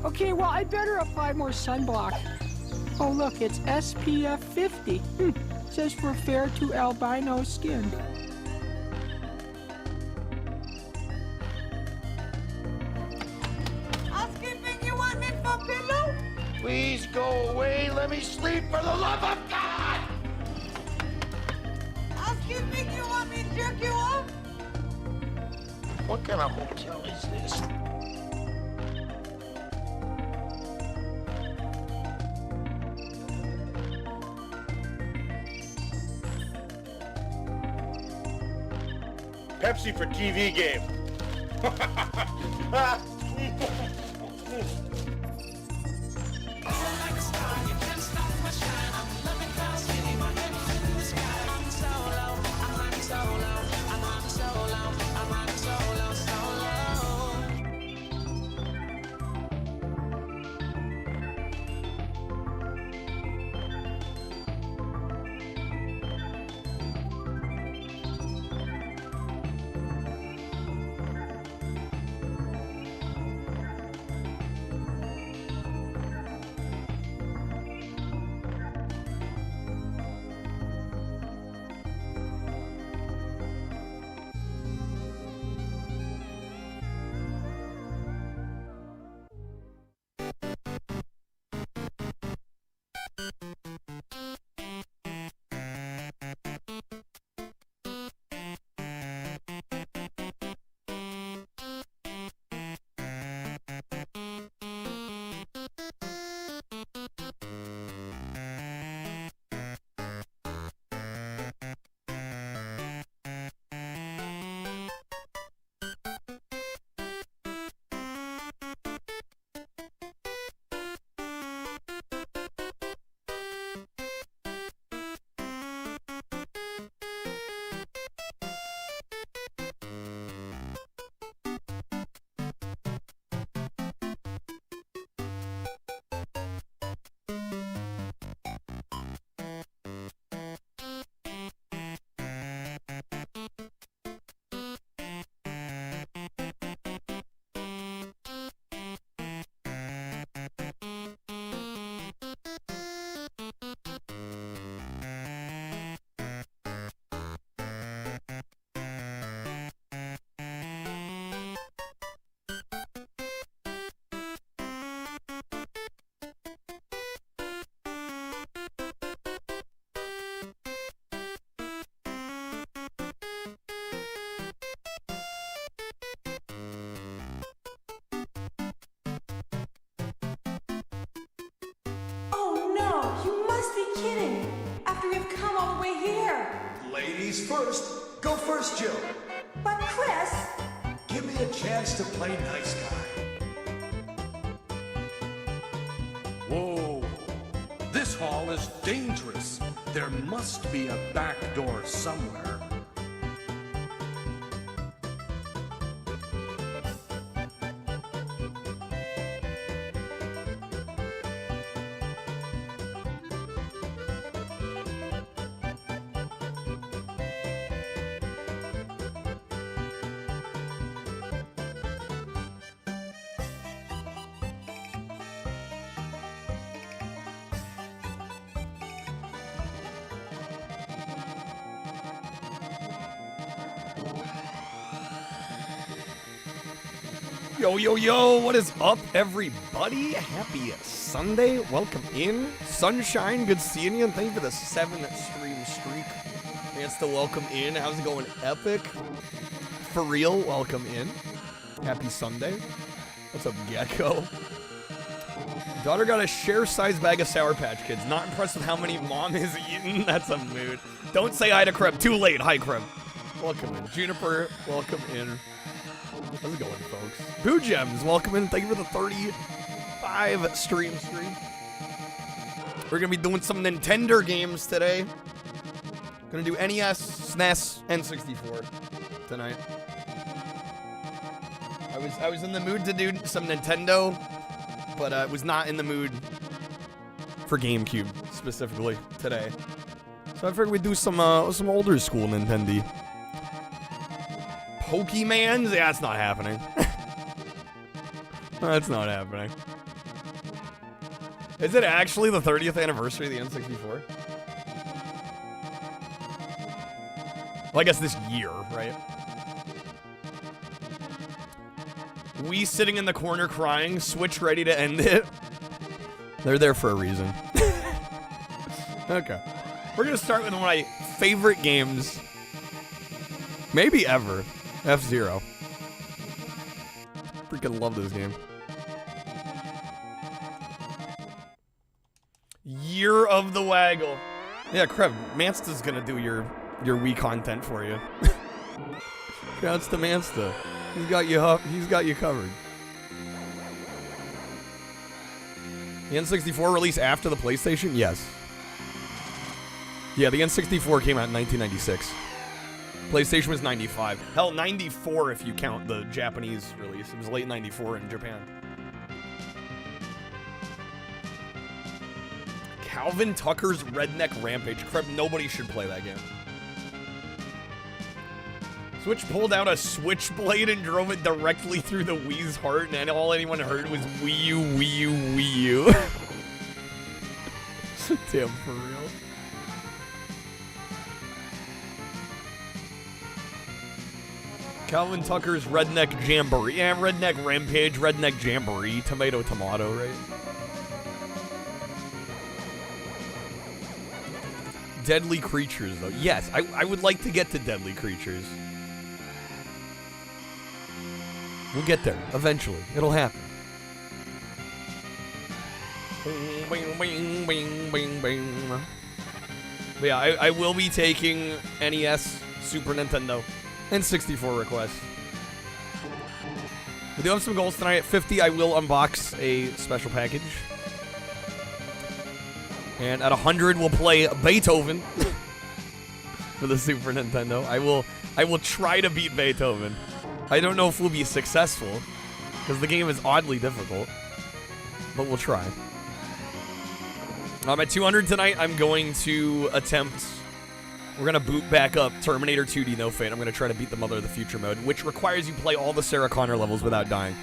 Okay, well, I better apply more sunblock. Oh, look, it's SPF 50. Says for fair to albino skin. Housekeeping, you want me for pillow? Please go away. Let me sleep for the love of God! Housekeeping, you want me to jerk you off? What kind of hotel is this? Pepsi for TV game. Kidding! After we've come all the way here! Ladies first! Go first, Jill! But Chris! Give me a chance to play nice guy. Whoa! This hall is dangerous. There must be a back door somewhere. Yo, yo, yo, what is up, everybody? Happy Sunday. Welcome in. Sunshine, good seeing you, and thank you for the 7-stream streak. Chance to welcome in. How's it going? Epic. For real, welcome in. Happy Sunday. What's up, Gecko? Daughter got a share-sized bag of Sour Patch Kids. Not impressed with how many mom has eaten. That's a mood. Don't say hi to Kreb. Too late. Hi, Kreb. Welcome in. Juniper, welcome in. How's it going, folks? Boo Gems, welcome in. Thank you for the 35 stream streak. We're going to be doing some Nintendo games today. Going to do NES, SNES, N64 tonight. I was in the mood to do some Nintendo, but I was not in the mood for GameCube specifically today. So I figured we'd do some older school Nintendo. Pokemans? Yeah, that's not happening. That's not happening. Is it actually the 30th anniversary of the N64? Well, I guess this year, right? We sitting in the corner crying, Switch ready to end it. They're there for a reason. Okay. We're gonna start with one of my favorite games, maybe ever, F-Zero. Freaking love this game. Year of the Waggle. Yeah, Krev, Mansta's gonna do your Wii content for you. Shouts to Mansta. He's got you covered. The N64 release after the PlayStation? Yes. Yeah, the N64 came out in 1996. PlayStation was 95. Hell, 94 if you count the Japanese release. It was late 94 in Japan. Calvin Tucker's Redneck Rampage. Crap, nobody should play that game. Switch pulled out a switchblade and drove it directly through the Wii's heart, and all anyone heard was Wii U, Wii U, Wii U. Damn, for real. Calvin Tucker's Redneck Jamboree. Yeah, Redneck Rampage, Redneck Jamboree, tomato, right? Deadly Creatures, though. Yes, I would like to get to Deadly Creatures. We'll get there, eventually. It'll happen. Bing, bing, bing, bing, bing. But yeah, I will be taking NES, Super Nintendo, and 64 requests. We do have some goals tonight. At 50, I will unbox a special package. And at 100, we'll play Beethoven for the Super Nintendo. I will try to beat Beethoven. I don't know if we'll be successful, because the game is oddly difficult, but we'll try. At 200 tonight, I'm going to attempt... We're going to boot back up Terminator 2D No Fate. I'm going to try to beat the Mother of the Future mode, which requires you play all the Sarah Connor levels without dying.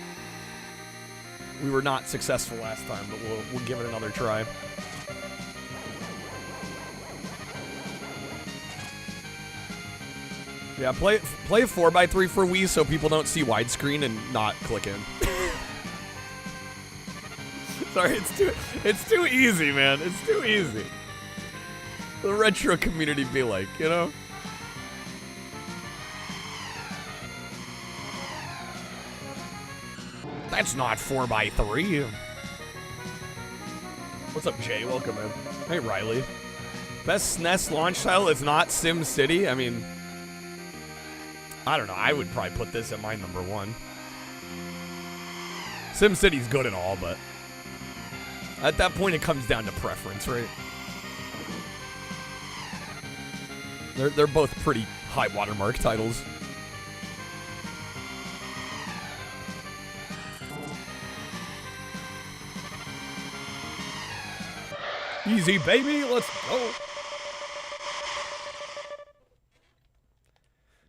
We were not successful last time, but we'll give it another try. Yeah, play 4x3 for Wii so people don't see widescreen and not click in. Sorry, it's too easy, man. It's too easy. The retro community be like, you know? That's not 4x3. What's up, Jay? Welcome in. Hey, Riley. Best SNES launch title is not Sim City. I mean... I don't know, I would probably put this at my number one. SimCity's good and all, but at that point it comes down to preference, right? They're both pretty high watermark titles. Easy, baby, let's go.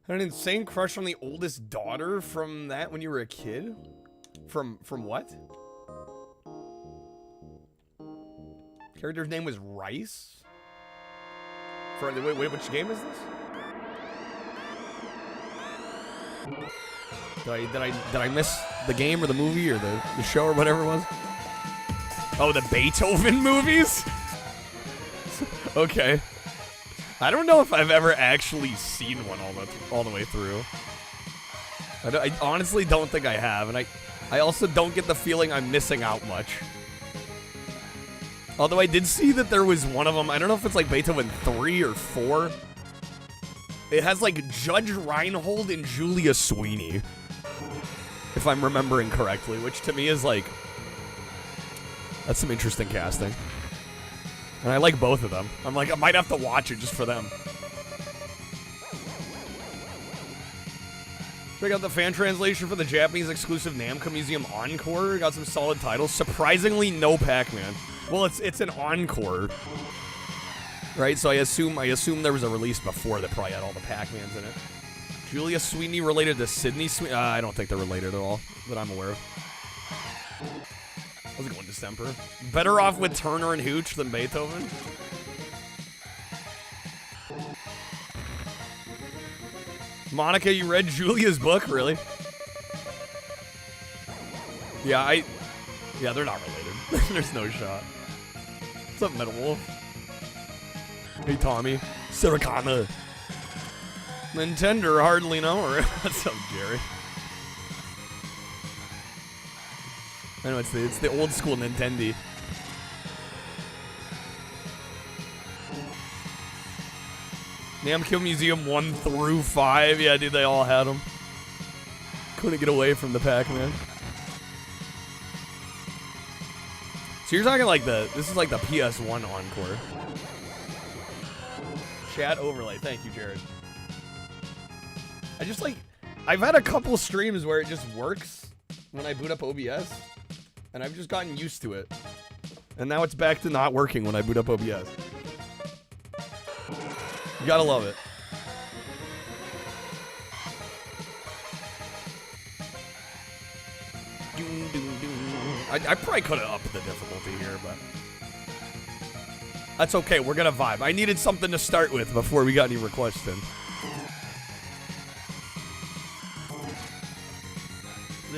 An insane crush on the oldest daughter from that when you were a kid? From what? Character's name was Rice? Wait, which game is this? Did I miss the game or the movie or the show or whatever it was? Oh, the Beethoven movies? Okay. I don't know if I've ever actually seen one all the way through. I honestly don't think I have, and I also don't get the feeling I'm missing out much. Although I did see that there was one of them, I don't know if it's like Beethoven 3 or 4. It has like Judge Reinhold and Julia Sweeney, if I'm remembering correctly, which to me is like, that's some interesting casting. And I like both of them. I'm like, I might have to watch it just for them. Check out the fan translation for the Japanese exclusive Namco Museum Encore. Got some solid titles. Surprisingly, no Pac-Man. Well, it's an encore, right? So I assume there was a release before that probably had all the Pac-Mans in it. Julia Sweeney related to Sydney Sweeney? I don't think they're related at all, that I'm aware of. How's it going, Distemper? Better off with Turner and Hooch than Beethoven? Monica, you read Julia's book? Really? Yeah, yeah, they're not related. There's no shot. What's up, Metal Wolf? Hey, Tommy. Siricana. Nintender, hardly know her. What's up, Jerry? I know, it's the old school Nintendo. Namco Museum 1 through 5. Yeah, dude, they all had them. Couldn't get away from the Pac-Man. So you're talking like this is like the PS1 Encore. Chat overlay. Thank you, Jared. I've had a couple streams where it just works when I boot up OBS, and I've just gotten used to it. And now it's back to not working when I boot up OBS. You gotta love it. I probably could have upped the difficulty here, but that's okay. We're gonna vibe. I needed something to start with before we got any requests in.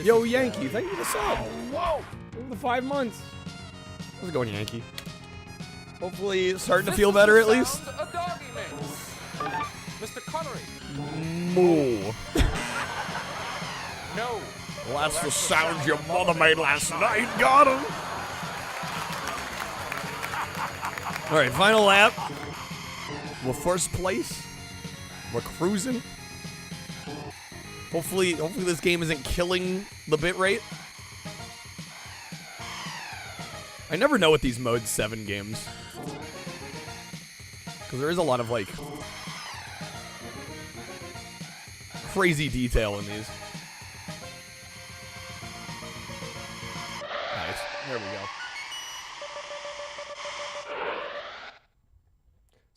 Yo, Yankee, thank you for the sub. Whoa! Over the 5 months. How's it going, Yankee? Hopefully, it's starting to feel better at least. A doggy makes. Mr. Connery. Moo. No. Well, that's the sound your mother made last night. Got him. All right, final lap. We're first place. We're cruising. Hopefully this game isn't killing the bitrate. I never know with these Mode 7 games. Because there is a lot of, like, crazy detail in these. Nice. There we go.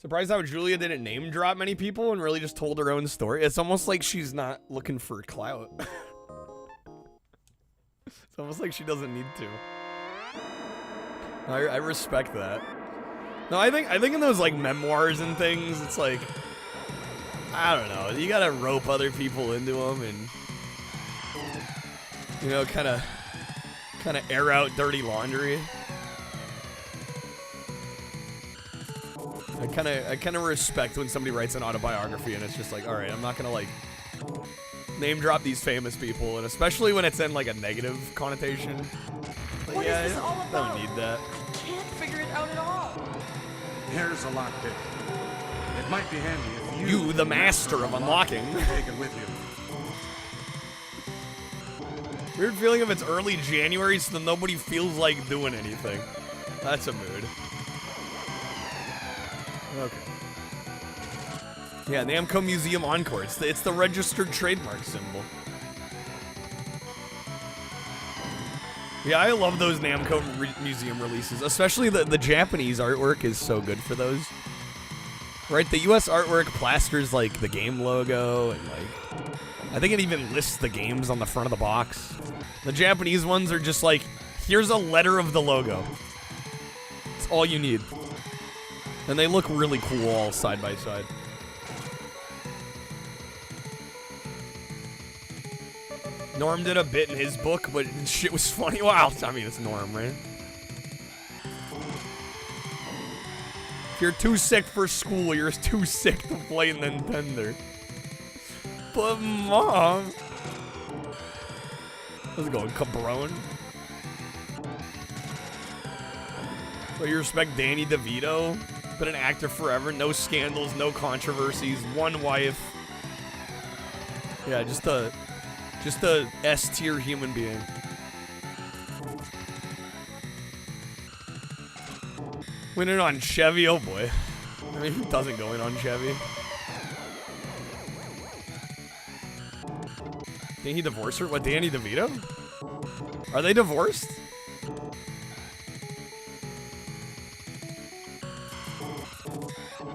Surprised how Julia didn't name drop many people and really just told her own story. It's almost like she's not looking for clout. It's almost like she doesn't need to. I respect that. No, I think in those like memoirs and things, it's like, I don't know. You gotta rope other people into them and, you know, kind of air out dirty laundry. I kind of respect when somebody writes an autobiography and it's just like, all right, I'm not gonna like name drop these famous people, and especially when it's in like a negative connotation. Like, What yeah, is this all I about? don't need that. Can't figure it out at all. Here's a lockpick. It might be handy if You, the master of unlocking. take it with you. Weird feeling if it's early January, so then nobody feels like doing anything. That's a mood. Okay. Yeah, Namco Museum Encore. It's the registered trademark symbol. Yeah, I love those Namco Museum releases. Especially the Japanese artwork is so good for those. Right, the US artwork plasters like the game logo and like, I think it even lists the games on the front of the box. The Japanese ones are just like, here's a letter of the logo. It's all you need. And they look really cool all side by side. Norm did a bit in his book, but shit was funny. Wow, I mean, it's Norm, right? If you're too sick for school, you're too sick to play Nintendo. But Mom... How's it going, cabron? So you respect Danny DeVito? Been an actor forever, no scandals, no controversies, one wife. Yeah, just a S-tier human being. Winning on Chevy, oh boy. I mean, who doesn't go in on Chevy? Did he divorce her? What, Danny DeVito? Are they divorced?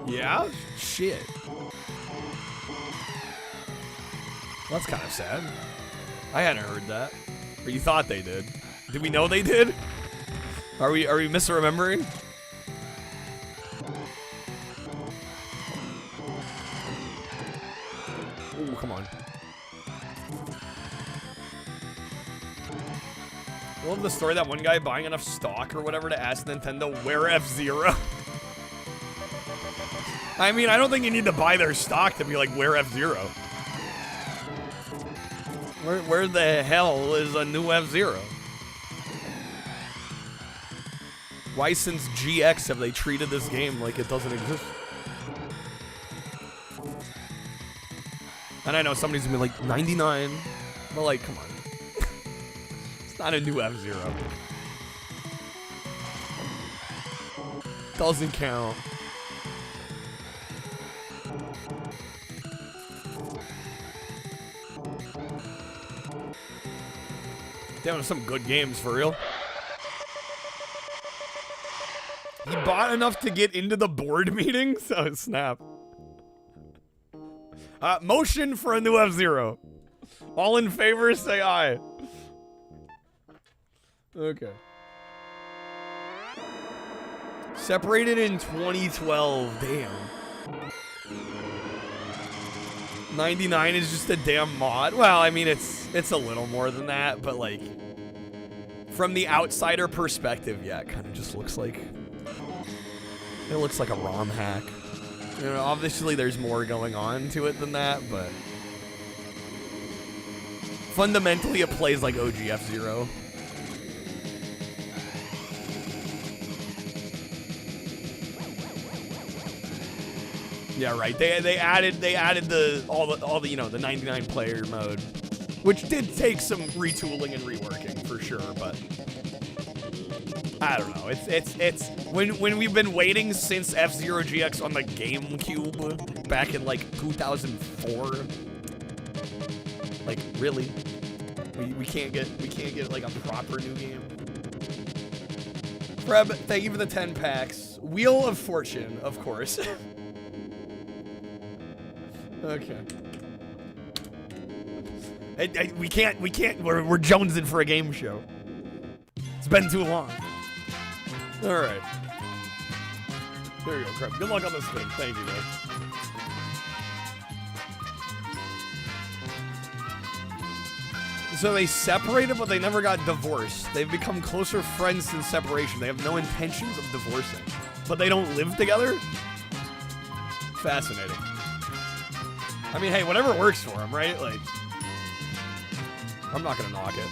Yeah? Shit. That's kind of sad. I hadn't heard that. Or you thought they did. Did we know they did? Are we misremembering? Ooh, come on. I love the story that one guy buying enough stock or whatever to ask Nintendo where F-Zero. I mean, I don't think you need to buy their stock to be like, where F-Zero? Where the hell is a new F-Zero? Why since GX have they treated this game like it doesn't exist? And I know somebody's gonna be like, 99, but like, come on. It's not a new F-Zero. Doesn't count. Damn, some good games for real. He bought enough to get into the board meetings? Oh, snap. Motion for a new F-Zero. All in favor, say aye. Okay. Separated in 2012. Damn. 99 is just a damn mod. Well, I mean, it's a little more than that, but like, from the outsider perspective, yeah, it kind of just looks like, it looks like a ROM hack. You know, obviously there's more going on to it than that, but fundamentally it plays like OG F-Zero. Yeah, right. They added the all the you know, the 99 player mode, which did take some retooling and reworking for sure, but I don't know. It's when we've been waiting since F-Zero GX on the GameCube back in like 2004. Like really, we can't get like a proper new game. Preb, thank you for the 10 packs. Wheel of Fortune, of course. Okay. We can't. We're jonesing for a game show. It's been too long. All right. There you go, Crap. Good luck on this thing. Thank you, man. So they separated, but they never got divorced. They've become closer friends since separation. They have no intentions of divorcing, but they don't live together? Fascinating. I mean, hey, whatever works for them, right? Like, I'm not gonna knock it.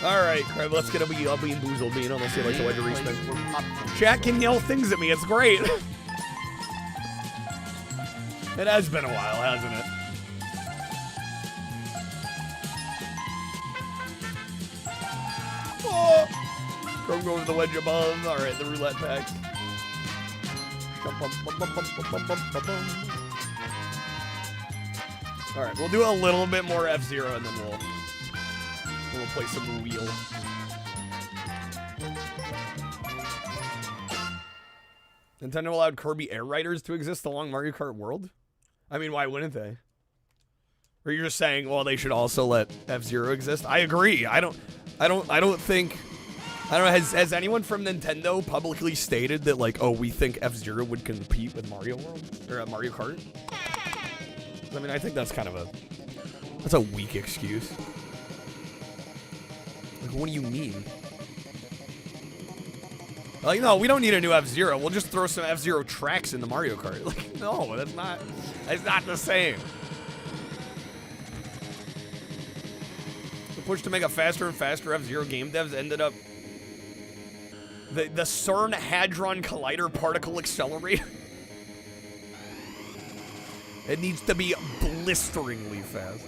All right, Crab, let's get a bean boozle bean. Let's see, like the wedge respin. Chat can yell things at me. It's great. It has been a while, hasn't it? Oh! Crab goes the wedge above. All right, the roulette pack. All right, we'll do a little bit more F-Zero and then we'll play some wheel. Nintendo allowed Kirby Air Riders to exist along Mario Kart World? I mean, why wouldn't they? Or you're just saying, well, they should also let F-Zero exist? I agree. I don't think. I don't know. Has anyone from Nintendo publicly stated that, like, oh, we think F-Zero would compete with Mario World or Mario Kart? I mean, I think that's kind of that's a weak excuse. Like, what do you mean? Like, no, we don't need a new F-Zero. We'll just throw some F-Zero tracks in the Mario Kart. Like, no, that's not the same. The push to make a faster and faster F-Zero game devs ended up the CERN Hadron Collider Particle Accelerator. It needs to be blisteringly fast.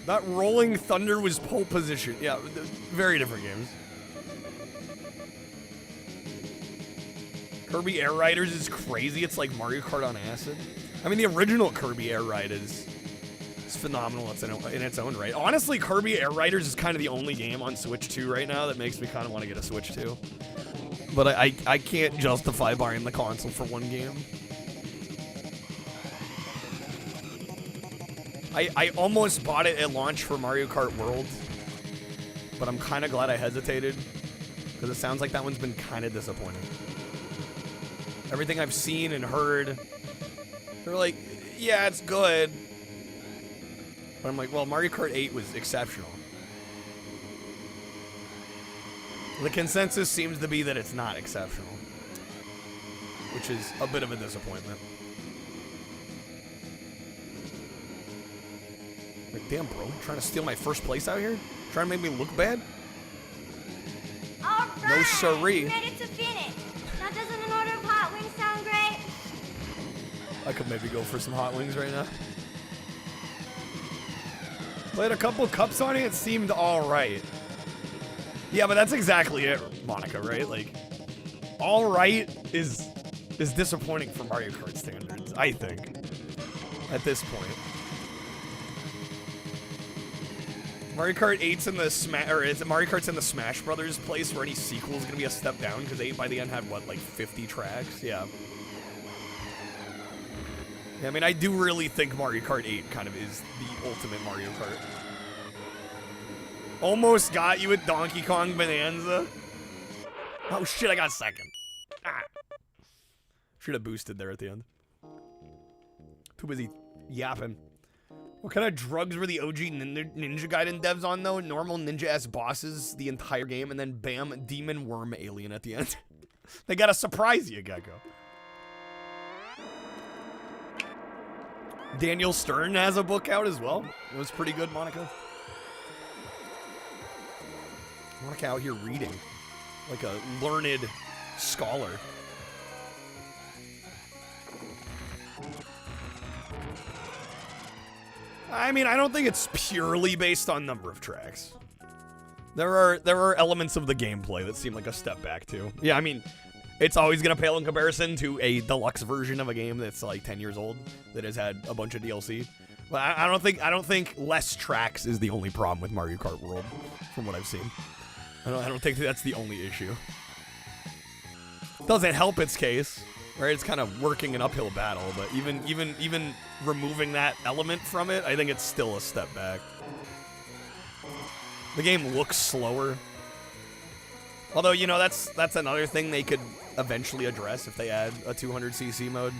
That Rolling Thunder was pole position. Yeah, very different games. Kirby Air Riders is crazy. It's like Mario Kart on acid. I mean, the original Kirby Air Ride is phenomenal in its own right. Honestly, Kirby Air Riders is kind of the only game on Switch 2 right now that makes me kind of want to get a Switch 2. But I can't justify buying the console for one game. I almost bought it at launch for Mario Kart World, but I'm kind of glad I hesitated, because it sounds like that one's been kind of disappointing. Everything I've seen and heard, they're like, yeah, it's good. But I'm like, well, Mario Kart 8 was exceptional. The consensus seems to be that it's not exceptional, which is a bit of a disappointment. Like, damn, bro, trying to steal my first place out here? Trying to make me look bad? All right. No siree. Ready to finish. Now, doesn't an order of hot wings sound great? I could maybe go for some hot wings right now. Played a couple cups on it, it seemed alright. Yeah, but that's exactly it, Monica, right? Like, alright is disappointing for Mario Kart standards, I think, at this point. Mario Kart 8's in the Mario Kart's in the Smash Brothers place where any sequel is gonna be a step down, because 8 by the end had what, like 50 tracks? Yeah. Yeah, I mean, I do really think Mario Kart 8 kind of is the ultimate Mario Kart. Almost got you at Donkey Kong Bonanza. Oh shit, I got second. Ah. Should have boosted there at the end. Too busy yapping. What kind of drugs were the OG Ninja Gaiden devs on, though? Normal Ninja-S bosses the entire game, and then bam, Demon Worm Alien at the end. They gotta surprise you, Gecko. Daniel Stern has a book out as well. It was pretty good, Monica. Monica out here reading like a learned scholar. I mean, I don't think it's purely based on number of tracks. There are elements of the gameplay that seem like a step back too. Yeah, I mean, it's always gonna pale in comparison to a deluxe version of a game that's like 10 years old that has had a bunch of DLC. But I don't think less tracks is the only problem with Mario Kart World, from what I've seen. I don't think that's the only issue. Doesn't help its case, right? It's kind of working an uphill battle, but even removing that element from it, I think it's still a step back. The game looks slower. Although, you know, that's another thing they could eventually address if they add a 200cc mode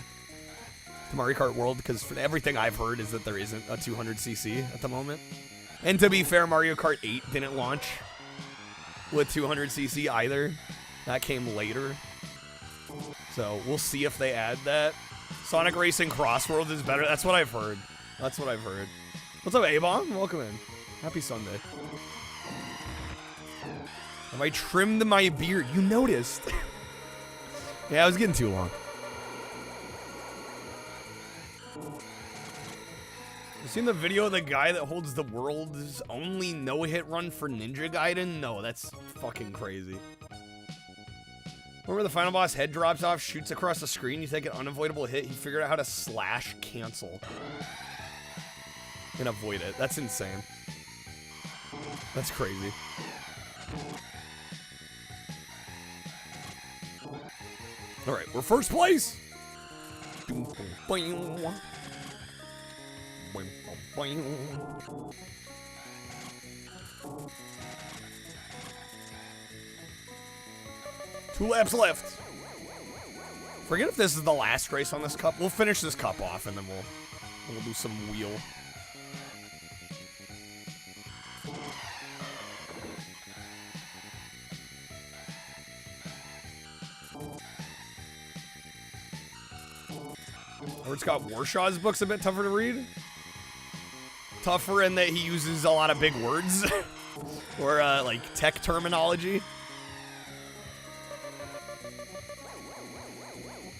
to Mario Kart World, because for everything I've heard is that there isn't a 200cc at the moment. And to be fair, Mario Kart 8 didn't launch with 200cc either. That came later. So we'll see if they add that. Sonic Racing Crossworld is better. That's what I've heard. That's what I've heard. What's up, A-Bomb? Welcome in. Happy Sunday. Have I trimmed my beard? You noticed. Yeah, I was getting too long. You seen the video of the guy that holds the world's only no-hit run for Ninja Gaiden? No, that's fucking crazy. Whenever the final boss head drops off, shoots across the screen, you take an unavoidable hit, he figured out how to slash cancel and avoid it. That's insane. That's crazy. All right, we're first place. Two laps left. Forget if this is the last race on this cup. We'll finish this cup off and then we'll do some wheel. Or it's got Warshaw's books a bit tougher to read. Tougher in that he uses a lot of big words or like tech terminology.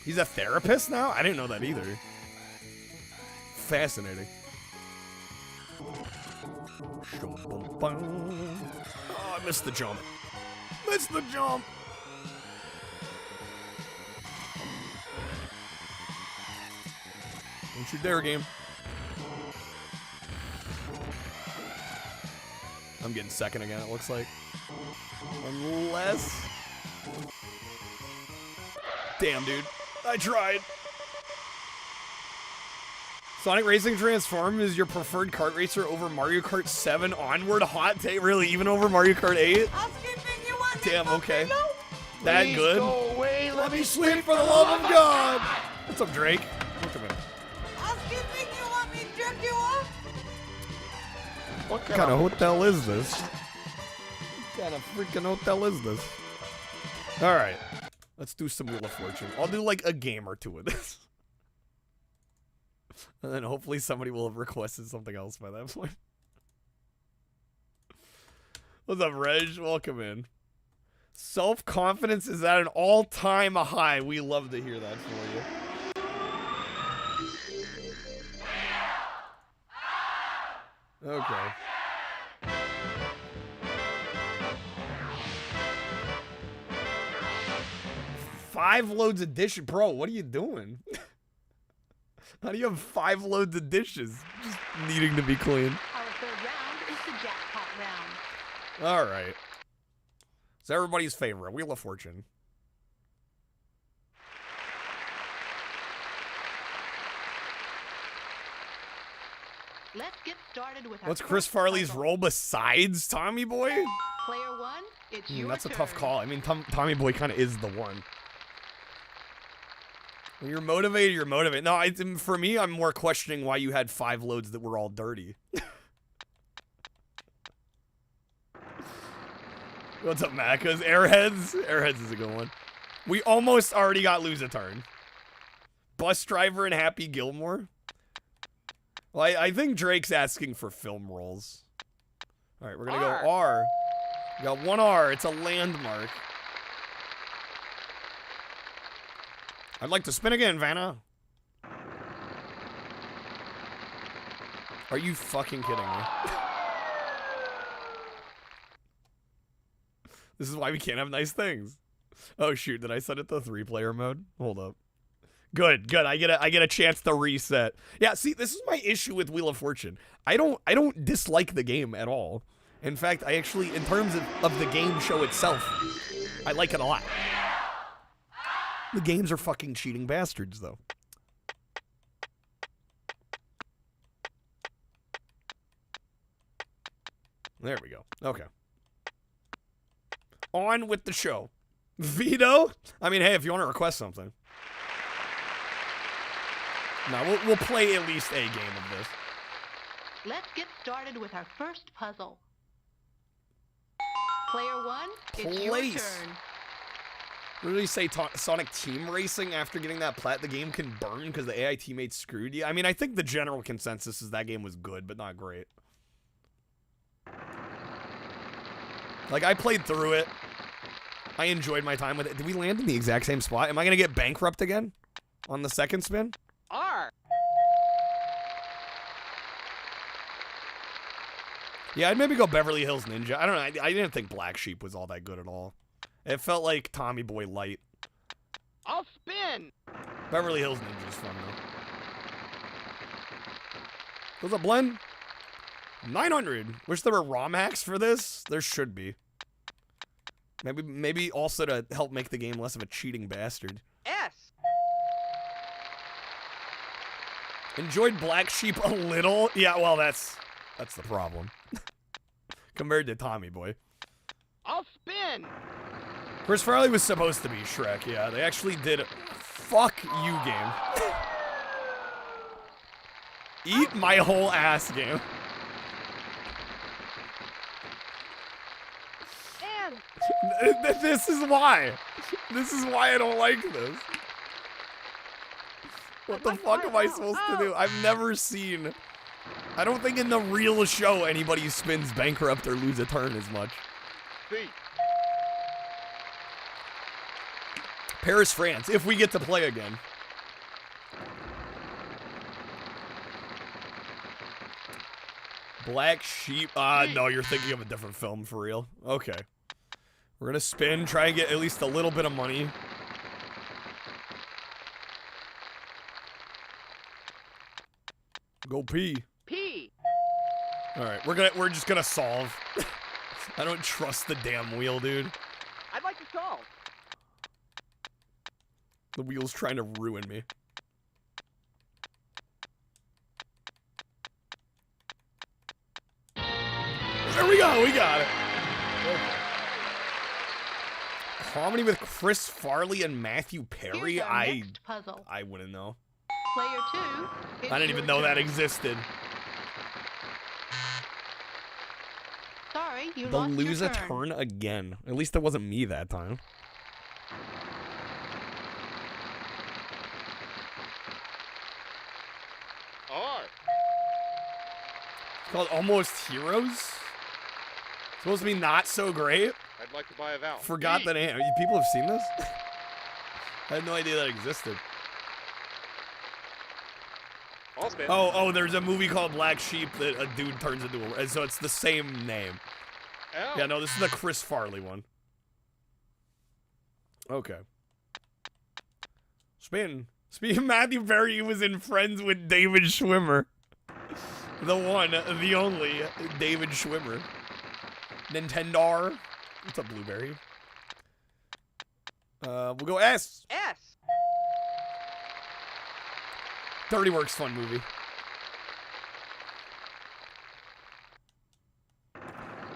He's a therapist now? I didn't know that either. Fascinating. Oh, I missed the jump. Missed the jump. Don't you dare, game. I'm getting second again, it looks like. Unless... Damn, dude. I tried. Sonic Racing Transform is your preferred kart racer over Mario Kart 7 onward. Hot take, really? Even over Mario Kart 8? Damn, okay. That Please good? go away. Let me Sleep for the love of God! What's up, Drake? What's up, man? What kind of hotel is this? What kind of freaking hotel is this? Alright. Let's do some Wheel of Fortune. I'll do like a game or two of this. And then hopefully somebody will have requested something else by that point. What's up, Reg? Welcome in. Self-confidence is at an all-time high. We love to hear that for you. Okay. Five loads of dishes. Bro, what are you doing? How do you have 5 loads of dishes just needing to be clean? Our third round is the jackpot round. All right. It's everybody's favorite, Wheel of Fortune. Let's get started with our What's Chris first Farley's puzzle. role besides Tommy Boy? Player one, it's your That's a turn. tough call. I mean, Tommy Boy kind of is the one. When you're motivated, you're motivated. No, for me, I'm more questioning why you had 5 loads that were all dirty. What's up, Macca's? Airheads? Airheads is a good one. We almost already got Lose a Turn. Bus Driver and Happy Gilmore? Well, I think Drake's asking for film roles. All right, we're going to go R. We got 1 R. It's a landmark. I'd like to spin again, Vanna. Are you fucking kidding me? This is why we can't have nice things. Oh shoot, did I set it to 3-player mode? Hold up. Good. I get a chance to reset. Yeah, see, this is my issue with Wheel of Fortune. I don't dislike the game at all. In fact, I actually, in terms of the game show itself, I like it a lot. The games are fucking cheating bastards, though. There we go. Okay. On with the show. Veto? I mean, hey, if you want to request something. No, we'll play at least a game of this. Let's get started with our first puzzle. Player one, it's your Place. turn. What did he say? Sonic Team Racing after getting that plat, the game can burn because the AI teammates screwed you? I mean, I think the general consensus is that game was good, but not great. Like, I played through it. I enjoyed my time with it. Did we land in the exact same spot? Am I going to get bankrupt again on the second spin? R. Yeah, I'd maybe go Beverly Hills Ninja. I don't know. I didn't think Black Sheep was all that good at all. It felt like Tommy Boy light. I'll spin. Beverly Hills Ninja is fun, though. What's up, Blend? 900. Wish there were ROM hacks for this. There should be. Maybe also to help make the game less of a cheating bastard. S. Enjoyed Black Sheep a little. Yeah, well, that's the problem. Compared to Tommy Boy. I'll spin. Chris Farley was supposed to be Shrek, yeah. They actually did. Fuck you, game. Eat my whole ass, game. And This is why. This is why I don't like this. What the fuck am I supposed to do? I've never seen. I don't think in the real show anybody spins bankrupt or lose a turn as much. B. Paris, France, if we get to play again. Black Sheep. No, you're thinking of a different film for real. Okay. We're gonna spin, try and get at least a little bit of money. Go P. P. Alright, we're just gonna solve. I don't trust the damn wheel, dude. I'd like to solve. The wheel's trying to ruin me. comedy with Chris Farley and Matthew Perry? Here's our next puzzle. I wouldn't know. Player 2. I didn't even know that existed. Sorry, you The lost lose your a turn. turn again. At least it wasn't me that time. R. It's called Almost Heroes. Supposed to be not so great. I'd like to buy a vowel. Forgot E. the name. People have seen this? I had no idea that existed. I'll spin. Oh, there's a movie called Black Sheep that a dude turns into a... So it's the same name. L. Yeah, no, this is the Chris Farley one. Okay. Spin. Speaking Matthew Perry was in Friends with David Schwimmer. The one, the only, David Schwimmer. Nintendo. What's up, Blueberry? We'll go S. S. Dirty Works fun movie.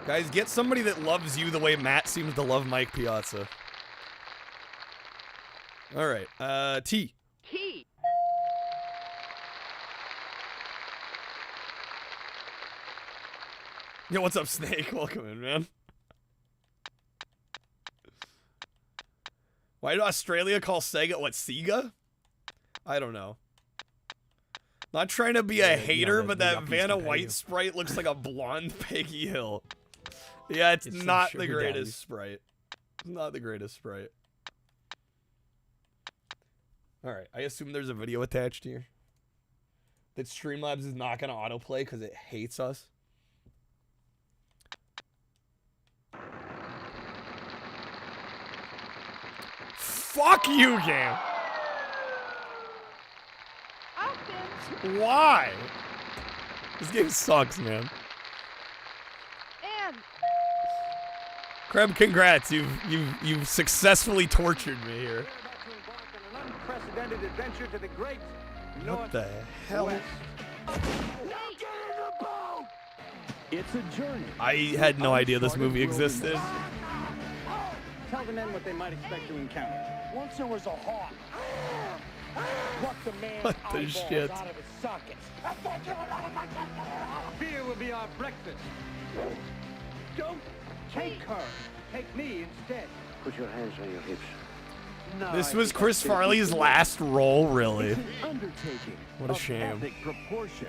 Guys, get somebody that loves you the way Matt seems to love Mike Piazza. All right, T. T. Yo, what's up, Snake? Welcome in, man. Why did Australia call Sega what, Sega? I don't know. Not trying to be a hater, but that Vanna White sprite looks like a blonde Peggy Hill. Yeah, it's not the greatest sprite. It's not the greatest sprite. Alright, I assume there's a video attached here. That Streamlabs is not going to autoplay because it hates us. Fuck you, game! Why? This game sucks, man. And Kreb, congrats. You've successfully tortured me here. Unprecedented adventure to the great What the hell? It's a journey. I had no idea this movie existed. Tell the men what they might expect to encounter. Once there was a hawk. What the man What the shit? out of his sockets. Beer will be our breakfast. Don't take her. Take me instead. Put your hands on your hips. No, This was Chris Farley's last role, really. It's an undertaking. What a shame. Epic proportion.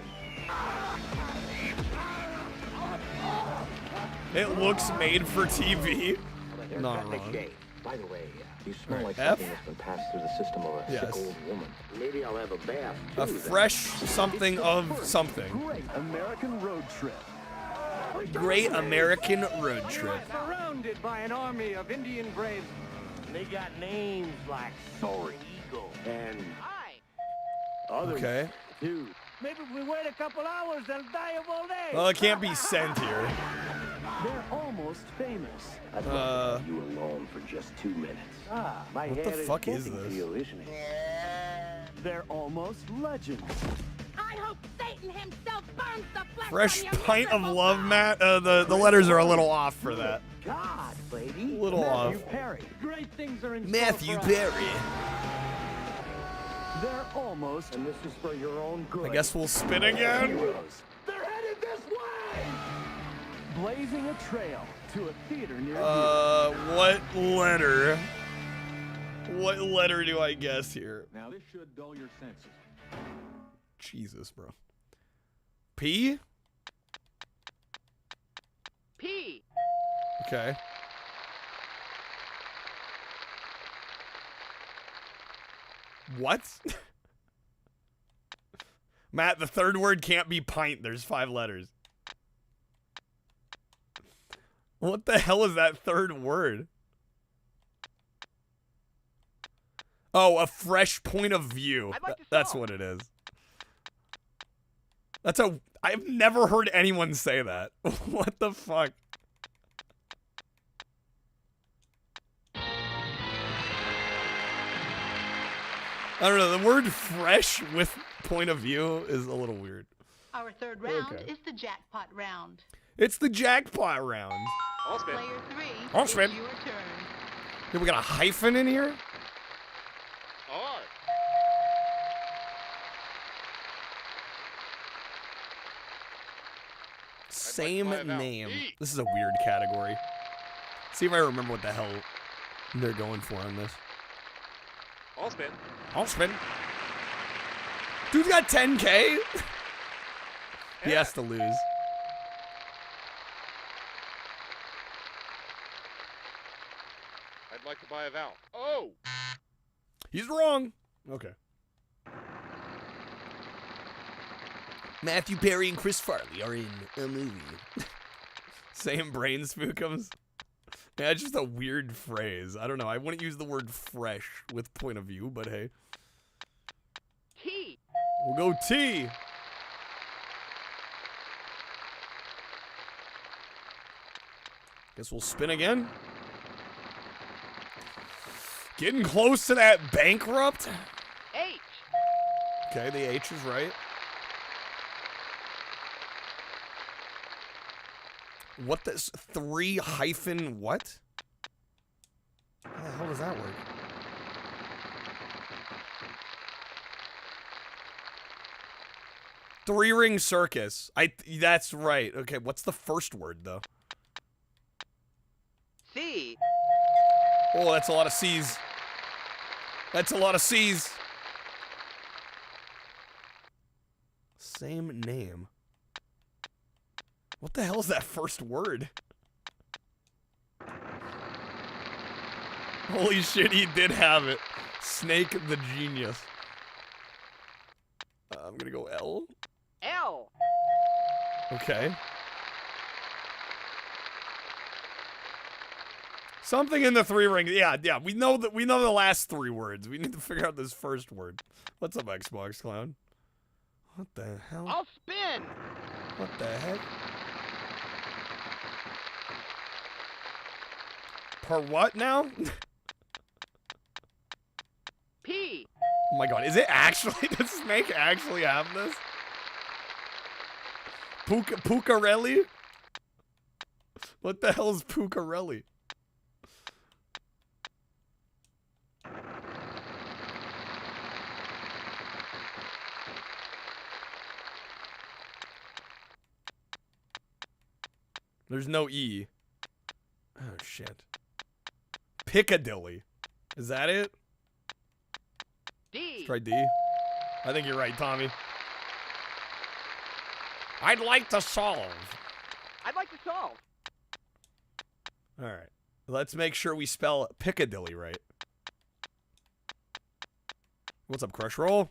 It looks made for TV. Not wrong. By the way, you smell like F? something that's been passed through the system of a sick old woman. Maybe I'll have a bath. A fresh something of something. Great American road trip. Great American road trip. Surrounded by an army of Indian braves. They got names like Soaring Eagle and others. Okay. Dude, maybe if we wait a couple hours, they'll die of old age. Well, it can't be sent here. They're almost famous. I'd love to have you alone for just 2 minutes. My What the fuck is this? You, isn't it? They're almost legends. I hope Satan himself burns the flesh Fresh from your pint of miserable love, Matt. The letters are a little off for that. God, lady. A little off. Matthew Perry. Great things are in Matthew store for us. Perry. They're almost. And this is for your own good. I guess we'll spin again. They're headed this way. Blazing a trail to a theater near What letter? What letter do I guess here? Now this should dull your senses. Jesus, bro. P? P. Okay. What? Matt, the third word can't be pint. There's 5 letters. What the hell is that third word? Oh, a fresh point of view. That's what it is. I've never heard anyone say that. What the fuck? I don't know, the word fresh with point of view is a little weird. Our third round Okay. is the jackpot round. It's the jackpot round. I'll spin. Player 3, I'll it's spin. your turn. Here we got a hyphen in here? R. Same name. This is a weird category. See if I remember what the hell they're going for on this. I'll spin. I'll spin. Dude's got 10K. He has to lose. I'd like to buy a vowel. Oh! He's wrong. Okay. Matthew Perry and Chris Farley are in a movie. Same brain spookums. Yeah, it's just a weird phrase. I don't know. I wouldn't use the word fresh with point of view, but hey. T. We'll go T. Guess we'll spin again. Getting close to that bankrupt. H. Okay, the H is right. What this 3 hyphen what? How the hell does that work? Three-ring circus. That's right. Okay, what's the first word though? C. Oh, that's a lot of C's. That's a lot of C's. Same name. What the hell is that first word? Holy shit, he did have it. Snake the Genius. I'm gonna go L. L. Okay. Something in the 3 ring. Yeah. We know the last 3 words. We need to figure out this first word. What's up, Xbox Clown? What the hell? I'll spin. What the heck? Per what now? P. Oh my god, is it actually? Does Snake actually have this? Pucarelli? What the hell is Pucarelli? There's no E. Oh, shit. Piccadilly. Is that it? D. Let's try D. I think you're right, Tommy. I'd like to solve. I'd like to solve. All right. Let's make sure we spell Piccadilly right. What's up, Crush Roll?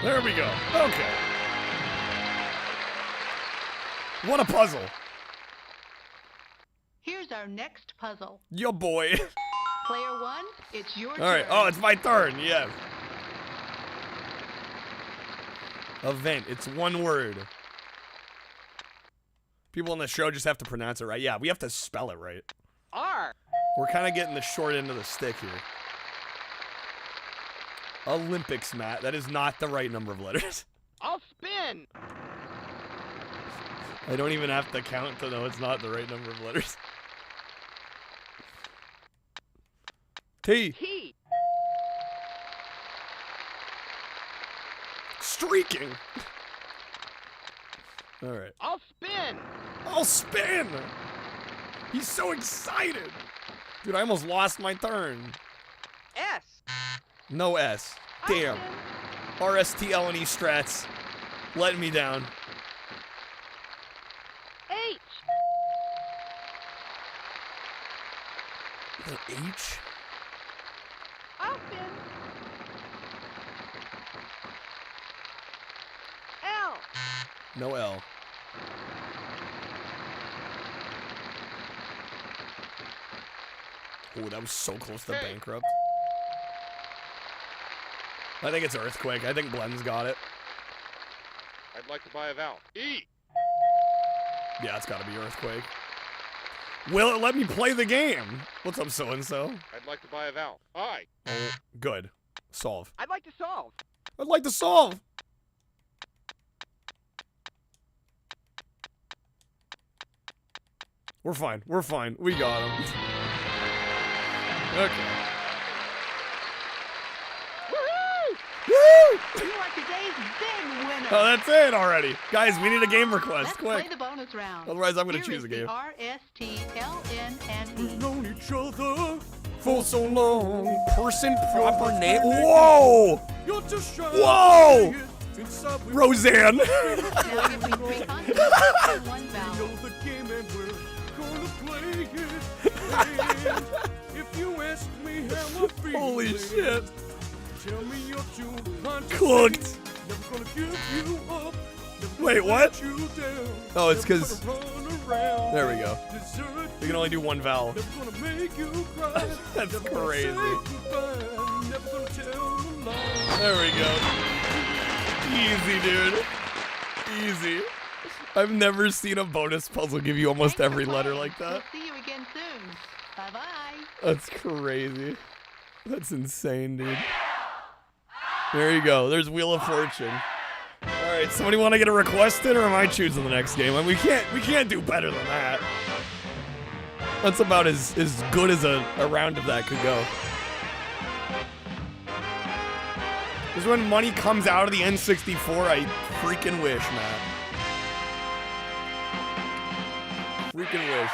There we go. Okay. What a puzzle. Here's our next puzzle. Yo, boy. Player 1, it's your turn. All right. Oh, it's my turn. Yes. Event. It's one word. People on the show just have to pronounce it right. Yeah, we have to spell it right. R. We're kind of getting the short end of the stick here. Olympics, Matt. That is not the right number of letters. I'll spin. I don't even have to count to know it's not the right number of letters. T. T. Streaking. All right. I'll spin. I'll spin. He's so excited. Dude, I almost lost my turn. S. No S. Damn. RSTL and E strats. Letting me down. H. The H? I'll spin. L. No L. Oh, that was so close to bankrupt. I think it's Earthquake. I think Blend's got it. I'd like to buy a vowel. E. Yeah, it's gotta be Earthquake. Will it let me play the game? What's up, so-and-so? I'd I'd like to buy a valve. Hi. Good. Solve. I'd like to solve. I'd like to solve. We're fine. We're fine. We got him. Okay. You are today's big winner. Oh, that's it already. Guys, we need a game request. Let's Quick. play the bonus round. Otherwise, I'm going to Here choose a is the game. R-S-T, L-N, and E. We've known each other for so long. Person, proper name. Whoa! Whoa! Roseanne. Now give me 3 consonants and 1 vowel. Holy shit. Cooked. Wait, what? Oh, it's because... There we go. You can only do 1 vowel. That's crazy. There we go. Easy, dude. Easy. I've never seen a bonus puzzle give you almost every letter like that. We'll see you again soon. Bye-bye. That's crazy. That's insane, dude. There you go. There's Wheel of Fortune. All right, somebody want to get a request in, or am I choosing the next game? I mean, we can't do better than that. That's about as good as a round of that could go. Because when money comes out of the N64, I freaking wish, Matt. Freaking wish.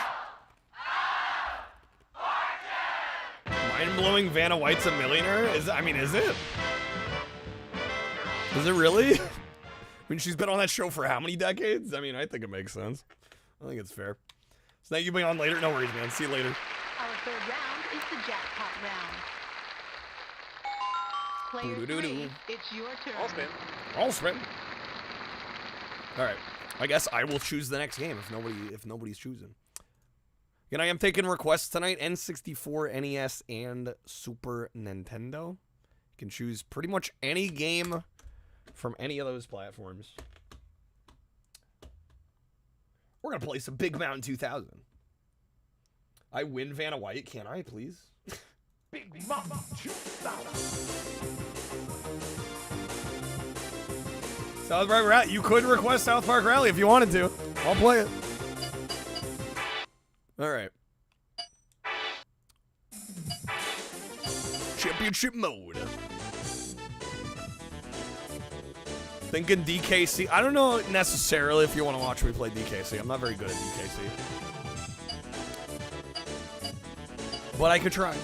Mind-blowing Vanna White's a millionaire? Is it? Is it really? I mean, she's been on that show for how many decades? I mean, I think it makes sense. I think it's fair. So thank you for being on later. No worries, man. See you later. Our third round is the jackpot round. Player 3, it's your turn. I'll spin. All right. I guess I will choose the next game if nobody's choosing. Again, I am taking requests tonight. N64, NES, and Super Nintendo. You can choose pretty much any game from any of those platforms. We're going to play some Big Mountain 2000. I win Vanna White, can I, please? Big Mountain 2000. South Park Rally. You could request South Park Rally if you wanted to. I'll play it. All right. Championship mode. Thinking DKC. I don't know necessarily if you want to watch me play DKC. I'm not very good at DKC. But I could try.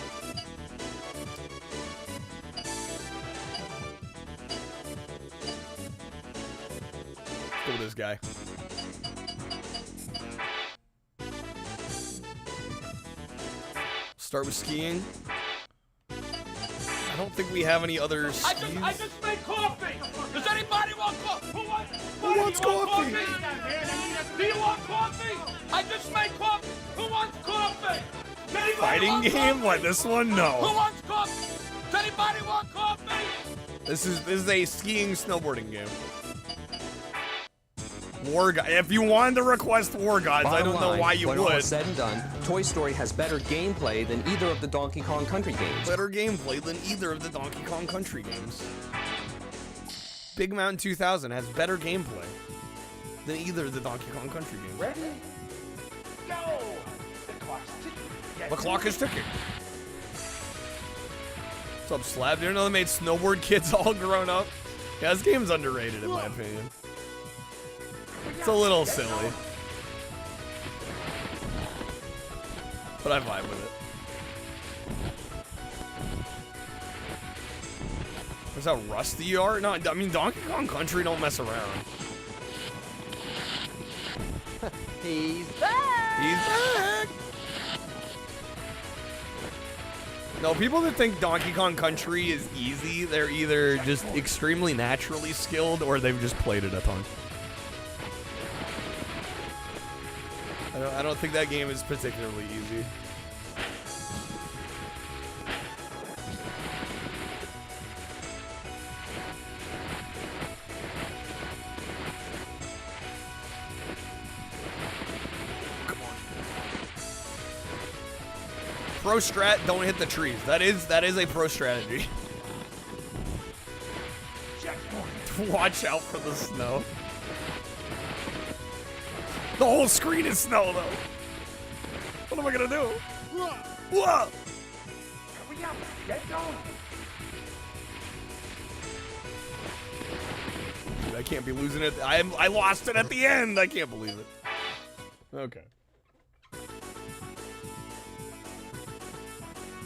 Let's go with this guy. Start with skiing. I don't think we have any other skis. I just made coffee. Does anybody want coffee? Who wants coffee? Do you want coffee? I just made coffee. Who wants coffee? Fighting game? What, this one? Who No. wants coffee? Does anybody want coffee? This is a skiing snowboarding game. War God. If you wanted to request War Gods, I don't know why you when all would. is said and done, Toy Story has better gameplay than either of the Donkey Kong Country games. Better gameplay than either of the Donkey Kong Country games. Big Mountain 2000 has better gameplay than either of the Donkey Kong Country games. Ready? Go! The clock's ticking. The clock is ticking. What's up, Slab? You know they made snowboard kids all grown up? Yeah, this game's underrated in my opinion. It's a little silly. But I vibe with it. That's how rusty you are? No, I mean, Donkey Kong Country don't mess around. He's back! He's back! No, people that think Donkey Kong Country is easy, they're either just extremely naturally skilled or they've just played it a ton. I don't think that game is particularly easy. Come on. pro strat, don't hit the trees. That is a pro strategy. Watch out for the snow. The whole screen is snow, though. What am I gonna do? Whoa! Hurry up, get going. Dude, I can't be losing it. I lost it at the end. I can't believe it. Okay.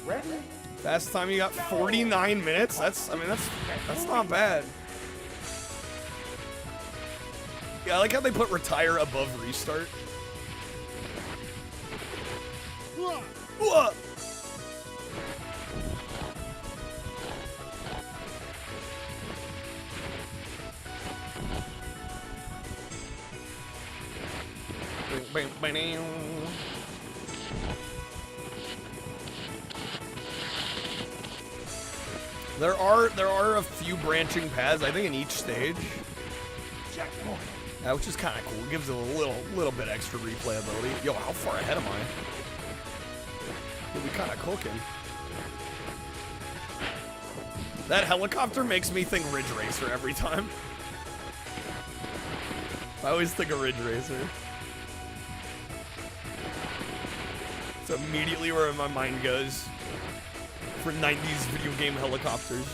Ready? Fast time you got 49 minutes. That's not bad. Yeah, I like how they put retire above restart. Whoa. There are a few branching paths, I think, in each stage. Which is kind of cool. It gives it a little bit extra replayability. Yo, how far ahead am I? We'll be kind of cooking. That helicopter makes me think Ridge Racer every time. I always think of Ridge Racer. It's immediately where my mind goes for 90s video game helicopters.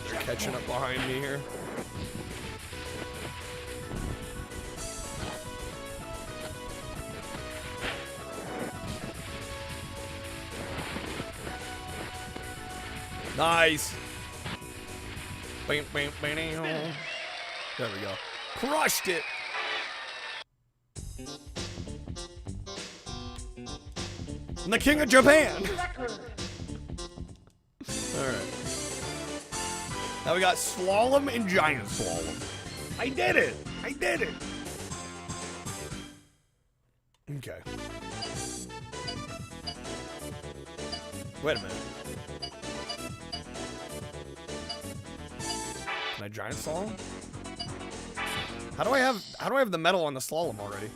They're catching up behind me here. Nice. Bam, bam, bam. There we go. Crushed it. I'm the king of Japan. All right. Now we got slalom and giant slalom. I did it. I did it. Okay. Wait a minute. Can I giant slalom? How do I have the medal on the slalom already?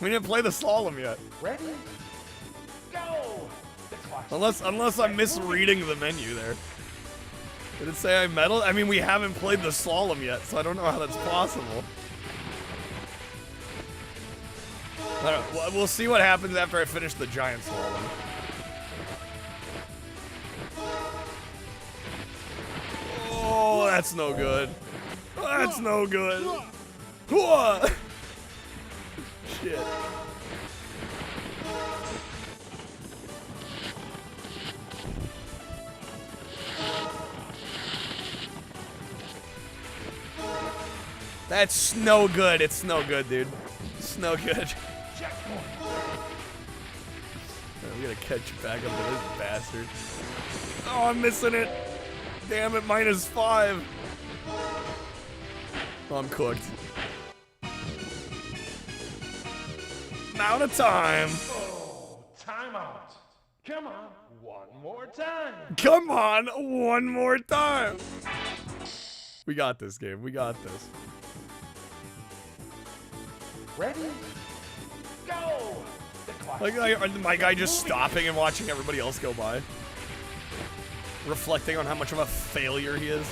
We didn't play the slalom yet. Ready? Go! Unless I'm misreading the menu there. Did it say I medal? I mean, we haven't played the slalom yet, so I don't know how that's possible. I don't know. We'll see what happens after I finish the giant slalom. Oh, that's no good. That's no good. Whoa. Shit. That's no good. It's no good, dude. It's no good. I'm gonna catch you back up to this bastard. Oh, I'm missing it. Damn it, -5. Oh, I'm cooked. Out of time. Oh, time out. Come on, one more time. Come on, one more time. We got this game. We got this. Ready? Go! Like my guy just stopping and watching everybody else go by. Reflecting on how much of a failure he is.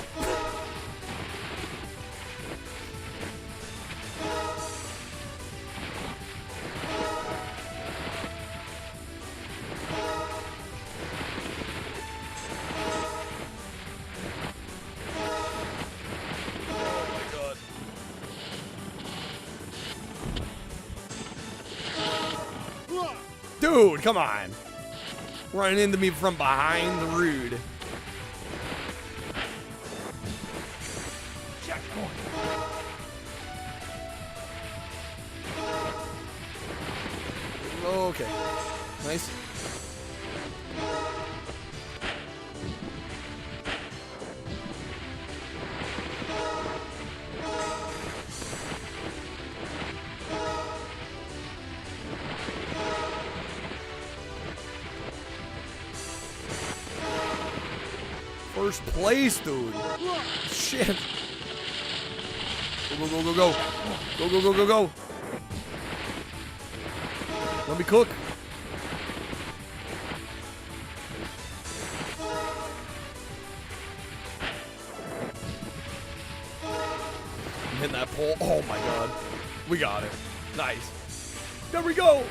Dude, come on. Running into me from behind the rude. Okay. Nice. First place, dude. Shit. Go, go, go, go, go. Go, go, go, go, go. Let me cook. I'm hitting that pole. Oh my god. We got it. Nice. There we go.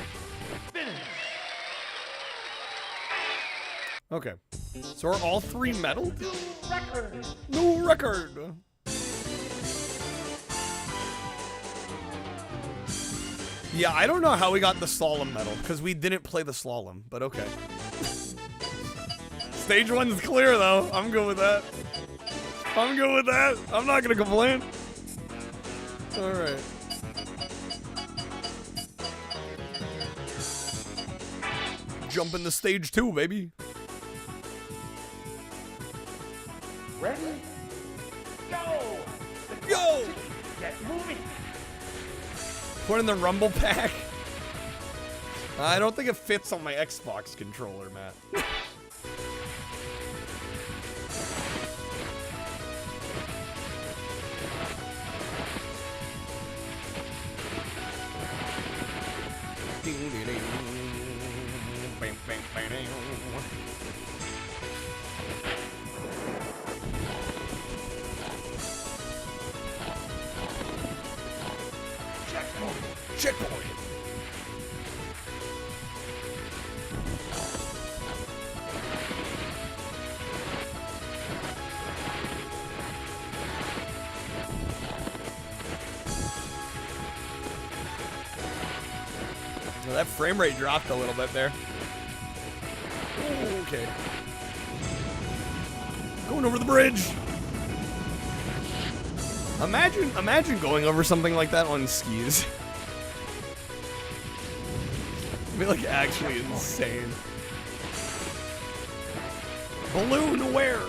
Okay. So are all three metal? New record. Yeah, I don't know how we got the slalom medal, because we didn't play the slalom, but okay. Stage 1's clear, though. I'm good with that. I'm good with that. I'm not gonna complain. Alright. Jump into stage 2, baby. Ready? Go! Go! Get moving! Put in the rumble pack. I don't think it fits on my Xbox controller, Matt. Checkpoint. Well, that frame rate dropped a little bit there. Okay. Going over the bridge. Imagine going over something like that on skis. It'd be like actually insane. Balloon aware.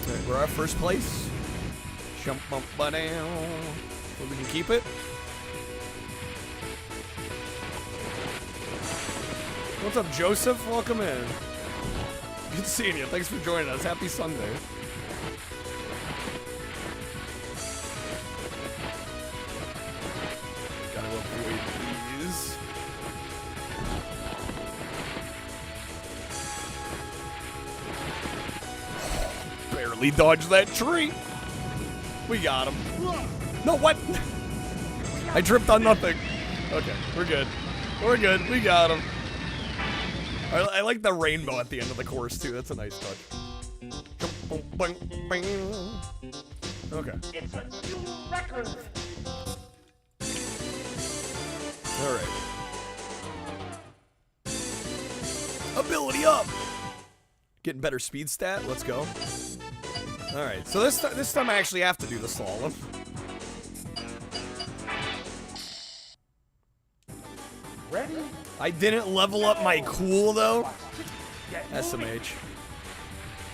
Alright, we're at first place. Jump bump ba down. Hope we can keep it. What's up, Joseph? Welcome in. Good seeing you. Thanks for joining us. Happy Sunday. Gotta avoid these. Barely dodged that tree. We got him. No, what? I tripped on nothing. Okay, we're good. We're good. We got him. I like the rainbow at the end of the course, too. That's a nice touch. Okay. It's a new record. Alright. Ability up! Getting better speed stat. Let's go. Alright, so this time I actually have to do the slalom. Ready? I didn't level up my cool, though. SMH.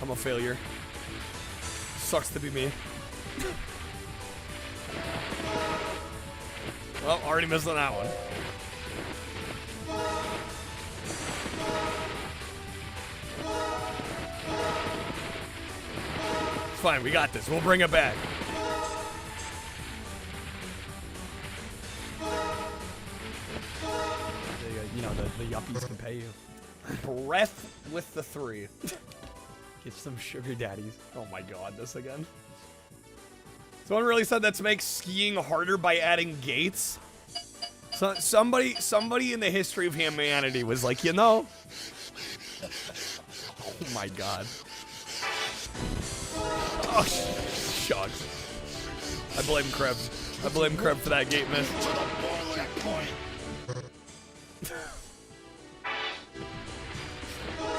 I'm a failure. Sucks to be me. Well, already missed on that one. It's fine, we got this. We'll bring it back. You know, the yuppies can pay you. Breath with the 3. Get some sugar daddies. Oh my god, this again. Someone really said that to make skiing harder by adding gates. So somebody in the history of humanity was like, you know. Oh my god. Oh, shucks. I blame Krebs. I blame Krebs for that gate miss.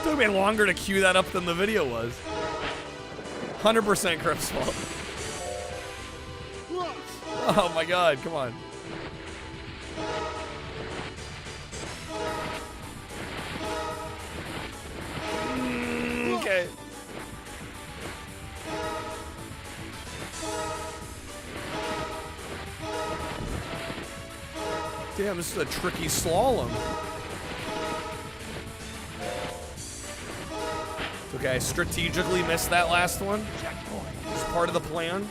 Took me longer to cue that up than the video was. 100% Krebs' fault. Oh my god, come on. Okay. Damn, this is a tricky slalom. Okay, I strategically missed that last one. It's part of the plan.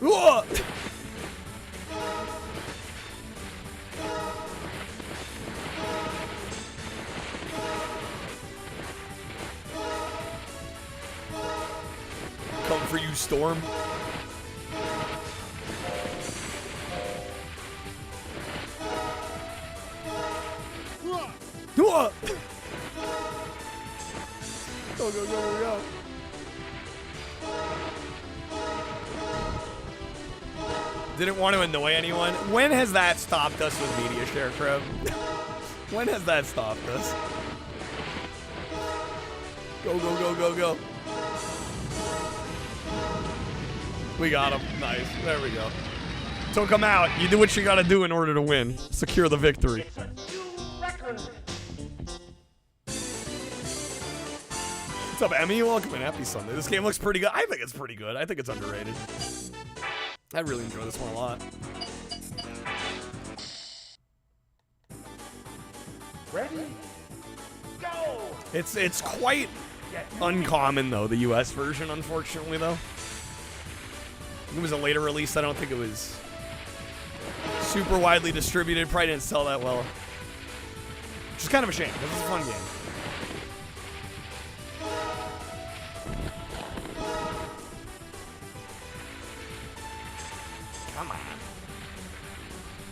Whoa! Come for you, Storm. Whoa! Go, go, go, go, go. Didn't want to annoy anyone. When has that stopped us with media share, Trev? When has that stopped us? Go, go, go, go, go. We got him. Nice. There we go. Took him out. You do what you gotta do in order to win. Secure the victory. What's up, Emmy? Welcome and happy Sunday. This game looks pretty good. I think it's pretty good. I think it's underrated. I really enjoy this one a lot. Ready? Go! It's quite uncommon though, the US version, unfortunately though. It was a later release. I don't think it was super widely distributed. Probably didn't sell that well. Which is kind of a shame, because it's a fun game. Come on.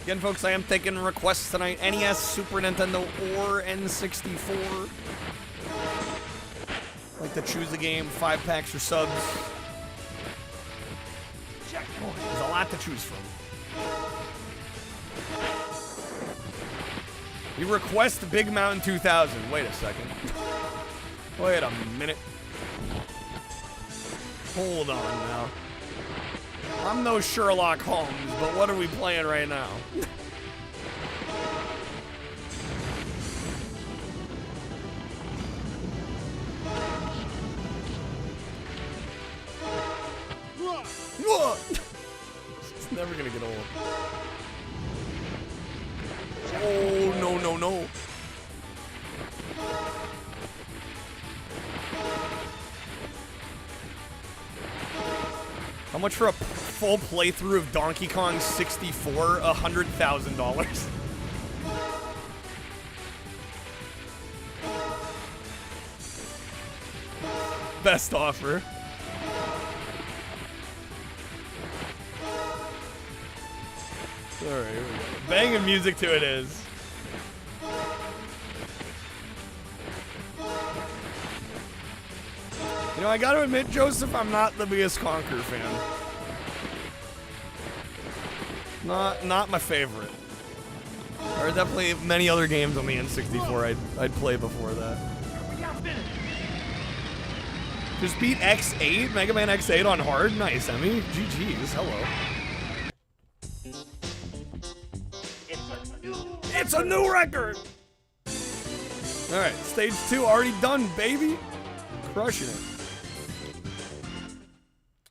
Again, folks, I am taking requests tonight. NES, Super Nintendo, or N64. Like to choose a game, 5 packs or subs. Oh, there's a lot to choose from. You request Big Mountain 2000. Wait a second. Wait a minute. Hold on now. I'm no Sherlock Holmes, but what are we playing right now? Whoa! It's never gonna get old. Oh, no, no, no. How much for a full playthrough of Donkey Kong 64? $100,000. Best offer. Alright, here we go. Banging music to it is. You know, I gotta admit, Joseph, I'm not the biggest Conquer fan. Not my favorite. There are definitely many other games on the N64 I'd play before that. Just beat X8, Mega Man X8 on hard? Nice, Emmy. GG's, hello. It's a new record! Alright, stage 2 already done, baby. Crushing it.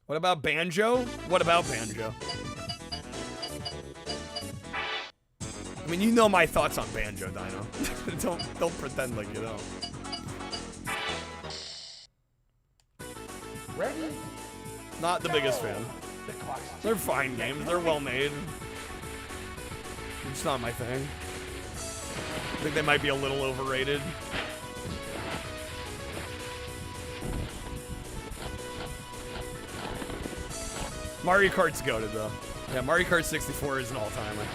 What about Banjo? What about Banjo? I mean, you know my thoughts on Banjo, Dino. don't pretend like you don't. Ready? Not the biggest fan. They're fine games. They're well made. It's not my thing. I think they might be a little overrated. Mario Kart's goated though. Yeah, Mario Kart 64 is an all-timer.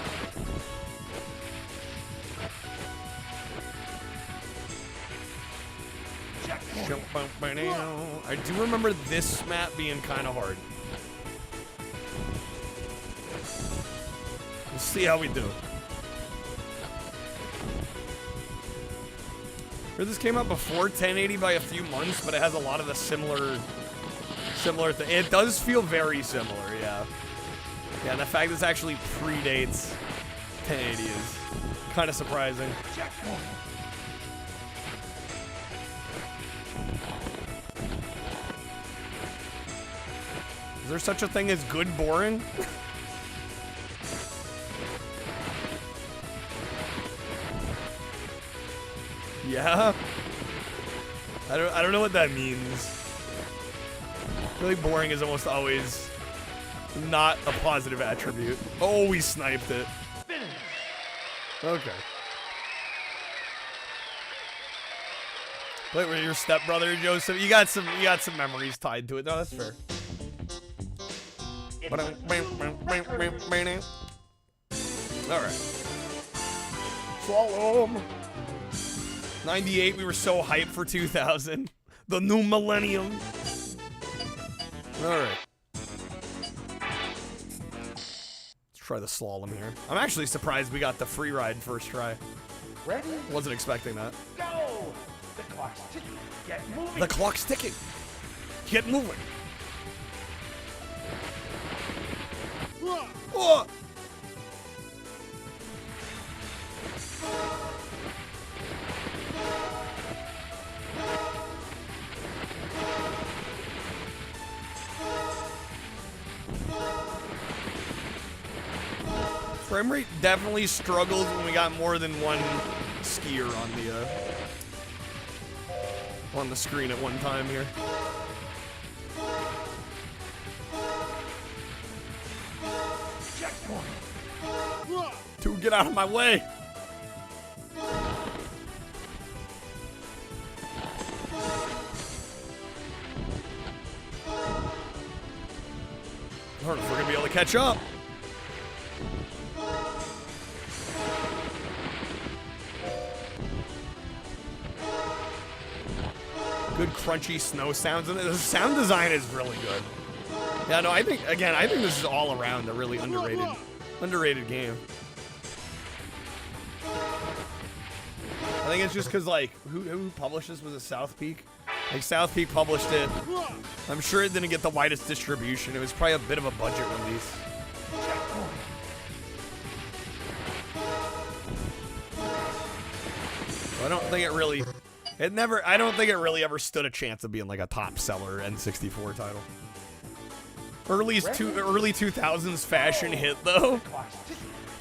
I do remember this map being kind of hard. We'll see how we do. This came out before 1080 by a few months, but it has a lot of the similar thing. It does feel very similar, yeah. Yeah, the fact this actually predates 1080 is kind of surprising. Is there such a thing as good boring? Yeah? I don't know what that means. I feel like boring is almost always Not a positive attribute. Oh, we sniped it. Okay. Wait, with your stepbrother, Joseph? You got some memories tied to it. No, that's fair. Alright. Swallow 'em. 98, we were so hyped for 2000. The new millennium. Alright. Let's try the slalom here. I'm actually surprised we got the free ride first try. Ready? Wasn't expecting that. Go! The clock's ticking. Get moving. The clock's ticking. Get moving. Oh! Frame rate definitely struggled when we got more than one skier on the screen at one time here. Dude, get out of my way! I don't know if we're gonna be able to catch up. Good crunchy snow sounds, and the sound design is really good. Yeah, no, I think this is all around a really underrated game. I think it's just because, like, who published this? Was it South Peak? Like, South Peak published it. I'm sure it didn't get the widest distribution. It was probably a bit of a budget release. So I don't think it really... I don't think it really ever stood a chance of being, like, a top seller N64 title. Early 2000s fashion hit, though.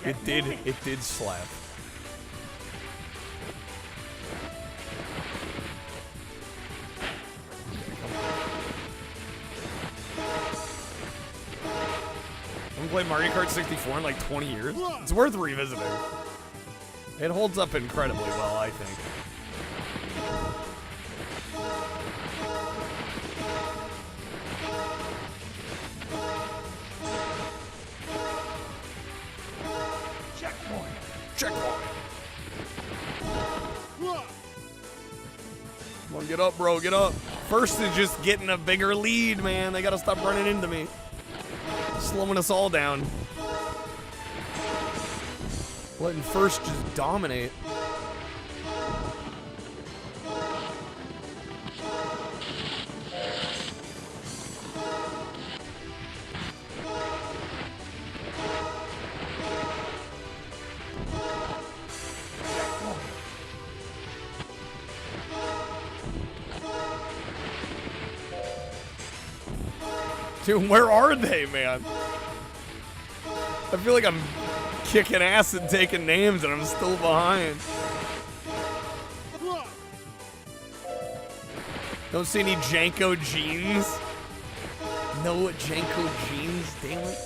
It did slap. I haven't played Mario Kart 64 in like 20 years. It's worth revisiting. It holds up incredibly well, I think. Checkpoint. Come on, get up, bro, get up. First is just getting a bigger lead, man. They gotta stop running into me. Slowing us all down. Letting first just dominate. Dude, where are they, man? I feel like I'm kicking ass and taking names and I'm still behind. Don't see any Janko jeans. No Janko jeans, damn it.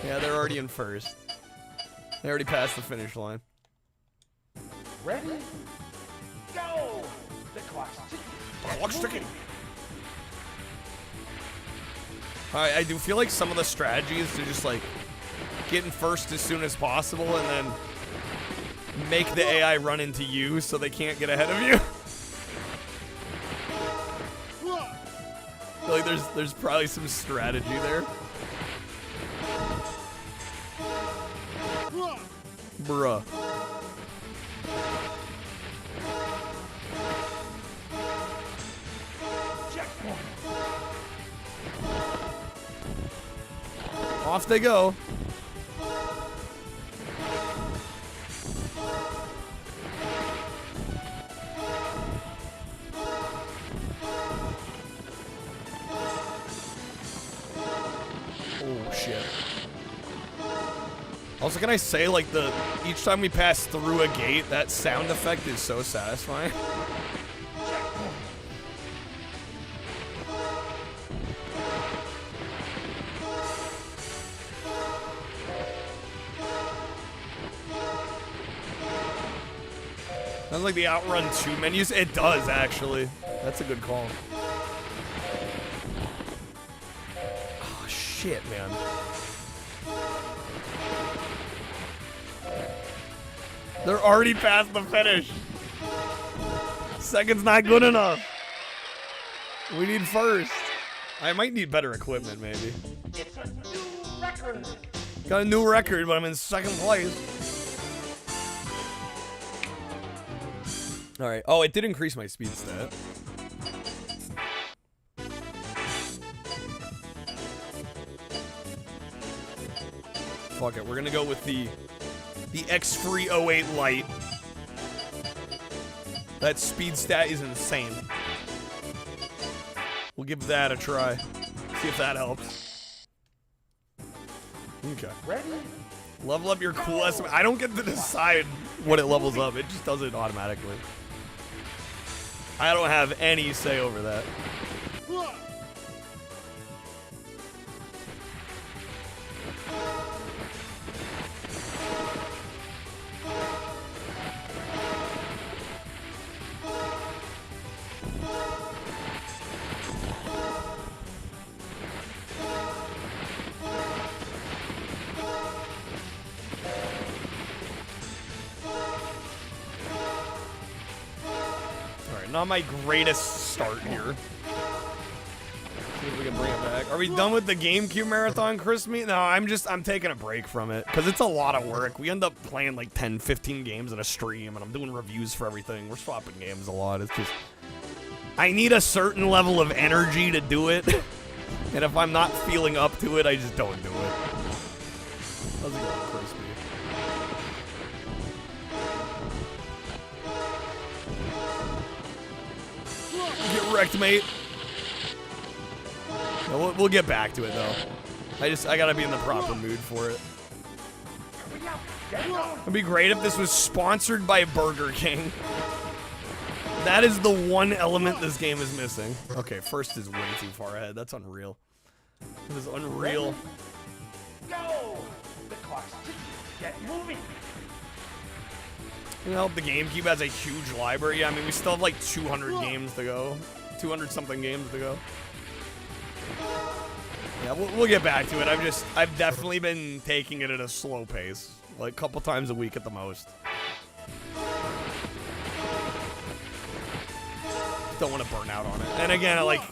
Yeah, they're already in first. They already passed the finish line. Ready? Go! The clock's ticking. The clock's ticking. I do feel like some of the strategy is to just like get in first as soon as possible and then make the AI run into you so they can't get ahead of you. I feel like there's probably some strategy there. Bruh. Off they go. Oh shit. Also, can I say, like, each time we pass through a gate, that sound effect is so satisfying. Sounds like the Outrun 2 menus. It does, actually. That's a good call. Oh, shit, man. They're already past the finish. Second's not good enough. We need first. I might need better equipment, maybe. It's a new record. Got a new record, but I'm in second place. All right. Oh, it did increase my speed stat. Fuck it. We're gonna go with the X-Free 08 Lite. That speed stat is insane. We'll give that a try. See if that helps. Okay. Ready? Level up your cool estimate. I don't get to decide what it levels up. It just does it automatically. I don't have any say over that. Not my greatest start here. See if we can bring it back. Are we done with the GameCube marathon, Chris? No, I'm taking a break from it because it's a lot of work. We end up playing like 10, 15 games in a stream, and I'm doing reviews for everything. We're swapping games a lot. It's just, I need a certain level of energy to do it, and if I'm not feeling up to it, I just don't do it. How's it going, Crispy? Get wrecked, mate. No, we'll get back to it though. I gotta be in the proper mood for it. It'd be great if this was sponsored by Burger King. That is the one element this game is missing. Okay, first is way too far ahead. That's unreal. That is unreal. Go! The clock's ticking. Get moving. You know, the GameCube has a huge library. I mean, we still have like 200 games to go. 200 something games to go. Yeah, we'll get back to it. I've definitely been taking it at a slow pace. Like a couple times a week at the most. Don't want to burn out on it. And again, like,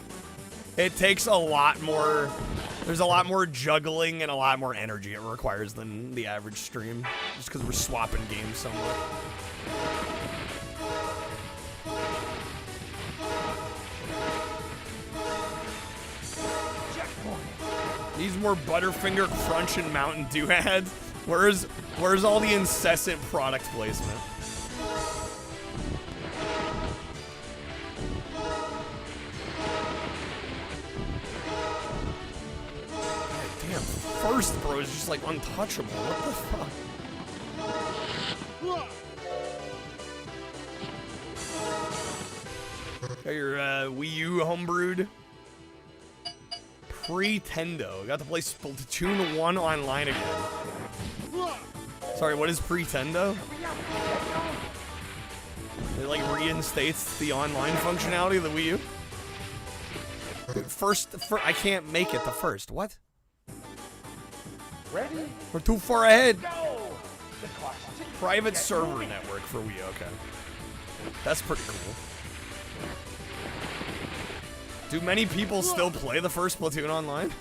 it takes a lot more, there's a lot more juggling and a lot more energy it requires than the average stream. Just because we're swapping games so much. Needs more Butterfinger Crunch and Mountain Dew ads. Where's all the incessant product placement? God damn, first bro is just like untouchable. What the fuck? Got your Wii U homebrewed. Pretendo. Got to play Splatoon 1 online again. Sorry, what is Pretendo? It like reinstates the online functionality of the Wii U. First, I can't make it the first. What? Ready? We're too far ahead. Go! The clock's ticking. Private server network for Wii U. Okay. That's pretty cool. Do many people still play the first Splatoon online?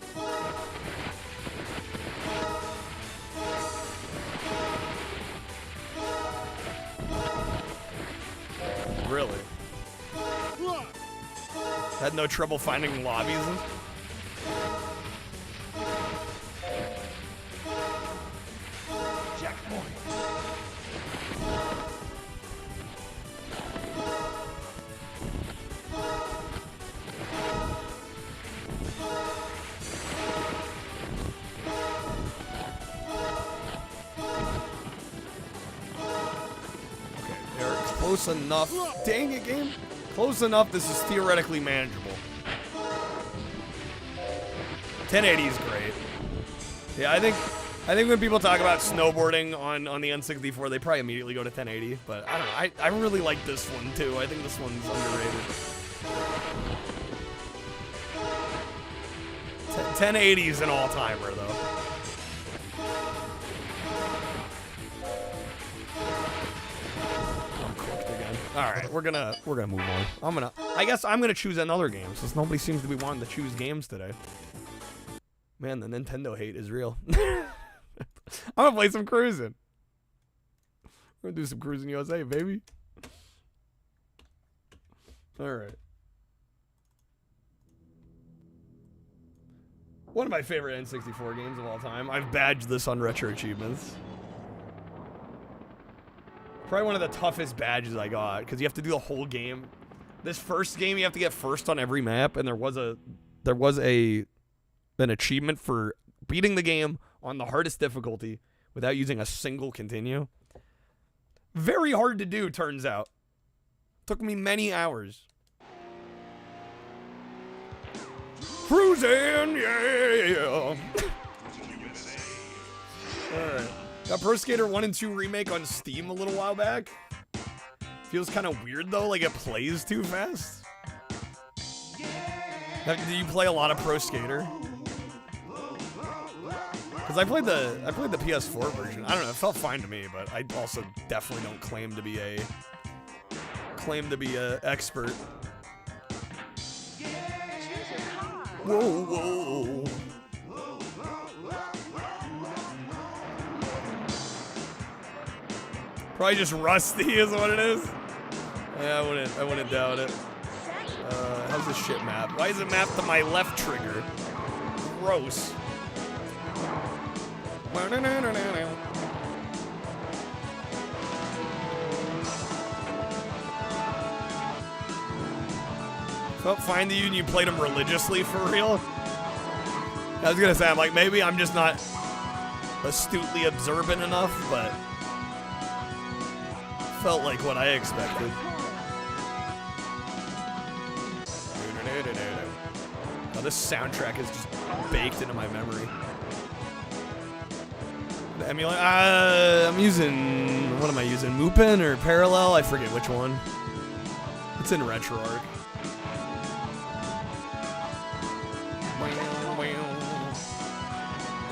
Really? Had no trouble finding lobbies? Checkpoint. Close enough. Dang it, game. Close enough. This is theoretically manageable. 1080 is great. Yeah, I think I think when people talk about snowboarding on the N64, they probably immediately go to 1080. But I don't know. I really like this one too. I think this one's underrated. 1080 is an all-timer though. I'm cooked again. All right, we're gonna move on. I guess I'm gonna choose another game since nobody seems to be wanting to choose games today. Man, the Nintendo hate is real. I'm gonna play some cruising. We're gonna do some cruising USA, baby. All right. One of my favorite N64 games of all time. I've badged this on Retro Achievements. Probably one of the toughest badges I got, because you have to do the whole game. This first game, you have to get first on every map, and there was an achievement for beating the game on the hardest difficulty without using a single continue. Very hard to do, turns out. Took me many hours. Cruising, yeah. Alright. Got Pro Skater 1 and 2 remake on Steam a little while back. Feels kind of weird though, like it plays too fast. Now, do you play a lot of Pro Skater? Because I played the PS4 version. I don't know, it felt fine to me, but I also definitely don't claim to be a expert. Whoa, whoa. Probably just rusty is what it is. Yeah, I wouldn't doubt it. How's this shit map? Why is it mapped to my left trigger? Gross. Well, find the you played them religiously for real? I was gonna say, I'm like, maybe I'm just not astutely observant enough, but felt like what I expected. Oh, this soundtrack is just baked into my memory. I'm using, what am I using? Mupin or Parallel? I forget which one. It's in RetroArch.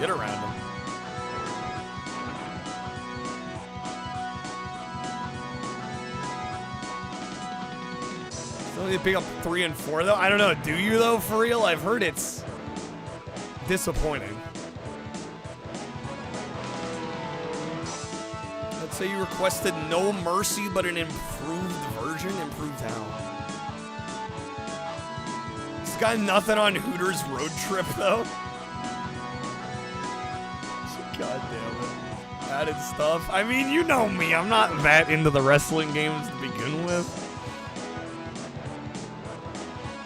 Get around them. So you pick up 3 and 4 though? I don't know. Do you though? For real? I've heard it's disappointing. Let's say you requested No Mercy, but an improved version. Improved how? It's got nothing on Hooters Road Trip though. God damn it. Added stuff. I mean, you know me. I'm not that into the wrestling games to begin with.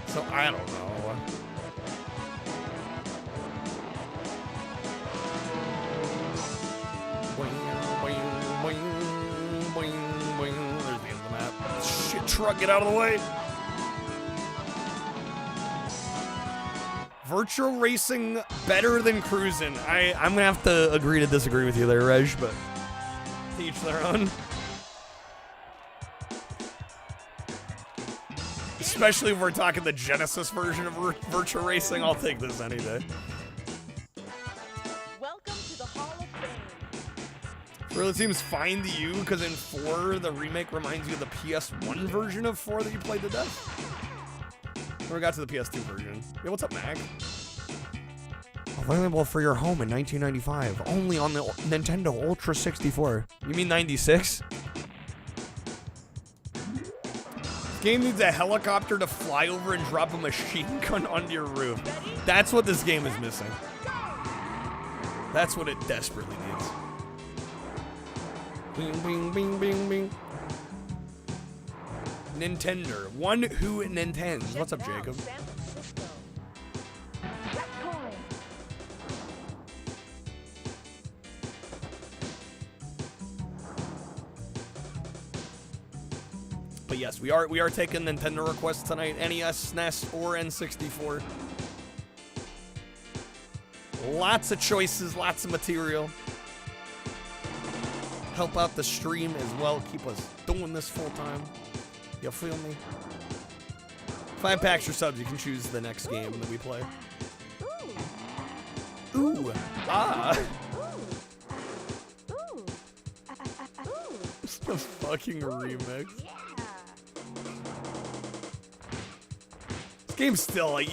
So, I don't know. There's the end of the map. Shit truck, get out of the way. Virtual racing better than cruising. I'm gonna have to agree to disagree with you there, Reg, but to each their own. Especially if we're talking the Genesis version of virtual racing, I'll take this any day. Welcome to the Hall of Fame. Really seems fine to you, because in 4, the remake reminds you of the PS1 version of 4 that you played to death. Or we got to the PS2 version. Yeah, what's up, Mac? Available for your home in 1995, only on the Nintendo Ultra 64. You mean 96? This game needs a helicopter to fly over and drop a machine gun onto your roof. That's what this game is missing. That's what it desperately needs. Bing, bing, bing, bing, bing. Nintender. One who Nintends. What's up, Jacob? But yes, we are taking Nintendo requests tonight. NES, SNES, or N64. Lots of choices, lots of material. Help out the stream as well. Keep us doing this full time. You feel me? 5 packs or subs, you can choose the next game that we play. Ooh. Ah. The fucking remix. This game's still, like,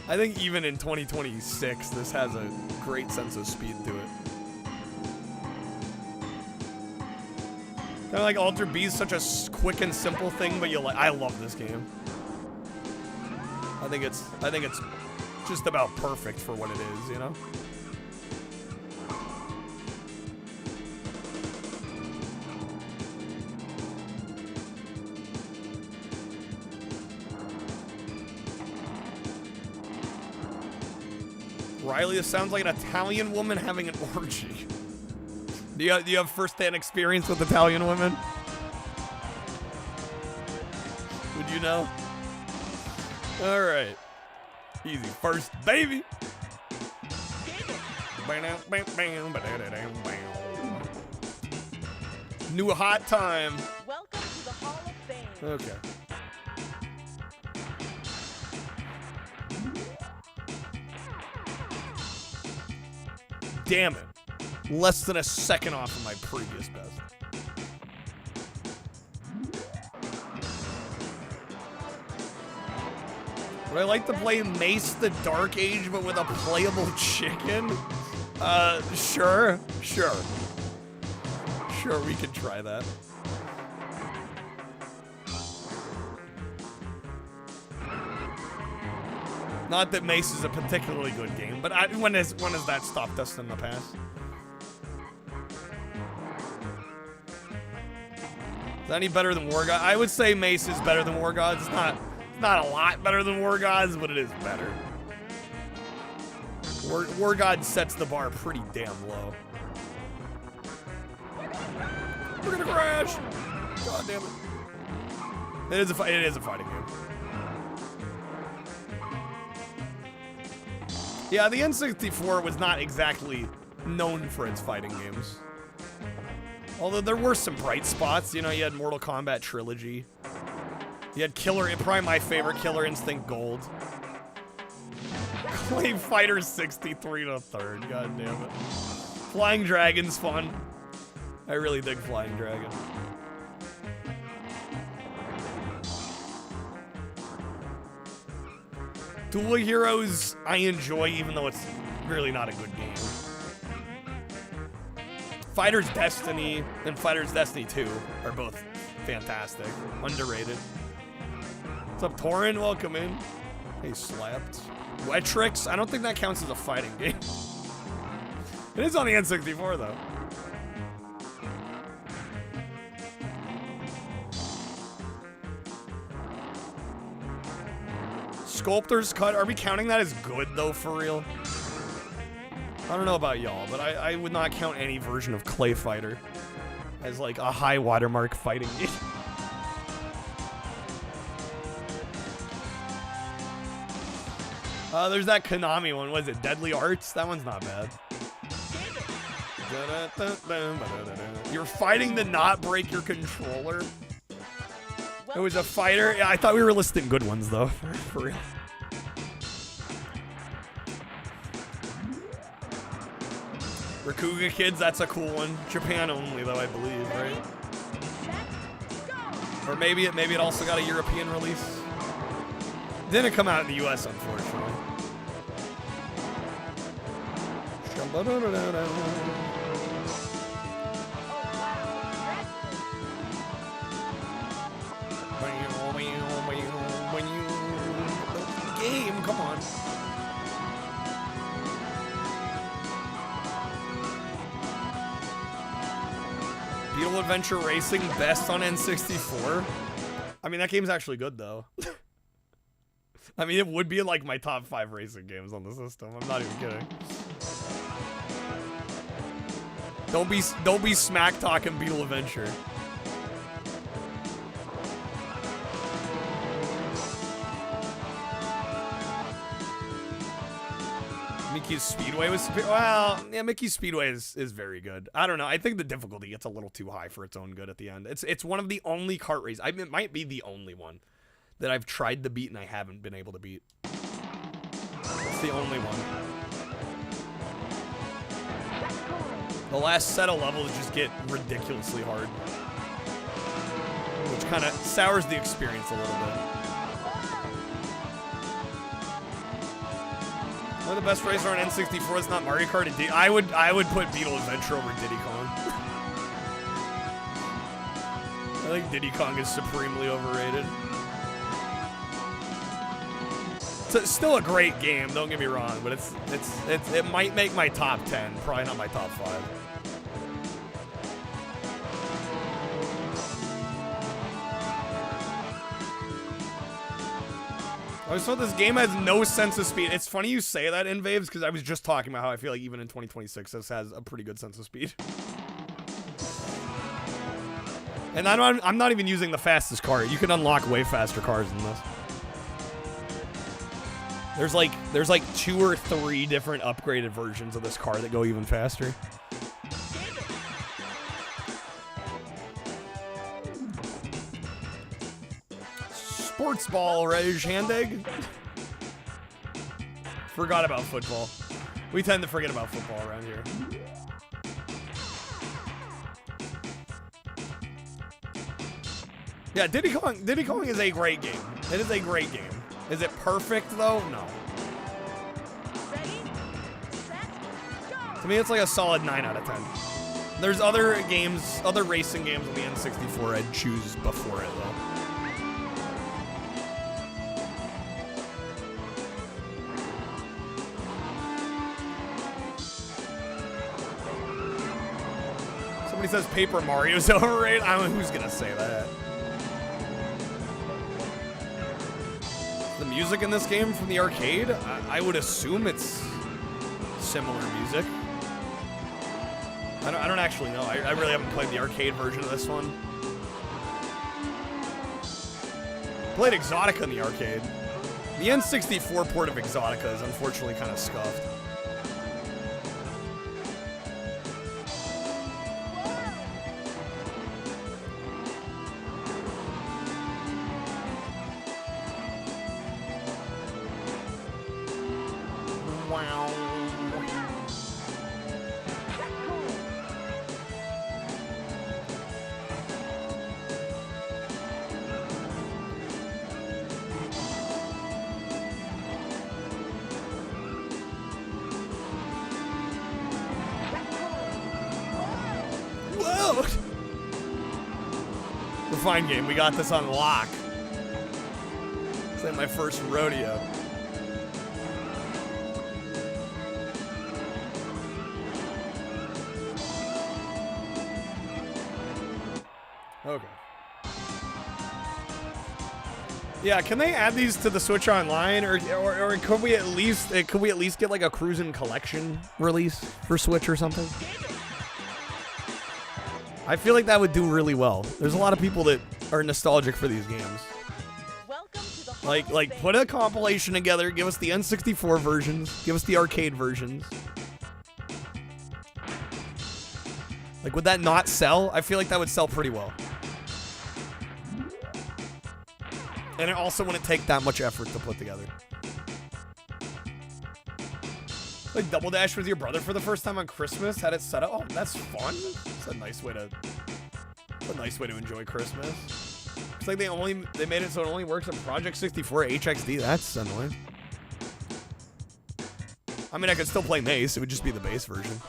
I think even in 2026, this has a great sense of speed to it. Kind of like Alter B is such a quick and simple thing, but I love this game. I think it's just about perfect for what it is, you know? Riley, this sounds like an Italian woman having an orgy. Do you have first-hand experience with Italian women? Would you know? All right. Easy first, baby. New hot time. Welcome to the Hall of Fame. Okay. Damn it. Less than a second off of my previous best. Would I like to play Mace the Dark Age, but with a playable chicken? Sure. Sure, we could try that. Not that Mace is a particularly good game, but when has that stopped us in the past? Is that any better than War Gods? I would say Mace is better than War Gods. It's not a lot better than War Gods, but it is better. War Gods sets the bar pretty damn low. We're gonna crash! God damn it. It is a fighting game. Yeah, the N64 was not exactly known for its fighting games. Although there were some bright spots. You know, you had Mortal Kombat Trilogy. You had probably my favorite, Killer Instinct Gold. Clay Fighter 63 to third, god damn it. Flying Dragon's fun. I really dig Flying Dragon. Duel Heroes I enjoy, even though it's really not a good game. Fighter's Destiny and Fighter's Destiny 2 are both fantastic. Underrated. What's up, Torin? Welcome in. Hey, slapped. Wetrix? I don't think that counts as a fighting game. It is on the N64, though. Sculptor's Cut. Are we counting that as good, though, for real? I don't know about y'all, but I would not count any version of Clay Fighter as, like, a high watermark fighting game. There's that Konami one. What is it? Deadly Arts? That one's not bad. You're fighting to not break your controller? It was a fighter? Yeah, I thought we were listing good ones, though. For real. Rakuga Kids, that's a cool one. Japan only, though, I believe, right? Or maybe it also got a European release. Didn't come out in the US, unfortunately. Game, come on. Beetle Adventure Racing, best on N64. I mean, that game's actually good, though. I mean, it would be like my top 5 racing games on the system. I'm not even kidding. Don't be smack talking Beetle Adventure. Mickey's Speedway was well, yeah, Mickey's Speedway is very good. I don't know. I think the difficulty gets a little too high for its own good at the end. It's one of the only kart races. It might be the only one that I've tried to beat and I haven't been able to beat. It's the only one. The last set of levels just get ridiculously hard, which kind of sours the experience a little bit. One of the best racer on N64 is not Mario Kart. I would put Beetle Adventure over Diddy Kong. I think Diddy Kong is supremely overrated. It's still a great game, don't get me wrong, but it might make my top 10, probably not my top 5. I was told this game has no sense of speed. It's funny you say that, Invaves, because I was just talking about how I feel like even in 2026 this has a pretty good sense of speed. And I'm not even using the fastest car. You can unlock way faster cars than this. There's like 2 or 3 different upgraded versions of this car that go even faster. Sports ball, Reg Handig. Forgot about football. We tend to forget about football around here. Yeah, Diddy Kong is a great game. It is a great game. Is it perfect though? No. Ready, set, go. To me, it's like a solid 9 out of 10. There's other games, other racing games on the N64 I'd choose before it though. Somebody says Paper Mario's overrated. I don't know who's gonna say that. The music in this game from the arcade, I would assume it's similar music. I don't actually know. I really haven't played the arcade version of this one. Played Exotica in the arcade. The N64 port of Exotica is unfortunately kind of scuffed. Fine game. We got this on lock. It's like my first rodeo. Okay. Yeah, can they add these to the Switch Online, or could we at least get like a Cruisin' Collection release for Switch or something? I feel like that would do really well. There's a lot of people that are nostalgic for these games. Welcome to the Hall Like of Fame. put a compilation together, give us the N64 versions, give us the arcade versions. Like, would that not sell? I feel like that would sell pretty well. And it also wouldn't take that much effort to put together. Like Double Dash with your brother for the first time on Christmas, had it set up. Oh, that's fun. It's a nice way to enjoy Christmas. It's like they made it so it only works on Project 64 HXD. That's annoying. I mean, I could still play Mace. It would just be the base version.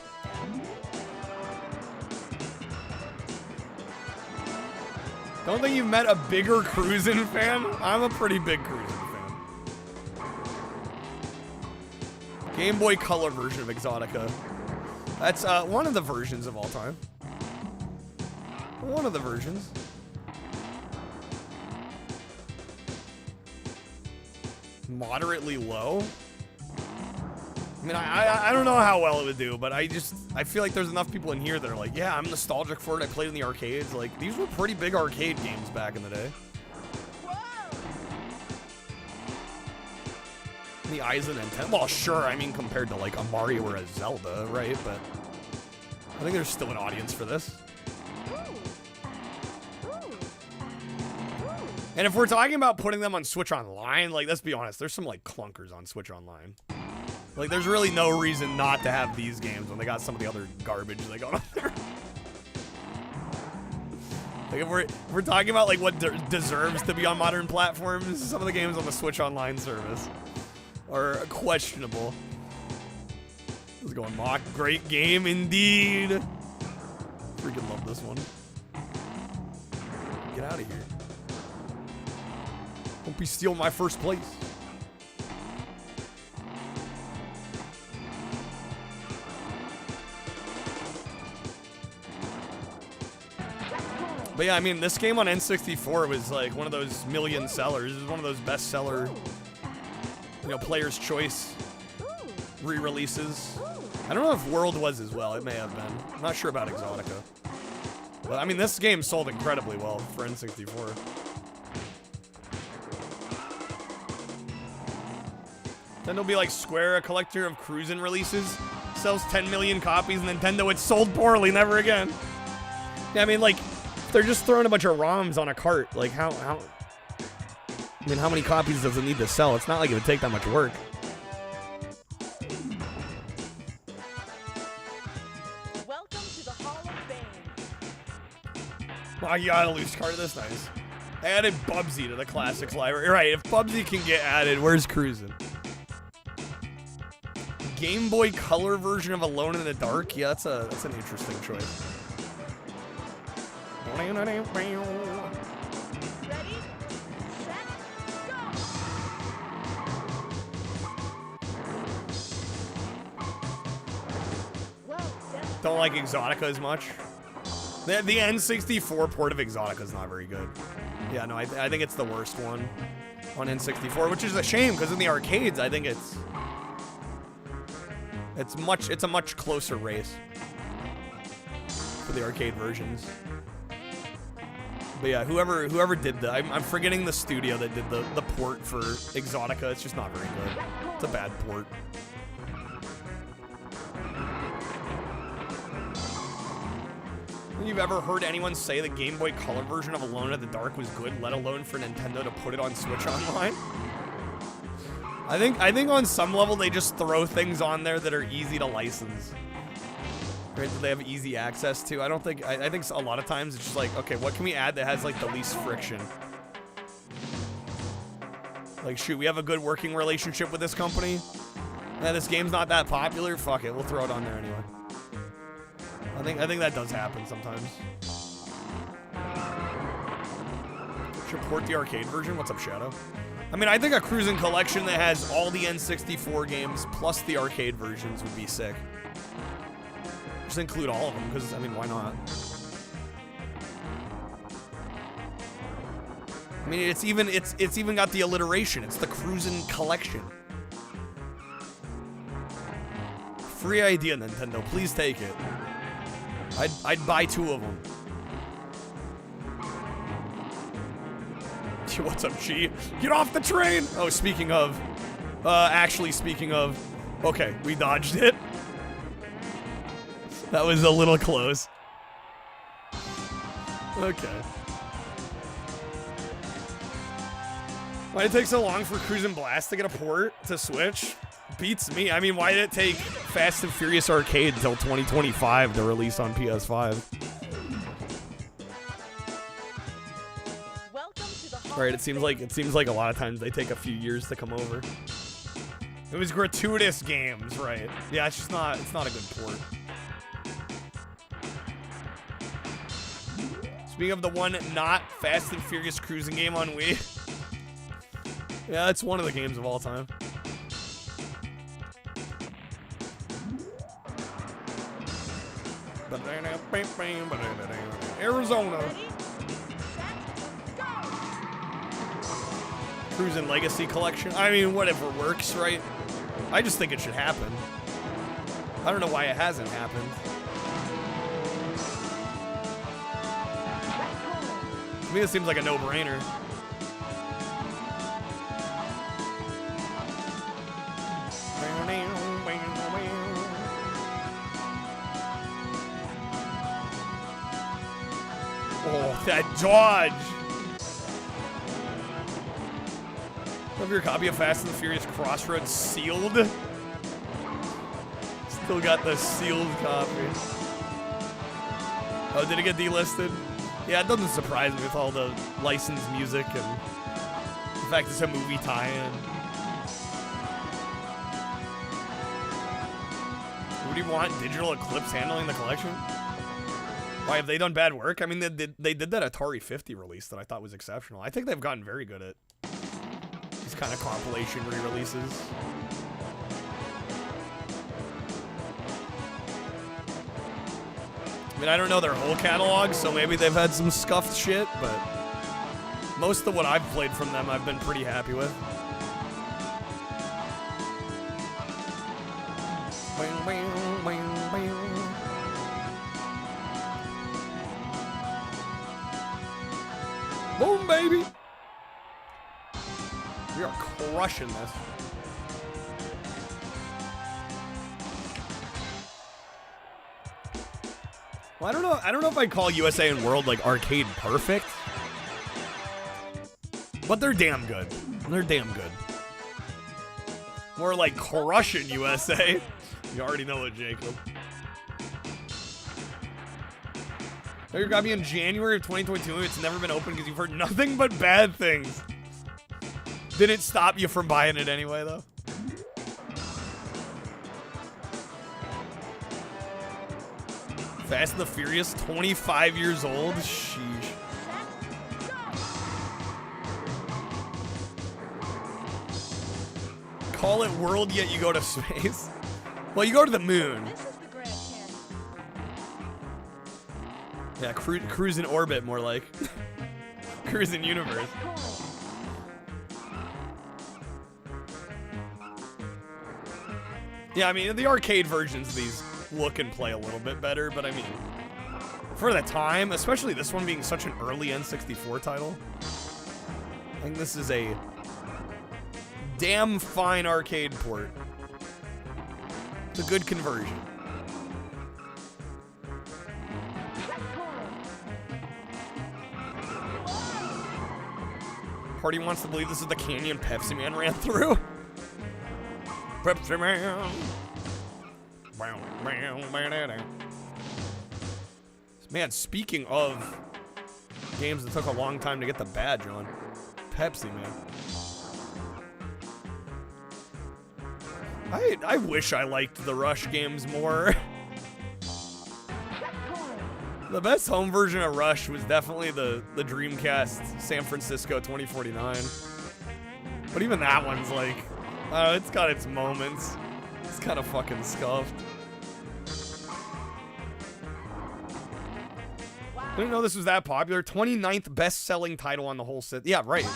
Don't think you've met a bigger Cruisin' fan? I'm a pretty big Cruisin' fan. Game Boy Color version of Exotica. That's one of the versions of all time. One of the versions. Moderately low. I mean, I don't know how well it would do, but I feel like there's enough people in here that are like, yeah, I'm nostalgic for it. I played in the arcades. Like, these were pretty big arcade games back in the day. In the eyes of Nintendo. Well, sure, I mean, compared to like a Mario or a Zelda, right? But I think there's still an audience for this. And if we're talking about putting them on Switch Online, like, let's be honest, there's some, like, clunkers on Switch Online. Like, there's really no reason not to have these games when they got some of the other garbage they got on there. Like, if we're talking about, like, what deserves to be on modern platforms, some of the games on the Switch Online service are questionable. Let's go on Mock. Great game, indeed. Freaking love this one. Get out of here. Don't be stealing my first place. But yeah, I mean, this game on N64 was like one of those million sellers. It was one of those bestseller, you know, Player's Choice re-releases. I don't know if World was as well. It may have been. I'm not sure about Exotica. But I mean, this game sold incredibly well for N64. Then it'll be like Square, a collector of cruisin' releases, sells 10 million copies. Nintendo, it's sold poorly, never again. Yeah, I mean, like, if they're just throwing a bunch of ROMs on a cart, like, how, I mean, how many copies does it need to sell? It's not like it would take that much work. Welcome to the Hall of Fame. Oh, you got a loose card. That's nice. I added Bubsy to the Classics library. Right, if Bubsy can get added, where's Cruisin'? Game Boy Color version of Alone in the Dark? Yeah, that's an interesting choice. Ready, set, go! Don't like Exotica as much. The N64 port of Exotica is not very good. Yeah, no, I think it's the worst one on N64, which is a shame because in the arcades, I think it's a much closer race for the arcade versions. But yeah, whoever did that, I'm forgetting the studio that did the port for Exotica. It's just not very good. It's a bad port. You've ever heard anyone say the Game Boy Color version of Alone in the Dark was good, let alone for Nintendo to put it on Switch Online? I think on some level they just throw things on there that are easy to license. Right, that they have easy access to. I think a lot of times it's just like, okay, what can we add that has like the least friction? Like, shoot, we have a good working relationship with this company. Yeah, this game's not that popular. Fuck it, we'll throw it on there anyway. I think that does happen sometimes. Should port the arcade version. What's up, Shadow? I mean, I think a cruising collection that has all the N64 games plus the arcade versions would be sick. Just include all of them, because, I mean, why not? I mean, it's even got the alliteration. It's the cruising collection. Free idea, Nintendo. Please take it. I'd buy 2 of them. What's up, G? Get off the train! Oh, speaking of, okay, we dodged it. That was a little close. Okay. Why'd it take so long for Cruisin' Blast to get a port to Switch? Beats me. I mean, why did it take Fast and Furious Arcade until 2025 to release on PS5? Right, it seems like a lot of times they take a few years to come over. It was gratuitous games, right? Yeah, it's not a good port. Speaking of the one not Fast and Furious cruising game on Wii. Yeah, it's one of the games of all time. Arizona. Cruisin' Legacy Collection. I mean, whatever works, right? I just think it should happen. I don't know why it hasn't happened. To me, it seems like a no-brainer. Oh, that dodge! Have your copy of Fast and the Furious Crossroads sealed? Still got the sealed copy. Oh, did it get delisted? Yeah, it doesn't surprise me with all the licensed music and the fact it's a movie tie-in. What do you want? Digital Eclipse handling the collection? Why, have they done bad work? I mean, they did that Atari 50 release that I thought was exceptional. I think they've gotten very good at these kind of compilation re-releases. I mean, I don't know their whole catalog, so maybe they've had some scuffed shit, but most of what I've played from them I've been pretty happy with. Boom, baby! We are crushing this. Well, I don't know if I'd call USA and World like arcade perfect, but they're damn good. They're damn good. More like crushing USA. You already know it, Jacob. You got me in January of 2022. It's never been open because you've heard nothing but bad things. Didn't stop you from buying it anyway, though. Fast and the Furious, 25 years old. Sheesh. Call it world, yet you go to space. Well, you go to the moon. Yeah, cruise in orbit, more like. Cruise in universe. Yeah, I mean, the arcade versions of these look and play a little bit better, but I mean, for the time, especially this one being such an early N64 title, I think this is a damn fine arcade port. It's a good conversion. Party wants to believe this is the canyon Pepsi Man ran through. Pepsi Man. Man, speaking of games that took a long time to get the badge on, Pepsi Man. I wish I liked the Rush games more. The best home version of Rush was definitely the Dreamcast San Francisco 2049. But even that one's like, it's got its moments. It's kind of fucking scuffed. I didn't know this was that popular. 29th best-selling title on the whole set. Yeah, right.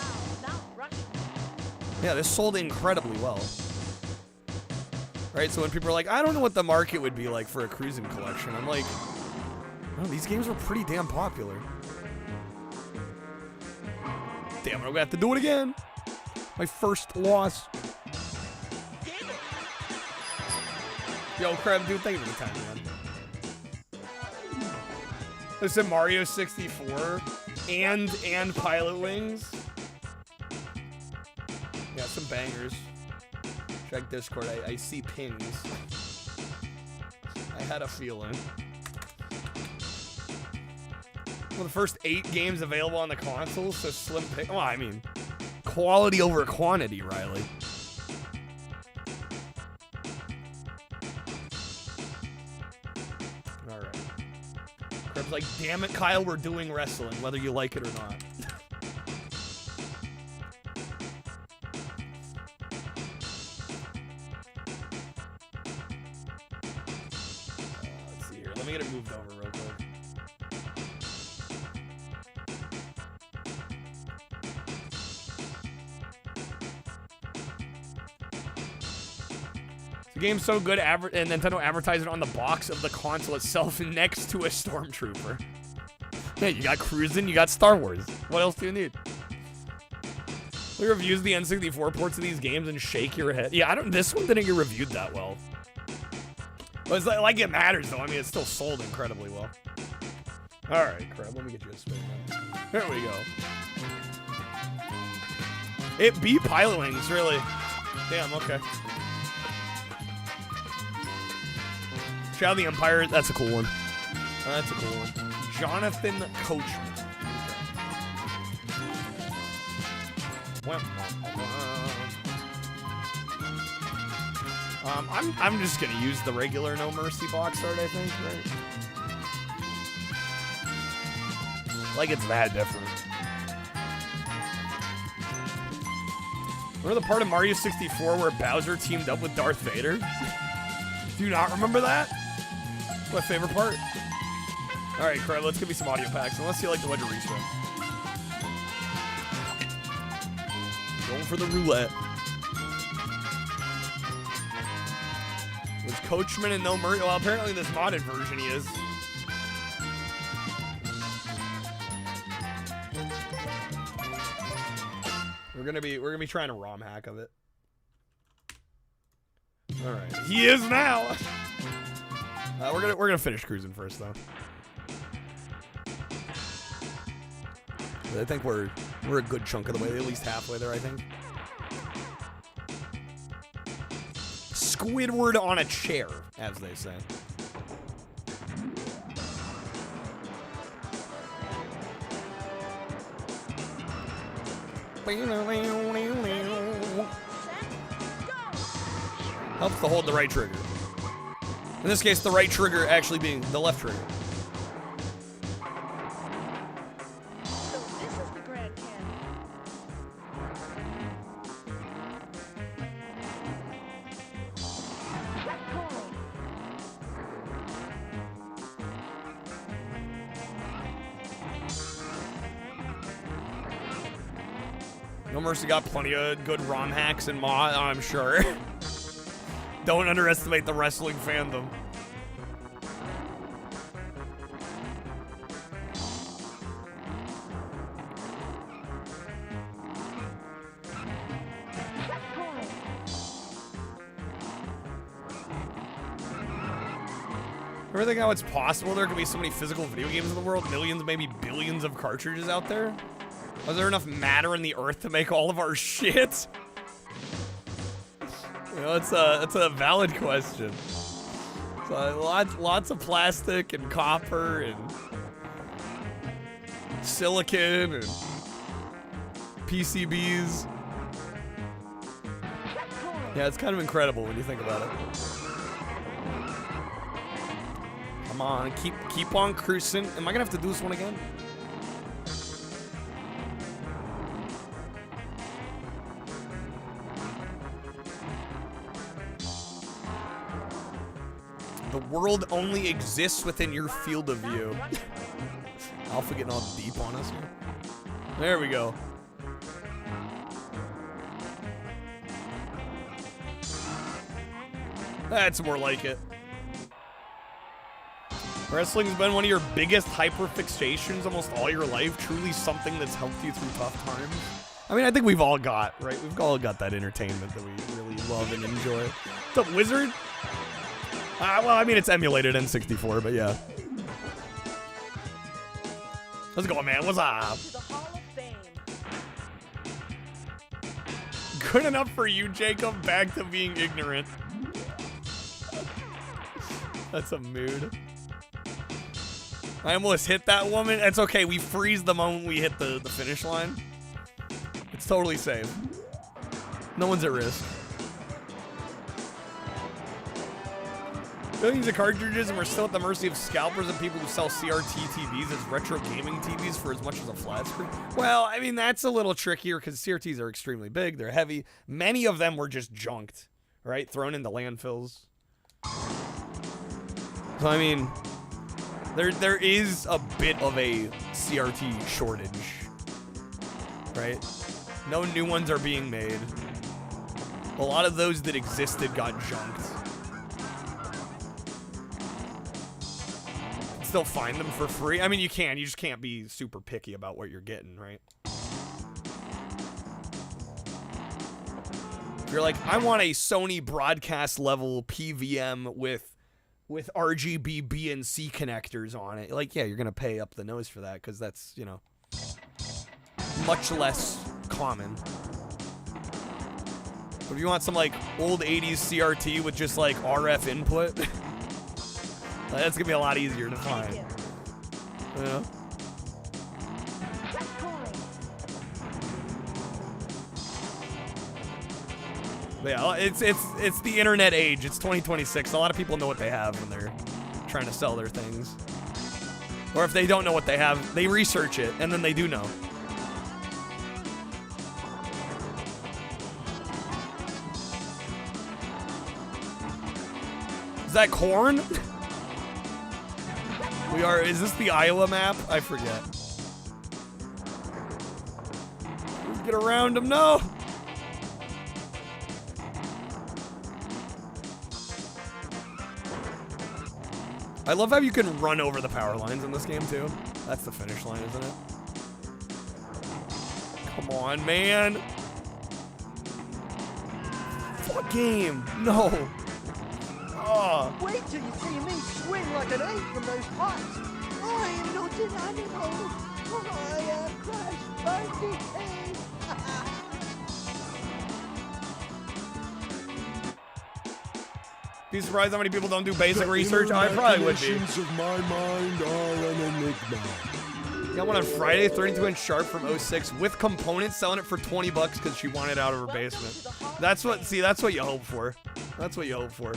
Yeah, this sold incredibly well. Right, so when people are like, I don't know what the market would be like for a cruising collection, I'm like, oh, these games were pretty damn popular. Damn it, I'm gonna have to do it again. My first loss. Yo, Crab, dude, thank you for the time, man. Listen, Mario 64 and Pilot Wings. Yeah, some bangers. Check Discord, I see pings. I had a feeling. Well, the first 8 games available on the console, so slim pick. Well, I mean, quality over quantity, Riley. Alright. Krebs like, damn it, Kyle, we're doing wrestling, whether you like it or not. Let's see here. Let me get it moved over real quick. The game's so good, and Nintendo advertised it on the box of the console itself next to a Stormtrooper. Hey, you got cruising, you got Star Wars. What else do you need? We reviewed the N64 ports of these games and shake your head. Yeah, this one didn't get reviewed that well. But it's like it matters though. I mean, it still sold incredibly well. Alright, crap. Let me get you a spin then. There we go. It beat Pilot Wings, really. Damn, okay. Shadow of the Empire, that's a cool one. That's a cool one. Jonathan Coachman. I'm just gonna use the regular No Mercy box art, I think, right? Like it's that different. Remember the part of Mario 64 where Bowser teamed up with Darth Vader? Do you not remember that? It's my favorite part. Alright, Crab, let's give me some audio packs, unless you like the Wedge Respawn. Going for the roulette. Was Coachman and No Mercy? Well, apparently this modded version he is. We're gonna be trying a ROM hack of it. All right, he is now. We're gonna finish cruising first though. I think we're a good chunk of the way, at least halfway there. I think. Squidward on a chair, as they say. Helps to hold the right trigger. In this case, the right trigger actually being the left trigger. So this is the Grand Canyon. No Mercy got plenty of good ROM hacks and mod, I'm sure. Don't underestimate the wrestling fandom. Ever think how it's possible there could be so many physical video games in the world? Millions, maybe billions of cartridges out there? Was there enough matter in the earth to make all of our shit? You know, it's a valid question. So lots of plastic and copper and silicon and PCBs. Yeah, it's kind of incredible when you think about it. Come on, keep on cruising. Am I gonna have to do this one again? The world only exists within your field of view. Alpha getting all deep on us here. There we go. That's more like it. Wrestling's been one of your biggest hyperfixations almost all your life. Truly something that's helped you through tough times. I mean, I think we've all got, right? We've all got that entertainment that we really love and enjoy. What's up, Wizard? Well, I mean, it's emulated N64, but yeah. How's it going, man? What's up? Good enough for you, Jacob. Back to being ignorant. That's a mood. I almost hit that woman. It's okay. We freeze the moment we hit the finish line. It's totally safe. No one's at risk. Billions of cartridges, and we're still at the mercy of scalpers and people who sell CRT TVs as retro gaming TVs for as much as a flat screen. Well, I mean, that's a little trickier because CRTs are extremely big. They're heavy. Many of them were just junked, right? Thrown into landfills. So, I mean, there is a bit of a CRT shortage, right? No new ones are being made. A lot of those that existed got junked. Still find them for free. I mean, you can. You just can't be super picky about what you're getting, right? If you're like, I want a Sony broadcast level PVM with with RGB B and C connectors on it. Like, yeah, you're gonna pay up the nose for that because that's, you know, much less common. But if you want some like old 80s CRT with just like RF input, that's gonna be a lot easier to find. Yeah. But yeah, it's the internet age. It's 2026. A lot of people know what they have when they're trying to sell their things. Or if they don't know what they have, they research it, and then they do know. Is that corn? Is this the Iowa map? I forget. Get around him, no! I love how you can run over the power lines in this game, too. That's the finish line, isn't it? Come on, man. Fuck game. No. Oh. Wait till you see me swing like an ape from those pots. I am not an animal. I am Crash Bandicoot. Be surprised how many people don't do basic research. I probably would be. Of my mind are an enigma. Got one on Friday, 32-inch Sharp from 06 with components, selling it for 20 bucks because she wanted it out of her basement. That's what you hope for. That's what you hope for.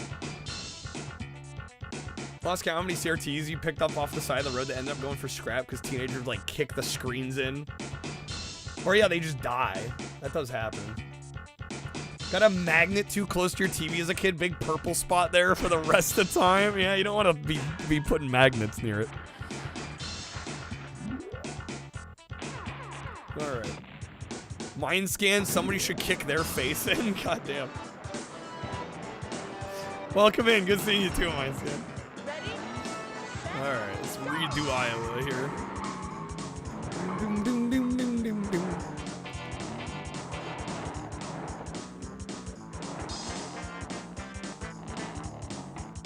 Lost count how many CRTs you picked up off the side of the road that ended up going for scrap because teenagers like kick the screens in. Or yeah, they just die. That does happen. Got a magnet too close to your TV as a kid, big purple spot there for the rest of the time. Yeah, you don't want to be putting magnets near it. All right. Mind scan, somebody should kick their face in. Goddamn. Welcome in, good seeing you too, Mind scan. All right, let's redo Iowa here. Doom, doom, doom, doom, doom, doom.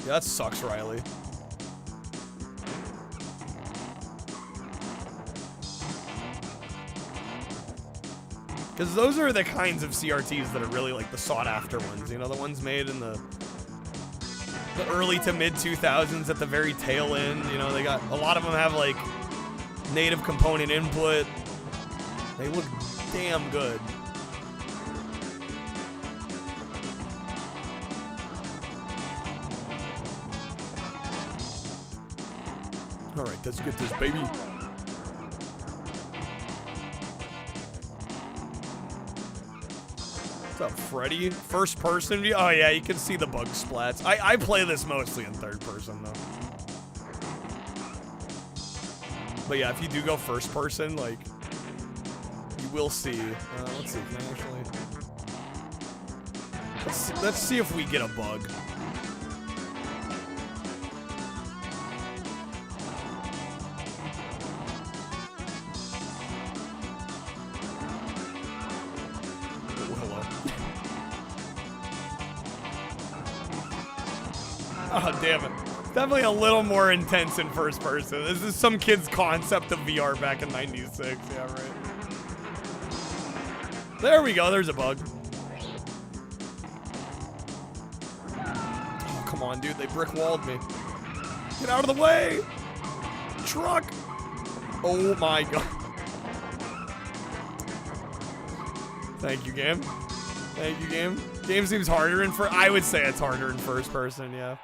Yeah, that sucks, Riley. Because those are the kinds of CRTs that are really like the sought-after ones. You know, the ones made in the early to mid 2000s at the very tail end. You know, they got a lot of them have like native component input. They look damn good. All right, let's get this, baby. What's up, Freddy? First person view? Oh yeah, you can see the bug splats. I play this mostly in third person though. But yeah, if you do go first person, like, you will see. Let's see, can I actually... Let's see if we get a bug. Oh, damn it. Definitely a little more intense in first person. This is some kid's concept of VR back in '96. Yeah, right. There we go. There's a bug. Oh, come on, dude. They brick-walled me. Get out of the way! Truck! Oh, my God. Thank you, game. Thank you, game. Game seems harder in first. I would say it's harder in first person, yeah.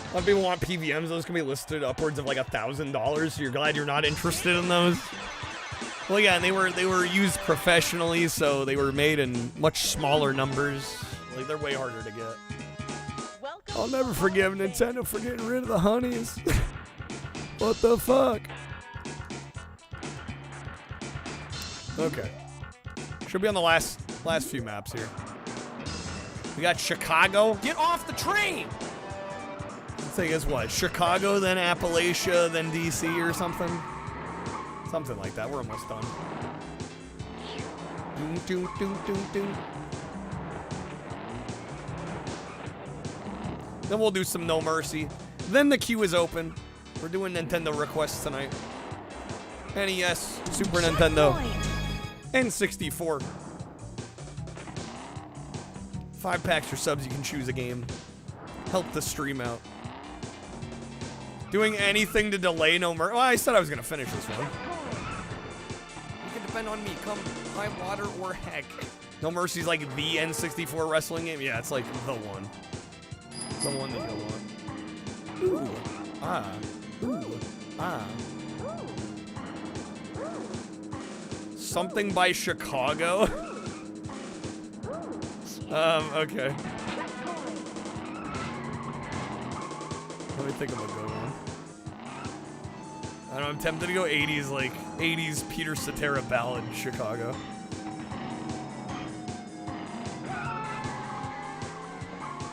A lot of people want PVMs. Those can be listed upwards of like $1,000. So you're glad you're not interested in those. Well, yeah, and they were used professionally, so they were made in much smaller numbers. Like they're way harder to get. I'll never forgive Nintendo for getting rid of the honeys. What the fuck? Okay. Should be on the last few maps here. We got Chicago. Get off the train! I think it's what? Chicago, then Appalachia, then DC or something? Something like that. We're almost done. Doom, doom, doom, doom, doom. Then we'll do some No Mercy. Then the queue is open. We're doing Nintendo requests tonight. NES, Super Nintendo, N64. 5 packs or subs, you can choose a game. Help the stream out. Doing anything to delay No Mercy. Well, I said I was gonna finish this one. You can depend on me. Come high water or heck. No Mercy's like the N64 wrestling game. Yeah, it's like the one. The one that you'll want. Ooh. Ah. Ooh. Ah. Something by Chicago. Okay. Let me think of a good one. I don't know, I'm tempted to go 80s, like 80s Peter Cetera ballad, Chicago.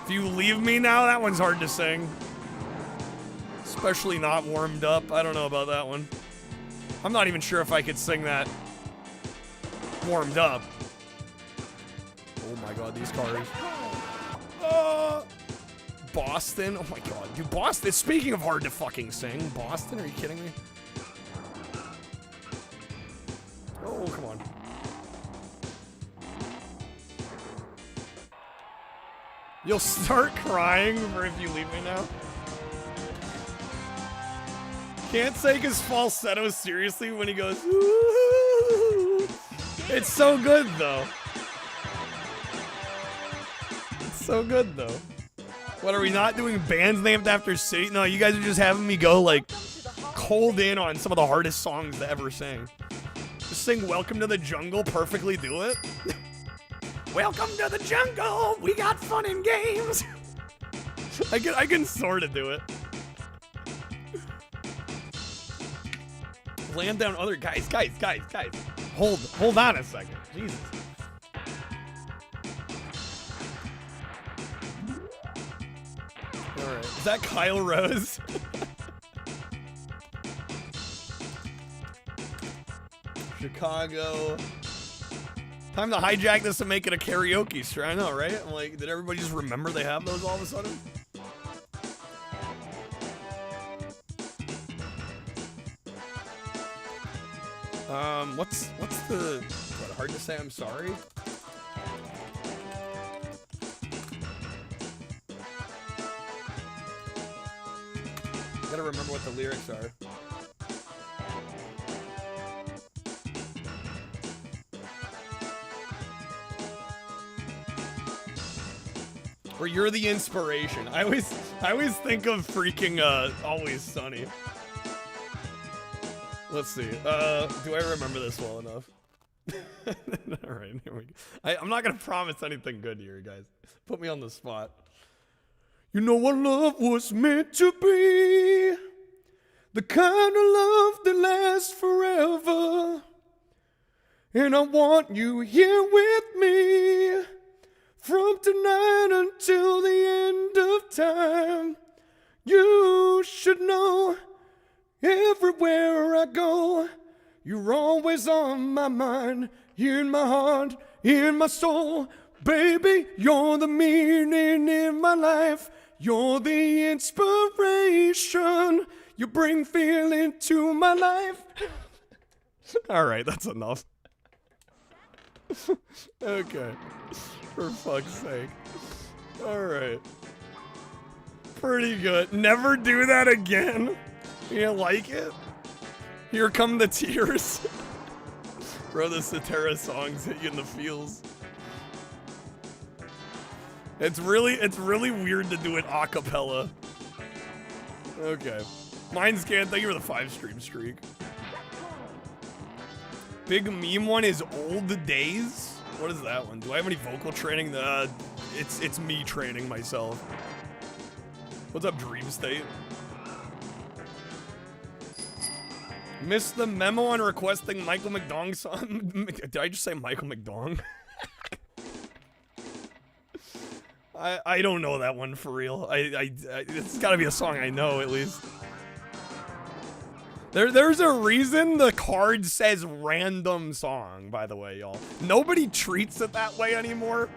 If You Leave Me Now, that one's hard to sing. Especially not warmed up. I don't know about that one. I'm not even sure if I could sing that warmed up. Oh my god, these cars. Boston. Oh my god, dude, Boston. Speaking of hard to fucking sing, Boston, are you kidding me? Oh, come on. You'll start crying for If You Leave Me Now. Can't take his falsetto seriously when he goes, ooh. It's so good, though. It's so good, though. What, are we not doing bands named after city? No, you guys are just having me go, like, cold in on some of the hardest songs to ever sing. Just sing Welcome to the Jungle, perfectly do it. Welcome to the jungle, we got fun and games. I can sort of do it. Land down other guys. Hold on a second. Jesus. Alright. Is that Kyle Rose? Chicago. Time to hijack this and make it a karaoke stream. I know, right? I'm like, did everybody just remember they have those all of a sudden? What's the, what, hard to say I'm sorry? Gotta remember what the lyrics are. Or You're the Inspiration. I always think of freaking Always Sunny. Let's see. Do I remember this well enough? Alright, here we go. I'm not gonna promise anything good here, guys. Put me on the spot. You know what love was meant to be. The kind of love that lasts forever. And I want you here with me. From tonight until the end of time. You should know. Everywhere I go, you're always on my mind, in my heart, in my soul. Baby, you're the meaning in my life. You're the inspiration. You bring feeling to my life. All right, that's enough. Okay, for fuck's sake. All right. Pretty good. Never do that again. You like it? Here come the tears. Bro, the Cetera songs hit you in the feels. It's really weird to do it a cappella. Okay. Mine's Can, thank you for the 5-stream streak. Big meme one is Old Days. What is that one? Do I have any vocal training? It's me training myself. What's up, Dream State? Missed the memo on requesting Michael McDong song. Did I just say Michael McDong? I don't know that one for real. It's gotta be a song I know at least. There's a reason the card says random song, by the way, y'all. Nobody treats it that way anymore.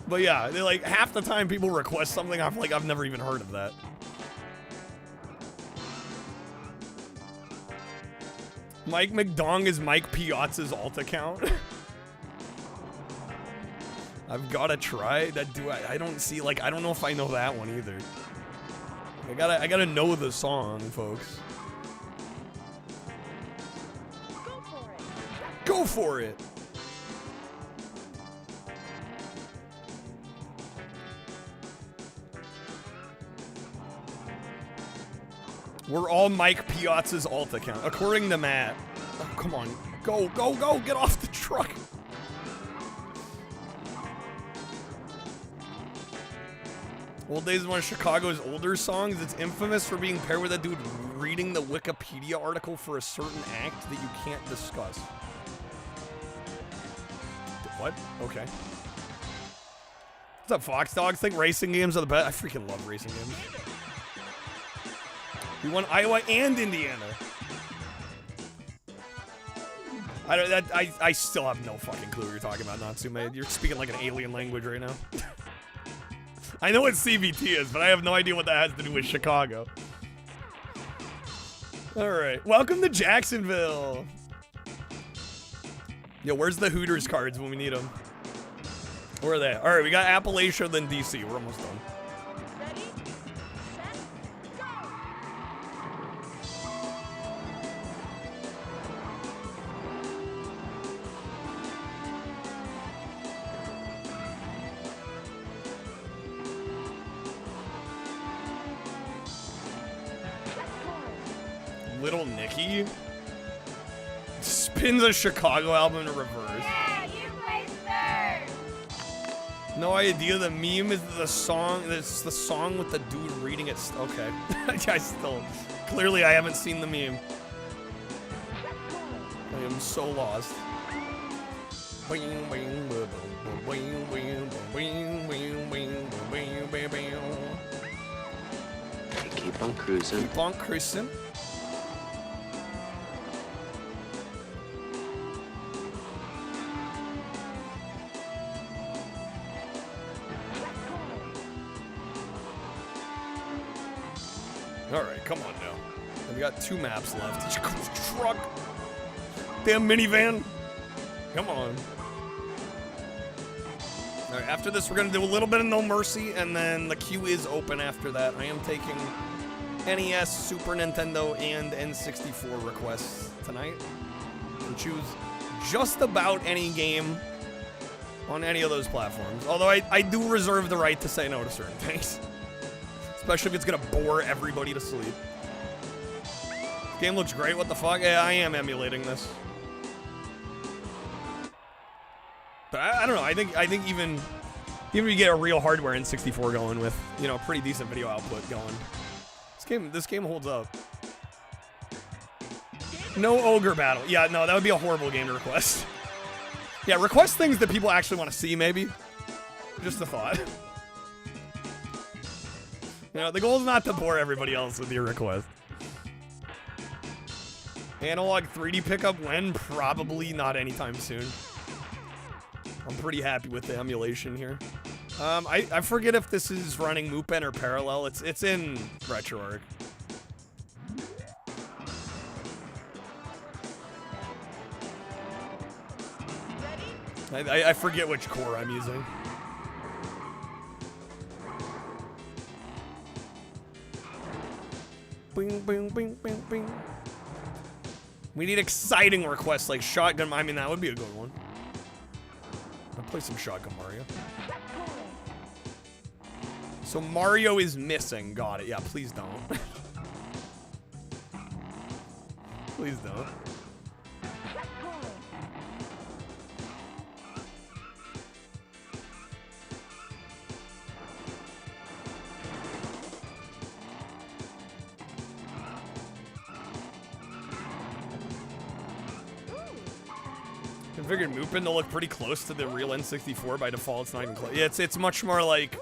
But yeah, like half the time people request something, I'm like, I've never even heard of that. Mike McDong is Mike Piazza's alt account. I've gotta try that. I don't see, like, I don't know if I know that one either. I gotta know the song, folks. Go for it. We're all Mike Piazza's alt account, according to Matt. Oh, come on. Go, go, go. Get off the truck. Old Days is one of Chicago's older songs. It's infamous for being paired with a dude reading the Wikipedia article for a certain act that you can't discuss. What? Okay. What's up, Fox Dogs? Think racing games are the best? I freaking love racing games. We won Iowa and Indiana. I still have no fucking clue what you're talking about, Natsume. You're speaking like an alien language right now. I know what CBT is, but I have no idea what that has to do with Chicago. Alright, welcome to Jacksonville. Yo, where's the Hooters cards when we need them? Where are they? Alright, we got Appalachia, then DC. We're almost done. Little Nicky spins a Chicago album in reverse. Yeah, you placed third. No idea. The meme is the song. It's the song with the dude reading it. Okay. I still. Clearly, I haven't seen the meme. I am so lost. Keep on cruising. Keep on cruising. Alright, come on now. We got 2 maps left. Truck! Damn minivan! Come on. Alright, after this we're gonna do a little bit of No Mercy, and then the queue is open after that. I am taking NES, Super Nintendo, and N64 requests tonight. You can choose just about any game on any of those platforms. Although I do reserve the right to say no to certain things. Especially if it's gonna bore everybody to sleep. This game looks great, what the fuck? Yeah, I am emulating this. But I don't know, I think even if you get a real hardware N64 going with, you know, pretty decent video output going. This game holds up. No ogre battle. Yeah, no, that would be a horrible game to request. Yeah, request things that people actually want to see, maybe. Just a thought. You know, the goal is not to bore everybody else with your request. Analog 3D pickup when? Probably not anytime soon. I'm pretty happy with the emulation here. I forget if this is running Mupen or Parallel. It's in RetroArch. I forget which core I'm using. Bing, bing, bing, bing, bing. We need exciting requests like Shotgun. I mean, that would be a good one. I'll play some Shotgun Mario. So Mario is missing. Got it. Yeah, please don't. Please don't. Configured Mupen to look pretty close to the real N64 by default. It's not even close. Yeah, it's much more like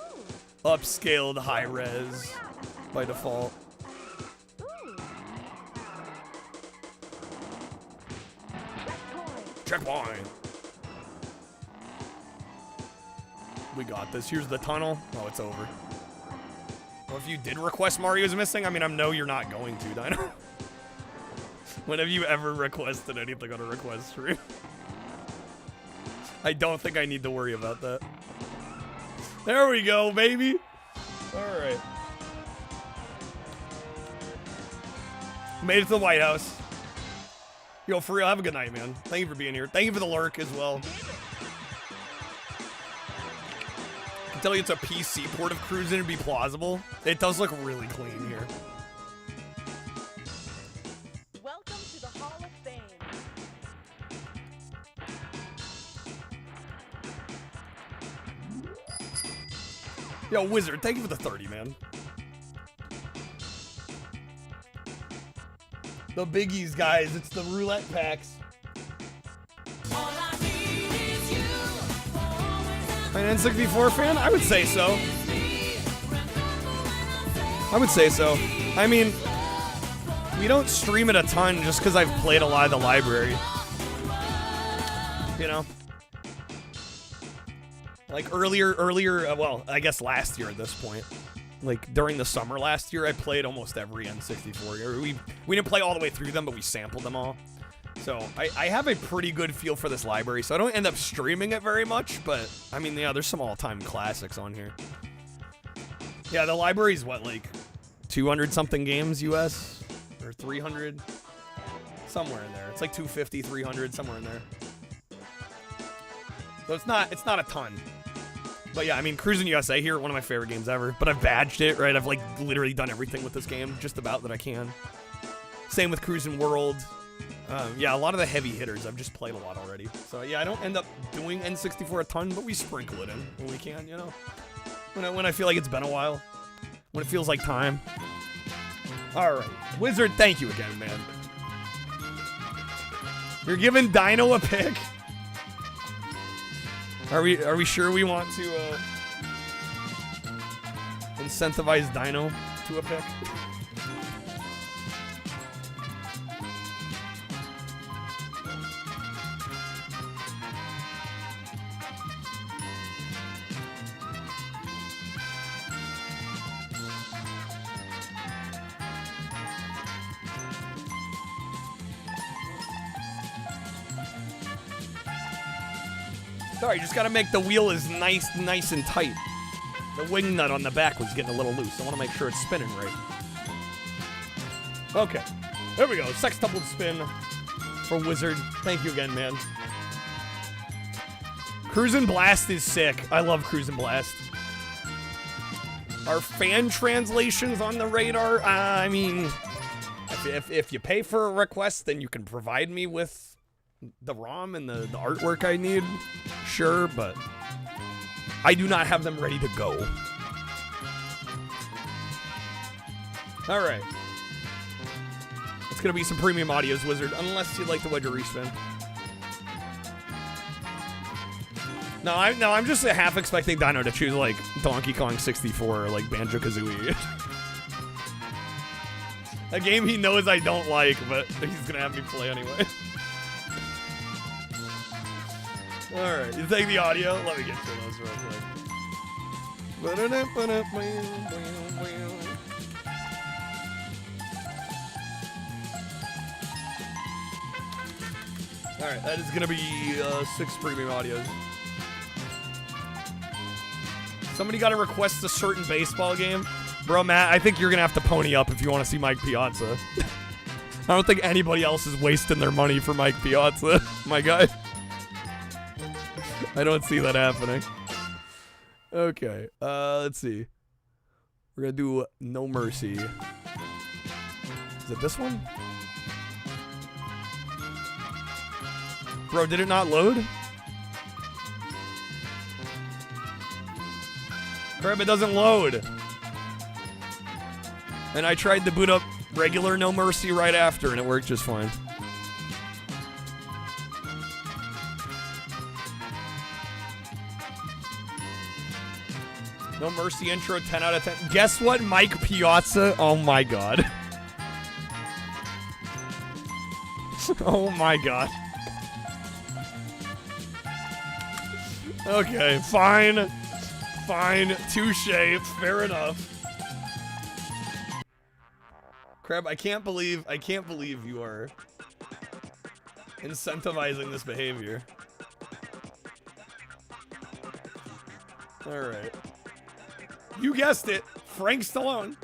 upscaled high res by default. Checkpoint. We got this. Here's the tunnel. Oh, it's over. Well, if you did request Mario's Missing, I mean, I know you're not going to, Dino. When have you ever requested anything on a request stream? I don't think I need to worry about that. There we go, baby. All right. Made it to the White House. Yo, for real, have a good night, man. Thank you for being here. Thank you for the lurk as well. I can tell you it's a PC port of Cruisin' to be plausible. It does look really clean here. Welcome to the Hall of Fame. Yo, Wizard, thank you for the 30, man. The biggies, guys. It's the roulette packs. An N64 fan? I would say so. I would say so. I mean, we don't stream it a ton just because I've played a lot of the library. You know? Like earlier, well, I guess last year at this point. Like, during the summer last year, I played almost every N64. We didn't play all the way through them, but we sampled them all. So, I have a pretty good feel for this library, so I don't end up streaming it very much, but, I mean, yeah, there's some all-time classics on here. Yeah, the library's, what, like, 200-something games US? Or 300? Somewhere in there. It's like 250, 300, somewhere in there. So it's not a ton. But yeah, I mean, Cruisin' USA here, one of my favorite games ever. But I've badged it, right? I've, like, literally done everything with this game, just about that I can. Same with Cruisin' World. Yeah, a lot of the heavy hitters, I've just played a lot already. So yeah, I don't end up doing N64 a ton, but we sprinkle it in when we can, you know? When I feel like it's been a while. When it feels like time. Alright. Wizard, thank you again, man. You're giving Dino a pick? Are we sure we want to incentivize Dino to a pick? Sorry, just gotta make the wheel as nice and tight. The wing nut on the back was getting a little loose. I want to make sure it's spinning right. Okay, there we go. Sextupled spin for Wizard. Thank you again, man. Cruisin' Blast is sick. I love Cruisin' Blast. Are fan translations on the radar? I mean, if you pay for a request, then you can provide me with the ROM and the artwork I need. Sure, but I do not have them ready to go. All right. It's going to be some premium audios, Wizard, unless you'd like the Wedger respin. No, I'm just half expecting Dino to choose, like, Donkey Kong 64 or, like, Banjo-Kazooie. A game he knows I don't like, but he's going to have me play anyway. Alright, you take the audio? Let me get to those real quick. Alright, that is gonna be 6 premium audios. Somebody gotta request a certain baseball game. Bro, Matt, I think you're gonna have to pony up if you want to see Mike Piazza. I don't think anybody else is wasting their money for Mike Piazza, my guy. I don't see that happening. Okay, let's see. We're gonna do No Mercy. Is it this one? Bro, did it not load? Crap, it doesn't load. And I tried to boot up regular No Mercy right after, and it worked just fine. No Mercy intro, 10 out of 10. Guess what, Mike Piazza? Oh my god. Oh my god. Okay, fine. Fine. Touche. Fair enough. Crab, I can't believe you are incentivizing this behavior. Alright. You guessed it. Frank Stallone.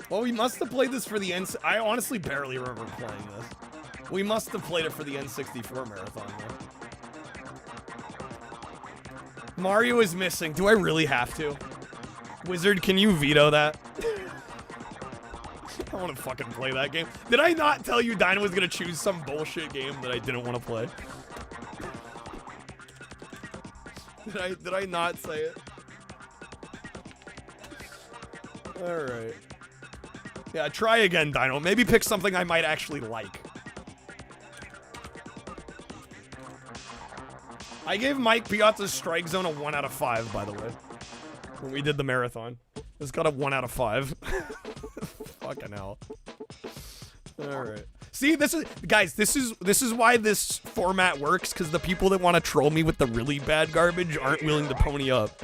Well, we must have played this for the I honestly barely remember playing this. We must have played it for the N64 marathon, though. Mario is missing. Do I really have to? Wizard, can you veto that? I want to fucking play that game. Did I not tell you Dino was going to choose some bullshit game that I didn't want to play? Did I not say it? Alright. Yeah, try again, Dino. Maybe pick something I might actually like. I gave Mike Piazza's Strike Zone a 1 out of 5, by the way. When we did the marathon. It's got a 1 out of 5. Fucking hell. Alright. See, this is why this format works, because the people that want to troll me with the really bad garbage aren't willing to pony up.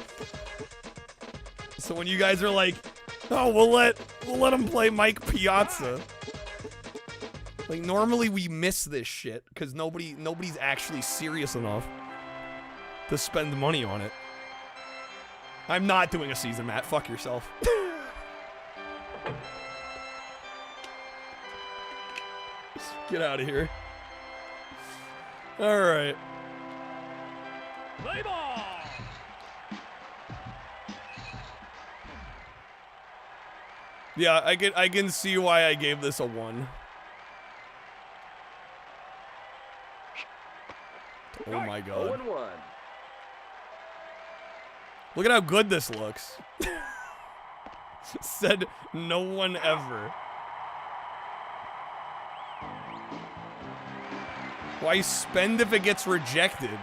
So when you guys are like, oh, we'll let him play Mike Piazza. Like, normally we miss this shit, because nobody's actually serious enough to spend money on it. I'm not doing a season, Matt. Fuck yourself. Get out of here. All right. Play ball. Yeah, I can see why I gave this a 1. Oh my god. 0-1. Look at how good this looks. Said no one ever. Why spend if it gets rejected?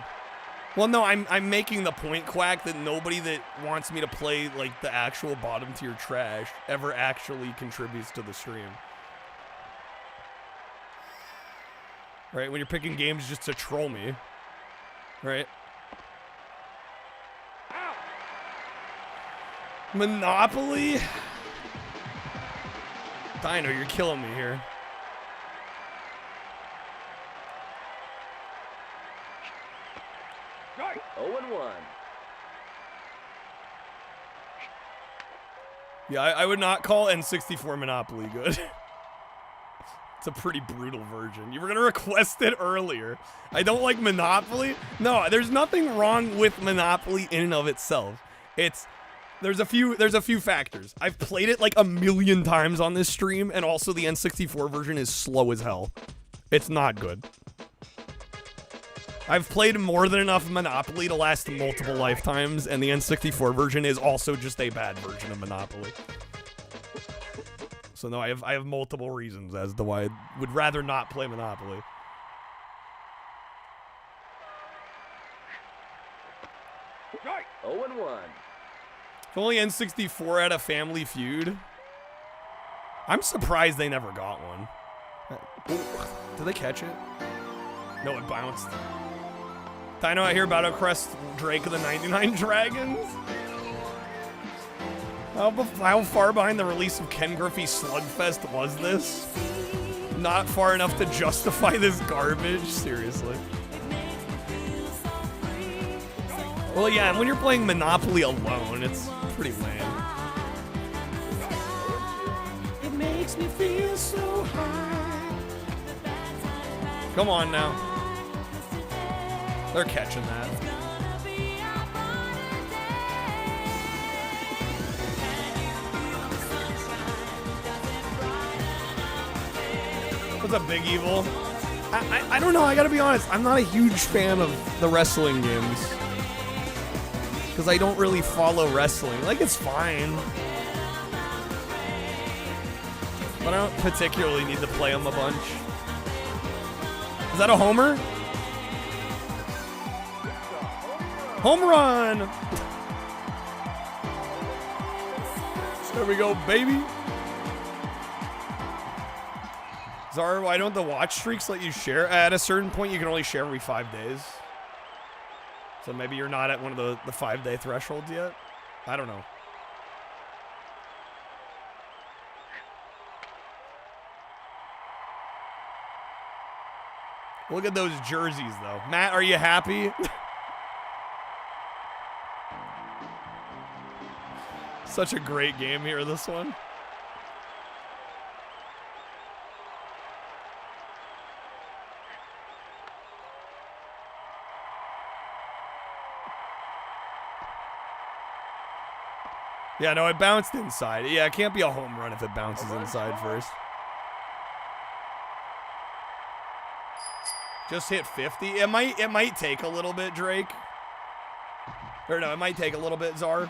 Well, no, I'm making the point, Quack, that nobody that wants me to play like the actual bottom tier trash ever actually contributes to the stream. Right? When you're picking games just to troll me. Right? Monopoly? Dino, you're killing me here. Strike. 0-1. Yeah, I would not call N64 Monopoly good. It's a pretty brutal version. You were gonna request it earlier. I don't like Monopoly. No, there's nothing wrong with Monopoly in and of itself. There's a few factors. I've played it like a million times on this stream, and also the N64 version is slow as hell. It's not good. I've played more than enough Monopoly to last multiple lifetimes, and the N64 version is also just a bad version of Monopoly. So no, I have multiple reasons as to why I would rather not play Monopoly. Strike. 0-1. If only N64 had a Family Feud. I'm surprised they never got one. Did they catch it? No, it bounced. Dino out here, Battle Crest, Drake of the 99 Dragons. How far behind the release of Ken Griffey's Slugfest was this? Not far enough to justify this garbage? Seriously. Well, yeah, when you're playing Monopoly alone, it's pretty lame. It makes me feel so high. Come on now. They're catching that. What's up, Big Evil? I don't know, I gotta be honest. I'm not a huge fan of the wrestling games. Because I don't really follow wrestling. Like, it's fine. But I don't particularly need to play them a bunch. Is that a homer? Home run! There we go, baby. Zara, why don't the watch streaks let you share? At a certain point, you can only share every 5 days. So maybe you're not at one of the 5-day thresholds yet? I don't know. Look at those jerseys, though. Matt, are you happy? Such a great game here, this one. Yeah, no, it bounced inside. Yeah, it can't be a home run if it bounces inside first. Just hit 50. It might take a little bit, Drake. Or no, it might take a little bit, Czar.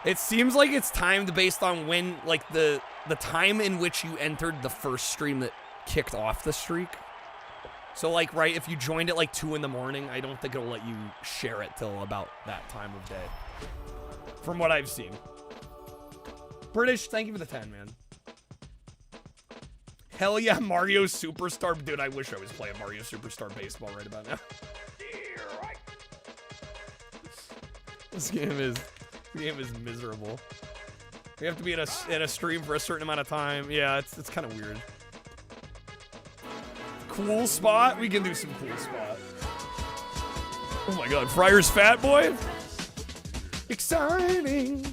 It seems like it's timed based on when, like, the time in which you entered the first stream that kicked off the streak. So, like, right, if you joined at, like, 2 in the morning, I don't think it'll let you share it till about that time of day. From what I've seen. British, thank you for the 10, man. Hell yeah, Mario Superstar. Dude, I wish I was playing Mario Superstar Baseball right about now. This game is miserable. We have to be in a stream for a certain amount of time. Yeah, it's kind of weird. Cool spot? We can do some cool spot. Oh my god, Friar's Fat Boy? Exciting.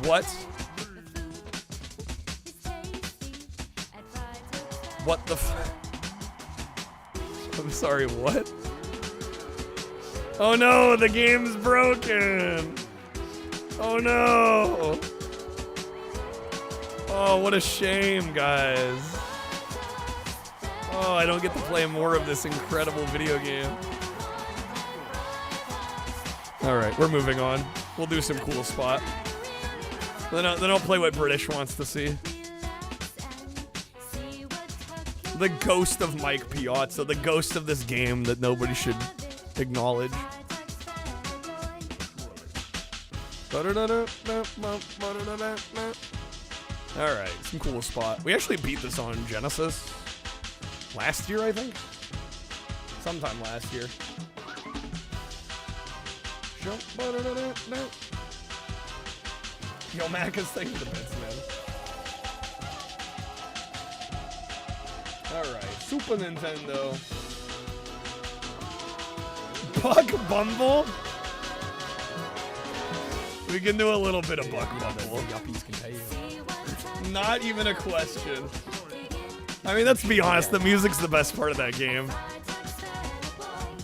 What? What the f- I'm sorry, what? Oh no, the game's broken. Oh no. Oh, what a shame, guys. Oh, I don't get to play more of this incredible video game. Alright, we're moving on. We'll do some cool spot. Then I'll play what British wants to see. The ghost of Mike Piazza, the ghost of this game that nobody should acknowledge. Alright, some cool spot. We actually beat this on Genesis last year, I think. Sometime last year. Yo, Macca's, thank you for the bits, man. Alright, Super Nintendo. Buck Bumble? We can do a little bit of Buck Bumble. Yuppies can pay you. Not even a question. I mean, let's be honest, the music's the best part of that game.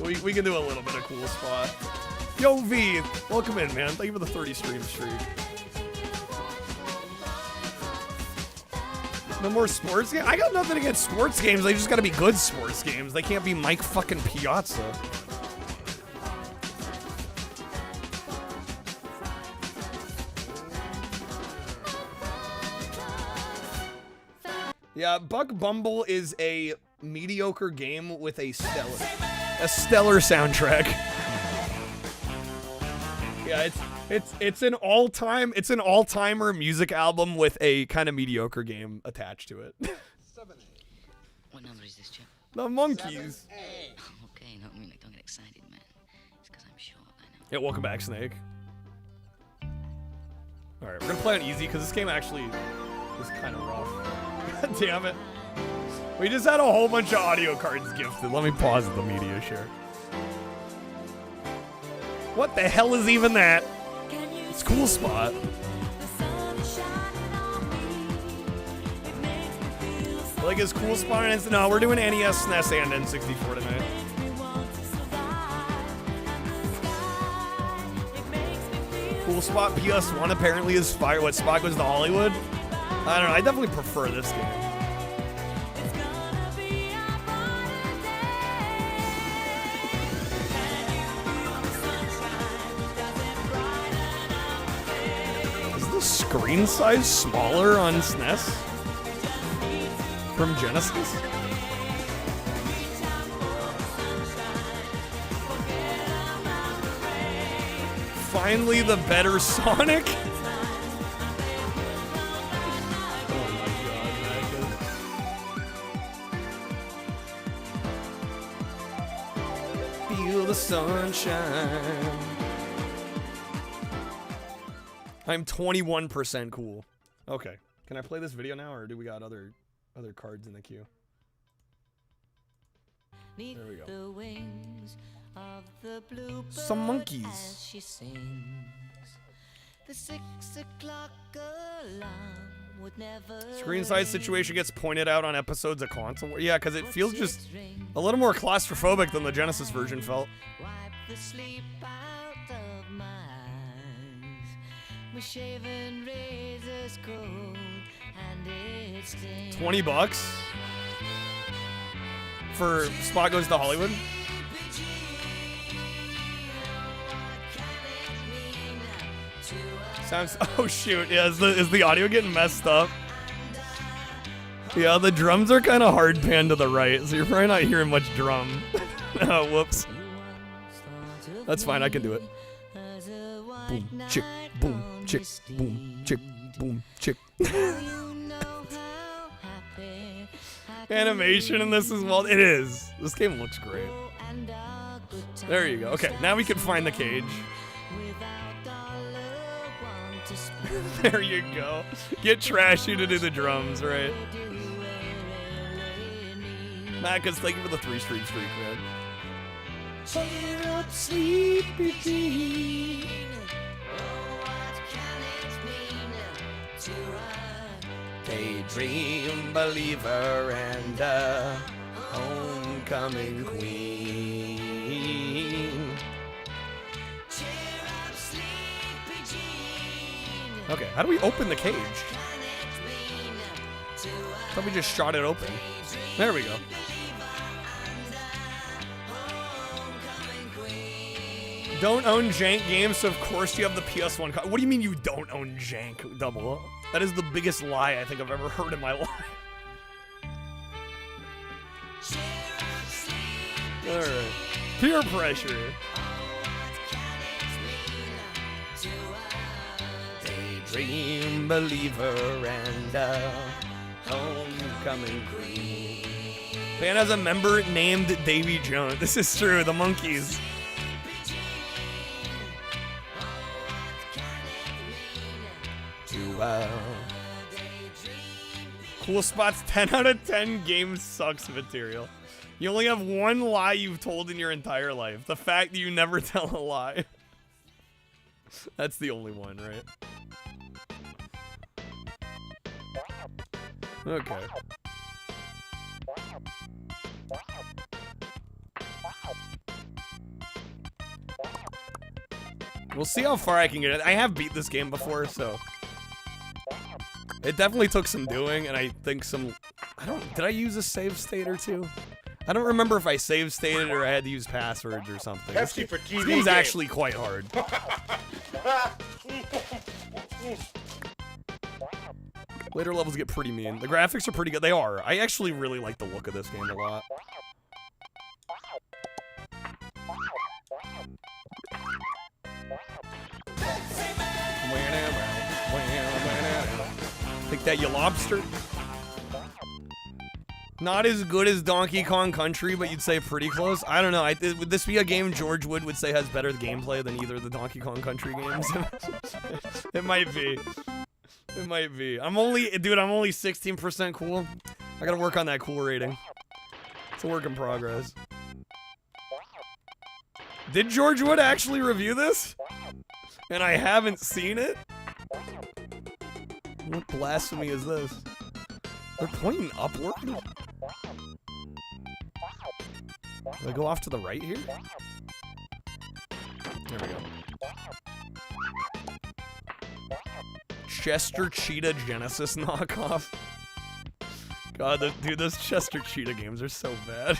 We can do a little bit of cool spot. Yo, V, welcome in, man. Thank you for the 30 stream streak. No more sports games? I got nothing against sports games. They just gotta be good sports games. They can't be Mike fucking Piazza. Yeah, Buck Bumble is a mediocre game with a stellar soundtrack. Yeah, it's an all-timer music album with a kind of mediocre game attached to it. What number is this, Chip? The Monkeys. Okay, don't get excited, man. It's because I'm short, I know. Yeah, welcome back, Snake. All right, we're gonna play on easy because this game actually was kind of rough. God damn it. We just had a whole bunch of audio cards gifted. Let me pause the media share. What the hell is even that? It's a cool spot. Like his cool spot and no, we're doing NES, SNES, and N64 tonight. Cool spot PS1 apparently is fire. What spot goes to Hollywood? I don't know. I definitely prefer this game. Is the screen size smaller on SNES from Genesis? Finally, the better Sonic. feel the sunshine. I'm 21% cool. Okay. Can I play this video now, or do we got other cards in the queue? There we go. Some monkeys. Screen size situation gets pointed out on episodes of console. Yeah, because it feels just a little more claustrophobic than the Genesis version felt. 20 bucks for Spot Goes to Hollywood. Sounds. Oh shoot! Yeah, is the audio getting messed up? Yeah, the drums are kind of hard panned to the right, so you're probably not hearing much drum. Oh, whoops. That's fine. I can do it. Boom, chick, boom, chick, boom, chick, boom, chick. Animation in this as well. It is. This game looks great. There you go. Okay, now we can find the cage. There you go. Get Trashy to do the drums, right? Macca's, thank you for the 3-stream streak, man. Cheer up, sleepy Jean. Daydream believer and a homecoming queen. Okay, how do we open the cage? I thought we just shot it open. There we go. Don't own jank games, so of course you have the PS1. What do you mean you don't own jank, Double? That is the biggest lie I think I've ever heard in my life. Alright. Peer pressure. Daydream believer and a homecoming queen. Band has a member named Davy Jones. This is true, the Monkees. Cool Spots 10 out of 10 game sucks material. You only have one lie you've told in your entire life. The fact that you never tell a lie. That's the only one, right? Okay. We'll see how far I can get it. I have beat this game before, so it definitely took some doing, and I think some. Did I use a save state or two? I don't remember if I save stated or I had to use passwords or something. Pepsi for TV. This game's actually quite hard. Later levels get pretty mean. The graphics are pretty good. They are. I actually really like the look of this game a lot. Take that, you lobster. Not as good as Donkey Kong Country, but you'd say pretty close. I don't know. Would this be a game George Wood would say has better gameplay than either of the Donkey Kong Country games? It might be. It might be. I'm only 16% cool. I gotta work on that cool rating. It's a work in progress. Did George Wood actually review this? And I haven't seen it? What blasphemy is this? They're pointing upward? Do I go off to the right here? There we go. Chester Cheetah Genesis knockoff. God, dude, those Chester Cheetah games are so bad.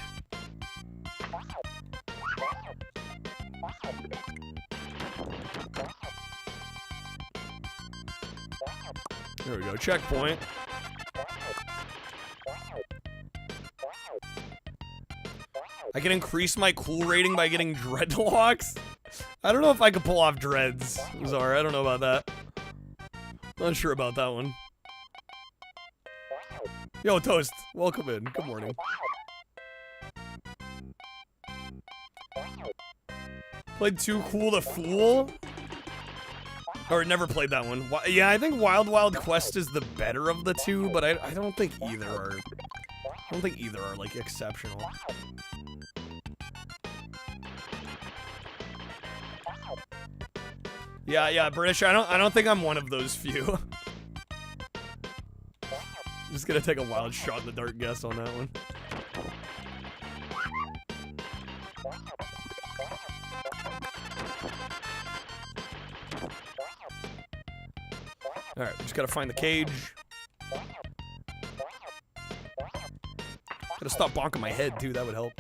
There we go, checkpoint. I can increase my cool rating by getting dreadlocks? I don't know if I could pull off dreads. Sorry, I don't know about that. Not sure about that one. Yo, Toast, welcome in. Good morning. Played Too Cool to Fool? Or never played that one. Yeah, I think Wild Wild Quest is the better of the two, but I don't think either are... I don't think either are, like, exceptional. Yeah, British, I don't think I'm one of those few. Just gonna take a wild shot in the dark guess on that one. Alright, just gotta find the cage. Gotta stop bonking my head, too, that would help.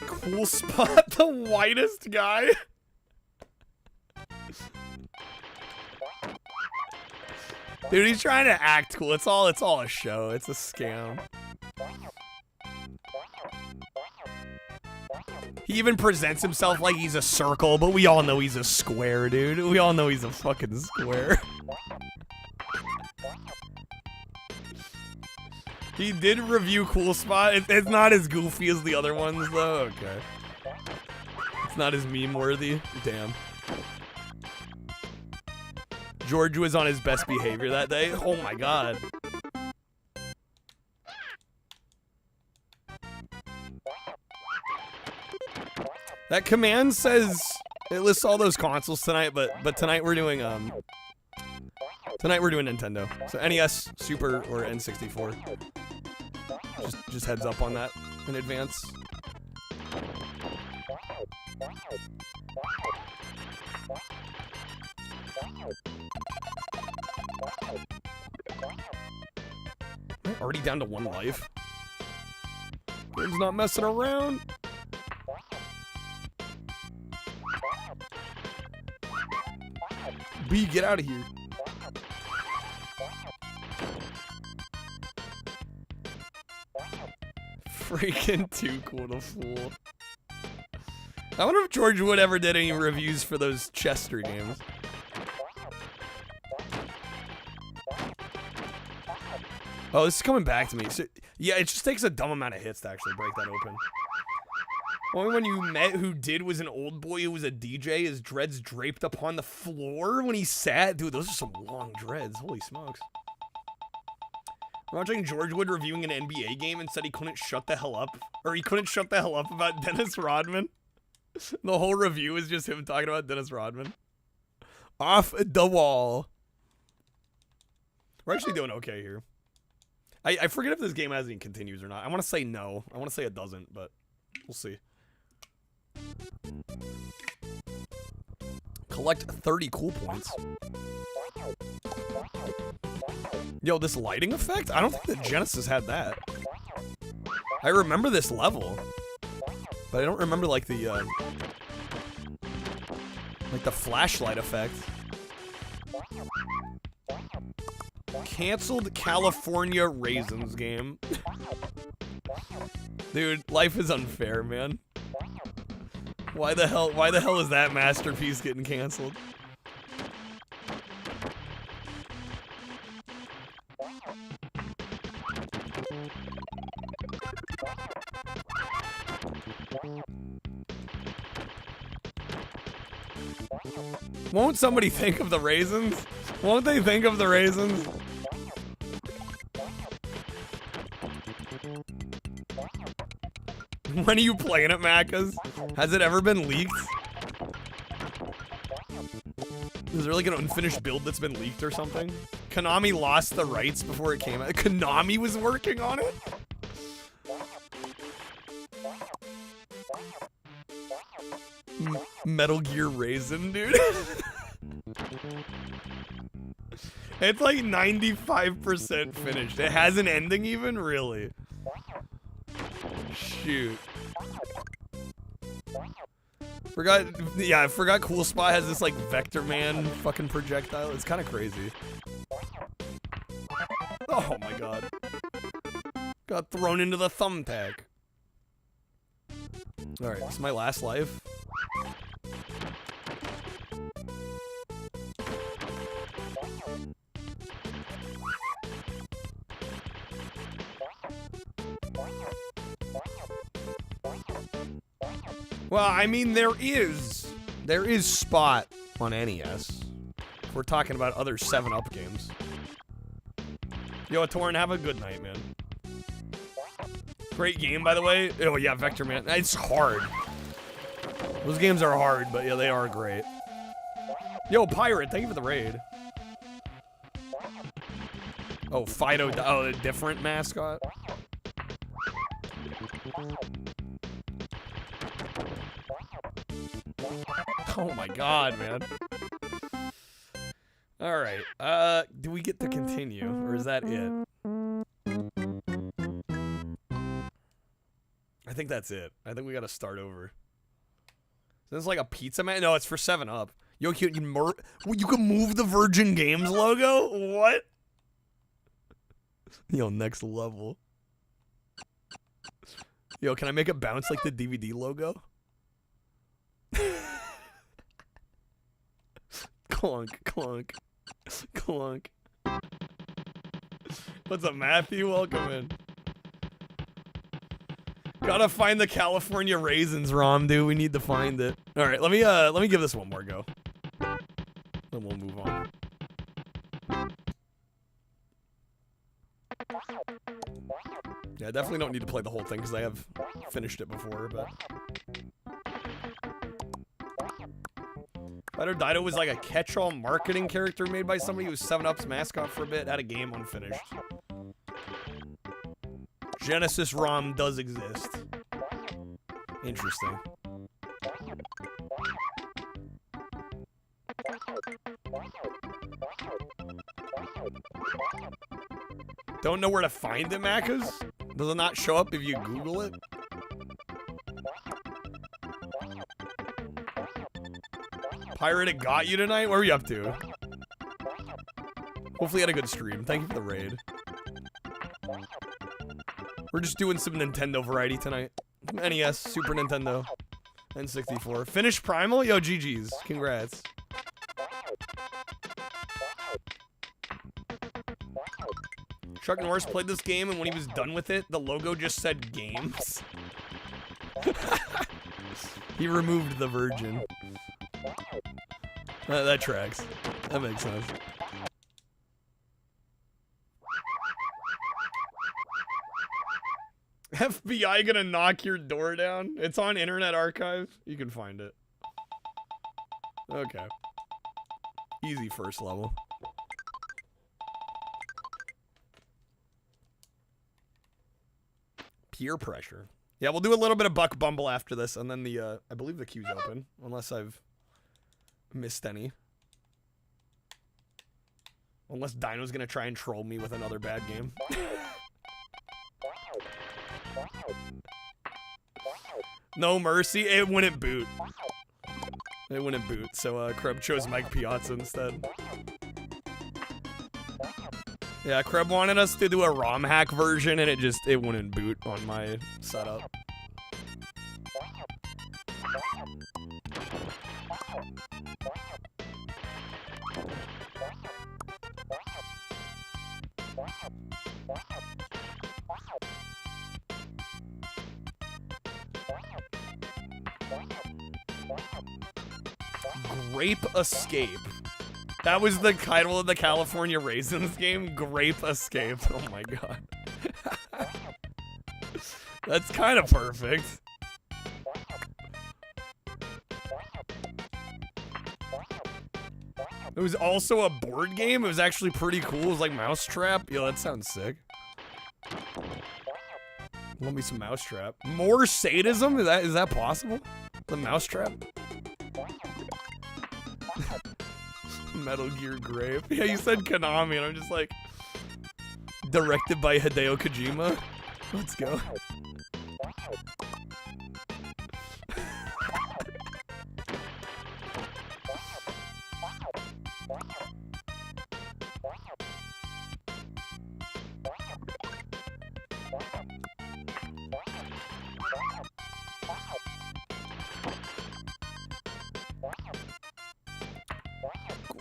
Cool spot, the whitest guy. Dude, he's trying to act cool. It's all a show. It's a scam. He even presents himself like he's a circle, but we all know he's a square, dude. We all know he's a fucking square. He did review Cool Spot. It's not as goofy as the other ones, though. Okay. It's not as meme-worthy. Damn. George was on his best behavior that day. Oh my god. That command says it lists all those consoles tonight, but tonight we're doing Nintendo. So NES, Super, or N64. Just heads up on that in advance. Am I already down to 1 life? Game's not messing around. B, get out of here. Freaking Too Cool to Fool. I wonder if George Wood ever did any reviews for those Chester games. Oh, this is coming back to me. So, yeah, it just takes a dumb amount of hits to actually break that open. Only one you met who did was an old boy who was a DJ. His dreads draped upon the floor when he sat. Dude, those are some long dreads. Holy smokes. I'm watching George Wood reviewing an NBA game and said he couldn't shut the hell up. Or he couldn't shut the hell up about Dennis Rodman. The whole review is just him talking about Dennis Rodman. Off the wall. We're actually doing okay here. I forget if this game has any continues or not. I want to say no. I want to say it doesn't, but we'll see. Collect 30 cool points. Yo, this lighting effect? I don't think the Genesis had that. I remember this level, but I don't remember like the flashlight effect. Canceled California Raisins game. Dude, life is unfair, man. Why the hell is that masterpiece getting canceled? Won't somebody think of the raisins? Won't they think of the raisins? When are you playing it, Macas? Has it ever been leaked? Is there like an unfinished build that's been leaked or something? Konami lost the rights before it came out. Konami was working on it? Metal Gear Raisin, dude. It's like 95% finished. It has an ending even? Really? Shoot. I forgot Cool Spot has this like Vector Man fucking projectile. It's kind of crazy. Oh my god. Got thrown into the thumbtack. Alright, this is my last life. Well, I mean, there is Spot on NES. If we're talking about other 7-Up games. Yo, Torrin, have a good night, man. Great game, by the way. Oh, yeah, Vector Man. It's hard. Those games are hard, but yeah, they are great. Yo, Pirate, thank you for the raid. Oh, Fido. Oh, a different mascot? Oh my god, man. Alright, do we get to continue, or is that it? I think that's it. I think we gotta start over. Is this like a pizza man? No, it's for 7-Up. Yo, you can move the Virgin Games logo? What? Yo, next level. Yo, can I make it bounce like the DVD logo? Clunk, clunk, clunk. What's up, Matthew? Welcome in. Gotta find the California Raisins ROM, dude. We need to find it. All right, let me give this one more go. Then we'll move on. Yeah, I definitely don't need to play the whole thing because I have finished it before, but... Fighter Dido was like a catch-all marketing character made by somebody who was 7-Up's mascot for a bit, had a game unfinished. Genesis ROM does exist. Interesting. Don't know where to find it, Macas? Does it not show up if you Google it? Pirate, it got you tonight? What are you up to? Hopefully you had a good stream. Thank you for the raid. We're just doing some Nintendo variety tonight. NES, Super Nintendo, N64. Finished Primal? Yo, GG's. Congrats. Chuck Norris played this game, and when he was done with it, the logo just said games. He removed the Virgin. That tracks. That makes sense. FBI gonna knock your door down? It's on Internet Archive. You can find it. Okay. Easy first level. Peer pressure. Yeah, we'll do a little bit of Buck Bumble after this, and then the, I believe the queue's open, unless I've missed any. Unless Dino's gonna try and troll me with another bad game. No mercy. It wouldn't boot. It wouldn't boot, so Kreb chose Mike Piazza instead. Yeah, Kreb wanted us to do a ROM hack version, and it wouldn't boot on my setup. Grape Escape. That was the title of the California Raisins game? Grape Escape. Oh my god. That's kind of perfect. It was also a board game. It was actually pretty cool. It was like Mousetrap. Yo, that sounds sick. Love me some Mousetrap. More sadism? Is that possible? The Mousetrap? Metal Gear Grape. Yeah, you said Konami, and I'm just like... Directed by Hideo Kojima? Let's go.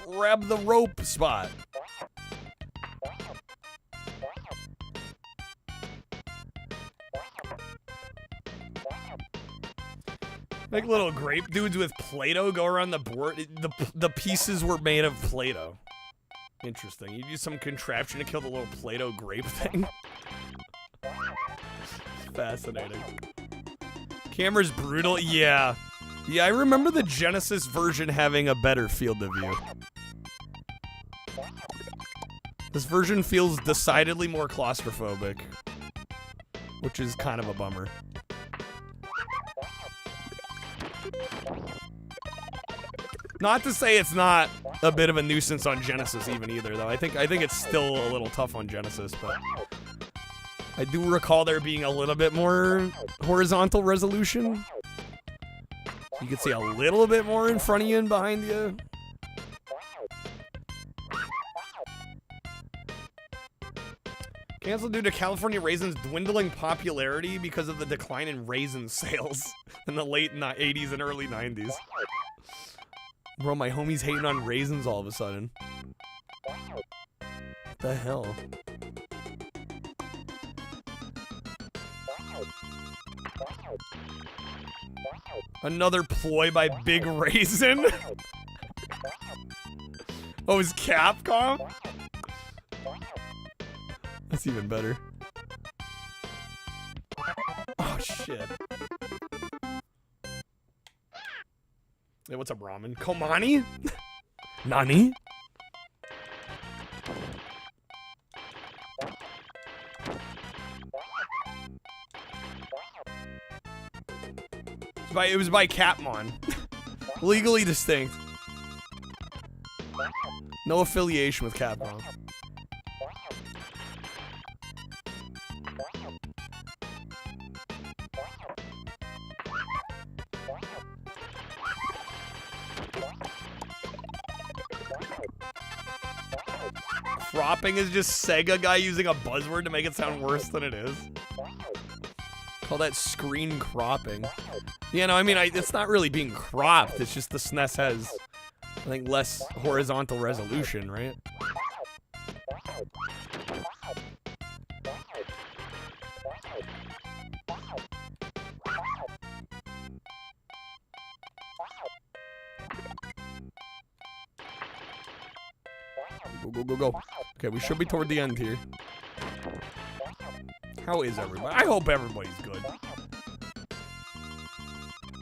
Grab the rope spot. Like little grape dudes with Play-Doh go around the board. The pieces were made of Play-Doh. Interesting. You use some contraption to kill the little Play-Doh grape thing. Fascinating. Camera's brutal. Yeah. Yeah, I remember the Genesis version having a better field of view. This version feels decidedly more claustrophobic, which is kind of a bummer. Not to say it's not a bit of a nuisance on Genesis even either, though. I think it's still a little tough on Genesis, but I do recall there being a little bit more horizontal resolution. You can see a little bit more in front of you and behind you. Canceled due to California raisins dwindling popularity because of the decline in raisin sales in the late 80s and early 90s. Bro, my homie's hating on raisins all of a sudden. What the hell? Another ploy by Big Raisin? Oh, it's Capcom? That's even better. Oh, shit. Hey, what's up, ramen? Komani? Nani? It was by Capmon. Legally distinct. No affiliation with Capcom. Cropping is just Sega guy using a buzzword to make it sound worse than it is. Call that screen cropping. Yeah, no, I mean, it's not really being cropped. It's just the SNES has, I think, less horizontal resolution, right? Go. Okay, we should be toward the end here. How is everybody? I hope everybody's good.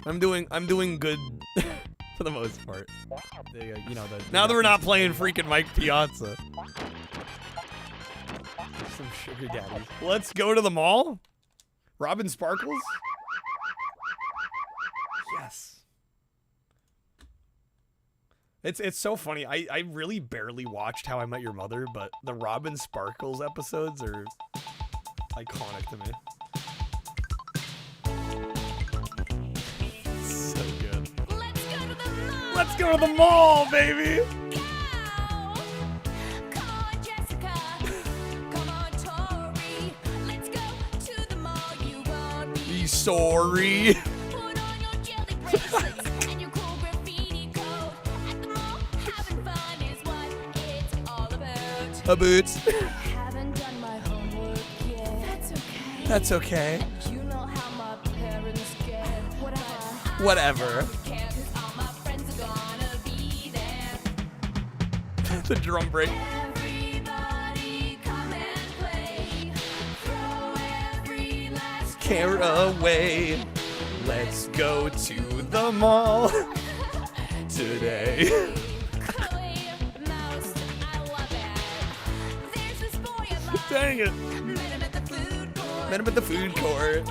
I'm doing good for the most part. Now that we're not playing freaking Mike Piazza. Some sugar daddies. Let's go to the mall? Robin Sparkles? Yes. It's so funny. I really barely watched How I Met Your Mother, but the Robin Sparkles episodes are iconic to me. So good. Let's go to the mall, baby! Come on, Jessica. Come on, Tori. Let's go to the mall. You won't be sorry. Put on your jelly bracelets and your cool graffiti coat. At the mall, having fun is what it's all about. A boots. Haven't done my homework yet. That's okay. That's okay. You know how my parents get. Whatever. The drum break. Everybody come and play. Throw every last Care away. Let's go to the mall today. Dang it. Met him at the food court.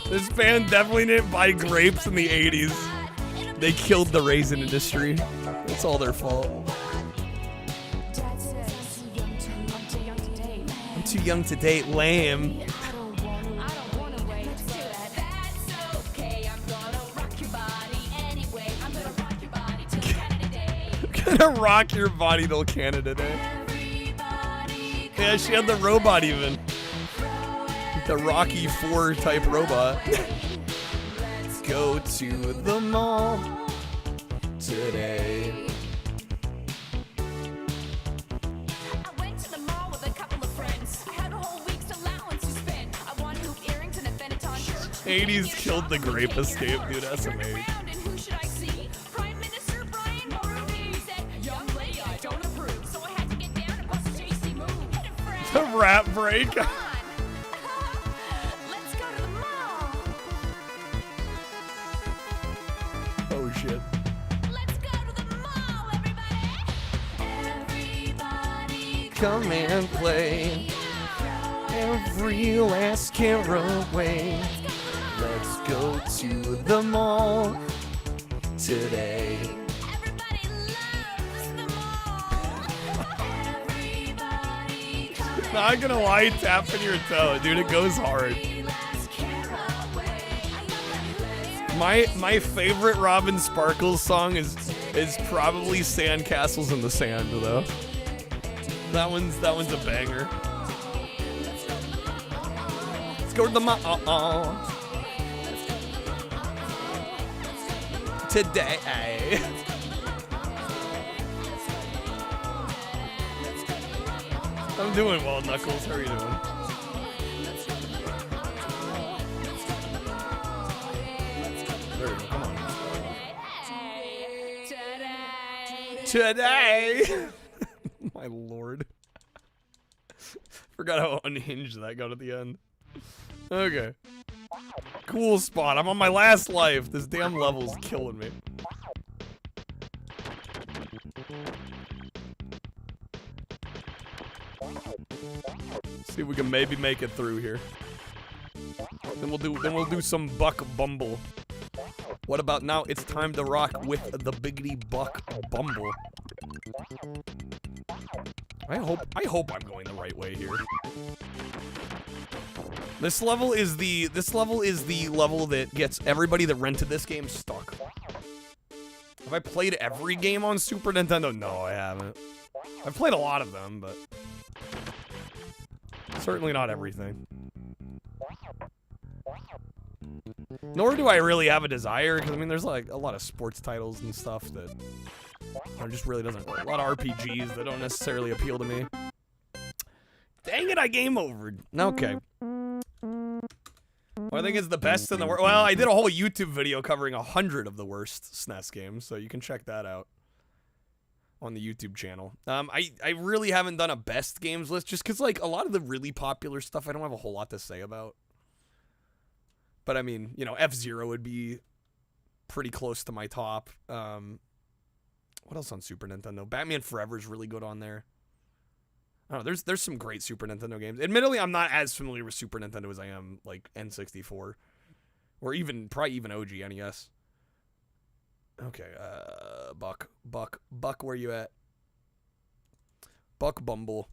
This band definitely didn't buy grapes in the 80s. They killed the raisin industry. It's all their fault. I'm too young to date. Lame. Gonna rock your body till Canada Day. Yeah, she had the robot even. The Rocky 4 type robot. Let's go to the mall today. I went to the mall with a couple of friends. I had a whole week's allowance to spend. I wanted hoop earrings and a Benetton 80s killed the grape escape, dude. That's amazing. And who should I see? Prime Minister Brian Mulroney. He said, young lady, I don't approve. So I had to get down and bust a tasty move. Hit a friend. The rap break. Let's go to the mall. Oh shit. Let's go to the mall, everybody. Everybody Come and play every last caraway. Let's go to the mall today. Everybody loves the mall. Everybody come Not gonna lie, tapping your toe, dude, it goes hard. last caraway. My favorite Robin Sparkles song is probably Sandcastles in the Sand, though. That one's a banger. Let's go to the mall today. I'm doing well, Knuckles. How are you doing? There we go. Come on. Today. My lord. Forgot how unhinged that got at the end. Okay. Cool spot. I'm on my last life. This damn level's killing me. See if we can maybe make it through here. Then we'll do some Buck Bumble. What about now? It's time to rock with the Biggity Buck Bumble. I hope I'm going the right way here. This level is the level that gets everybody that rented this game stuck. Have I played every game on Super Nintendo? No, I haven't. I've played a lot of them, but certainly not everything. Nor do I really have a desire, because I mean, there's like a lot of sports titles and stuff that just really doesn't. A lot of RPGs that don't necessarily appeal to me. Dang it, I game overed. Okay. Well, I think it's the best in the world. Well, I did a whole YouTube video covering 100 of the worst SNES games, so you can check that out on the YouTube channel. I really haven't done a best games list just because, like, a lot of the really popular stuff I don't have a whole lot to say about. But I mean, you know, F-Zero would be pretty close to my top. What else on Super Nintendo? Batman Forever is really good on there. I don't know, there's some great Super Nintendo games. Admittedly, I'm not as familiar with Super Nintendo as I am, like, N64. Or probably even OG NES. Okay, Buck, where you at? Buck Bumble.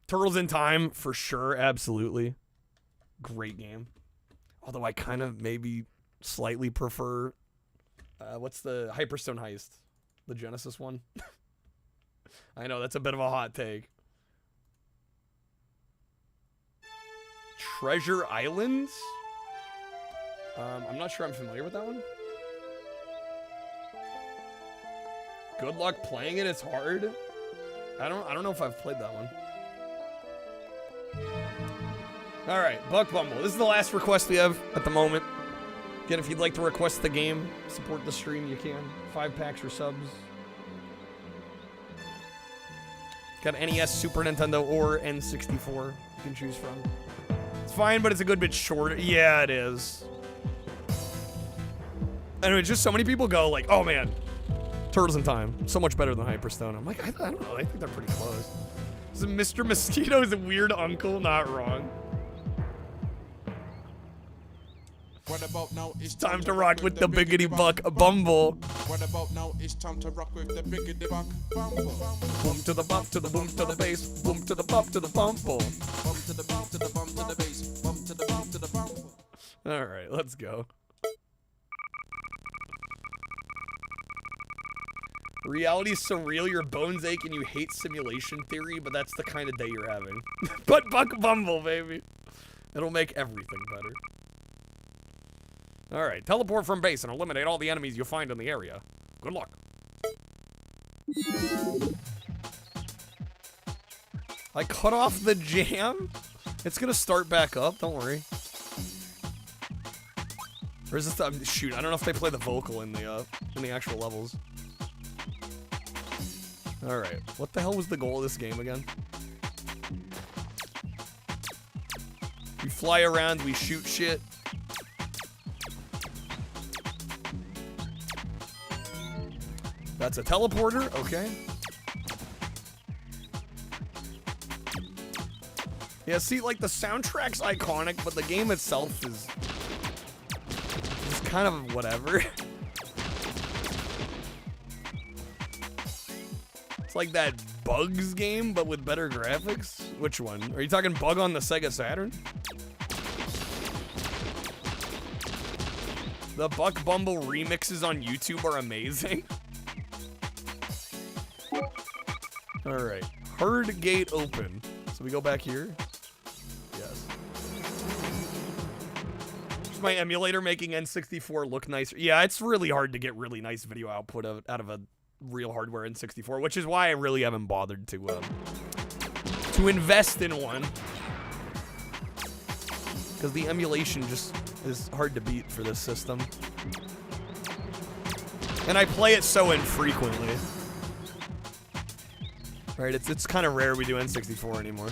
Turtles in Time, for sure, absolutely. Great game. Although I kind of maybe slightly prefer, what's the Hyperstone Heist? The Genesis one? I know, that's a bit of a hot take. Treasure Islands? I'm not sure I'm familiar with that one. Good luck playing it, it's hard. I don't know if I've played that one. Alright, Buck Bumble. This is the last request we have at the moment. Again, if you'd like to request the game, support the stream, you can. 5 packs or subs. Got NES, Super Nintendo, or N64 you can choose from. It's fine, but it's a good bit shorter. Yeah, it is. Anyway, just so many people go like, oh man, Turtles in Time, so much better than Hyperstone. I'm like, I don't know, I think they're pretty close. So Mr. Mosquito's a weird uncle, not wrong. What about now? It's time to rock with the Biggity Buck Bumble. What about now? It's time to rock with the Biggity Buck Bumble. Boom to the bump to the boom to the bass. Boom to the bump to the bumble. Bump to the bump to the bump to the bass. Bump to the bump to the bumble. All right, let's go. Reality's surreal, your bones ache, and you hate simulation theory, but that's the kind of day you're having. But Buck Bumble, baby. It'll make everything better. Alright, teleport from base and eliminate all the enemies you find in the area. Good luck. I cut off the jam? It's gonna start back up, don't worry. Or is this shoot? I don't know if they play the vocal in the actual levels. All right, what the hell was the goal of this game again? We fly around, we shoot shit. That's a teleporter, okay. Yeah, see, like, the soundtrack's iconic, but the game itself is kind of whatever. It's like that Bugs game, but with better graphics. Which one? Are you talking Bug on the Sega Saturn? The Buck Bumble remixes on YouTube are amazing. Alright. Herd gate open. So we go back here. Yes. Is my emulator making N64 look nicer? Yeah, it's really hard to get really nice video output out of a real hardware N64, which is why I really haven't bothered to invest in one. Because the emulation just is hard to beat for this system. And I play it so infrequently. Right, it's kind of rare we do N64 anymore.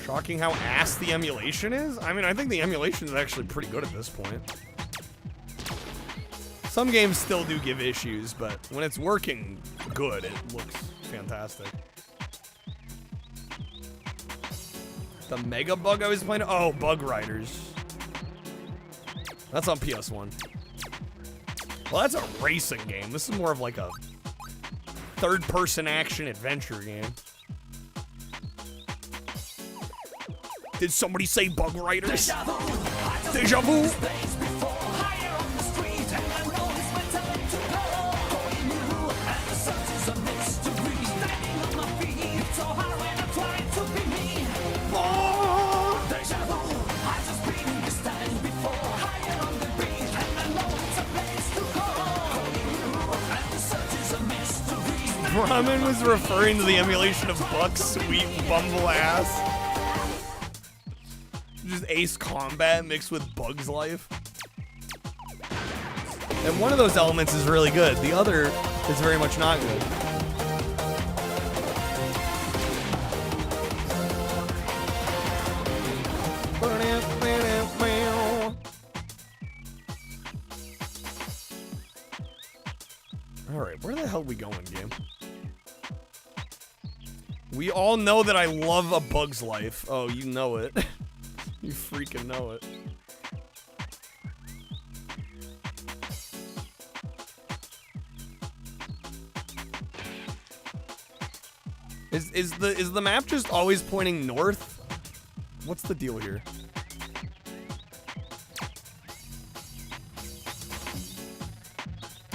Shocking how ass the emulation is? I mean, I think the emulation is actually pretty good at this point. Some games still do give issues, but when it's working good, it looks fantastic. The mega bug I was playing? Oh, Bug Riders. That's on PS1. Well, that's a racing game. This is more of like a third-person action adventure game. Did somebody say Bug Riders? Deja vu. Ramen was referring to the emulation of Buck's sweet bumble ass. Just Ace Combat mixed with Bug's Life. And one of those elements is really good. The other is very much not good. Alright, where the hell are we going, game? We all know that I love A Bug's Life. Oh, you know it. You freaking know it. Is the map just always pointing north? What's the deal here?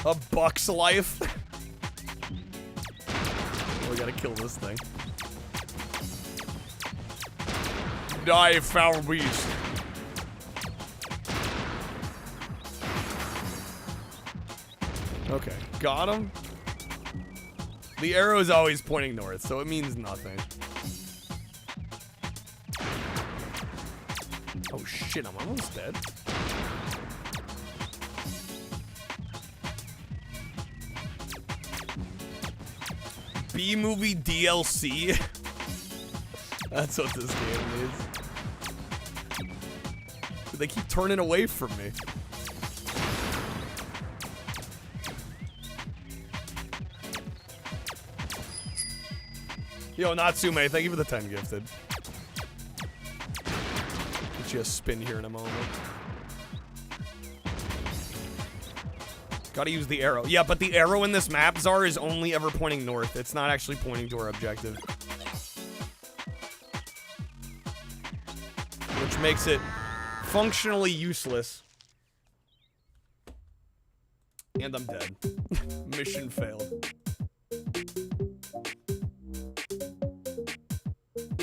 A Buck's Life? Oh, we gotta kill this thing. Die, foul beast. Okay, got him. The arrow is always pointing north, so it means nothing. Oh shit, I'm almost dead. B-movie DLC? That's what this game is. They keep turning away from me. Yo, Natsume, thank you for the 10 gifted. Get you a spin here in a moment. Gotta use the arrow. Yeah, but the arrow in this map, Czar, is only ever pointing north. It's not actually pointing to our objective. Which makes it functionally useless. And I'm dead. Mission failed.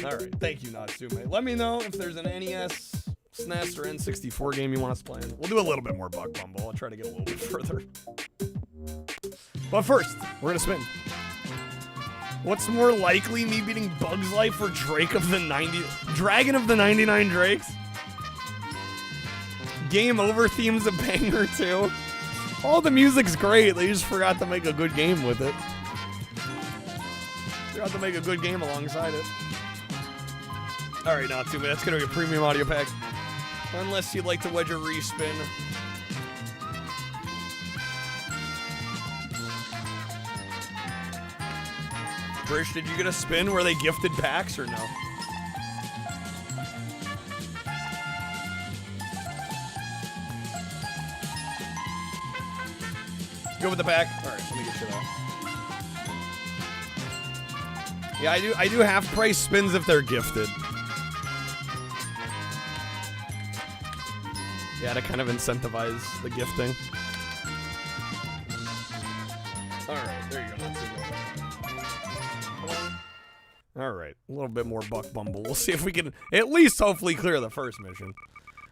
Alright, thank you, Natsume. Let me know if there's an NES, SNES, or N64 game you want us playing. We'll do a little bit more Bug Bumble. I'll try to get a little bit further. But first, we're gonna spin. What's more likely, me beating Bug's Life or Dragon of the 99 Drakes? Game Over theme's a banger too. All the music's great, they just forgot to make a good game with it. Forgot to make a good game alongside it. Alright, not too bad. That's gonna be a premium audio pack. Unless you'd like to wedge a respin. Brish, did you get a spin? Were they gifted packs or no? Go with the pack. All right, let me get you that. Yeah, I do half price spins if they're gifted. Yeah, to kind of incentivize the gifting. All right, there you go. All right, a little bit more Buck Bumble. We'll see if we can at least hopefully clear the first mission.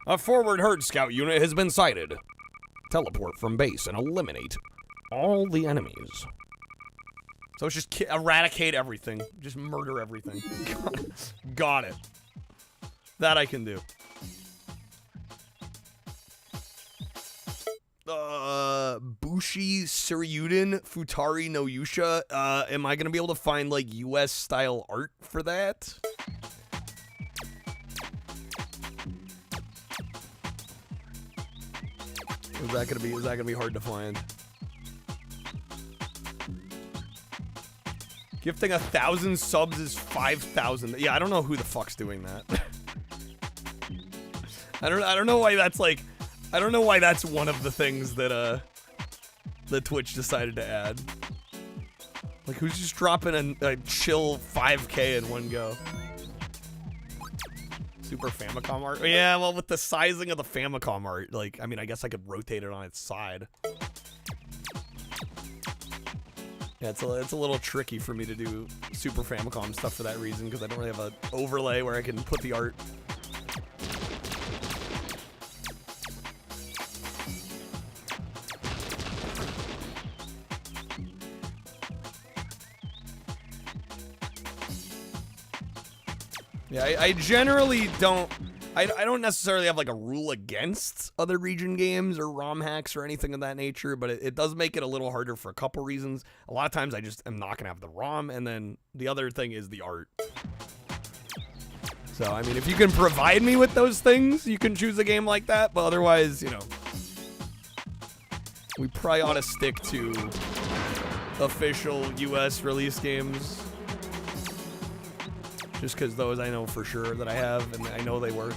A forward herd scout unit has been sighted. Teleport from base and eliminate all the enemies. So it's just eradicate everything. Just murder everything. Got it. That I can do. Bushi Suryuden Futari no Yusha. Am I gonna be able to find like US style art for that? Is that gonna be hard to find? Gifting 1,000 subs is 5,000. Yeah, I don't know who the fuck's doing that. I don't know why that's like. I don't know why that's one of the things that the Twitch decided to add. Like, who's just dropping a chill 5K in one go? Super Famicom art? Yeah, well, with the sizing of the Famicom art, like, I mean, I guess I could rotate it on its side. Yeah, it's a little tricky for me to do Super Famicom stuff for that reason, because I don't really have an overlay where I can put the art. Yeah, I generally don't. I don't necessarily have like a rule against other region games or ROM hacks or anything of that nature, but it does make it a little harder for a couple reasons. A lot of times I just am not gonna have the ROM, and then the other thing is the art. So I mean, if you can provide me with those things, you can choose a game like that. But otherwise, you know, we probably ought to stick to official US release games. Just because those I know for sure that I have, and I know they work.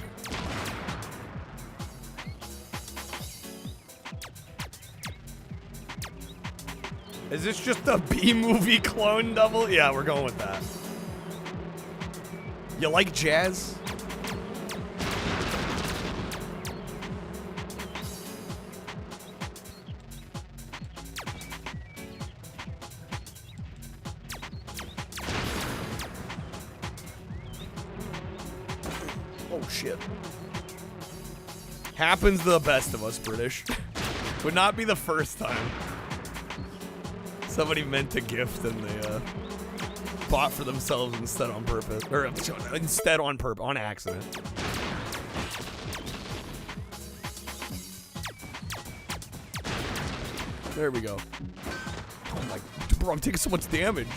Is this just a B-movie clone double? Yeah, we're going with that. You like jazz? Oh, shit. Happens to the best of us, British. Would not be the first time somebody meant to gift and they bought for themselves instead on purpose. Or instead on purpose, on accident. There we go. Oh my, bro, I'm taking so much damage.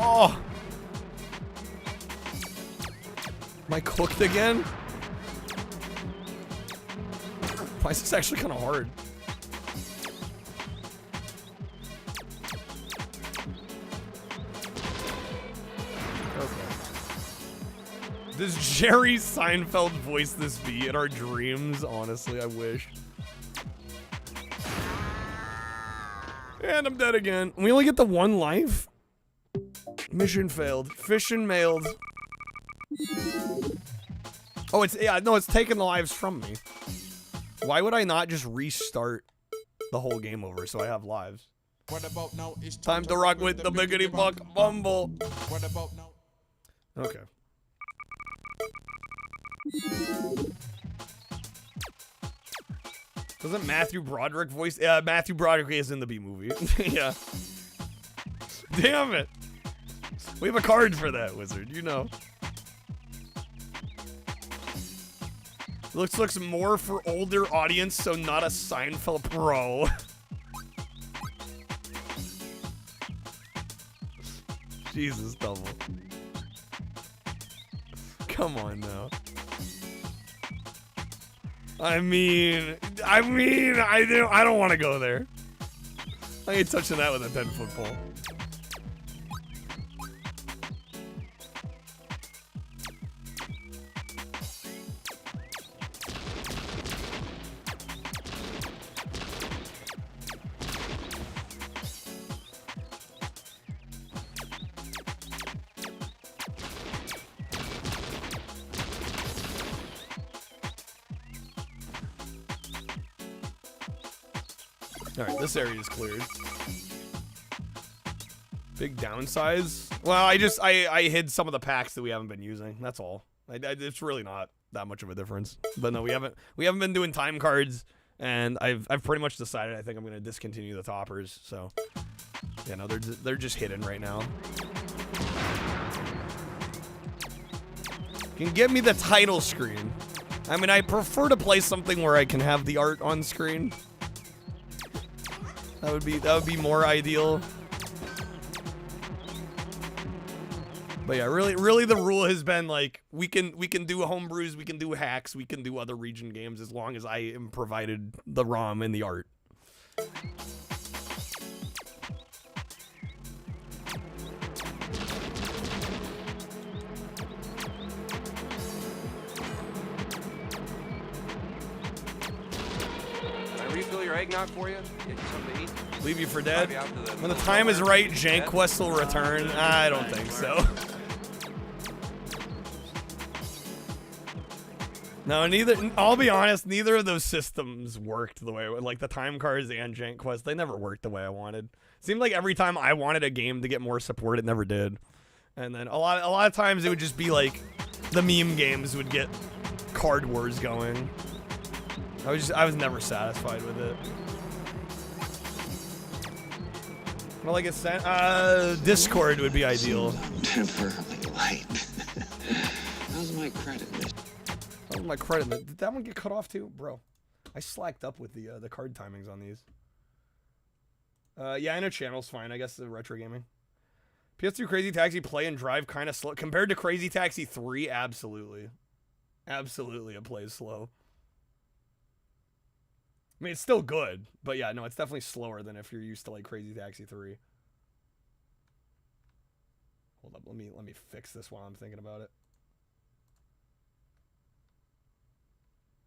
Oh! Am I cooked again? Why is this actually kind of hard? Okay. Does Jerry Seinfeld voice this be in our dreams? Honestly, I wish. And I'm dead again. We only get the one life? Mission failed. Fission mailed. Oh, it's, yeah, no, it's taking the lives from me. Why would I not just restart the whole game over so I have lives? What about now? It's time to rock with the biggity buck bumble. What about now? Okay. Doesn't Matthew Broderick voice? Matthew Broderick is in the B movie. Yeah. Damn it. We have a card for that, Wizard. You know. Looks more for older audience, so not a Seinfeld pro. Jesus, double. Come on now. I don't want to go there. I ain't touching that with a 10-foot pole. Alright, this area is cleared. Big downsize. Well, I hid some of the packs that we haven't been using. That's all. It's really not that much of a difference. But no, we haven't been doing time cards, and I've pretty much decided I think I'm gonna discontinue the toppers. So, yeah, no, they're just hidden right now. You can give me the title screen. I mean, I prefer to play something where I can have the art on screen. That would be more ideal. But yeah, really the rule has been like we can do homebrews, we can do hacks, we can do other region games as long as I am provided the ROM and the art. Refill your eggnog for you? Get you something to eat? Leave you for dead? When the time is right, Jank Quest will return. I don't think so. No, I'll be honest, neither of those systems worked the way, like the time cards and Jank Quest, they never worked the way I wanted. Seemed like every time I wanted a game to get more support, it never did. And then a lot of times it would just be like the meme games would get card wars going. I was never satisfied with it. Well, like Discord would be ideal. Temporarily light. How's my credit? How's my credit? Did that one get cut off too, bro? I slacked up with the card timings on these. Yeah, I know channel's fine. I guess the retro gaming. PS2 Crazy Taxi play and drive kind of slow compared to Crazy Taxi 3. Absolutely, it plays slow. I mean, it's still good, but yeah, no, it's definitely slower than if you're used to like Crazy Taxi 3. Hold up, let me fix this while I'm thinking about it.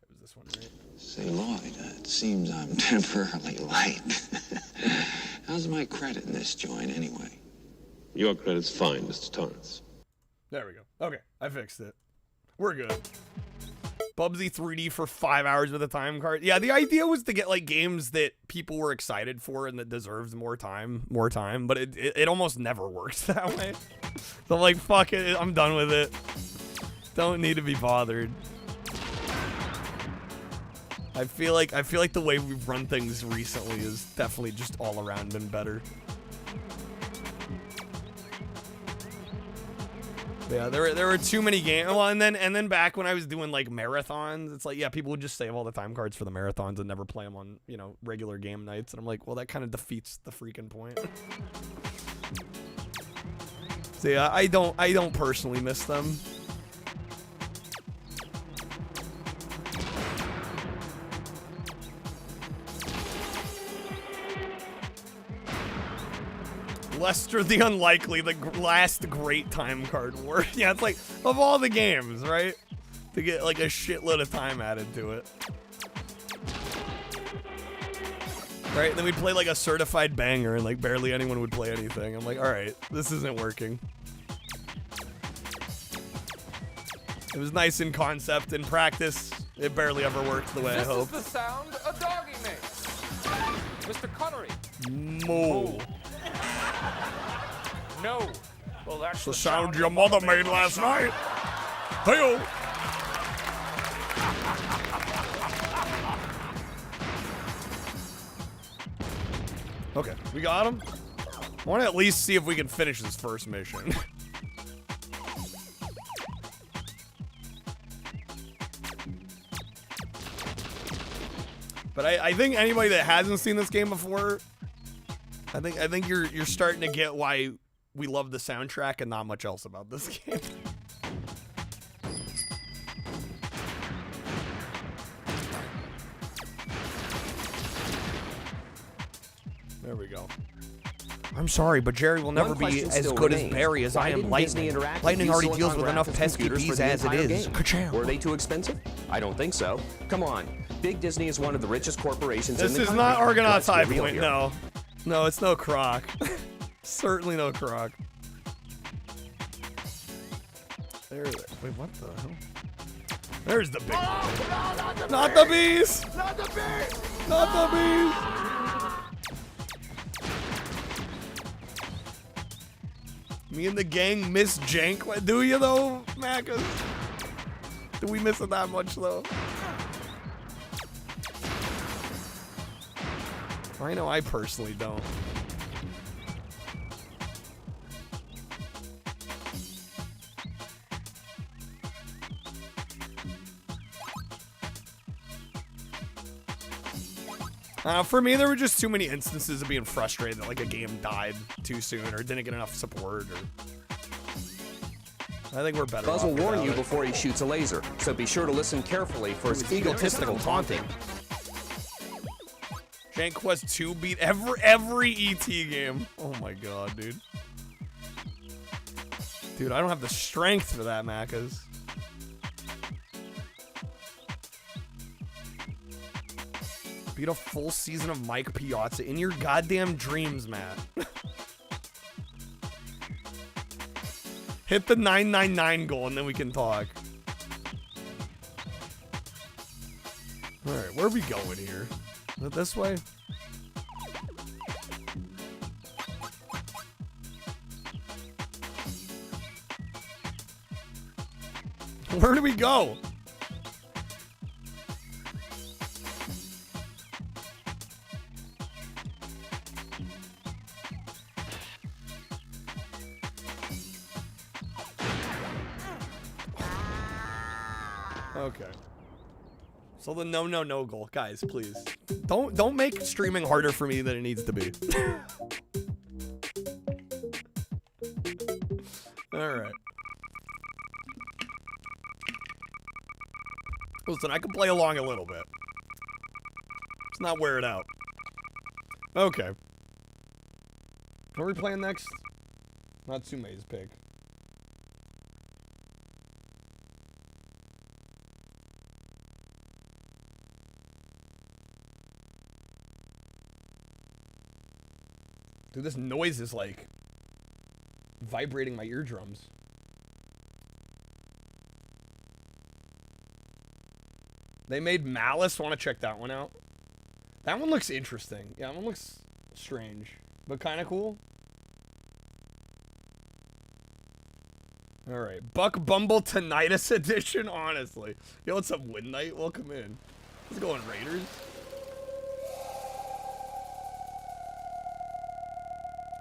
It was this one, right? Say, Lloyd, it seems I'm temporarily light. How's my credit in this joint anyway? Your credit's fine, Mr. Torrance. There we go. Okay, I fixed it. We're good. Bubsy 3D for 5 hours with a time card. Yeah, the idea was to get like games that people were excited for and that deserves more time, but it almost never works that way. So I'm like, fuck it, I'm done with it. Don't need to be bothered. I feel like the way we've run things recently is definitely just all around been better. Yeah, there were too many games. Well, and then back when I was doing like marathons, it's like, yeah, people would just save all the time cards for the marathons and never play them on, you know, regular game nights. And I'm like, well, that kind of defeats the freaking point. So yeah, I don't personally miss them. Lester the Unlikely, the last great time card war. Yeah, it's like, of all the games, right? To get like a shitload of time added to it. Right, and then we'd play like a certified banger and like barely anyone would play anything. I'm like, alright, this isn't working. It was nice in concept. In practice, it barely ever worked the way I hoped. This is the sound a doggy makes. Mr. Connery. Moo. No. Well, that's the sound your mother made last night. Hey-o. Okay, we got him. I want to at least see if we can finish this first mission. But I think anybody that hasn't seen this game before, I think you're starting to get why we love the soundtrack and not much else about this game. There we go. I'm sorry, but Jerry will never be as good as Barry as I am Lightning. Lightning already deals with enough pesky bees as it is. Ka-chow. Were they too expensive? I don't think so. Come on. Big Disney is one of the richest corporations in the country. This is not Argonaut's High Let's be real Point, here. no. No, it's no Croc. Certainly no Croc. There, wait, what the hell? There's the big. Oh, no, not the bees! Not the bees! Not the bees! Me and the gang miss Jank. What, do you though, Macca? Do we miss it that much though? I know I personally don't. For me, there were just too many instances of being frustrated that like a game died too soon or didn't get enough support. Or I think we're better. Buzz will off warn without you it. before he shoots a laser, so be sure to listen carefully for his egotistical taunting. Jank Quest 2 beat every ET game. Oh my god, dude. Dude, I don't have the strength for that, Macca's. Beat a full season of Mike Piazza in your goddamn dreams, Matt. Hit the 999 goal and then we can talk. Alright, where are we going here? Is it this way? Where do we go? Okay. So the no goal, guys, please. Don't make streaming harder for me than it needs to be. All right. Listen, I can play along a little bit. Let's not wear it out. Okay. What are we playing next? Natsume's pick. Dude, this noise is like vibrating my eardrums. They made Malice. Want to check that one out? That one looks interesting. Yeah, that one looks strange, but kind of cool. All right, Buck Bumble Tinnitus Edition. Honestly, yo, what's up, Midnight? Welcome in. Let's go on Raiders.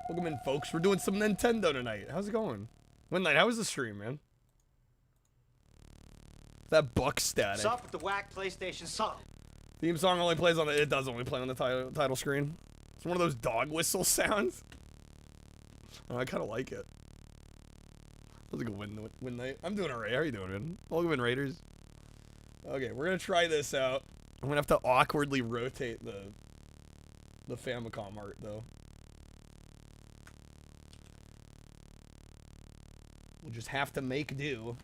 Welcome in, folks. We're doing some Nintendo tonight. How's it going? Midnight, how was the stream, man? That Buck static. Sup with the whack PlayStation song. Theme song only plays on the. It does only play on the title screen. It's one of those dog whistle sounds. Oh, I kind of like it. That was a good win night. I'm doing alright. How are you doing, man? Welcome in, Raiders. Okay, we're gonna try this out. I'm gonna have to awkwardly rotate the Famicom art though. We'll just have to make do.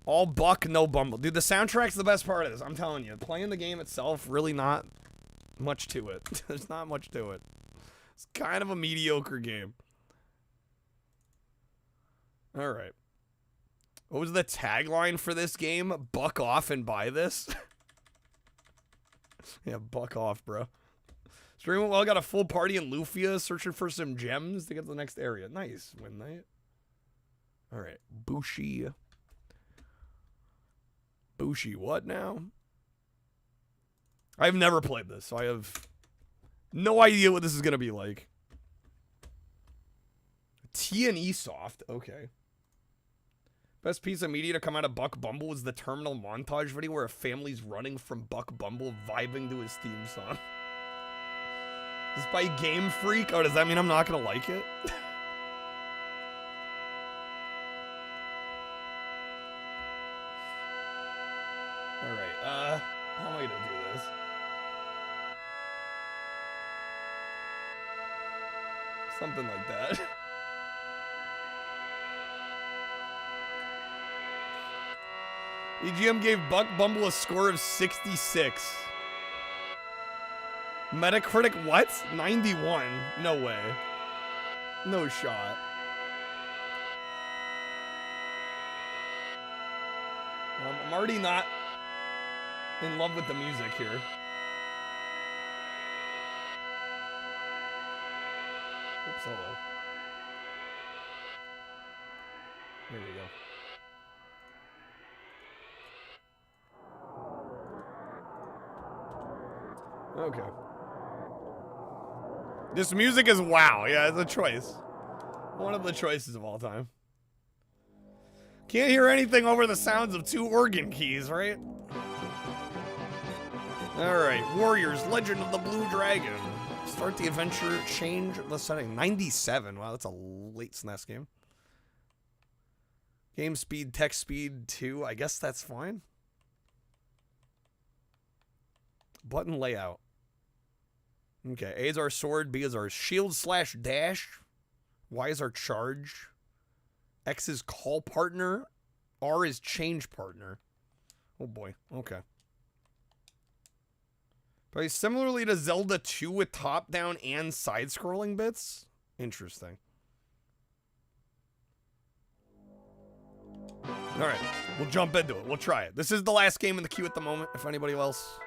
All Buck, no Bumble. Dude, the soundtrack's the best part of this. I'm telling you. Playing the game itself, really not much to it. There's not much to it. It's kind of a mediocre game. Alright. What was the tagline for this game? Buck off and buy this? Yeah, buck off, bro. Stream went well, got a full party in Lufia, searching for some gems to get to the next area. Nice, win night. Alright, Bushi. Bushi, what now? I've never played this, so I have no idea what this is going to be like. T&E Soft, okay. Best piece of media to come out of Buck Bumble was the terminal montage video where a family's running from Buck Bumble vibing to his theme song. Is this by Game Freak? Oh, does that mean I'm not going to like it? Alright, how am I going to do this? Something like that. EGM gave Buck Bumble a score of 66. Metacritic what? 91? No way. No shot. I'm already not in love with the music here. Oops, hello. There we go. Okay. This music is wow. Yeah, it's a choice. One of the choices of all time. Can't hear anything over the sounds of 2 organ keys, right? Alright, Warriors, Legend of the Blue Dragon. Start the adventure, change the setting. 97. Wow, that's a late SNES game. Game speed, text speed 2. I guess that's fine. Button layout. Okay, A is our sword, B is our shield / dash, Y is our charge, X is call partner, R is change partner. Oh boy, okay. Probably similarly to Zelda 2 with top-down and side-scrolling bits? Interesting. Alright, we'll jump into it. We'll try it. This is the last game in the queue at the moment. If anybody else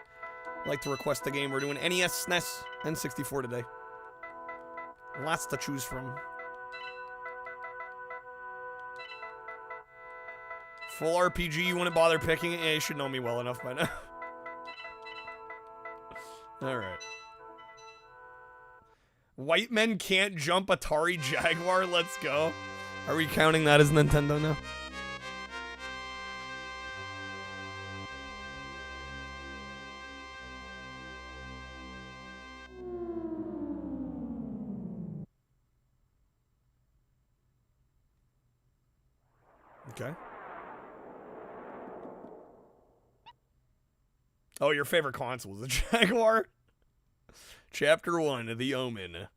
would like to request a game, we're doing NES, SNES, N64 today. Lots to choose from. Full RPG, you wouldn't bother picking it? Yeah, you should know me well enough by now. Alright. White men can't jump Atari Jaguar, let's go. Are we counting that as Nintendo now? Okay. Oh, your favorite console was the Jaguar? Chapter 1 of The Omen.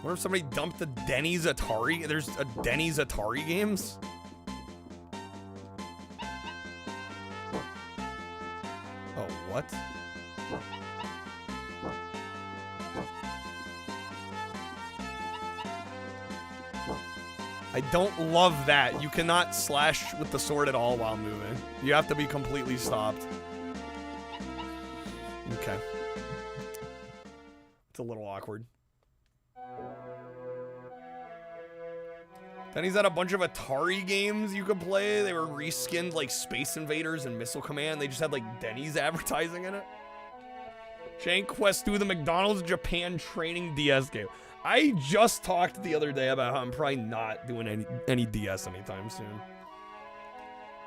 What if somebody dumped the Denny's Atari? There's a Denny's Atari games? Oh, what? I don't love that. You cannot slash with the sword at all while moving. You have to be completely stopped. Okay. It's a little awkward. Then he's had a bunch of Atari games you could play. They were reskinned like Space Invaders and Missile Command. They just had like Denny's advertising in it. Shank Quest 2, the McDonald's Japan training DS game. I just talked the other day about how I'm probably not doing any DS anytime soon.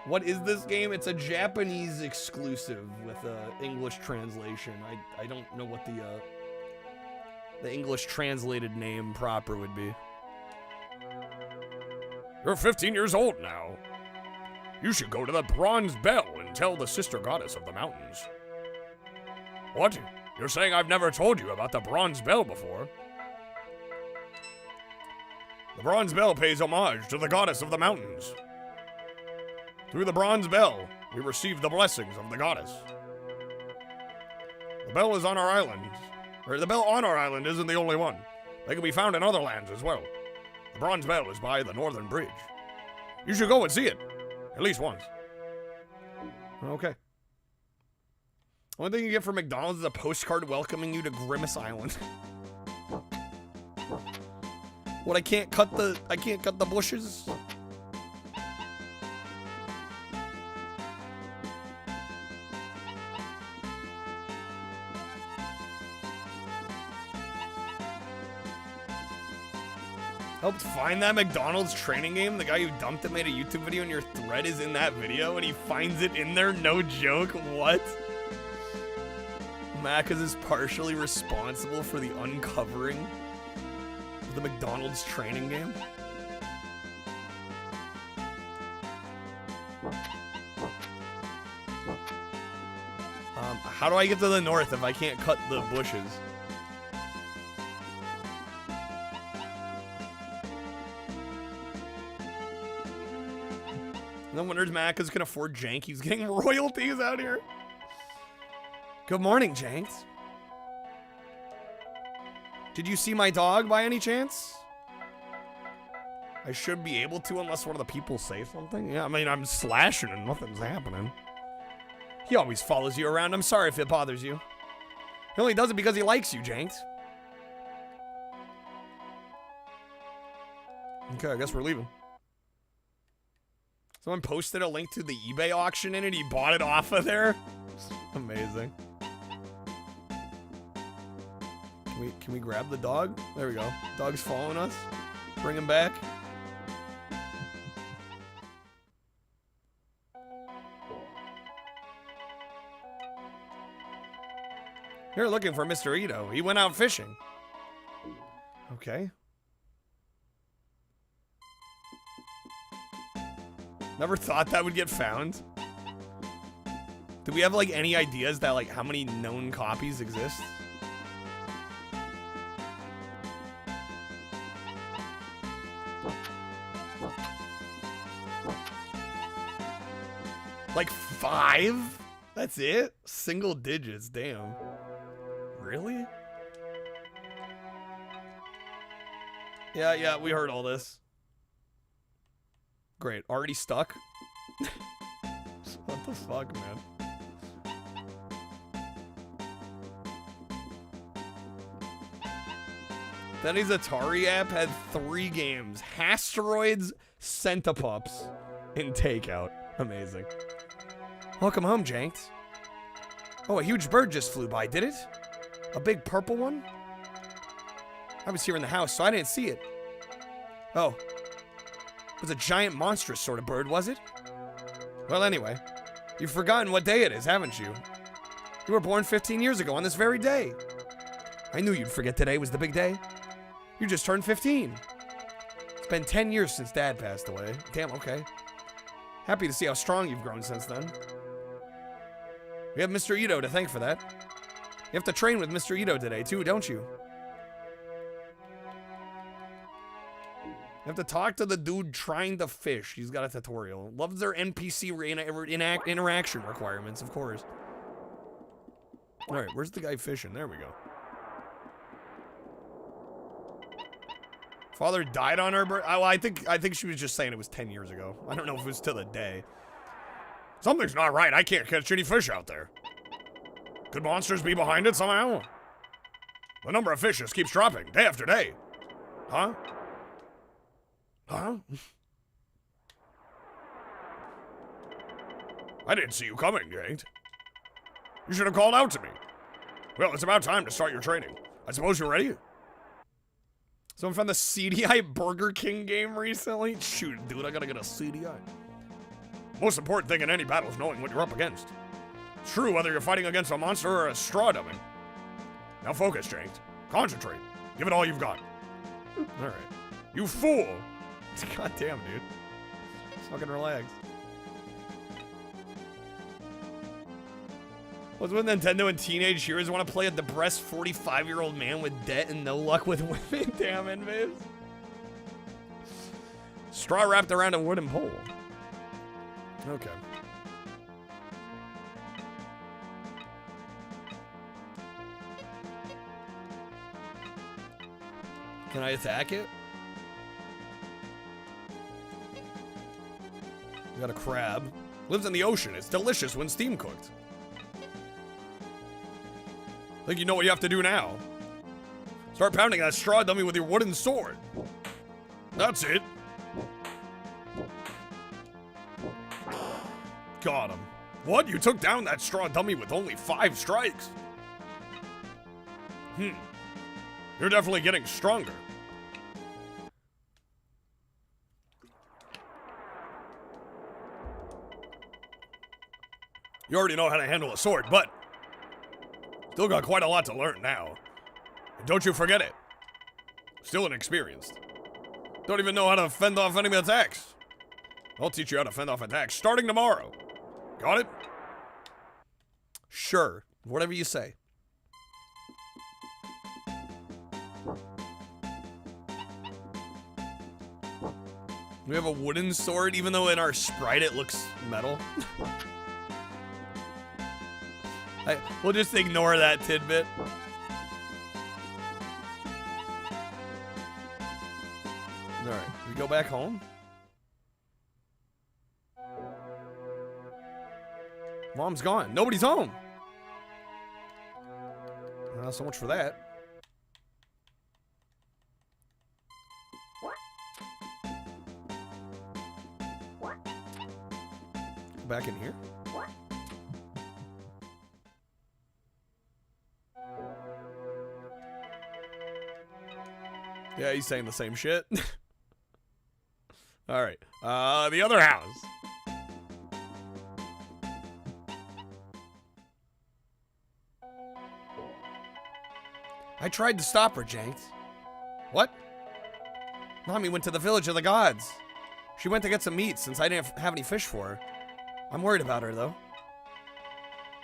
What is this game? It's a Japanese exclusive with English translation. I don't know what the English translated name proper would be. You're 15 years old now. You should go to the Bronze Bell and tell the sister goddess of the mountains. What? You're saying I've never told you about the Bronze Bell before? The Bronze Bell pays homage to the goddess of the mountains. Through the Bronze Bell, we receive the blessings of the goddess. The bell is on our island. Or the bell on our island isn't the only one. They can be found in other lands as well. The Bronze Bell is by the Northern Bridge. You should go and see it. At least once. Okay. Only thing you get from McDonald's is a postcard welcoming you to Grimace Island. What, I can't cut the bushes? Helped find that McDonald's training game. The guy who dumped it made a YouTube video and your thread is in that video and he finds it in there. No joke. What? Macca's is partially responsible for the uncovering of the McDonald's training game. How do I get to the north if I can't cut the bushes? No wonder Macca's can afford Jank. He's getting royalties out here. Good morning, Janks. Did you see my dog by any chance? I should be able to unless one of the people say something. Yeah, I mean, I'm slashing and nothing's happening. He always follows you around. I'm sorry if it bothers you. He only does it because he likes you, Janks. Okay, I guess we're leaving. Someone posted a link to the eBay auction in it. He bought it off of there. Amazing. Can we grab the dog? There we go. Dog's following us. Bring him back. You're looking for Mr. Ito. He went out fishing. Okay. Never thought that would get found. Do we have, like, any ideas that, like, how many known copies exist? Like 5? That's it? Single digits, damn. Really? Yeah, we heard all this. Great, already stuck? What the fuck, man? Denny's Atari app had 3 games. Asteroids, Centipups, and Takeout. Amazing. Welcome home, Janks. Oh, a huge bird just flew by, did it? A big purple one? I was here in the house, so I didn't see it. Oh. It was a giant monstrous sort of bird, was it? Well, anyway. You've forgotten what day it is, haven't you? You were born 15 years ago on this very day. I knew you'd forget today was the big day. You just turned 15. It's been 10 years since Dad passed away. Damn, okay. Happy to see how strong you've grown since then. We have Mr. Ito to thank for that. You have to train with Mr. Ito today, too, don't you? You have to talk to the dude trying to fish. He's got a tutorial. Loves their NPC interaction requirements, of course. Alright, where's the guy fishing? There we go. Father died on her birthday. Oh, I think she was just saying it was 10 years ago. I don't know if it was to the day. Something's not right. I can't catch any fish out there. Could monsters be behind it somehow? The number of fish just keeps dropping, day after day. Huh? Huh? I didn't see you coming, Jade. You should have called out to me. Well, it's about time to start your training. I suppose you're ready? Someone found the CDI Burger King game recently? Shoot, dude, I gotta get a CDI. Most important thing in any battle is knowing what you're up against. It's true whether you're fighting against a monster or a straw dummy. Now focus, James. Concentrate. Give it all you've got. Alright. You fool! God damn, dude. Just fucking relax. What's with Nintendo and teenage heroes want to play a depressed 45-year-old man with debt and no luck with women? Damn it, man. Straw wrapped around a wooden pole. Okay. Can I attack it? We got a crab. Lives in the ocean. It's delicious when steam cooked. I think you know what you have to do now. Start pounding that straw dummy with your wooden sword. That's it. Got him. What? You took down that straw dummy with only 5 strikes? You're definitely getting stronger. You already know how to handle a sword, but still got quite a lot to learn now. And don't you forget it. Still inexperienced. Don't even know how to fend off enemy attacks. I'll teach you how to fend off attacks starting tomorrow. Got it? Sure. Whatever you say. We have a wooden sword, even though in our sprite it looks metal. We'll just ignore that tidbit. Alright, we go back home? Mom's gone. Nobody's home. So much for that. Back in here. Yeah, he's saying the same shit. All right. The other house. I tried to stop her, Jenks. What? Mommy went to the village of the gods. She went to get some meat since I didn't have any fish for her. I'm worried about her, though.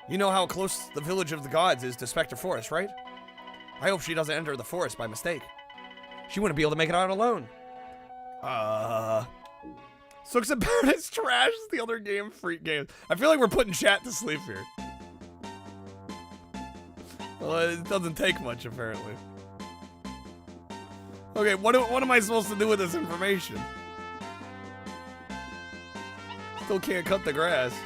You know how close the village of the gods is to Spectre Forest, right? I hope she doesn't enter the forest by mistake. She wouldn't be able to make it out alone. Looks about as trash as the other Game Freak games. I feel like we're putting chat to sleep here. Well, it doesn't take much, apparently. Okay, what am I supposed to do with this information? Still can't cut the grass.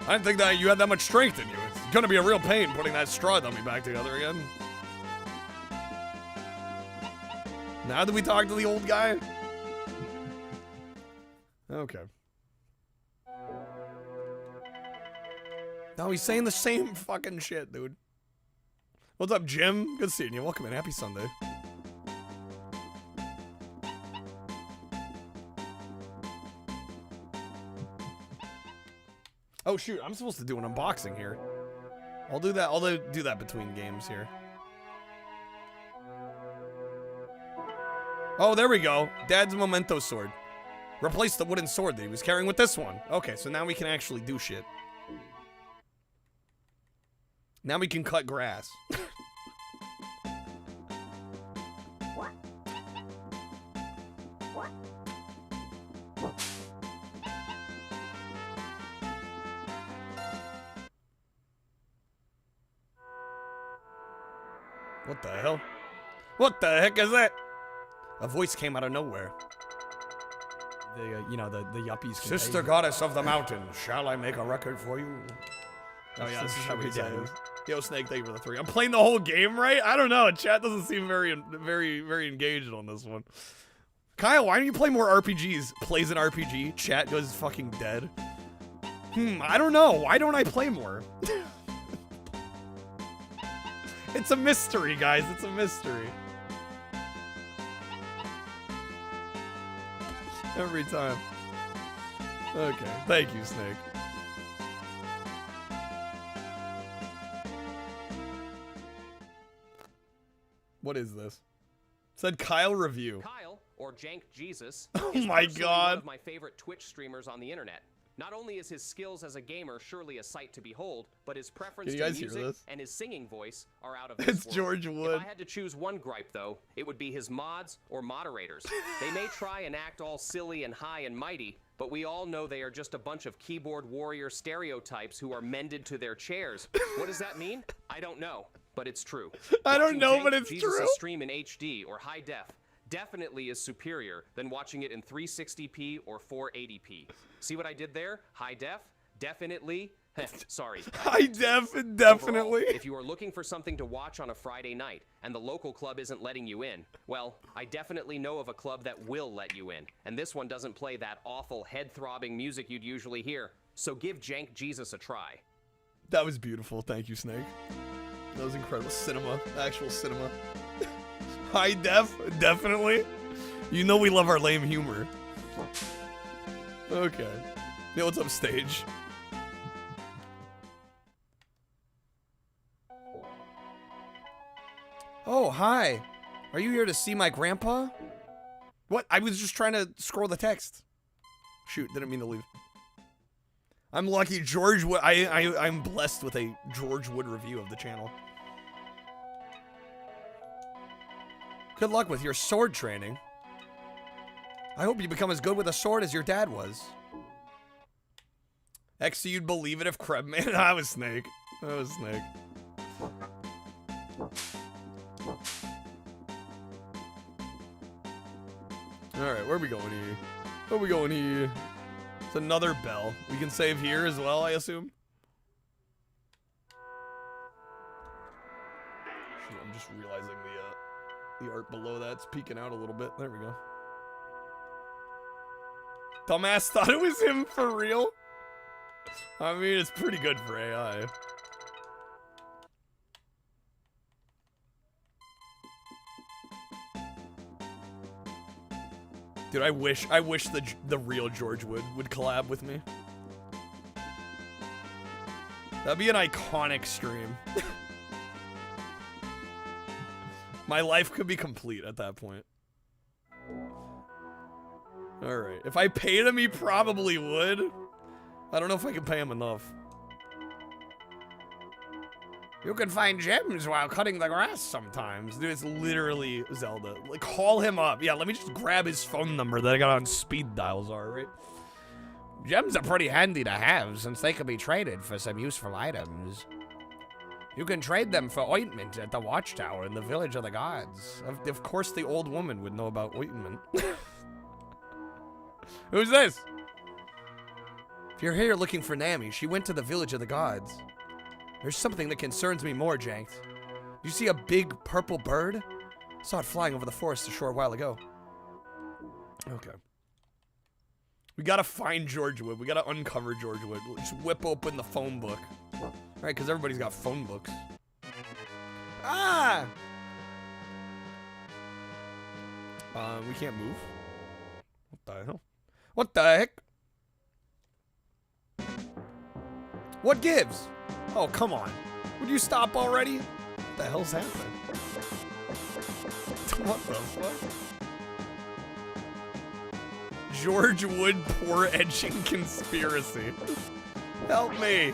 I didn't think that you had that much strength in you. It's gonna be a real pain putting that straw dummy back together again. Now that we talk to the old guy? Okay. No, he's saying the same fucking shit, dude. What's up, Jim? Good seeing you. Welcome in. Happy Sunday. Oh shoot, I'm supposed to do an unboxing here. I'll do that. I'll do that between games here. Oh, there we go. Dad's memento sword. Replace the wooden sword that he was carrying with this one. Okay, so now we can actually do shit. Now we can cut grass. What the hell? What the heck is that? A voice came out of nowhere. You know, the yuppies. Sister goddess of the mountain, shall I make a record for you? Oh yeah, this is how we did it. Yo, Snake, thank you for the 3. I'm playing the whole game, right? I don't know. Chat doesn't seem very engaged on this one. Kyle, why don't you play more RPGs? Plays an RPG, chat goes fucking dead. I don't know. Why don't I play more? It's a mystery, guys. It's a mystery. Every time. Okay. Thank you, Snake. What is this? It said Kyle review. Kyle, or Jank Jesus, oh is my personally god, one of my favorite Twitch streamers on the internet. Not only is his skills as a gamer surely a sight to behold, but his preference to music and his singing voice are out of this world. It's George Wood. If I had to choose one gripe, though, it would be his mods or moderators. They may try and act all silly and high and mighty, but we all know they are just a bunch of keyboard warrior stereotypes who are mended to their chairs. What does that mean? I don't know, but it's true. I don't know, but it's Jesus' true. Stream in HD or high def definitely is superior than watching it in 360p or 480p. See what I did there? High def, definitely. Sorry. High def, definitely. Overall, if you are looking for something to watch on a Friday night and the local club isn't letting you in, well, I definitely know of a club that will let you in. And this one doesn't play that awful head-throbbing music you'd usually hear. So give Jank Jesus a try. That was beautiful. Thank you, Snake. That was incredible. Cinema. Actual cinema. High def, definitely. You know we love our lame humor. Okay. Yo, what's up, Stage? Oh, hi. Are you here to see my grandpa? What? I was just trying to scroll the text. Shoot, didn't mean to leave. I'm lucky George Wood. I'm blessed with a George Wood review of the channel. Good luck with your sword training. I hope you become as good with a sword as your dad was. X, you'd believe it if Krebman. I was Snake. I was Snake. Alright, where are we going here? Where are we going here? It's another bell. We can save here as well, I assume. Shoot, I'm just realizing the art below that's peeking out a little bit. There we go. Dumbass thought it was him for real. I mean, it's pretty good for AI. Dude, I wish the real George Wood would collab with me. That'd be an iconic stream. My life could be complete at that point. Alright, if I paid him, he probably would. I don't know if I can pay him enough. You can find gems while cutting the grass sometimes. Dude, it's literally Zelda. Like, call him up. Yeah, let me just grab his phone number that I got on speed dials, alright? Gems are pretty handy to have, since they can be traded for some useful items. You can trade them for ointment at the watchtower in the village of the gods. Of course the old woman would know about ointment. Who's this? If you're here looking for Nami, she went to the village of the gods. There's something that concerns me more, Jank. You see a big purple bird? I saw it flying over the forest a short while ago. Okay. We gotta find George Wood. We gotta uncover George Wood. We'll just whip open the phone book. Alright, because everybody's got phone books. Ah! We can't move. What the hell? What the heck? What gives? Oh, come on. Would you stop already? What the hell's happening? What the fuck? George Wood poor etching conspiracy. Help me.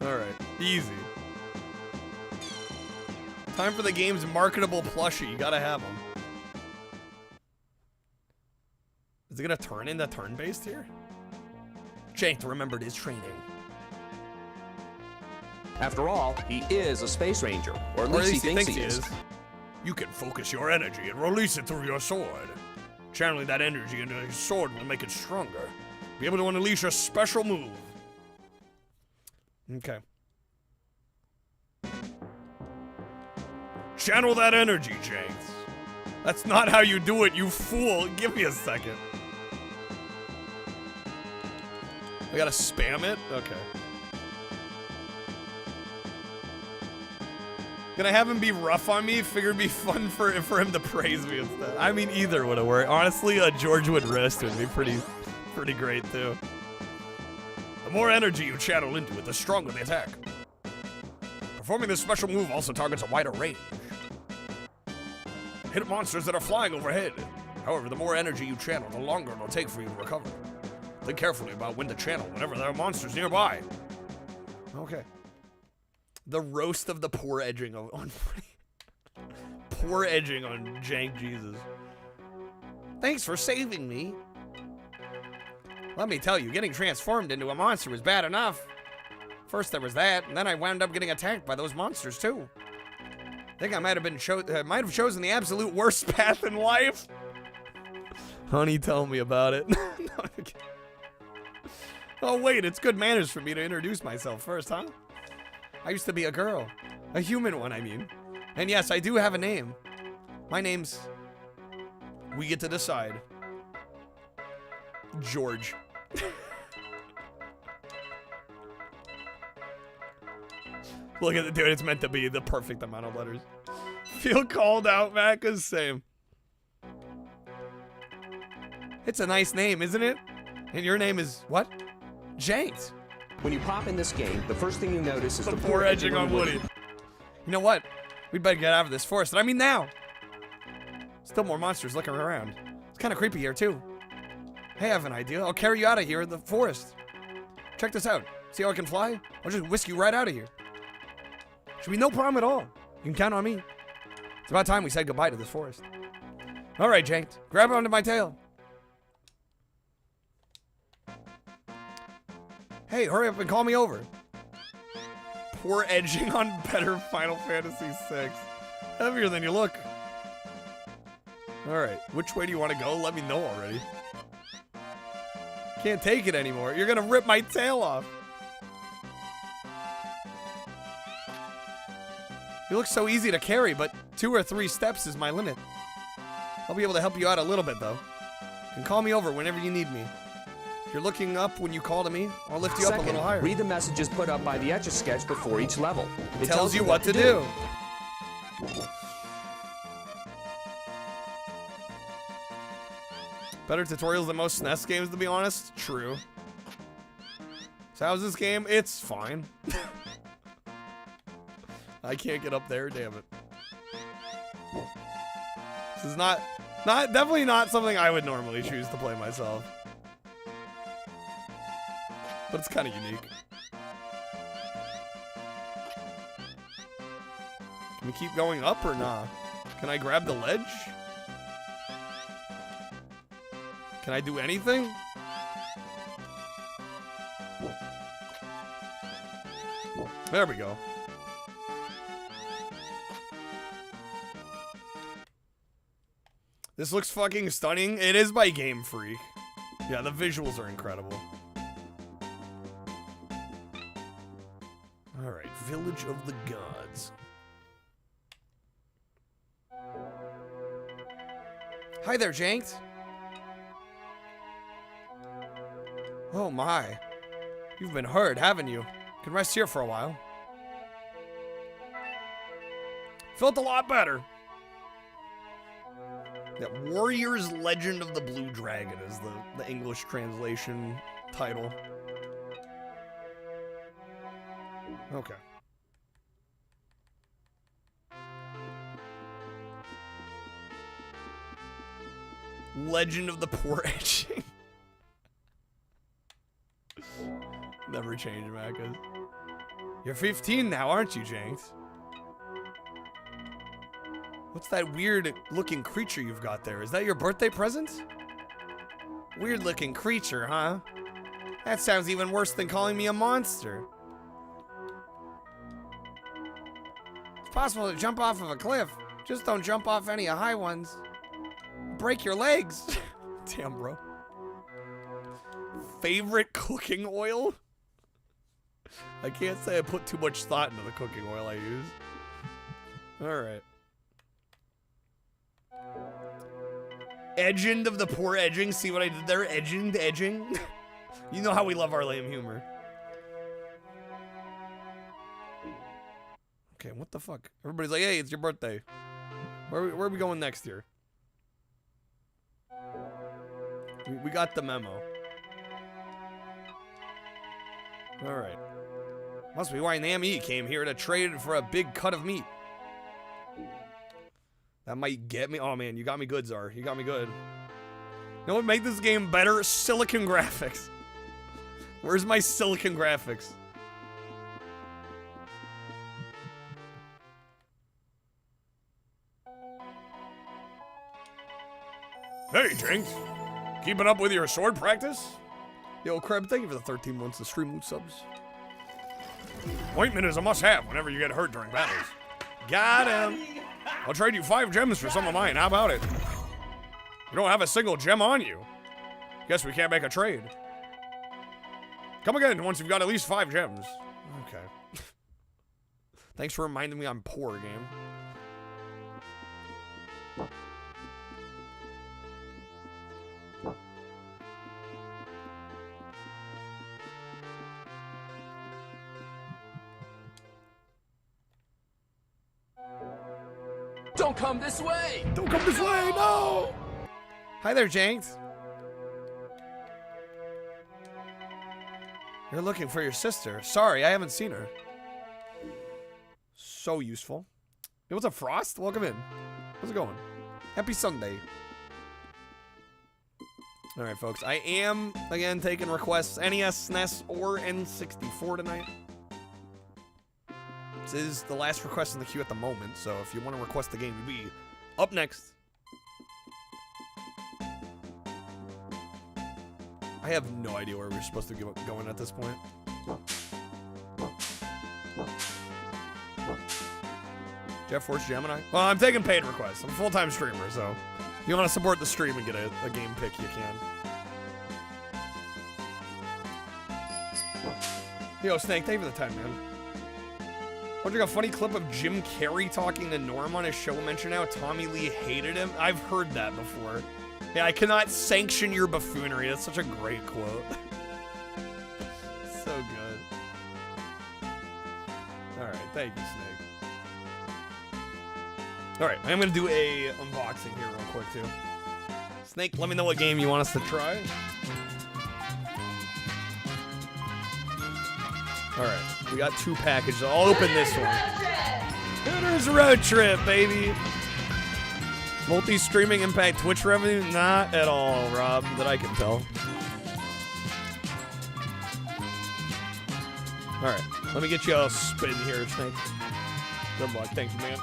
Alright, easy. Time for the game's marketable plushie. You gotta have them. Is it gonna turn into turn-based here? Jank remembered his training. After all, he is a space ranger, or at least he thinks he is. You can focus your energy and release it through your sword. Channeling that energy into your sword will make it stronger. Be able to unleash a special move. Okay. Channel that energy, Janks. That's not how you do it, you fool. Give me a second. I gotta spam it? Okay. Gonna have him be rough on me? Figured it'd be fun for him to praise me instead. I mean, either would have worked. Honestly, a George Wood wrist would be pretty great too. The more energy you channel into it, the stronger the attack. Performing this special move also targets a wider range. Hit monsters that are flying overhead. However, the more energy you channel, the longer it'll take for you to recover. Think carefully about when to channel whenever there are monsters nearby. Okay. The roast of the poor edging on poor edging on Jank Jesus. Thanks for saving me. Let me tell you, getting transformed into a monster was bad enough. First there was that, and then I wound up getting attacked by those monsters too. I think I might have chosen the absolute worst path in life. Honey, tell me about it. Oh wait, it's good manners for me to introduce myself first, huh? I used to be a girl. A human one, I mean. And yes, I do have a name. My name's... We get to decide. George. Look at the dude, it's meant to be the perfect amount of letters. Feel called out, Matt, 'cause same. It's a nice name, isn't it? And your name is what? Janks. When you pop in this game, the first thing you notice is the poor edging on Woody. You know what? We'd better get out of this forest, and I mean now. Still more monsters looking around. It's kind of creepy here, too. Hey, I have an idea. I'll carry you out of here in the forest. Check this out. See how I can fly? I'll just whisk you right out of here. Should be no problem at all. You can count on me. It's about time we said goodbye to this forest. All right, Jank. Grab onto my tail. Hey, hurry up and call me over. Poor edging on better Final Fantasy VI. Heavier than you look. All right, which way do you want to go? Let me know already. Can't take it anymore. You're gonna rip my tail off. You look so easy to carry, but 2 or 3 steps is my limit. I'll be able to help you out a little bit, though. You can call me over whenever you need me. If you're looking up when you call to me, I'll lift you up a little higher. Read the messages put up by the Etch-a-Sketch before each level. It tells you what to do. Better tutorials than most SNES games, to be honest. True. So how's this game? It's fine. I can't get up there, damn it. This is definitely not something I would normally choose to play myself. But it's kind of unique. Can we keep going up or nah? Can I grab the ledge? Can I do anything? There we go. This looks fucking stunning. It is by Game Freak. Yeah, the visuals are incredible. Alright, Village of the Gods. Hi there, Janks. Oh my. You've been hurt, haven't you? Can rest here for a while. Felt a lot better. Yeah, Warrior's Legend of the Blue Dragon is the English translation title. Okay. Legend of the Poor Etching. Never change, Macas. You're 15 now, aren't you, Janks? What's that weird-looking creature you've got there? Is that your birthday present? Weird-looking creature, huh? That sounds even worse than calling me a monster. It's possible to jump off of a cliff. Just don't jump off any high ones. Break your legs. Damn, bro. Favorite cooking oil? I can't say I put too much thought into the cooking oil I use. Alright. Edgend of the Poor Edging. See what I did there? Edging. You know how we love our lame humor. Okay, what the fuck? Everybody's like, hey, it's your birthday. Where are we going next here? We got the memo. Alright. Must be why Nami came here to trade for a big cut of meat. That might get me. Oh man, you got me good, Czar. You got me good. You know what made this game better? Silicon graphics. Where's my silicon graphics? Hey, Jinx. Keeping up with your sword practice? Yo, Kreb, thank you for the 13 months of stream loot subs. Ointment is a must-have whenever you get hurt during battles. Got him. I'll trade you 5 gems for some of mine. How about it? You don't have a single gem on you. Guess we can't make a trade. Come again once you've got at least 5 gems. Okay. Thanks for reminding me I'm poor, game. Don't come this way! Don't come this way, no! Hi there, Janks. You're looking for your sister. Sorry, I haven't seen her. So useful. Hey, what's up, Frost? Welcome in. How's it going? Happy Sunday. All right, folks. I am, again, taking requests. NES, SNES, or N64 tonight. This is the last request in the queue at the moment, so if you want to request the game, you'll be up next. I have no idea where we're supposed to be going at this point. Jeff Force Gemini? Well, I'm taking paid requests. I'm a full-time streamer, so if you want to support the stream and get a game pick, you can. Yo, Snake, thank you for the time, man. Watching a funny clip of Jim Carrey talking to Norm on his show mentioned how Tommy Lee hated him. I've heard that before. Yeah, I cannot sanction your buffoonery. That's such a great quote. So good. Alright, thank you, Snake. Alright, I'm gonna do a unboxing here real quick, too. Snake, let me know what game you want us to try. Alright, we got 2 packages. I'll open this one. Hooters Road Trip, baby! Multi-streaming impact Twitch revenue? Not at all, Rob, that I can tell. Alright, let me get you a spin here, Snake. Good luck, thank you, man.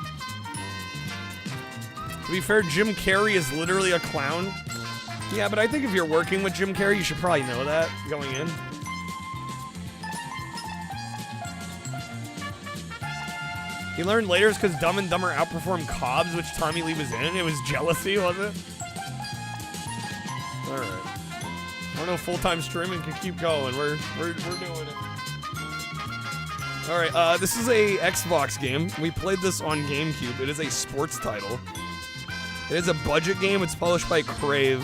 To be fair, Jim Carrey is literally a clown. Yeah, but I think if you're working with Jim Carrey, you should probably know that going in. He learned later it's because Dumb and Dumber outperformed Cobbs, which Tommy Lee was in. It was jealousy, was it? Alright. I don't know if full-time streaming can keep going. We're doing it. Alright, this is a Xbox game. We played this on GameCube. It is a sports title. It is a budget game. It's published by Crave.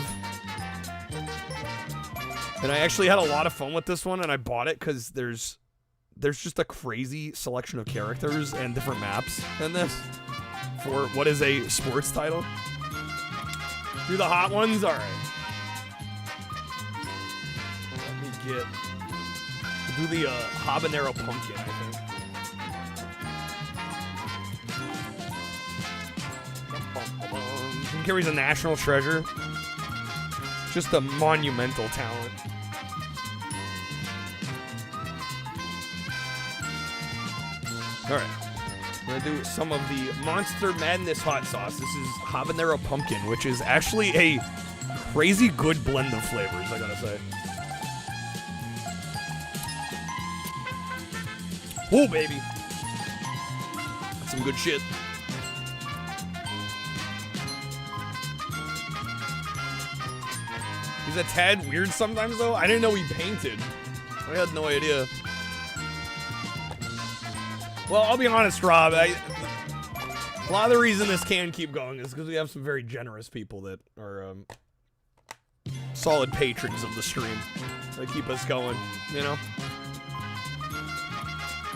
And I actually had a lot of fun with this one, and I bought it because there's just a crazy selection of characters and different maps in this for what is a sports title. Do the hot ones? All right. Let me get... do the habanero pumpkin, I think. Jim Carrey's a national treasure. Just a monumental talent. Alright, we're gonna do some of the Monster Madness hot sauce. This is habanero pumpkin, which is actually a crazy good blend of flavors, I gotta say. Whoa, baby. That's some good shit. He's a tad weird sometimes, though. I didn't know he painted. I had no idea. Well, I'll be honest, Rob. A lot of the reason this can keep going is because we have some very generous people that are solid patrons of the stream. They keep us going, you know?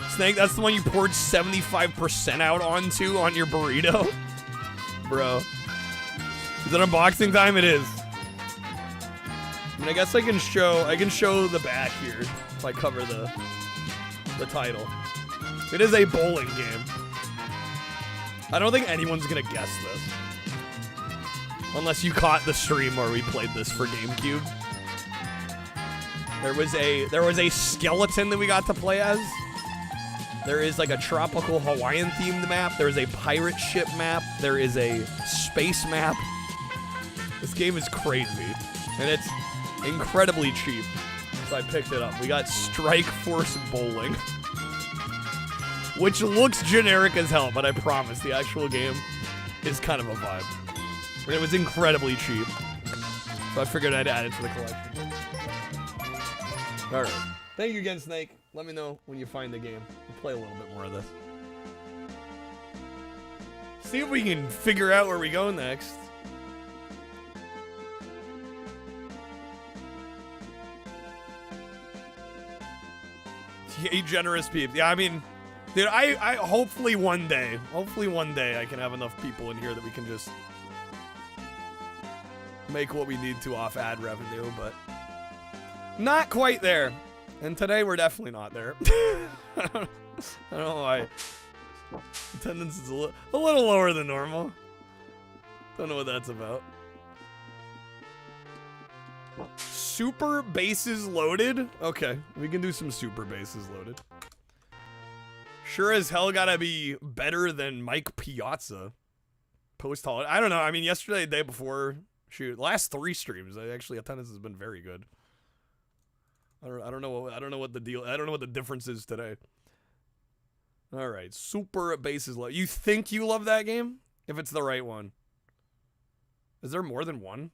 Snake, that's the one you poured 75% out onto on your burrito? Bro. Is it unboxing time? It is. I mean, I guess I can show the back here if I cover the title. It is a bowling game. I don't think anyone's gonna guess this. Unless you caught the stream where we played this for GameCube. There was a skeleton that we got to play as. There is like a tropical Hawaiian themed map. There is a pirate ship map. There is a space map. This game is crazy. And it's incredibly cheap. So I picked it up. We got Strike Force Bowling. Which looks generic as hell, but I promise the actual game is kind of a vibe. And it was incredibly cheap. So I figured I'd add it to the collection. Alright. Thank you again, Snake. Let me know when you find the game. We'll play a little bit more of this. See if we can figure out where we go next. You generous people. Yeah, I mean... Dude, I hopefully one day I can have enough people in here that we can just make what we need to off ad revenue, but not quite there. And today we're definitely not there. I don't know why. Attendance is a little lower than normal. Don't know what that's about. Super bases loaded? Okay, we can do some super bases loaded. Sure as hell gotta be better than Mike Piazza. Post-holiday. I don't know. I mean, yesterday, the day before, shoot, last 3 streams, actually attendance has been very good. I don't know what the deal. I don't know what the difference is today. All right, super bases loaded. You think you love that game? If it's the right one. Is there more than one?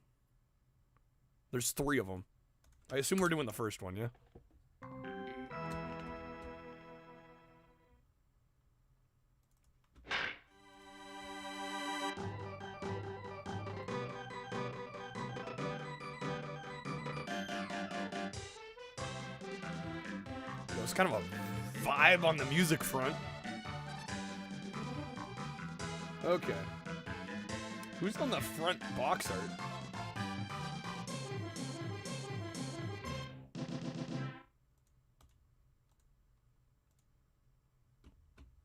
There's 3 of them. I assume we're doing the first one, yeah? It's kind of a vibe on the music front. Okay. Who's on the front box art?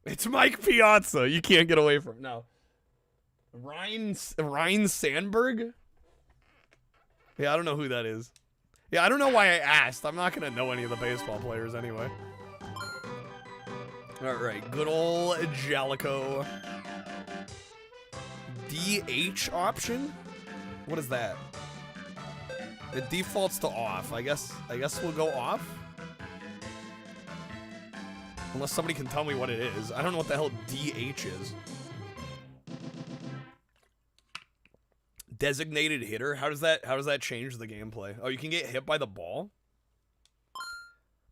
It's Mike Piazza. You can't get away from it. No. Ryan Sandberg? Yeah, I don't know who that is. Yeah, I don't know why I asked. I'm not going to know any of the baseball players anyway. All right, good old Jellico. DH option? What is that? It defaults to off. I guess we'll go off. Unless somebody can tell me what it is. I don't know what the hell DH is. Designated hitter? How does that change the gameplay? Oh, you can get hit by the ball?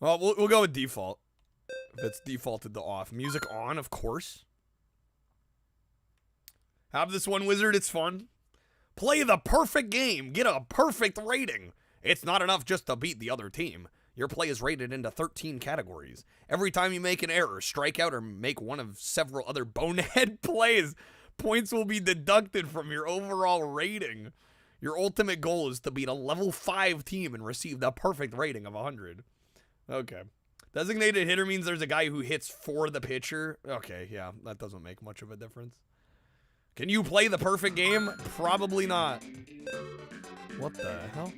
Well, we'll go with default. If it's defaulted to off. Music on, of course. Have this one, Wizard. It's fun. Play the perfect game. Get a perfect rating. It's not enough just to beat the other team. Your play is rated into 13 categories. Every time you make an error, strike out, or make one of several other bonehead plays, points will be deducted from your overall rating. Your ultimate goal is to beat a level 5 team and receive the perfect rating of 100. Okay. Designated hitter means there's a guy who hits for the pitcher. Okay, yeah, that doesn't make much of a difference. Can you play the perfect game? Probably not. What the hell?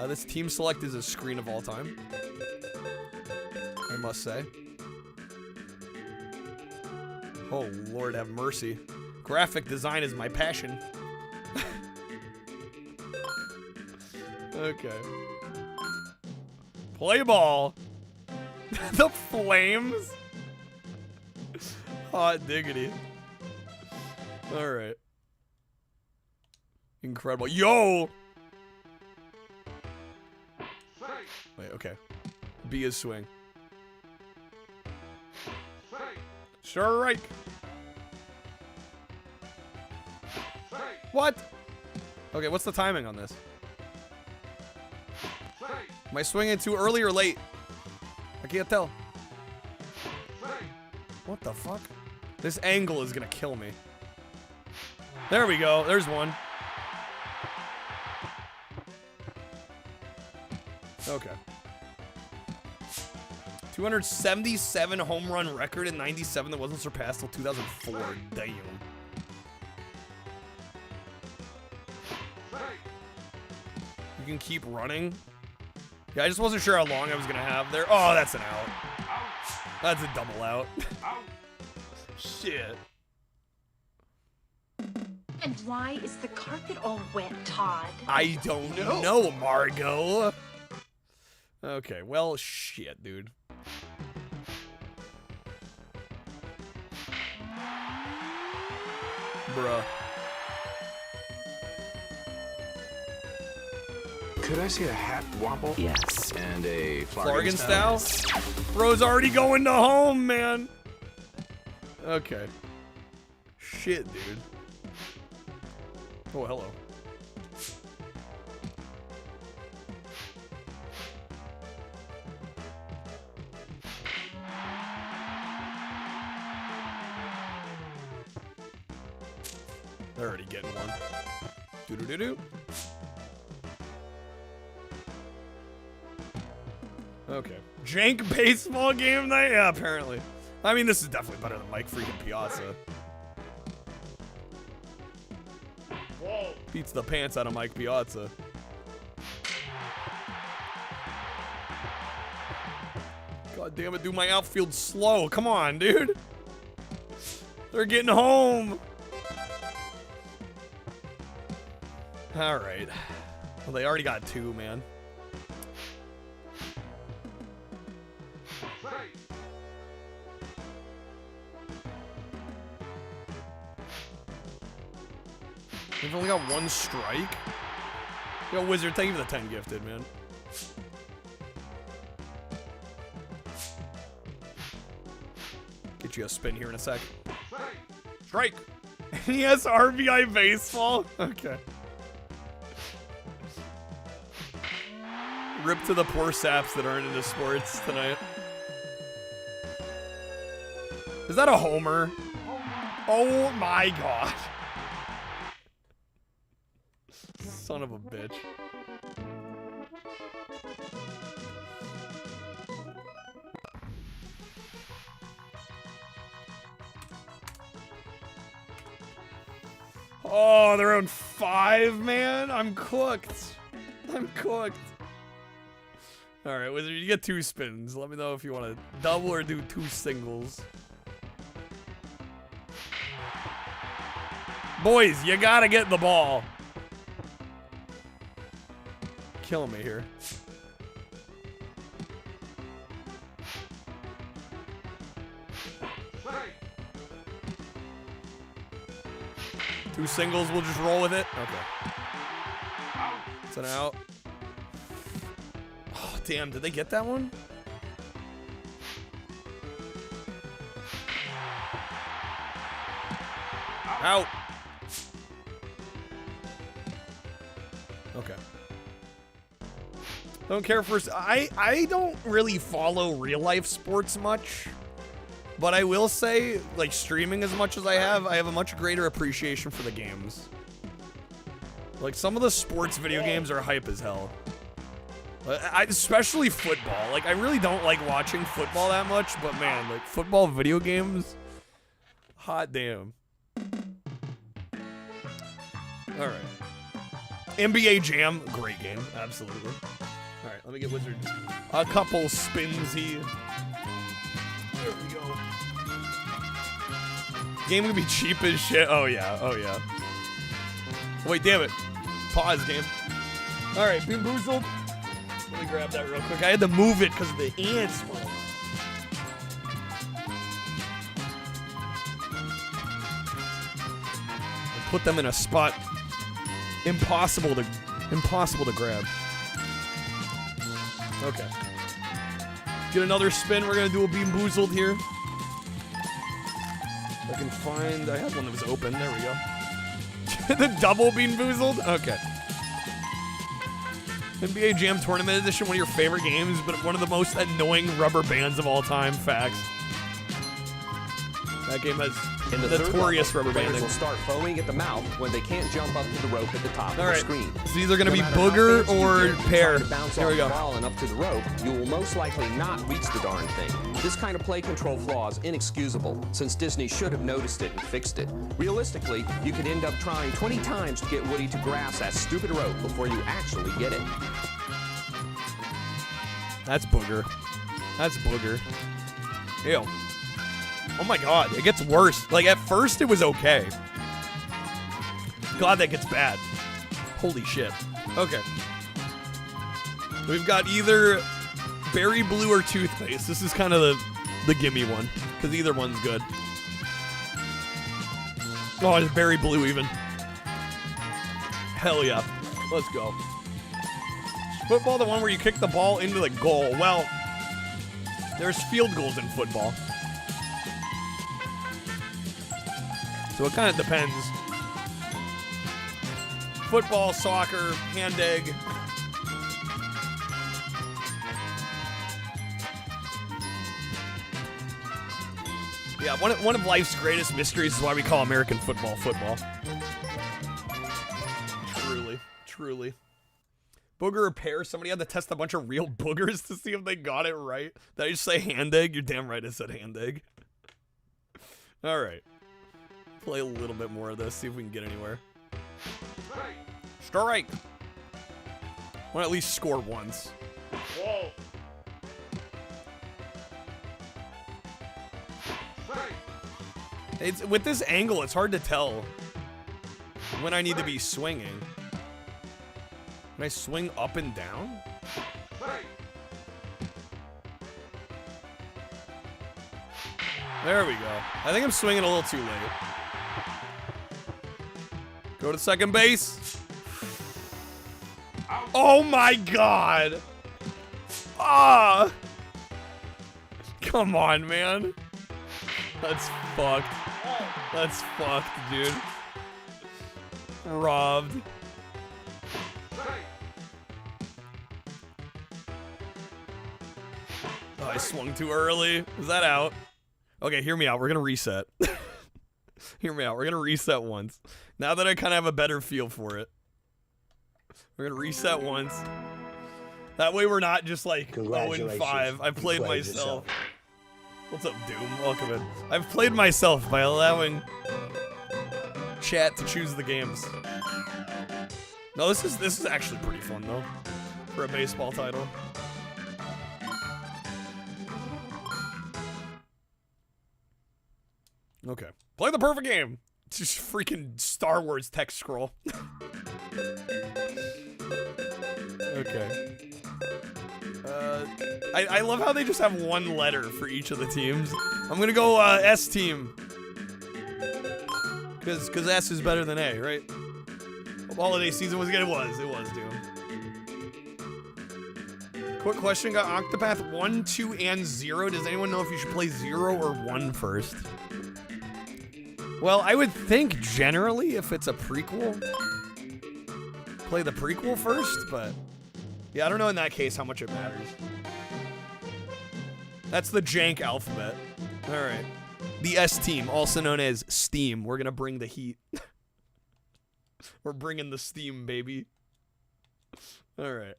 This team select is a screen of all time, I must say. Oh, Lord have mercy. Graphic design is my passion. Okay. Play ball. The Flames? Hot diggity. Alright. Incredible. Yo! Wait, okay. B is swing. Strike. What? Okay, what's the timing on this? Am I swinging too early or late? I can't tell. What the fuck? This angle is gonna kill me. There we go. There's one. Okay. 277 home run record in 97 that wasn't surpassed till 2004. Damn. You can keep running. Yeah, I just wasn't sure how long I was gonna have there. Oh, that's an out. That's a double out. Shit. And why is the carpet all wet, Todd? I don't know, Margot. Okay, well, shit, dude. Bruh. Could I see a hat wobble? Yes. And a Flargan style? Bro's already going to home, man. Okay. Shit, dude. Oh, hello. They're already getting one. Doo-doo-doo-doo. Okay. Jank baseball game night? Yeah, apparently. I mean, this is definitely better than Mike freaking Piazza. Whoa. Beats the pants out of Mike Piazza. God damn it, dude, my outfield's slow. Come on, dude. They're getting home. All right. Well, they already got 2, man. They've only got 1 strike. Yo, Wizard, thank you for the 10 gifted, man. Get you a spin here in a sec. Strike! NES RBI baseball? Okay. Rip to the poor saps that aren't into sports tonight. Is that a homer? Oh my god. Son of a bitch. Oh, they're on 5, man. I'm cooked. I'm cooked. All right, Wizard, you get 2 spins. Let me know if you want to double or do 2 singles. Boys, you gotta get the ball. Killing me here. Two singles, we'll just roll with it. Okay. It's an out. Oh, damn, did they get that one? Out. Okay. Don't care for... I don't really follow real life sports much. But I will say, like, streaming as much as I have a much greater appreciation for the games. Like, some of the sports video games are hype as hell. Especially football. Like, I really don't like watching football that much, but man, like, football video games, hot damn. Alright. NBA Jam, great game, absolutely. Alright, let me get Wizard a couple spins here. There we go. Game gonna be cheap as shit. Oh yeah, oh yeah. Wait, damn it. Pause, game. Alright, Bean Boozled. Let me grab that real quick. I had to move it because of the ants. I put them in a spot impossible to grab. Okay. Get another spin. We're gonna do a Bean Boozled here. If I can find... I had one that was open. There we go. The double Bean Boozled? Okay. NBA Jam Tournament Edition, one of your favorite games, but one of the most annoying rubber bands of all time. Facts. That game has notorious rubber banding. Players will start foaming at the mouth when they can't jump up to the rope at the top of the screen. It's either going to be Booger or Pear. There we go. Ball and up to the rope, you will most likely not reach the darn thing. This kind of play control flaw is inexcusable, since Disney should have noticed it and fixed it. Realistically, you could end up trying 20 times to get Woody to grasp that stupid rope before you actually get it. That's Booger. That's Booger. Ew. Oh my god, it gets worse. Like, at first it was okay. God, that gets bad. Holy shit. Okay. We've got either berry blue or toothpaste. This is kind of the gimme one, because either one's good. Oh, it's berry blue even. Hell yeah. Let's go. Is football the one where you kick the ball into the goal? Well, there's field goals in football. So it kind of depends. Football, soccer, hand egg. Yeah, one of life's greatest mysteries is why we call American football football. Truly, truly. Booger or Pear, somebody had to test a bunch of real boogers to see if they got it right. Did I just say hand egg? You're damn right I said hand egg. Alright. Play a little bit more of this, see if we can get anywhere. Strike! I want to at least score once. Whoa. It's, with this angle, it's hard to tell when I need to be swinging. Can I swing up and down? There we go. I think I'm swinging a little too late. Go to second base. Oh my god! Ah! Come on, man. That's fucked. That's fucked, dude. Robbed. Oh, I swung too early. Is that out? Okay, hear me out. We're gonna reset. Hear me out. We're gonna reset once. Now that I kind of have a better feel for it. We're gonna reset once. That way we're not just like 0-5. I played myself. What's up, Doom? Welcome in. I've played myself by allowing chat to choose the games. No, this is actually pretty fun though, for a baseball title. Okay, play the perfect game. Just freaking Star Wars text scroll. Okay. I love how they just have one letter for each of the teams. I'm gonna go S team. Cause S is better than A, right? Holiday season was good. It was Doom. Quick question, got Octopath 1, 2, and 0. Does anyone know if you should play 0 or 1 first? Well, I would think generally if it's a prequel, play the prequel first, but yeah, I don't know in that case how much it matters. That's the jank alphabet. All right. The S team, also known as Steam. We're gonna bring the heat. We're bringing the steam, baby. All right.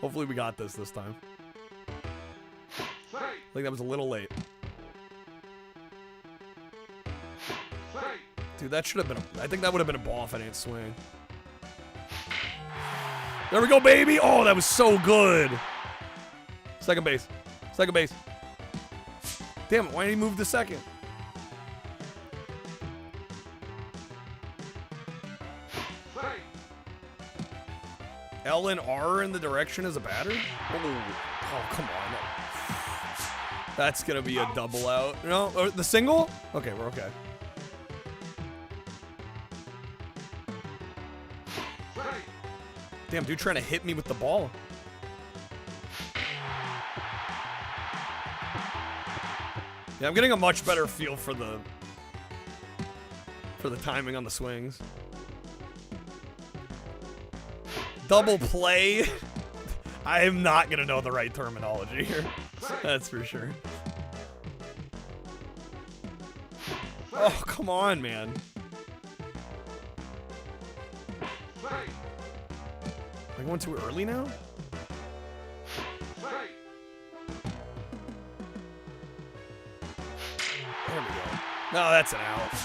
Hopefully we got this time. I think that was a little late. Dude, that should have been I think that would have been a ball if I didn't swing. There we go, baby! Oh, that was so good! Second base. Second base. Damn it, why did he move to second? L and R in the direction as a batter? Oh, come on. That's gonna be a double out. No, the single? Okay, we're okay. Damn, dude trying to hit me with the ball. Yeah, I'm getting a much better feel for the timing on the swings. Double play. I am not gonna know the right terminology here. That's for sure. Oh, come on, man. Am I going too early now? There we go. No, that's an out.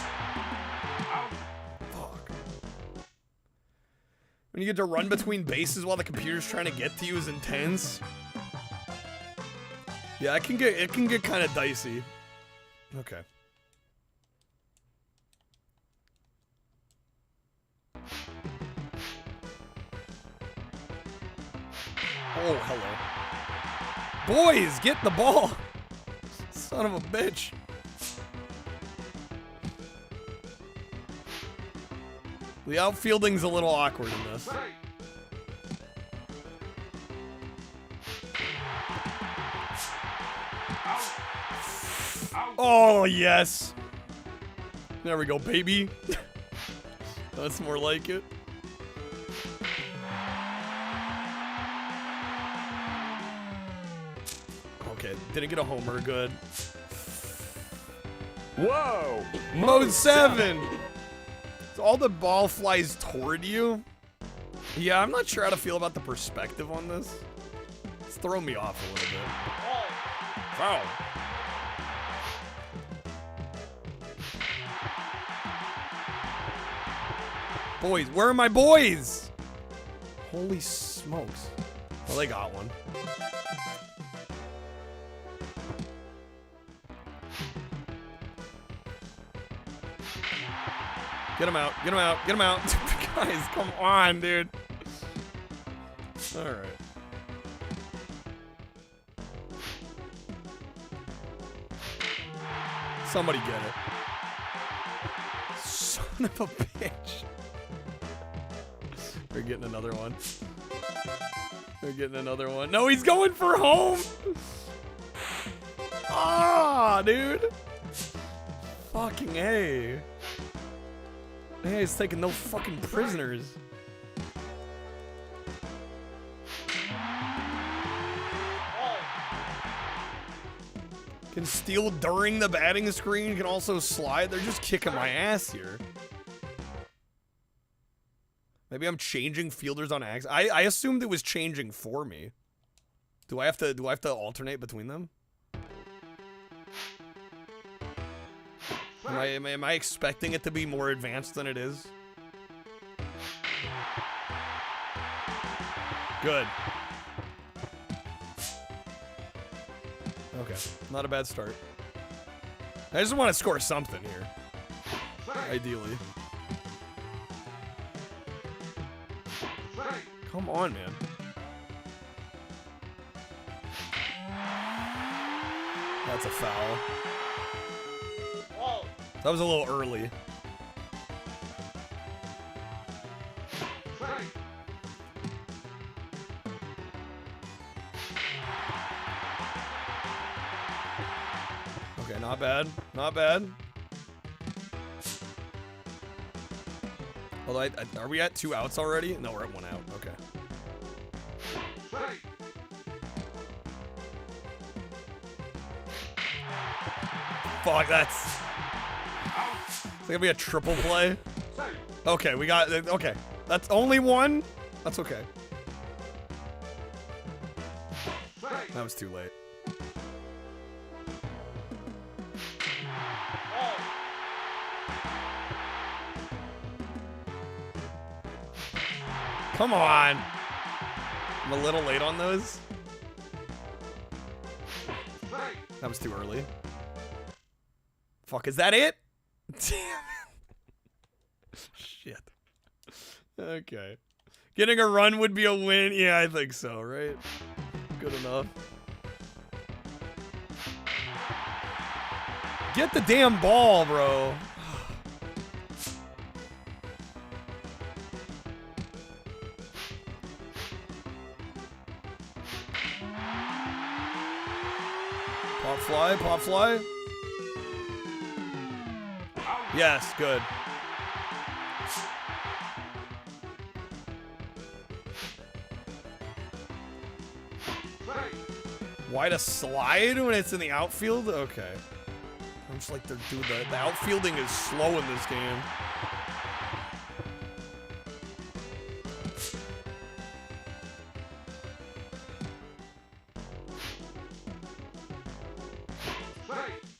Fuck. When you get to run between bases while the computer's trying to get to you is intense. Yeah, it can get kind of dicey. Okay. Oh, hello. Boys, get the ball. Son of a bitch. The outfielding's a little awkward in this. Oh, yes. There we go, baby. That's more like it. Okay, didn't get a homer, good. Whoa! Mode 7! So all the ball flies toward you? Yeah, I'm not sure how to feel about the perspective on this. It's throwing me off a little bit. Foul. Boys, where are my boys? Holy smokes. Well, they got one. Get him out, get him out, get him out. Guys, come on, dude. All right. Somebody get it. Son of a bitch. They're getting another one. They're getting another one. No, he's going for home. Ah, dude. Fucking A. Hey, he's taking no fucking prisoners. Can steal during the batting screen, can also slide. They're just kicking my ass here. Maybe I'm changing fielders on accident. I assumed it was changing for me. Do I have to alternate between them? Am I expecting it to be more advanced than it is? Good. Okay, not a bad start. I just want to score something here. Ideally. Come on, man. That's a foul. That was a little early. Okay, not bad. Not bad. Although, are we at 2 outs already? No, we're at 1 out. Okay. Fuck, that's... It's gonna be a triple play. Okay, we got... Okay. That's only one? That's okay. That was too late. Come on. I'm a little late on those. That was too early. Fuck, is that it? Damn it. Shit. Okay. Getting a run would be a win. Yeah, I think so, right? Good enough. Get the damn ball, bro. Pop fly, pop fly. Yes, good. Why to slide when it's in the outfield? Okay. I'm just like, dude, the outfielding is slow in this game.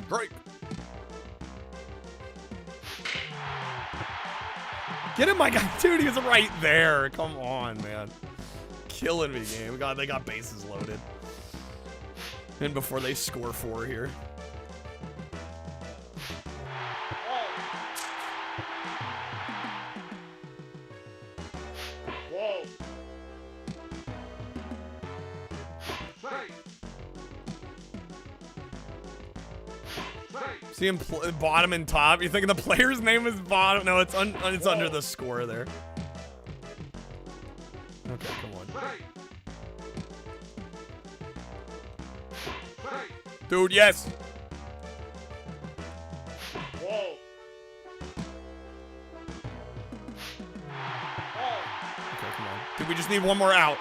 Break. Get him, my guy. Dude, he was right there. Come on, man. Killing me, game. God, they got bases loaded. And before they score 4 here. Whoa. See him bottom and top. You thinking the player's name is bottom? No, it's under the score there. Okay, come on. Dude, yes. Whoa. Okay, come on. Dude, we just need one more out.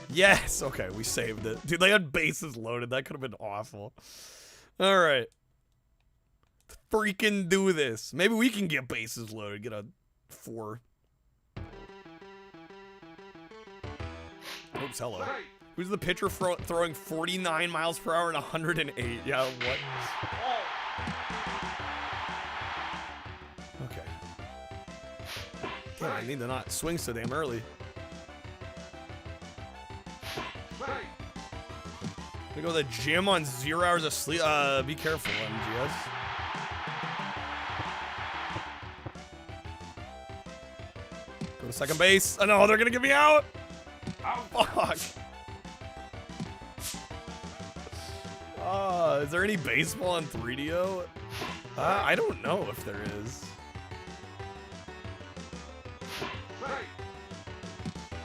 Yes. Okay, we saved it. Dude, they had bases loaded. That could have been awful. All right. Freaking do this. Maybe we can get bases loaded. Get a 4. Oops, hello. Who's the pitcher throwing 49 miles per hour and 108? Yeah, what? Damn, I need to not swing so damn early. We go to the gym on 0 hours of sleep. Be careful, MGS. Go to second base. Oh no, they're gonna get me out. Oh, fuck. Is there any baseball in 3DO? I don't know if there is.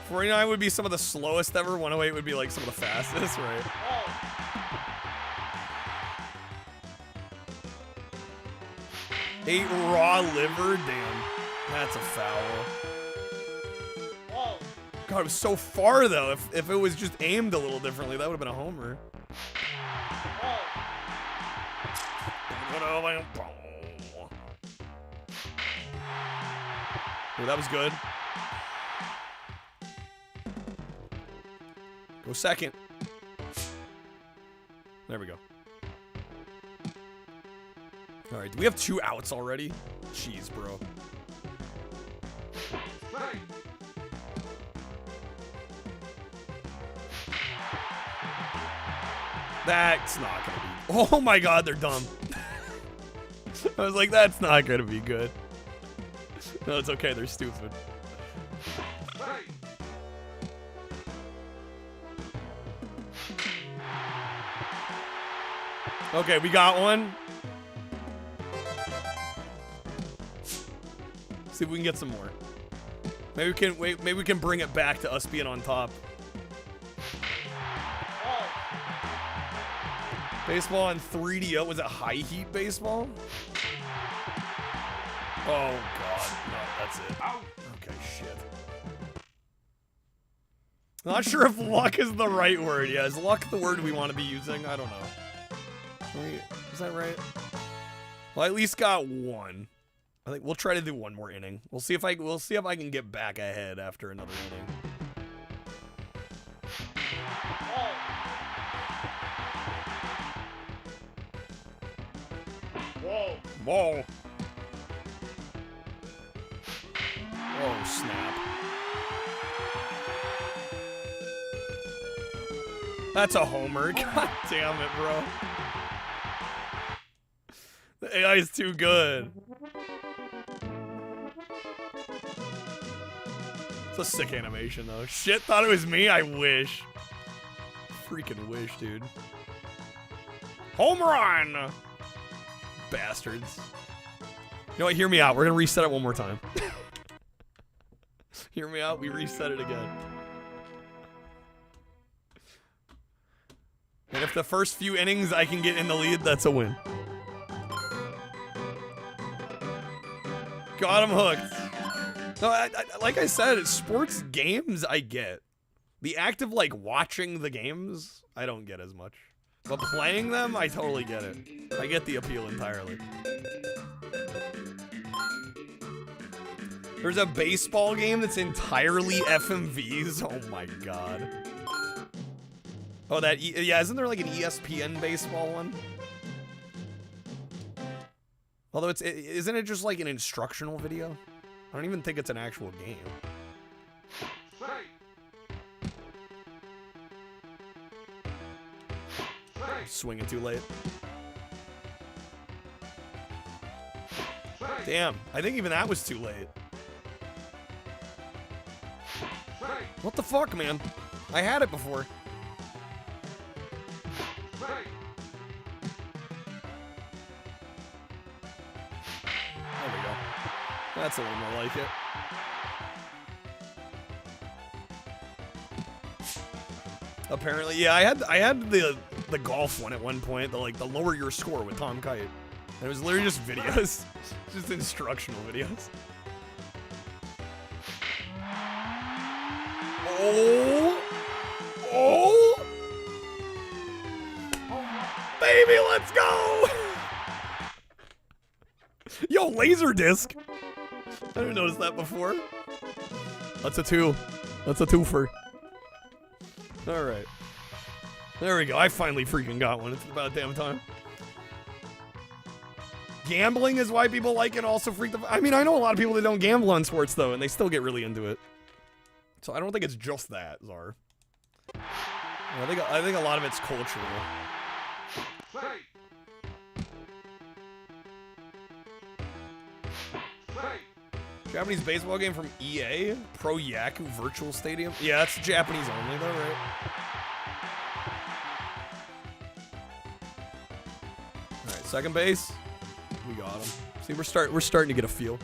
49 would be some of the slowest ever. 108 would be like some of the fastest, right? Ate raw liver? Damn. That's a foul. God, it was so far though. If it was just aimed a little differently, that would have been a homer. Oh, that was good. Go second. There we go. All right, do we have 2 outs already? Jeez, bro. That's not gonna be. Oh my God, they're dumb. I was like, that's not gonna be good. No, it's okay. They're stupid. Okay, we got one. See if we can get some more. Maybe we can wait. Maybe we can bring it back to us being on top. Baseball on 3DO. Was it high heat baseball? Oh God, no, that's it. Okay, shit. Not sure if luck is the right word. Yeah, is luck the word we want to be using? I don't know. Is that right? Well, I at least got one. I think we'll try to do one more inning. We'll see if I can get back ahead after another inning. Whoa. Whoa. Oh, snap. That's a homer. God damn it, bro. The AI is too good. It's a sick animation, though. Shit, thought it was me? I wish. Freaking wish, dude. Home run! Bastards. You know what? Hear me out. We're gonna reset it one more time. Hear me out. We reset it again. And if the first few innings I can get in the lead, that's a win. Got him hooked. No, like I said, it's sports games I get. The act of, like, watching the games, I don't get as much. But playing them, I totally get it. I get the appeal entirely. There's a baseball game that's entirely FMVs. Oh my God. Oh, yeah, isn't there like an ESPN baseball one? Although isn't it just like an instructional video? I don't even think it's an actual game. Swinging too late. Damn, I think even that was too late. What the fuck, man? I had it before. There we go. That's a little more like it. Apparently, yeah, I had the golf one at one point, the lower your score with Tom Kite. And it was literally just videos. Just instructional videos. Oh! Oh! Baby, let's go! Yo, laser disc! I didn't notice that before. That's a 2. That's a 2-fer. Alright. There we go. I finally freaking got one. It's about damn time. gambling is why people like it. Also freak the. I mean, I know a lot of people that don't gamble on sports though, and they still get really into it. So I don't think it's just that, Czar. I think a lot of it's cultural. Japanese baseball game from EA? Pro Yaku Virtual Stadium? Yeah, that's Japanese only though, right? Alright, second base. We got him. See, we're starting to get a feel.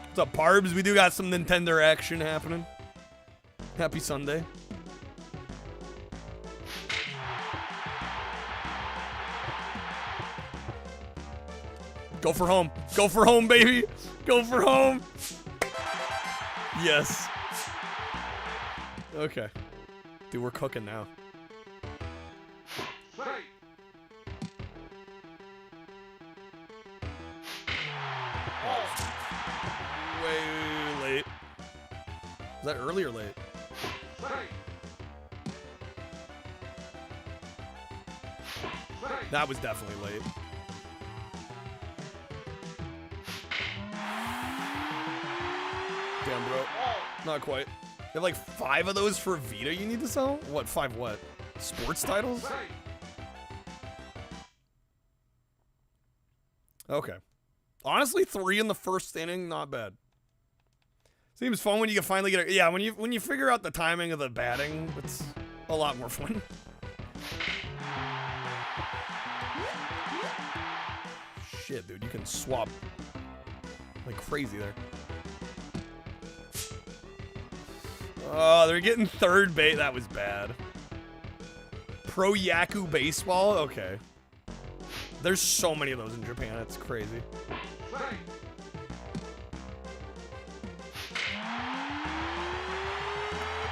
What's up, Parbs? We do got some Nintendo action happening. Happy Sunday. Go for home. Go for home, baby. Go for home. Yes. Okay. Dude, we're cooking now. Way late. Is that early or late? That was definitely late. Damn, bro. Not quite. You have like 5 of those for Vita you need to sell? What, 5 what? Sports titles? Okay. Honestly, 3 in the first inning, not bad. Seems fun when you can finally get it. Yeah, when you figure out the timing of the batting, it's a lot more fun. Shit, dude, you can swap like crazy there. Oh, they're getting third base. That was bad. Pro Yaku baseball? Okay. There's so many of those in Japan. It's crazy.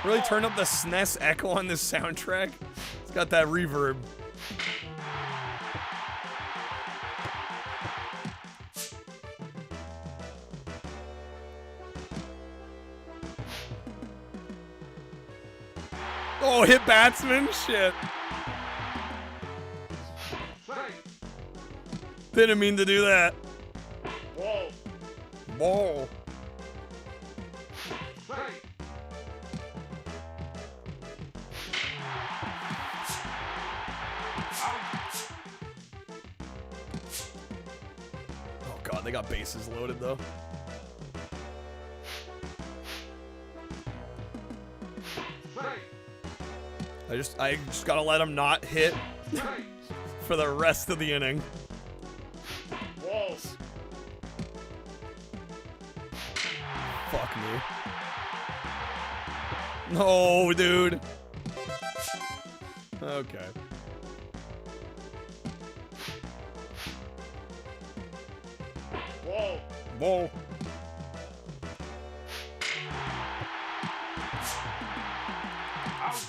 Really turn up the SNES echo on this soundtrack. It's got that reverb. Oh, hit batsman? Shit. Didn't mean to do that. Ball. Ball. Oh god, they got bases loaded though. I just gotta let him not hit for the rest of the inning. Walls. Fuck me. No, dude. Okay. Whoa. Whoa.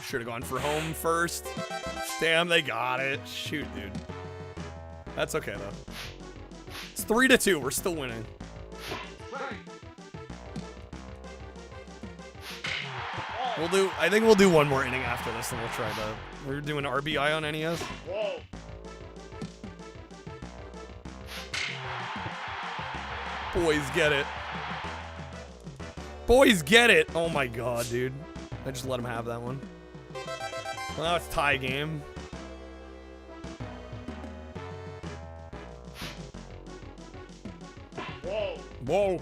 Should have gone for home first. Damn, they got it. Shoot, dude. That's okay, though. It's 3-2. We're still winning. I think we'll do one more inning after this, and we'll try to. We're doing RBI on NES. Whoa. Boys get it. Boys get it. Oh my god, dude. I just let him have that one. Well, now it's tie game. Whoa. Whoa.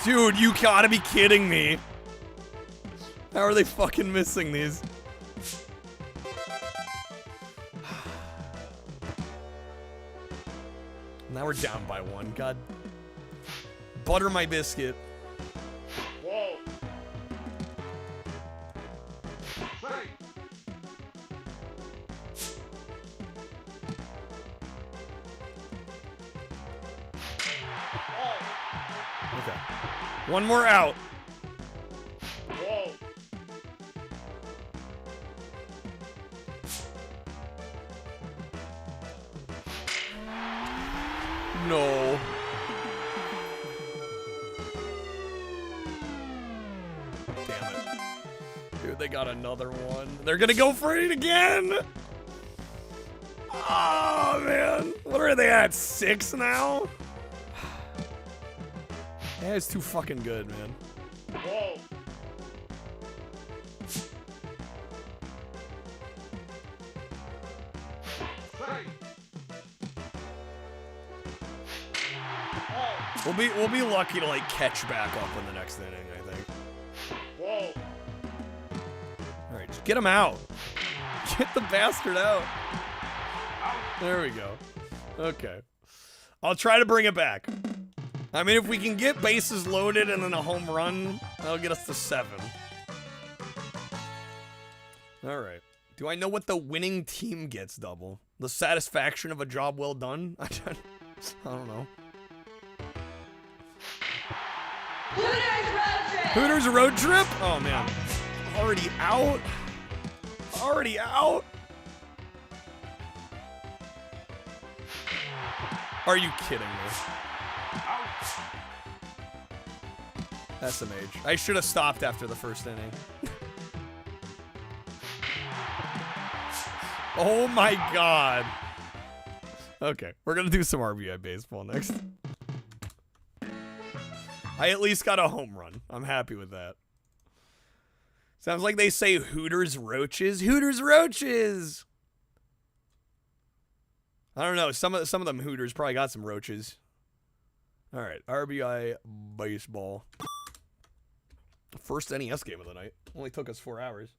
Dude, you gotta be kidding me. How are they fucking missing these? Now we're down by 1. God. Butter my biscuit. Whoa. Okay. One more out. Whoa. No. Damn it. Dude, they got another one. They're gonna go for it again! Oh, man. What are they at, 6 now? That is too fucking good, man. Whoa. We'll be lucky to like catch back up in the next inning, I think. Whoa. All right, just get him out. Get the bastard out. There we go. Okay. I'll try to bring it back. I mean, if we can get bases loaded and then a home run, that'll get us to 7. All right. Do I know what the winning team gets, Double? The satisfaction of a job well done? I don't know. Hooters road trip? Oh, man. Already out? Already out? Are you kidding me? SMH. I should have stopped after the first inning. Oh my god. Okay, we're gonna do some RBI baseball next. I at least got a home run. I'm happy with that. Sounds like they say Hooters Roaches. Hooters Roaches! I don't know. Some of them Hooters probably got some roaches. All right, RBI baseball. First NES game of the night. Only took us 4 hours.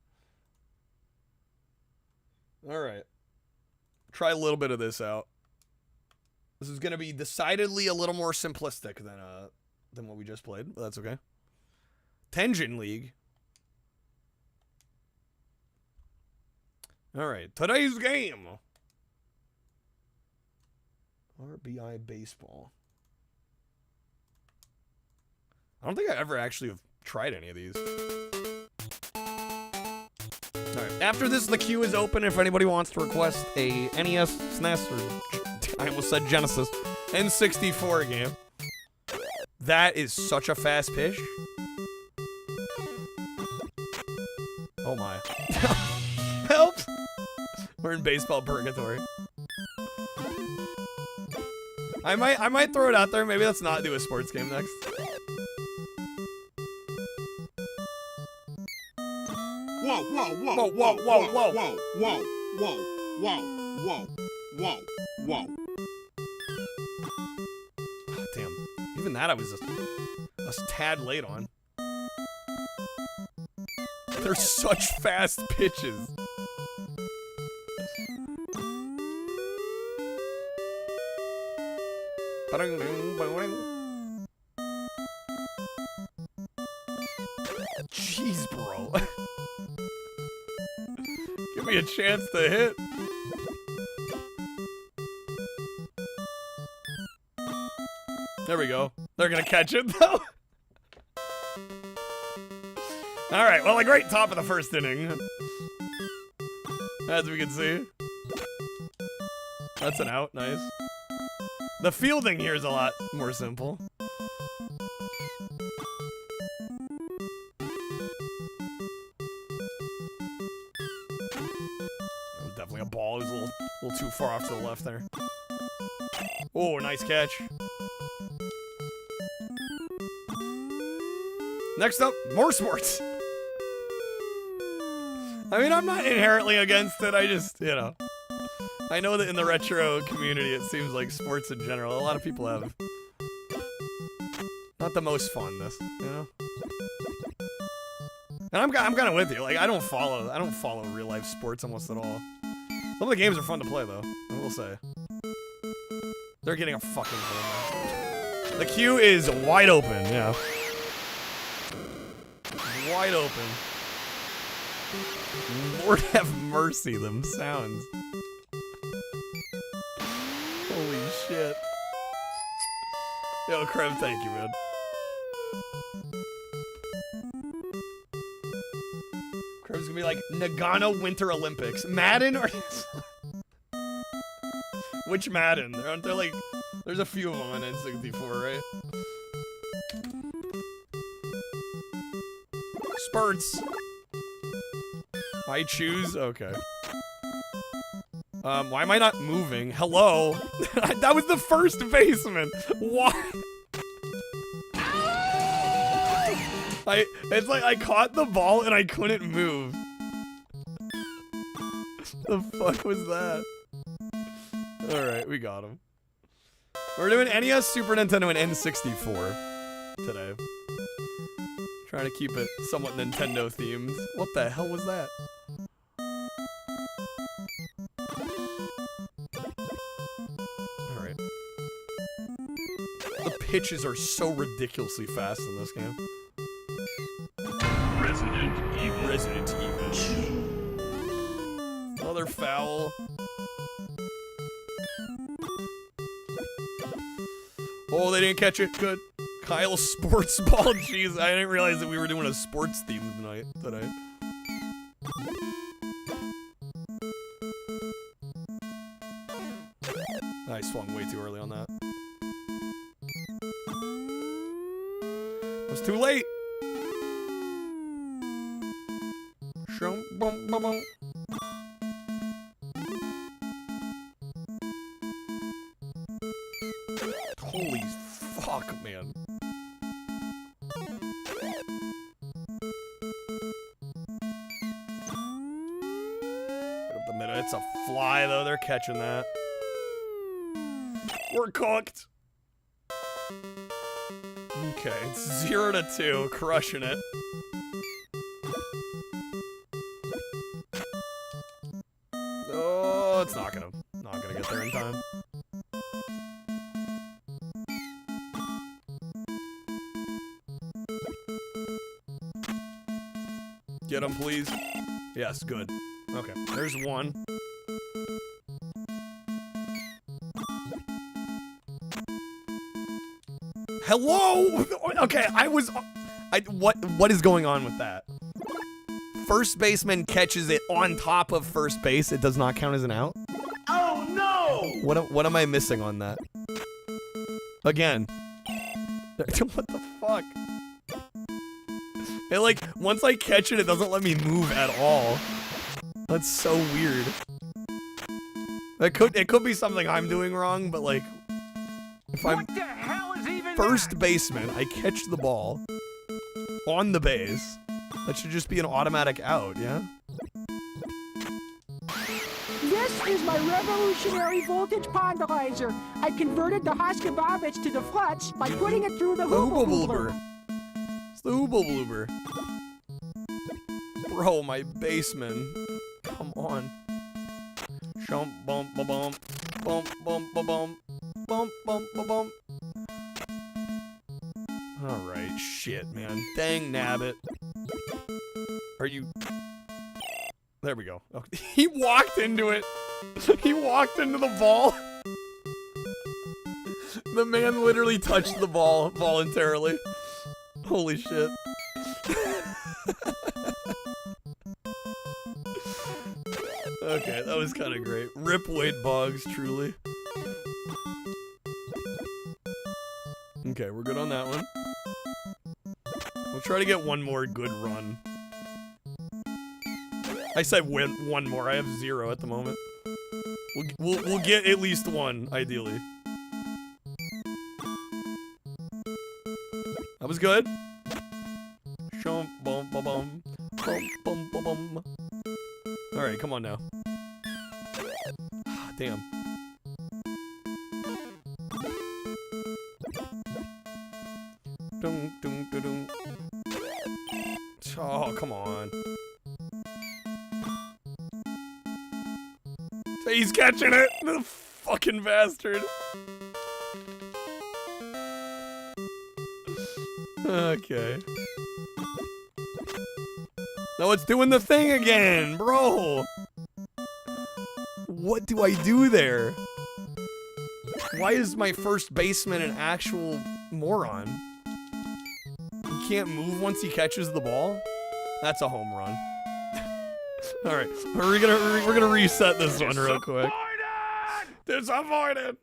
All right. Try a little bit of this out. This is going to be decidedly a little more simplistic than what we just played, but that's okay. Tenjin League. All right, today's game. RBI baseball. I don't think I ever actually have tried any of these. Alright, after this, the queue is open if anybody wants to request a NES, SNES, or I almost said Genesis, N64 game. That is such a fast pitch. Oh my. Help! We're in baseball purgatory. I might throw it out there. Maybe let's not do a sports game next. Whoa, whoa, whoa, Whoa, whoa, whoa, whoa. whoa, whoa, whoa, whoa, whoa, whoa. Oh, damn. Even that I was a tad late on. They're such fast pitches. Jeez, bro. Give me a chance to hit. There we go. They're gonna catch it, though. Alright, well, a great top of the first inning. As we can see. That's an out, nice. The fielding here is a lot more simple. Definitely a ball. It was a little too far off to the left there. Oh, nice catch. Next up, more sports. I mean, I'm not inherently against it. I just, you know. I know that in the retro community, it seems like sports in general, a lot of people have not the most fondness, you know? And I'm kind of with you. Like, I don't follow real life sports almost at all. Some of the games are fun to play, though, I will say. They're getting a fucking home run. The queue is wide open, yeah. Wide open. Lord have mercy, them sounds. Holy shit. Yo, Krem, thank you, man. Krem's gonna be like, Nagano Winter Olympics. Madden or... Which Madden? Aren't there like... There's a few of them on N64, right? Spurts. I choose? Okay. Why am I not moving? Hello? That was the first baseman. Why? It's like I caught the ball and I couldn't move. The fuck was that? Alright, we got him. We're doing NES, Super Nintendo, and N64 today. Trying to keep it somewhat Nintendo themed. What the hell was that? Alright. The pitches are so ridiculously fast in this game. Resident Evil. Another foul. Oh, they didn't catch it. Good. Kyle Sports Ball. Jeez, I didn't realize that we were doing a sports theme tonight. I swung way too early on that. It was too late. Holy fuck, man. Up the middle. It's a fly, though. They're catching that. We're cooked. Okay, it's 0-2. Crushing it. Oh, it's not gonna get there in time. Get him, please. Yes, good. Okay, there's one. Hello? Okay, what is going on with that? First baseman catches it on top of first base. It does not count as an out? Oh no! What am I missing on that? Again. What the fuck? It like, once I catch it, it doesn't let me move at all. That's so weird. It could be something I'm doing wrong, but like, if I'm first baseman, I catch the ball on the base. That should just be an automatic out, yeah? This is my revolutionary voltage ponderizer. I converted the Hoskababich to the Flutz by putting it through the Hooba Bloober. It's the Hooba Bloober. Bro, my baseman. Come on. Shump, bump, ba bump. Bump, bump, ba bump. Bump, bump, ba bump. Alright, shit, man. Dang nabbit. Are you... There we go. Okay. He walked into it. He walked into the ball. The man literally touched the ball voluntarily. Holy shit. Okay, that was kind of great. Rip Wade Boggs, truly. Okay, we're good on that one. We'll try to get one more good run. I said win one more. I have 0 at the moment. We'll get at least one, ideally. That was good. Shump, bum, ba bum, bum, bum, ba bum. All right, come on now. Damn. Dun, dun, dun, dun. Oh, come on. He's catching it! The fucking bastard. Okay. No, it's doing the thing again, bro! What do I do there? Why is my first baseman an actual moron? He can't move once he catches the ball? That's a home run. Alright, we're gonna reset this one real quick. Disappointed!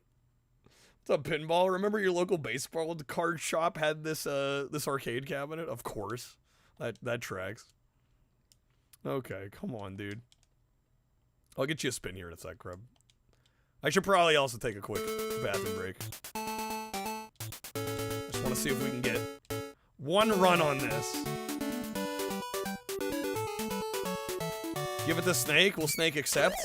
It's a pinball. Remember your local baseball card shop had this this arcade cabinet? Of course. That tracks. Okay, come on, dude. I'll get you a spin here in a sec, Crab. I should probably also take a quick bathroom break. Just want to see if we can get one run on this. Give it to Snake. Will Snake accept?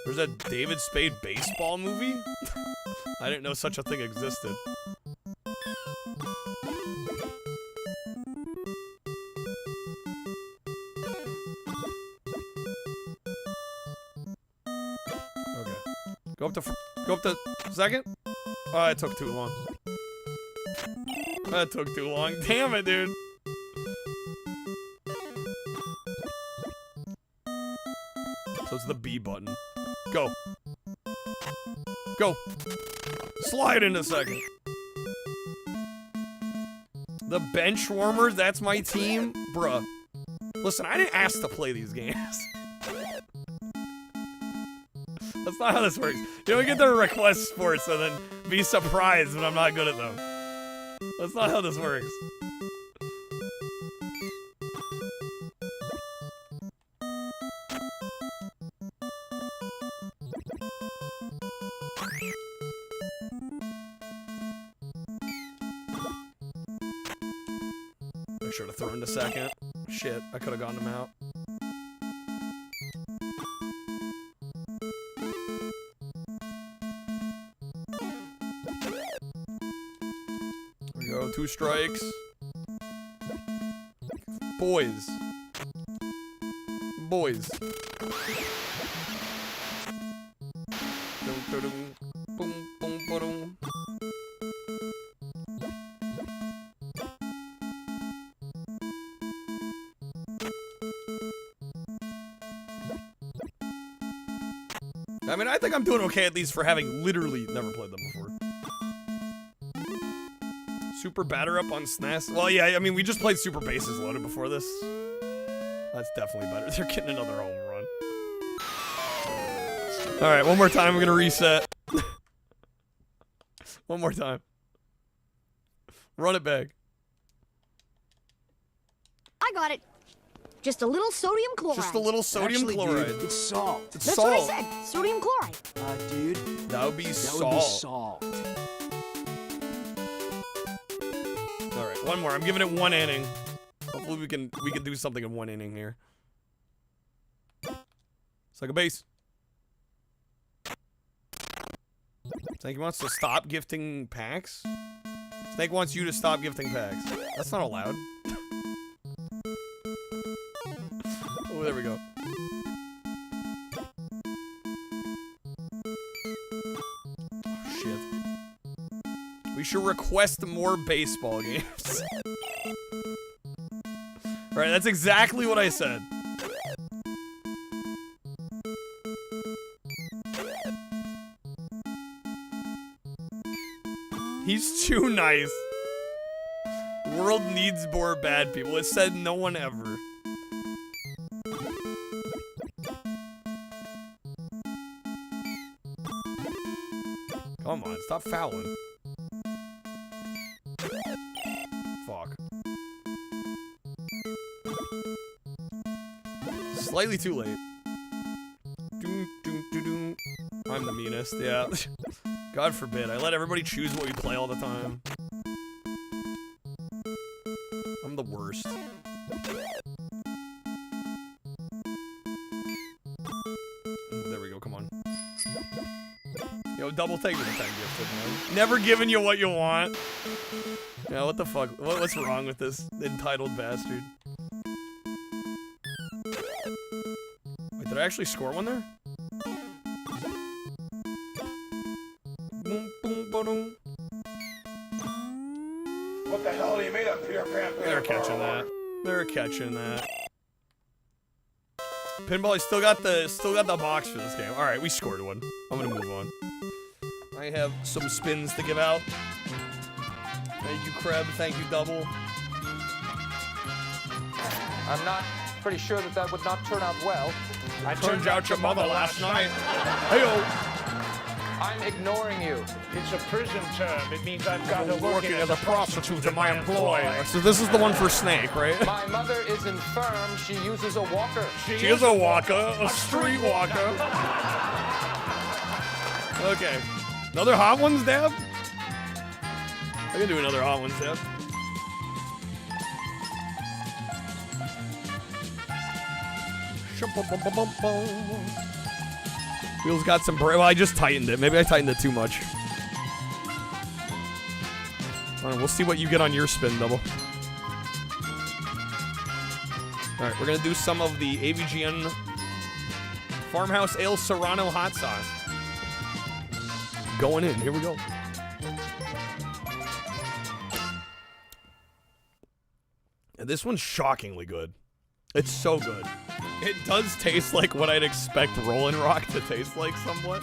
There's a David Spade baseball movie? I didn't know such a thing existed. Okay. Go up to second? Oh, it took too long. That took too long. Damn it, dude. So it's the B button. Go. Go. Slide into second. The bench warmers, that's my team? Bruh. Listen, I didn't ask to play these games. That's not how this works. You don't get to request sports and then be surprised when I'm not good at them. That's not how this works. Make sure to throw into second. Shit, I could have gotten him out. There we go, 2 strikes. Boys. Boys. Boom, boom, boom. I mean, I think I'm doing okay at these for having literally never played them before. Super batter up on SNES. Well, yeah, I mean, we just played Super Bases Loaded before this. That's definitely better. They're getting another home run. Alright, one more time. I'm gonna reset. One more time. Run it back. I got it. Just a little sodium chloride. Just a little sodium chloride. Dude, it's salt. It's That's salt. what I said. Sodium chloride. Dude. That would be salt. Would be salt. Alright, one more. I'm giving it 1 inning. Hopefully we can do something in 1 inning here. Second base. Snake wants to stop gifting packs? Snake wants you to stop gifting packs. That's not allowed. Oh, there we go. Oh, shit. We should request more baseball games. Alright, that's exactly what I said. He's too nice. The world needs more bad people. It said no one ever. Come on, stop fouling. Fuck. Slightly too late. I'm the meanest, yeah. God forbid, I let everybody choose what we play all the time. I'm the worst. There we go, come on. Yo, double take with the 10 gifted, man. Never giving you what you want. Yeah, what the fuck? What's wrong with this entitled bastard? Wait, did I actually score one there? What the hell are you made of, Peter Pan? They're catching that. They're catching that. Pinball, I still got the box for this game. All right, we scored one. I'm gonna move on. I have some spins to give out. Thank you, Kreb. Thank you, Double. I'm not pretty sure that would not turn out well. I turned out your mother last night. Hey-o. I'm ignoring you. It's a prison term. It means I've got to work Working as a prostitute in my employ. So this is the one for Snake, right? My mother is infirm. She uses a walker. She is a walker, a street walker. Okay. Another hot ones, Deb? I can do another hot ones, Deb. Wheels got some well, I just tightened it. Maybe I tightened it too much. Alright, we'll see what you get on your spin, Double. Alright, we're gonna do some of the AVGN Farmhouse Ale Serrano hot sauce. Going in, here we go. And this one's shockingly good. It's so good. It does taste like what I'd expect Rollin' Rock to taste like somewhat.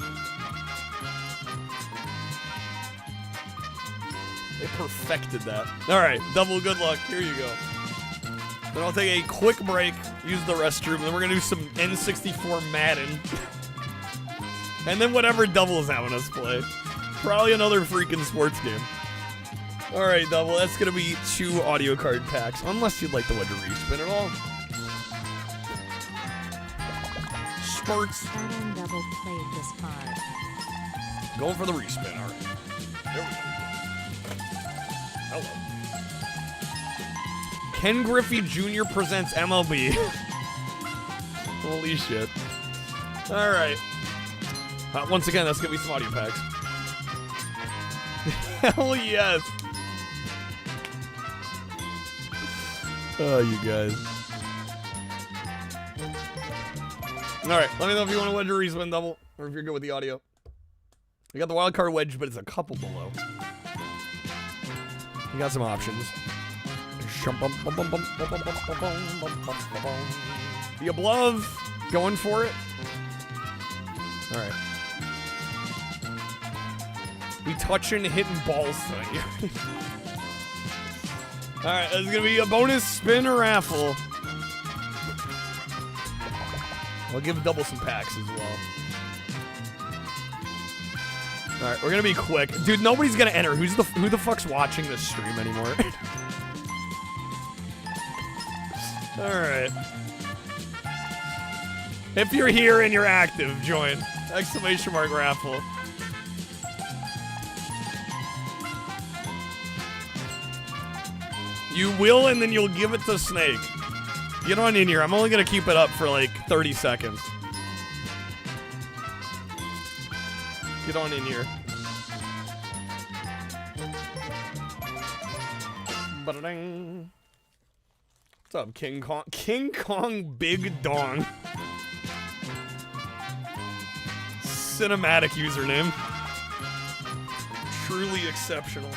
They perfected that. Alright, Double, good luck. Here you go. Then I'll take a quick break, use the restroom, and then we're gonna do some N64 Madden. And then whatever Double is having us play. Probably another freaking sports game. Alright, Double, that's gonna be 2 audio card packs. Unless you'd like the wedge respin at all. Spurts. Adam Double played this card. Going for the respin, alright. There we go. Hello. Ken Griffey Jr. presents MLB. Holy shit. Alright. Once again, that's gonna be some audio packs. Hell yes. Oh, you guys. Alright, let me know if you want a wedge or respin, Double, or if you're good with the audio. We got the wild card wedge, but it's a couple below. We got some options. The above, going for it. Alright. We touching, hitting balls tonight. Alright, there's gonna be a bonus spin or raffle. I'll give Double some packs as well. Alright, we're gonna be quick. Dude, nobody's gonna enter. Who the fuck's watching this stream anymore? Alright. If you're here and you're active, join. Exclamation mark raffle. You will, and then you'll give it to Snake. Get on in here. I'm only gonna keep it up for like 30 seconds. Get on in here. Ba-da-ding. What's up, King Kong? King Kong Big Dong. Cinematic username. Truly exceptional.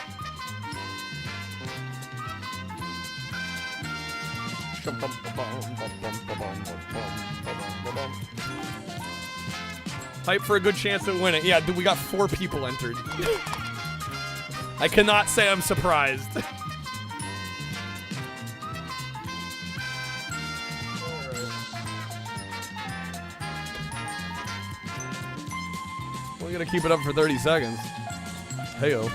Hype for a good chance to win it. Yeah, dude, we got 4 people entered. I cannot say I'm surprised. We're gonna keep it up for 30 seconds. Heyo.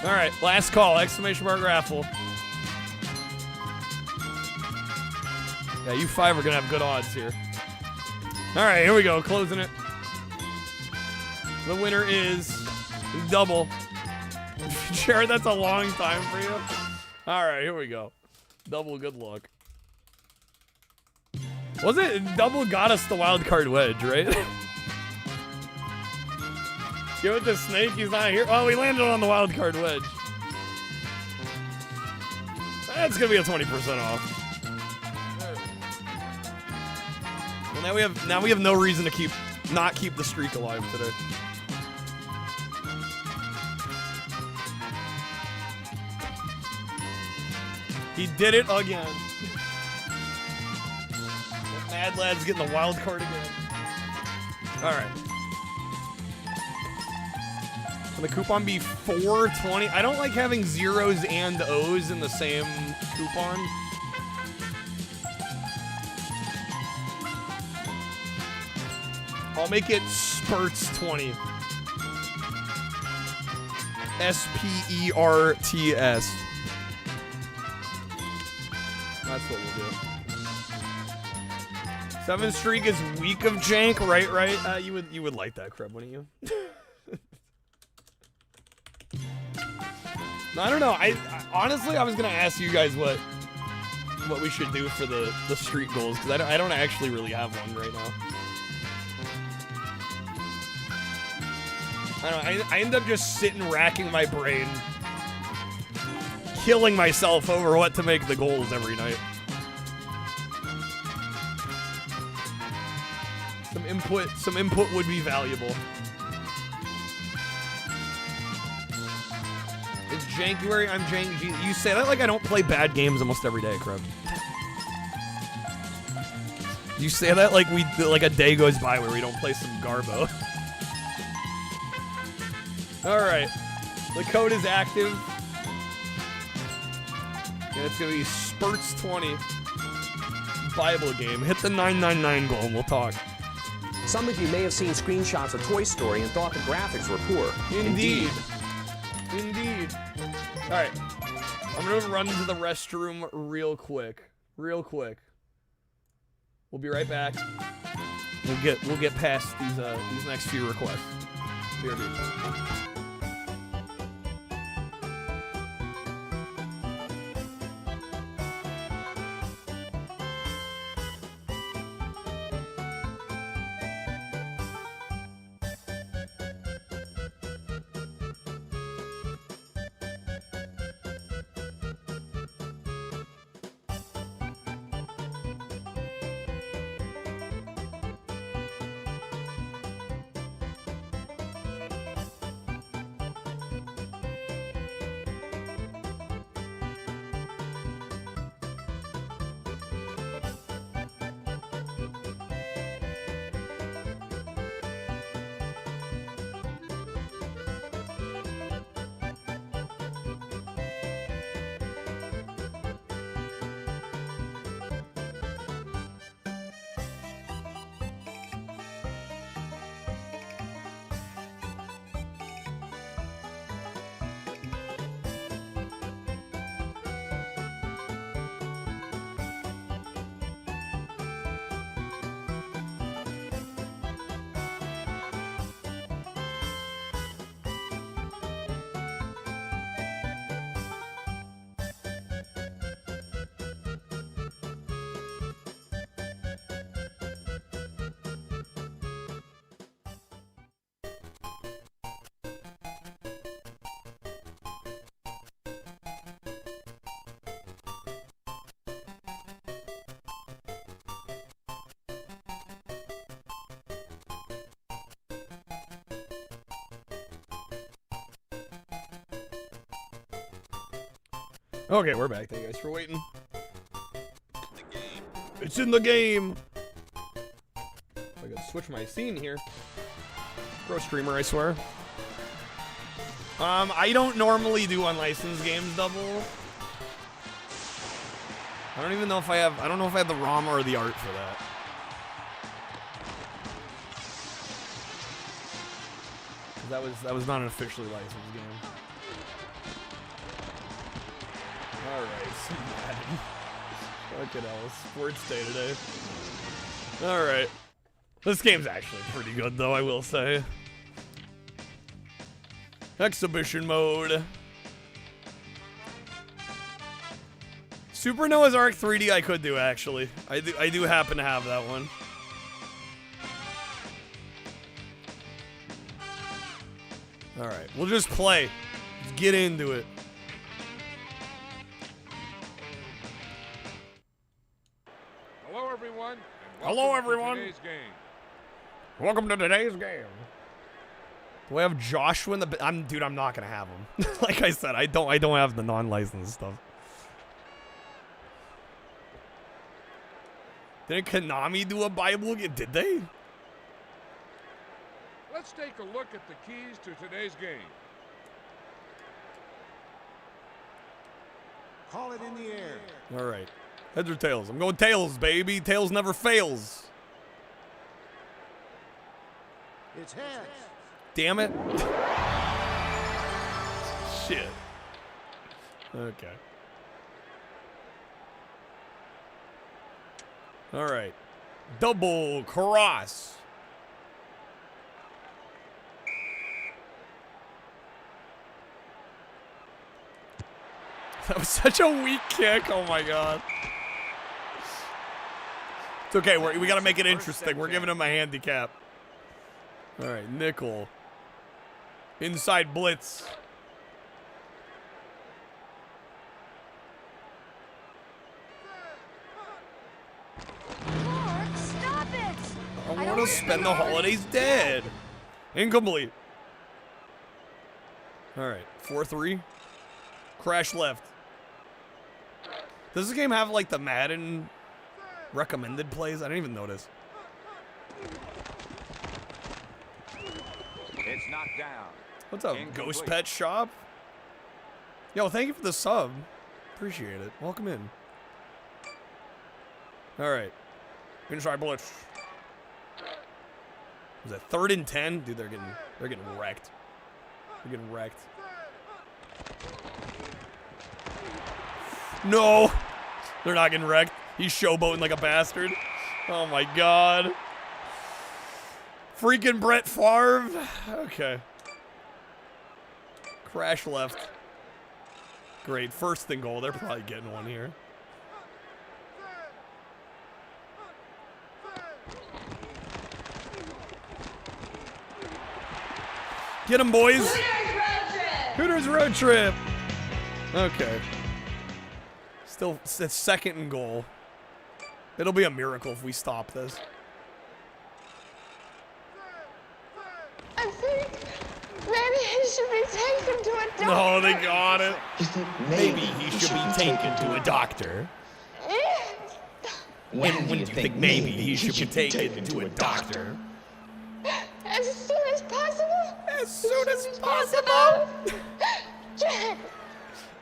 All right, last call, exclamation mark raffle. Yeah, you 5 are gonna have good odds here. All right, here we go, closing it. The winner is Double. Jared, that's a long time for you. All right, here we go. Double, good luck. Was it Double got us the wild card wedge, right? Give it to Snake, he's not here. Oh, we landed on the wild card wedge. That's gonna be a 20% off. Well, now we have no reason to not keep the streak alive today. He did it again. The Mad Lad's getting the wild card again. All right. Will the coupon be 420? I don't like having zeros and O's in the same coupon. I'll make it Spurts 20. S-P-E-R-T-S. That's what we'll do. 7 streak is week of jank, right? You would like that, Creb, wouldn't you? No, I don't know. I honestly, I was gonna ask you guys what we should do for the streak goals, because I don't actually really have one right now. I don't know. I end up just sitting racking my brain, killing myself over what to make the goals every night. Some input would be valuable. It's Jankuary, I'm Jank. You say that like I don't play bad games almost every day, Crub. You say that like like a day goes by where we don't play some Garbo. Alright. The code is active. And it's gonna be Spurts 20. Bible game. Hit the 999 goal and we'll talk. Some of you may have seen screenshots of Toy Story and thought the graphics were poor. Indeed. Alright. I'm gonna run to the restroom real quick. We'll be right back. We'll get past these next few requests. Here, dude. Okay, we're back. Thank you guys for waiting. It's in the game. I gotta switch my scene here. Pro streamer, I swear. I don't normally do unlicensed games double. I don't even know if I have. I don't know if I have the ROM or the art for that. That was not an officially licensed game. Alright, fucking hell, sports day today. Alright. This game's actually pretty good though, I will say. Exhibition mode. Super Noah's Ark 3D I could do actually. I do happen to have that one. Alright, we'll just play. Let's get into it. Hello, everyone. Today's game. Welcome to today's game. Do I have Joshua in the? Dude, I'm not gonna have him. Like I said, I don't have the non-licensed stuff. Didn't Konami do a Bible game? Did they? Let's take a look at the keys to today's game. Call it in the air. All right. Heads or tails? I'm going tails, baby. Tails never fails. It's hands. Damn it. Shit. Okay. All right. Double cross. That was such a weak kick. Oh my god. It's okay. We got to make it interesting. We're giving him a handicap. All right, nickel. Inside blitz. Mark, stop it! I want to spend the holidays dead. Incomplete. All right, 4-3. Crash left. Does this game have like the Madden recommended plays? I didn't even notice. It's knocked down. What's up, Ghost Pet Shop? Yo, thank you for the sub. Appreciate it. Welcome in. All right. Inside blitz. Was it 3rd and 10? Dude, they're getting wrecked. They're getting wrecked. No! They're not getting wrecked. He's showboating like a bastard. Oh my god. Freaking Brett Favre. Okay. Crash left. Great. 1st and goal. They're probably getting one here. Get him, boys. Hooters road trip. Okay. Still, it's 2nd and goal. It'll be a miracle if we stop this. I think maybe he should be taken to a doctor. No, they got it. Maybe he should be taken to a doctor. When do you think maybe he should be taken to a doctor? As soon as possible. As soon as possible. Jen.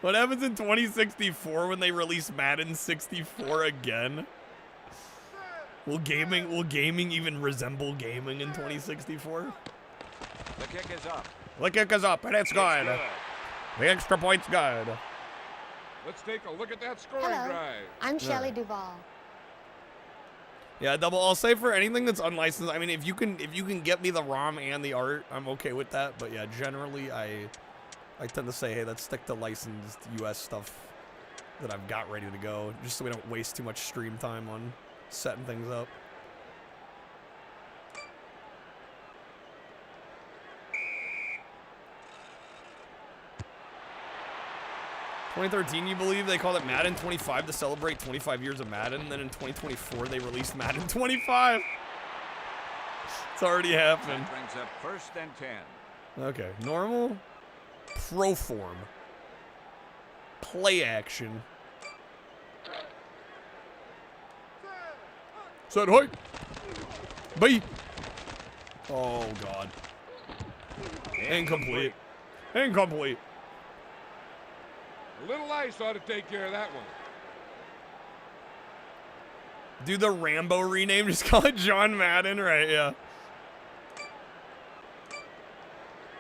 What happens in 2064 when they release Madden 64 again? Will gaming even resemble gaming in 2064? The kick is up. The kick is up, and it's good. The extra point's good. Let's take a look at that scoring Hello. drive. I'm Shelley Duvall. Yeah, double. I'll say for anything that's unlicensed. I mean, if you can get me the ROM and the art, I'm okay with that. But yeah, generally I tend to say, hey, let's stick to licensed US stuff that I've got ready to go, just so we don't waste too much stream time on setting things up. $2013, you believe they called it Madden 25 to celebrate 25 years of Madden, and then in 2024 they released Madden 25. It's already happened. That brings up 1st and 10. Okay, normal, pro form, play action. Set height. B. Oh god. Incomplete. Incomplete. A little ice ought to take care of that one. Do the Rambo rename, just call it John Madden, right? Yeah.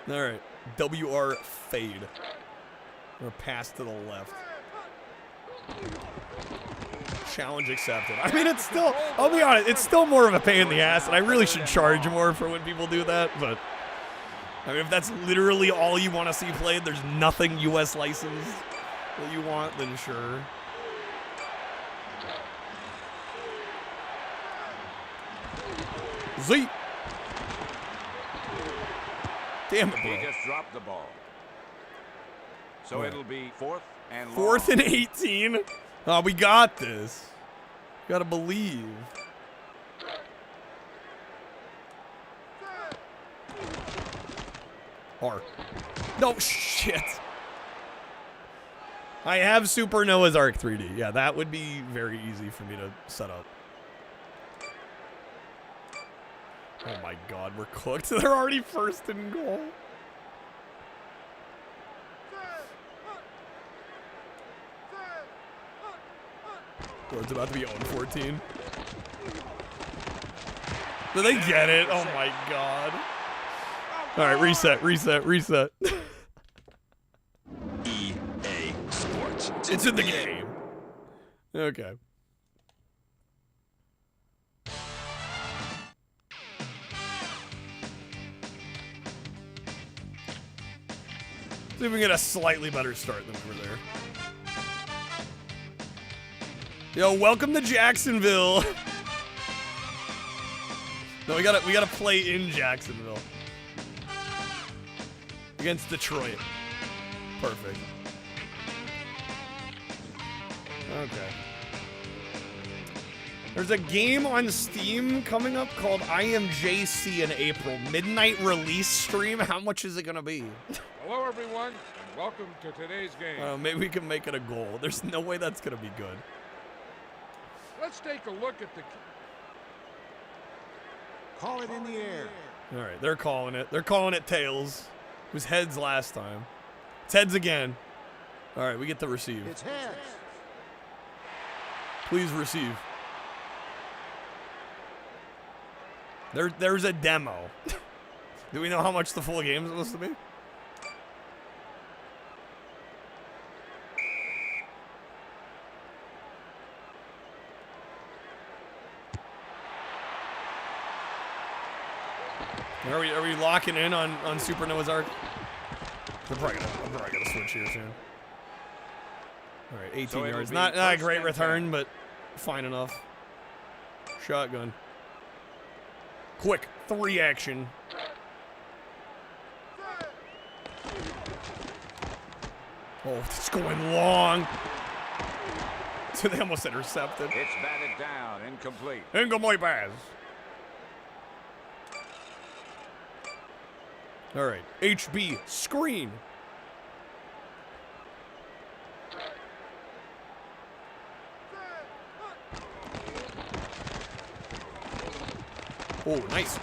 All right. WR fade. Or pass to the left. Challenge accepted. I mean, it's still, I'll be honest, it's still more of a pain in the ass, and I really should charge more for when people do that, but I mean, if that's literally all you want to see played, there's nothing US licensed that you want, then sure. Z. Damn it, bro. He just dropped the ball. So it'll be 4th and 4th and 18. Oh, we got this. Gotta believe. R. No, shit. I have Super Noah's Ark 3D. Yeah, that would be very easy for me to set up. Oh my god, we're cooked. They're already 1st and goal. Well, it's about to be 0-14. Do they get it? Oh my god. All right, reset. EA Sports. It's in the game. Okay. See if we get a slightly better start than we were there. Yo, welcome to Jacksonville. No, we gotta play in Jacksonville against Detroit. Perfect. Okay. There's a game on Steam coming up called IMJC in April. Midnight release stream. How much is it gonna be? Hello, everyone, and welcome to today's game. Maybe we can make it a goal. There's no way that's gonna be good. Let's take a look at the... Call it in the air. All right, they're calling it. They're calling it tails. It was heads last time. It's heads again. All right, we get to receive. It's heads. Please receive. There's a demo. Do we know how much the full game is supposed to be? Are we locking in on Super Noah's Ark? I'm probably gonna switch here soon. All right, 18 yards. Not a great return, but fine enough. Shotgun. Quick 3 action. Oh, it's going long. So they almost intercepted. It's batted down, incomplete. Incomplete pass. All right, HB screen. Oh, nice.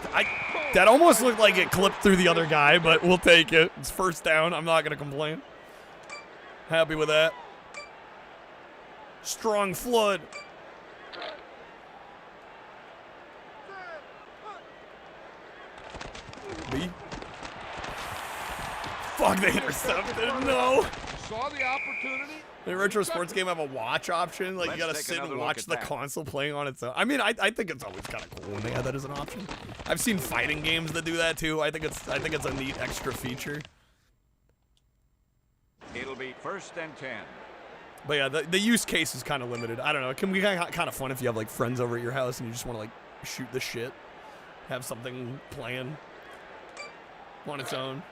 That almost looked like it clipped through the other guy, but we'll take it. It's first down. I'm not going to complain. Happy with that. Strong flood. B. Fuck, they intercepted. No. Saw the opportunity? The retro sports game have a watch option. Like, you gotta sit and watch the console playing on its own. I mean, I think it's always kind of cool when they have that as an option. I've seen fighting games that do that too. I think it's a neat extra feature. It'll be 1st and 10. But yeah, the use case is kind of limited. I don't know. It can be kind of fun if you have like friends over at your house and you just want to like shoot the shit, have something playing on its own.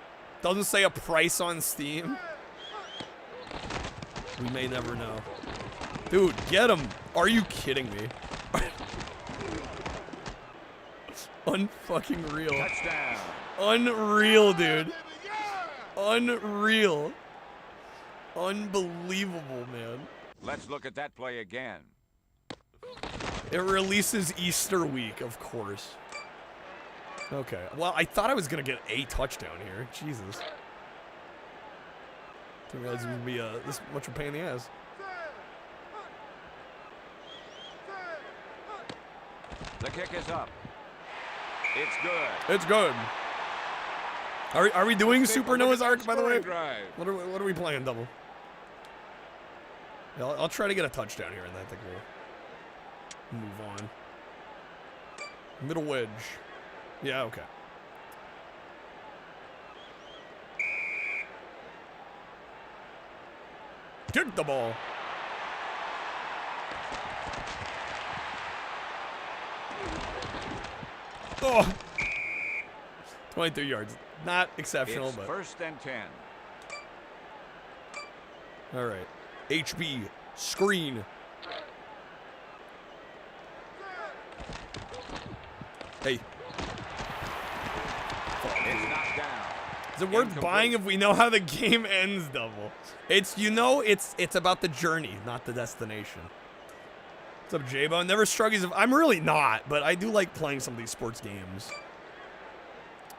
Doesn't say a price on Steam. We may never know. Dude, get him. Are you kidding me? Unfucking real. Touchdown. Unreal, dude. Unreal. Unbelievable, man. Let's look at that play again. It releases Easter week, of course. Okay. Well, I thought I was going to get a touchdown here. Jesus. Didn't realize it would be this much of a pain in the ass. The kick is up. It's good. It's good. Are we doing Super Noah's Ark, by the way? What are we playing, Double? Yeah, I'll try to get a touchdown here, and I think we'll move on. Middle wedge. Yeah, okay. Kick the ball. Oh! 22 yards. Not exceptional, It's but 1st and 10. all right. HB screen. Hey. It's knocked down. Is it worth buying if we know how the game ends, Double? It's, you know, it's about the journey, not the destination. What's up, J-Bone? Never struggles. I'm really not, but I do like playing some of these sports games.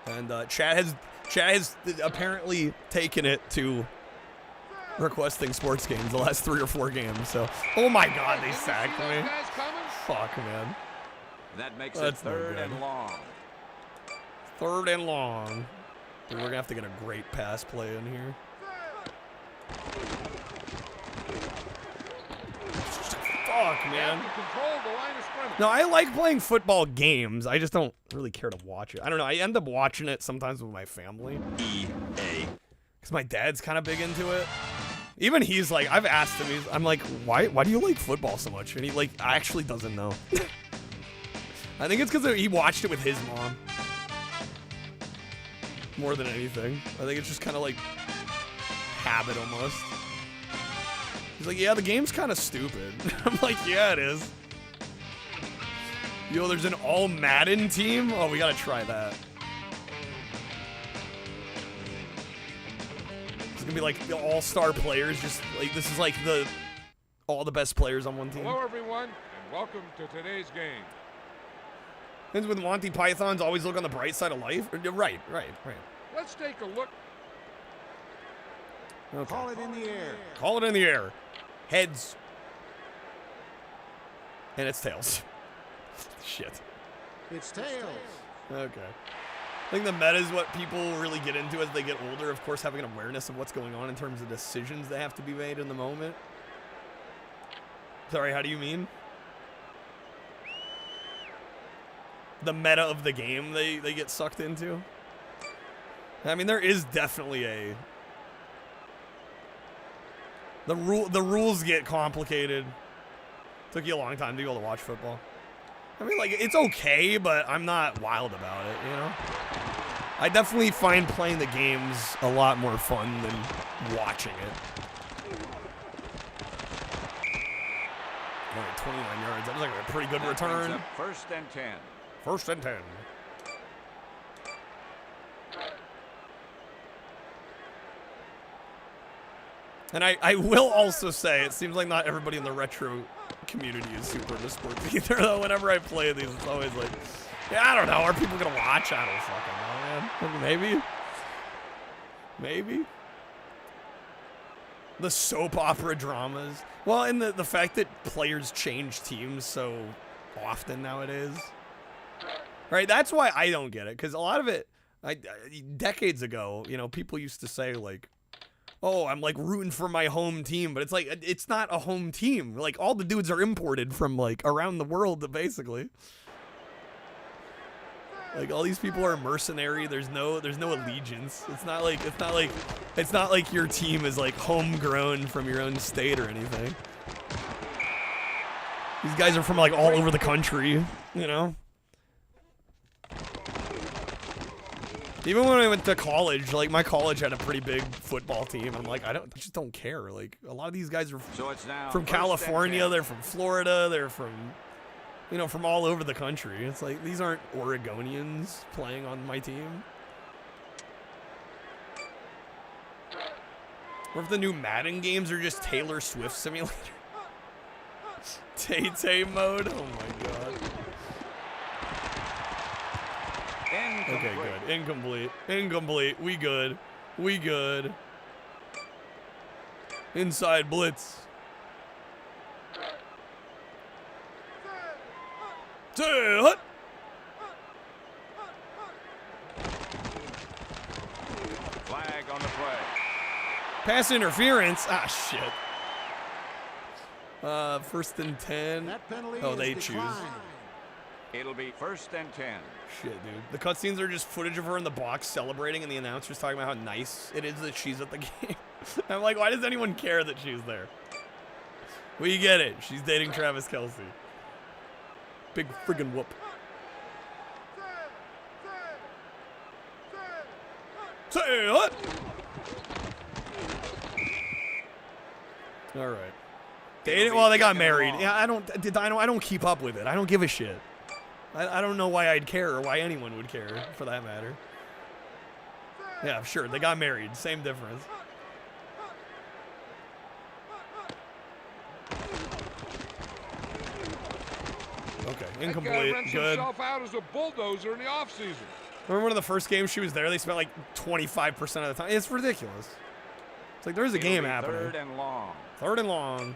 And Chad has apparently taken it to requesting sports games the last 3 or 4 games. So, oh my God, they sacked me. Fuck, man. That makes That's it no 3rd good. and long. 3rd and long. We're gonna have to get a great pass play in here. Fuck, man. No, I like playing football games. I just don't really care to watch it. I don't know. I end up watching it sometimes with my family. EA. Because my dad's kind of big into it. Even he's like, I've asked him, I'm like, why do you like football so much? And he like actually doesn't know. I think it's because he watched it with his mom. More than anything. I think it's just kind of like habit almost. He's like, yeah, the game's kind of stupid. I'm like, yeah, it is. Yo, there's an all Madden team? Oh, we gotta try that. It's gonna be like the all-star players, just like, this is like all the best players on one team. Hello, everyone, and welcome to today's game. Ends with Monty Python's always look on the bright side of life? Right. Let's take a look. Okay. Call it in the air. Call it in the air. Heads. And it's tails. Shit. It's tails. Okay. I think the meta is what people really get into as they get older. Of course, having an awareness of what's going on in terms of decisions that have to be made in the moment. Sorry, how do you mean? The meta of the game they get sucked into? I mean, there is definitely a... The rules get complicated. Took you a long time to be able to watch football. I mean, like, it's okay, but I'm not wild about it, you know? I definitely find playing the games a lot more fun than watching it. All right, 29 yards. That was like a pretty good return. First and 10. First and 10. And I will also say, it seems like not everybody in the retro community is super into sports either, though. Whenever I play these, it's always like, yeah, I don't know. Are people going to watch? I don't fucking know, man. Maybe. The soap opera dramas. Well, and the fact that players change teams so often nowadays. Right? That's why I don't get it. Because a lot of it, decades ago, you know, people used to say, like, oh, I'm like rooting for my home team, but it's like, it's not a home team. Like, all the dudes are imported from like around the world, basically. Like, all these people are mercenary. There's no allegiance. It's not like your team is like homegrown from your own state or anything. These guys are from like all over the country, you know? Even when I went to college, like my college had a pretty big football team. I'm like, I just don't care. Like, a lot of these guys are from California, they're from Florida, they're from, you know, from all over the country. It's like, these aren't Oregonians playing on my team. Or if the new Madden games are just Taylor Swift Simulator. Tay-Tay mode, oh my god. Okay, good. Incomplete. We good. Inside blitz. Hut. Flag on the play. Pass interference. Ah, shit. First and 10. Oh, they choose. It'll be first and 10. Shit, dude. The cutscenes are just footage of her in the box celebrating, and the announcer's talking about how nice it is that she's at the game. I'm like, why does anyone care that she's there? We get it. She's dating Travis Kelce. Big friggin' whoop. Say what? All right. Well, they got married. Yeah, I don't keep up with it. I don't give a shit. I don't know why I'd care or why anyone would care, for that matter. Yeah, sure, they got married. Same difference. Okay, incomplete. That guy rents Good. himself out as a bulldozer in the offseason. Remember one of the first games she was there, they spent like 25% of the time. It's ridiculous. It's like, there's a game happening. Third and long. Third and long.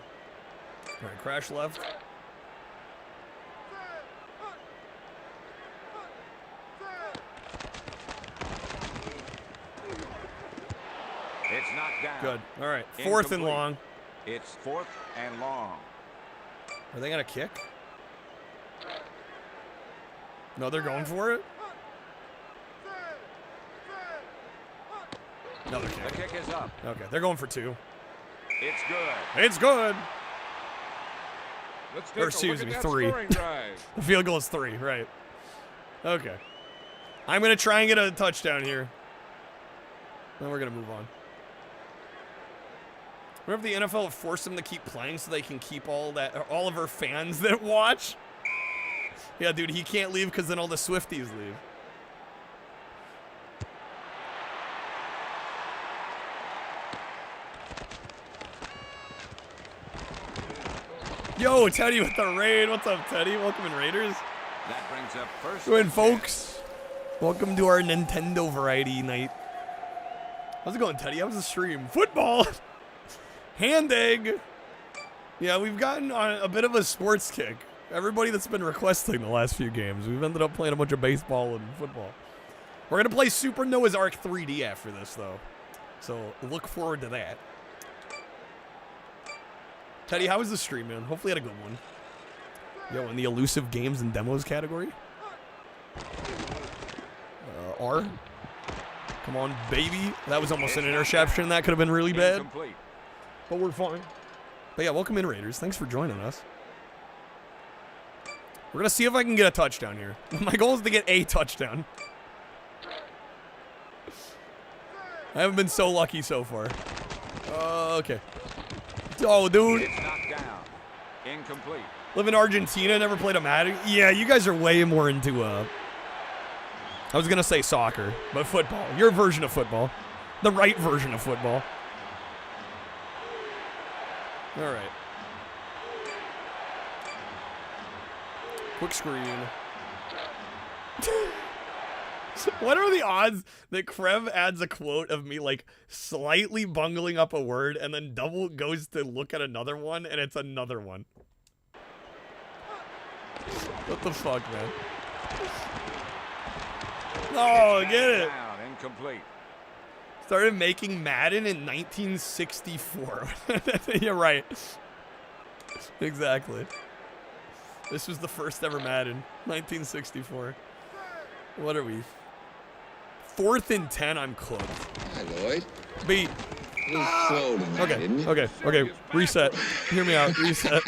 All right, crash left. knocked down. Good. All right. Fourth and Incomplete. long. It's 4th and long. Are they gonna kick? No, they're going for it. No, they're The kick is up. Okay, they're going for 2. It's good. It's good. Let's Or take a excuse look me, at 3. that scoring drive. The field goal is 3, right? Okay. I'm gonna try and get a touchdown here. Then we're gonna move on. I wonder if the NFL will force them to keep playing so they can keep all of our fans that watch. Yeah, dude, he can't leave because then all the Swifties leave. Yo, Teddy with the raid. What's up, Teddy? Welcome in, Raiders. That brings up first. Go in, folks. Welcome to our Nintendo variety night. How's it going, Teddy? How's the stream? Football. Hand egg. Yeah, we've gotten on a bit of a sports kick. Everybody that's been requesting the last few games, we've ended up playing a bunch of baseball and football. We're going to play Super Noah's Ark 3D after this, though. So look forward to that. Teddy, how was the stream, man? Hopefully you had a good one. Yo, in the elusive games and demos category. R. Come on, baby. That was almost an interception. That could have been really bad. But we're fine. But yeah, welcome in, Raiders. Thanks for joining us. We're going to see if I can get a touchdown here. My goal is to get a touchdown. I haven't been so lucky so far. Okay. Oh, dude. It's knocked down. Incomplete. Live in Argentina, never played a Madden. Yeah, you guys are way more into, I was going to say soccer, but football. Your version of football. The right version of football. All right. Quick screen. What are the odds that Krev adds a quote of me, like, slightly bungling up a word and then double goes to look at another one and it's another one? What the fuck, man? Oh, get it. Down. Incomplete. Started making Madden in 1964. You're right. Exactly. This was the first ever Madden. 1964. What are we? 4th and 10, I'm cooked. Hi, Lloyd. B. A little slow tonight, Okay, isn't it? okay. Reset. Hear me out. Reset.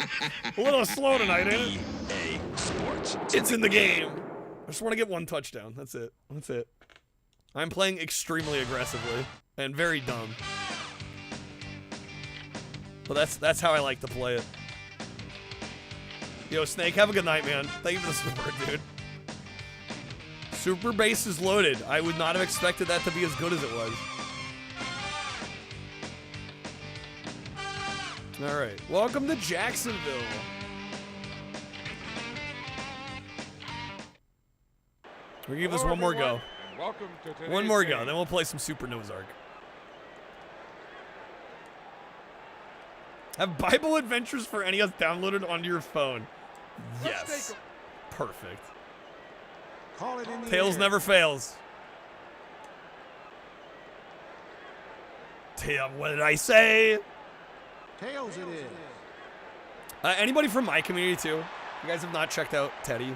A little slow tonight, ain't it? EA Sports. It's in the game. I just want to get one touchdown. That's it. That's it. I'm playing extremely aggressively and very dumb. But that's how I like to play it. Yo, Snake, have a good night, man. Thank you for the support, dude. Super base is loaded. I would not have expected that to be as good as it was. All right. Welcome to Jacksonville. We'll give this one more go. Welcome to today's One more go, game. then we'll play some Super Noah's Ark. Have Bible Adventures for NES downloaded onto your phone? Yes. Perfect. Call it in the Tails air. never fails. What did I say? Tails it is. Anybody from my community too? You guys have not checked out Teddy.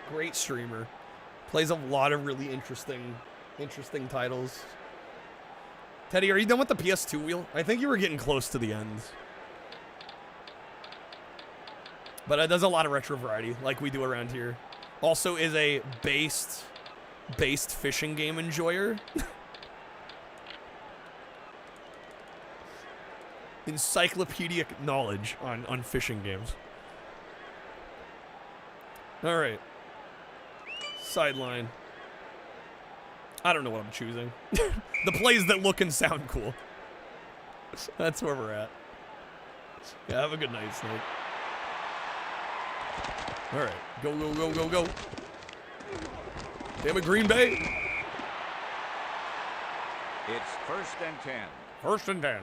Great streamer. Plays a lot of really interesting titles. Teddy, are you done with the PS2 wheel? I think you were getting close to the end. But it does a lot of retro variety, like we do around here. Also is a based fishing game enjoyer. Encyclopedic knowledge on fishing games. All right. Sideline. I don't know what I'm choosing. The plays that look and sound cool. That's where we're at. Yeah, have a good night, Snake. All right. Go, go, go, go, go. Damn it, Green Bay. It's 1st and 10. 1st and 10.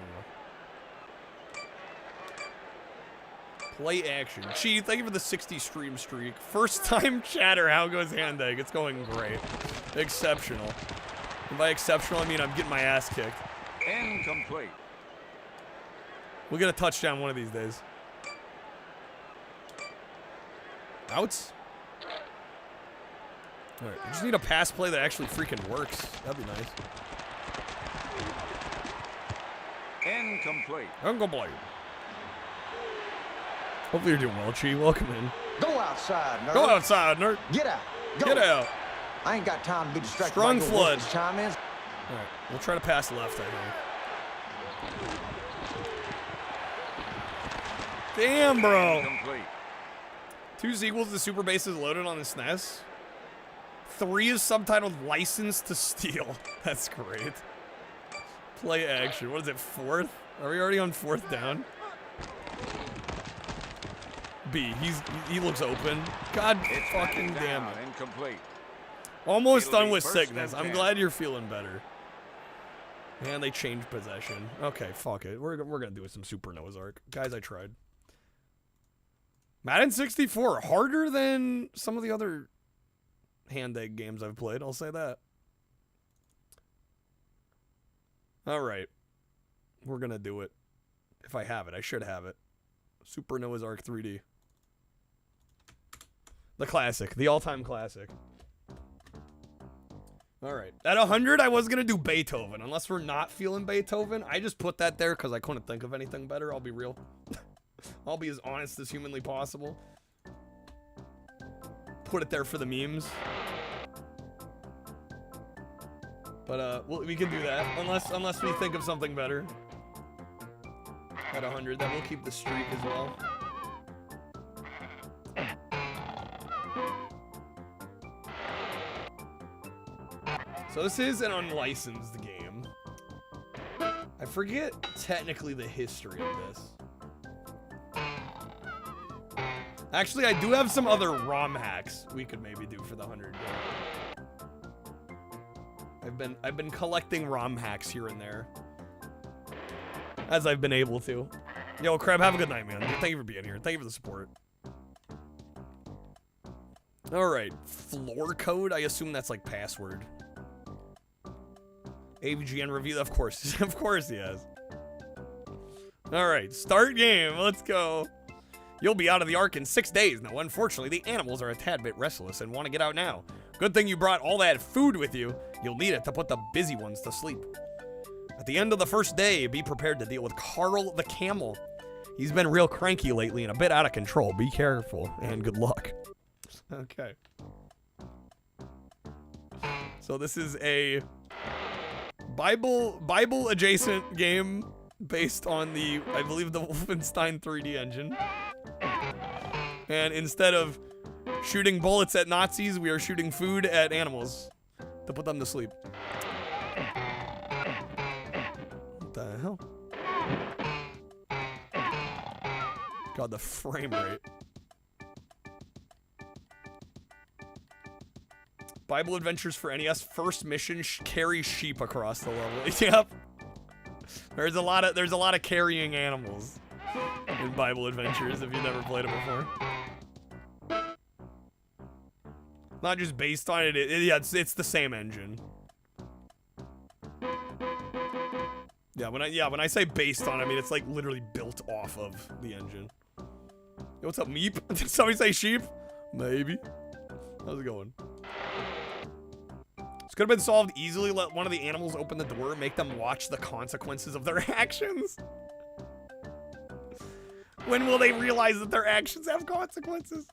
Play action. Chi, thank you for the 60 stream streak. First time chatter. How goes Hand Egg? It's going great. Exceptional. And by exceptional, I mean I'm getting my ass kicked. Incomplete. We'll get a touchdown one of these days. Outs. All right, we just need a pass play that actually freaking works. That'd be nice. Incomplete. Incomplete. Hopefully you're doing well, Chi. Welcome in. Go outside, nerd. Go outside, nerd. Get out. Go. Get out. I ain't got time to be distracted. Strong by your flood. worthless chime-ins. All right, we'll try to pass left, I think. Damn, bro. Incomplete. 2 sequels to Super Bases Loaded on the SNES. 3 is subtitled License to Steal. That's great. Play action. What is it, 4th? Are we already on 4th down? B, he looks open. God fucking damn it. Incomplete. Almost It'll done be with first sickness. and I'm 10. glad you're feeling better. And they changed possession. Okay, fuck it. We're gonna do some Super Noah's Ark. Guys, I tried. Madden 64, harder than some of the other hand egg games I've played, I'll say that. Alright. We're gonna do it. If I have it, I should have it. Super Noah's Ark 3D. The classic, the all-time classic. Alright. At 100, I was gonna do Beethoven. Unless we're not feeling Beethoven, I just put that there because I couldn't think of anything better, I'll be real. I'll be as honest as humanly possible. Put it there for the memes. But we can do that unless we think of something better. At 100, then we'll keep the streak as well. So this is an unlicensed game. I forget technically the history of this. Actually, I do have some other ROM hacks we could maybe do for the 100 game. I've been collecting ROM hacks here and there. As I've been able to. Yo, Crab, have a good night, man. Thank you for being here. Thank you for the support. Alright. Floor code? I assume that's like password. AVGN review? Of course. Of course he has. Alright. Start game. Let's go. You'll be out of the Ark in 6 days. Now, unfortunately, the animals are a tad bit restless and want to get out now. Good thing you brought all that food with you. You'll need it to put the busy ones to sleep. At the end of the first day, be prepared to deal with Carl the Camel. He's been real cranky lately and a bit out of control. Be careful and good luck. Okay. So this is a Bible adjacent game based on the, I believe, the Wolfenstein 3D engine. And instead of shooting bullets at Nazis, we are shooting food at animals to put them to sleep. What the hell? God, the frame rate. Bible Adventures for NES. First mission: carry sheep across the level. Yep. There's a lot of carrying animals in Bible Adventures if you've never played it before. Not just based on it. Yeah, it's the same engine. Yeah, when I say based on, I mean it's like literally built off of the engine. Yo, what's up, Meep? Did somebody say sheep? Maybe. How's it going? This could have been solved easily. Let one of the animals open the door and make them watch the consequences of their actions. When will they realize that their actions have consequences?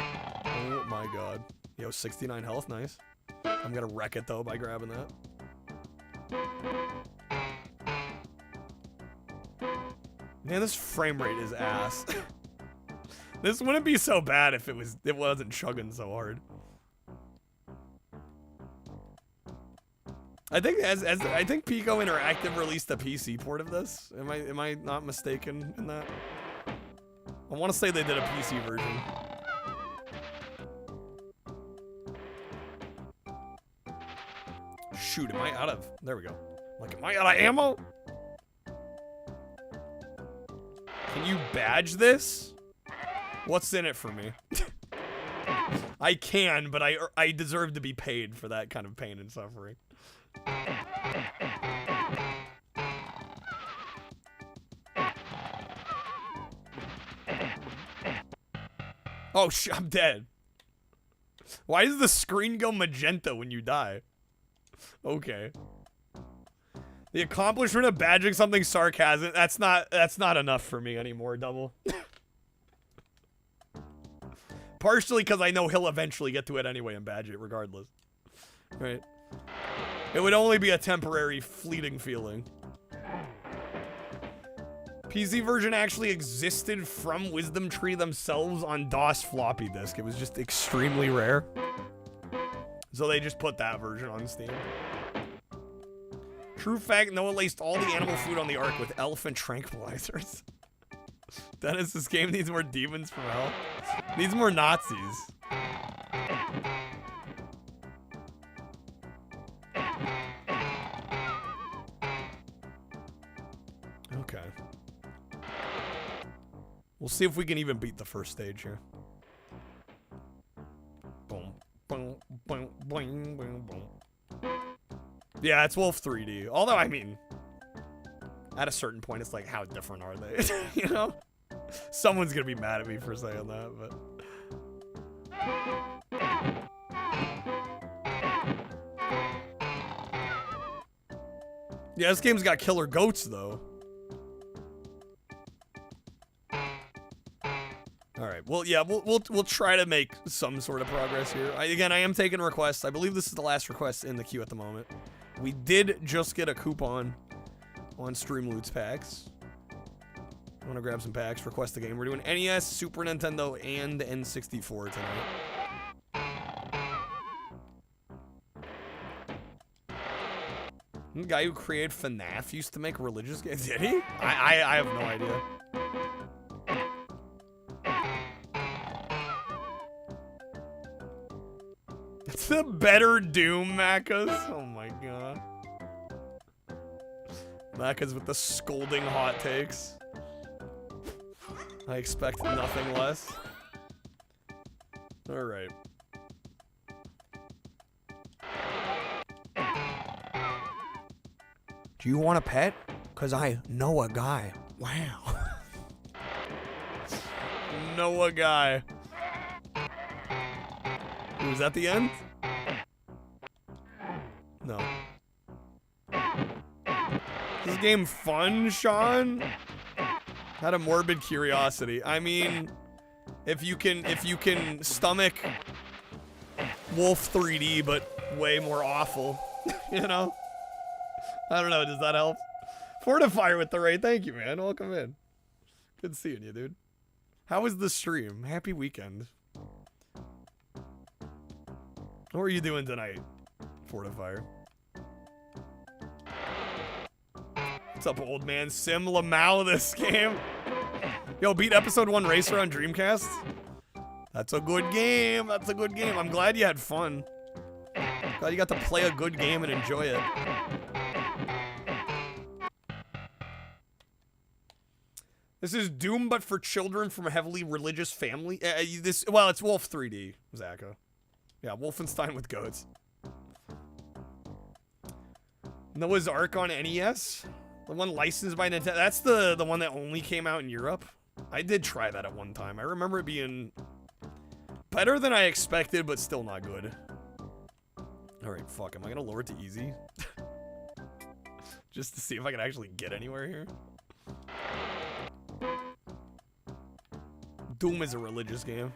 Oh my god. Yo, 69 health, nice. I'm gonna wreck it though by grabbing that. Man, this frame rate is ass. This wouldn't be so bad if it wasn't chugging so hard. I think Pico Interactive released a PC port of this. Am I not mistaken in that? I want to say they did a PC version. Shoot, am I out of... There we go. Like, am I out of ammo? Can you badge this? What's in it for me? I can, but I deserve to be paid for that kind of pain and suffering. Oh, I'm dead. Why does the screen go magenta when you die? Okay. The accomplishment of badging something sarcasm, that's not enough for me anymore, Double. Partially because I know he'll eventually get to it anyway and badge it regardless. Right? It would only be a temporary, fleeting feeling. PC version actually existed from Wisdom Tree themselves on DOS floppy disk. It was just extremely rare. So they just put that version on Steam. True fact, Noah laced all the animal food on the Ark with elephant tranquilizers. Dennis, this game needs more demons from hell. Needs more Nazis. Okay. We'll see if we can even beat the first stage here. Boom, boom, boom, boom, boom, boom. Yeah, it's Wolf 3D. Although, I mean, at a certain point, it's like, how different are they? You know? Someone's gonna be mad at me for saying that, but... Yeah, this game's got killer goats, though. Alright, well, yeah, we'll try to make some sort of progress here. Again, I am taking requests. I believe this is the last request in the queue at the moment. We did just get a coupon on Streamloots packs. I want to grab some packs, request the game. We're doing NES, Super Nintendo, and N64 tonight. The guy who created FNAF used to make religious games. Did he? I have no idea. It's the better Doom, Macas. Oh my god. Macas with the scolding hot takes. I expect nothing less. Alright. Do you want a pet? Cause I know a guy. Wow. Know a guy. Was that the end? No. Is this game fun, Sean? Had a morbid curiosity. I mean, if you can stomach Wolf 3D, but way more awful, you know? I don't know, does that help? Fortifier with the raid, thank you, man. Welcome in. Good seeing you, dude. How was the stream? Happy weekend. What are you doing tonight, Fortifier? What's up, old man? Sim Lamau this game. Yo, beat episode 1 Racer on Dreamcast? That's a good game. That's a good game. I'm glad you had fun. Glad you got to play a good game and enjoy it. This is Doom, but for children from a heavily religious family. Well, it's Wolf 3D, Zaka. Yeah, Wolfenstein with goats. Noah's Ark on NES? The one licensed by Nintendo. That's the one that only came out in Europe. I did try that at one time. I remember it being better than I expected, but still not good. Alright, fuck. Am I gonna lower it to easy? Just to see if I can actually get anywhere here. Doom is a religious game.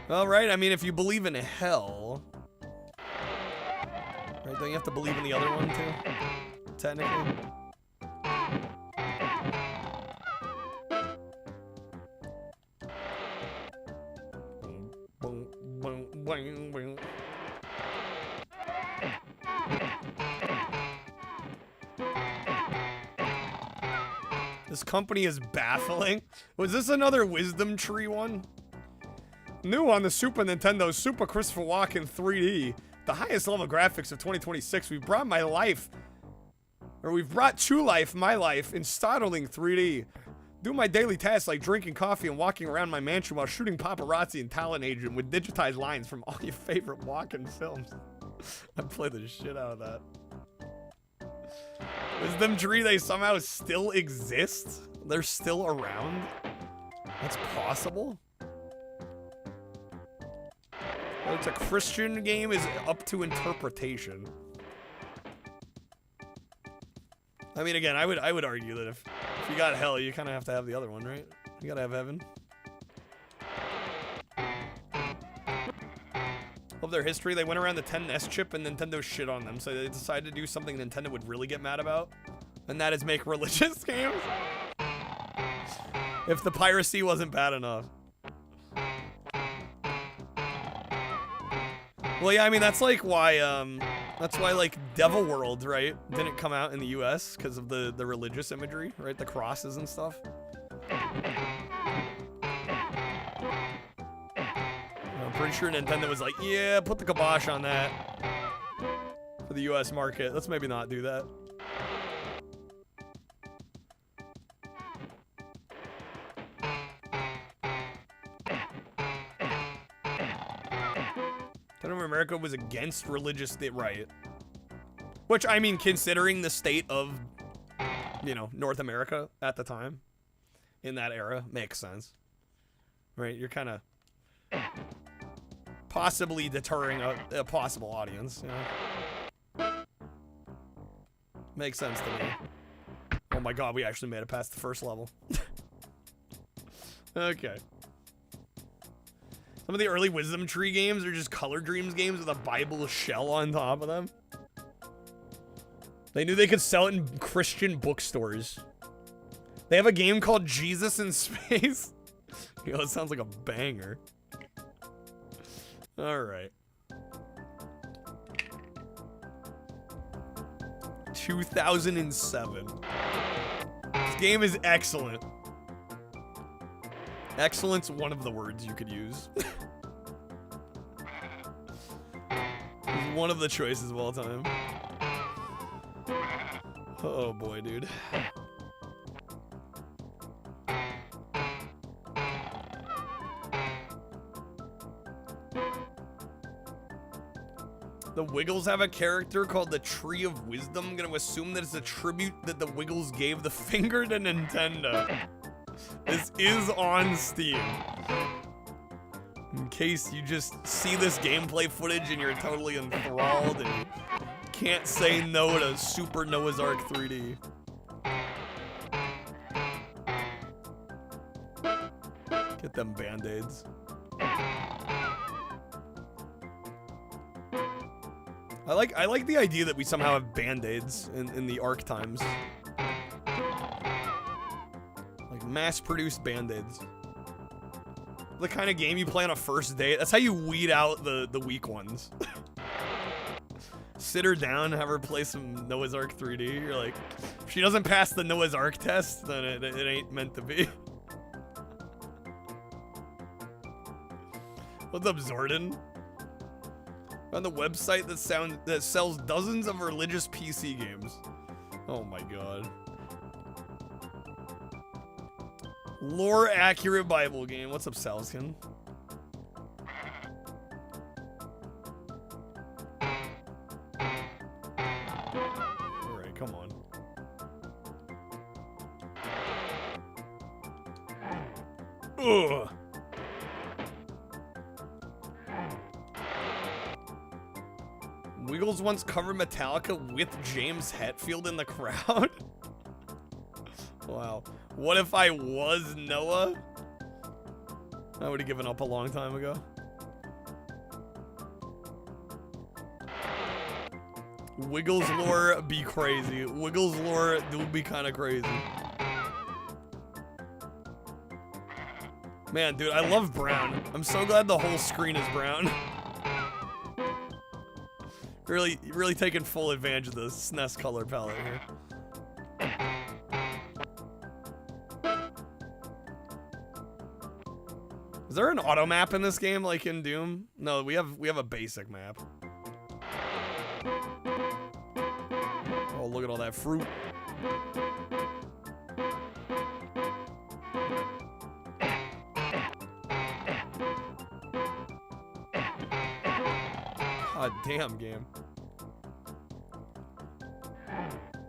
Alright, I mean, if you believe in hell... Right, don't you have to believe in the other one, too? Technically. This company is baffling. Was this another Wisdom Tree one? New on the Super Nintendo, Super Christopher Walken 3D. The highest level graphics of 2026. We've brought to life my life in startling 3D. Do my daily tasks like drinking coffee and walking around my mansion while shooting paparazzi and talent agent with digitized lines from all your favorite walking films. I'd play the shit out of that. Wisdom Tree, they somehow still exist? They're still around? That's possible? Well, it's a Christian game, is up to interpretation. I mean, again, I would argue that if you got hell, you kind of have to have the other one, right? You gotta have heaven. Of their history, they went around the 10 NES chip and Nintendo shit on them, so they decided to do something Nintendo would really get mad about, and that is make religious games. If the piracy wasn't bad enough. Well, yeah, I mean, that's why like Devil World, right, didn't come out in the US because of the religious imagery, right, the crosses and stuff. I'm pretty sure Nintendo was like, yeah, put the kibosh on that for the US market. Let's maybe not do that. America was against religious, right? Which, I mean, considering the state of, you know, North America at the time, in that era, makes sense. Right? You're kind of possibly deterring a possible audience, you know? Makes sense to me. Oh my god, we actually made it past the first level. Okay. Some of the early Wisdom Tree games are just Color Dreams games with a Bible shell on top of them. They knew they could sell it in Christian bookstores. They have a game called Jesus in Space. Yo, it sounds like a banger. Alright. 2007. This game is excellent. Excellent's one of the words you could use. It's one of the choices of all time. Oh boy, dude. The Wiggles have a character called the Tree of Wisdom. I'm gonna assume that it's a tribute that the Wiggles gave the finger to Nintendo. This is on Steam. In case you just see this gameplay footage and you're totally enthralled and you can't say no to Super Noah's Ark 3D. Get them band-aids. I like the idea that we somehow have band-aids in the Ark times. Mass-produced band-aids. The kind of game you play on a first date. That's how you weed out the weak ones. Sit her down, have her play some Noah's Ark 3D. You're like, if she doesn't pass the Noah's Ark test, then it ain't meant to be. What's up, Zordon? On the website that sells dozens of religious PC games. Oh my god. Lore accurate Bible game. What's up, Salskin? Alright, come on. Ugh. Wiggles once covered Metallica with James Hetfield in the crowd? Wow. What if I was Noah? I would have given up a long time ago. Wiggles lore be crazy. Wiggles lore do be kind of crazy. Man, dude, I love brown. I'm so glad the whole screen is brown. Really taking full advantage of the SNES color palette here. Is there an auto map in this game like in Doom? No, we have a basic map. Oh, look at all that fruit. God damn, game.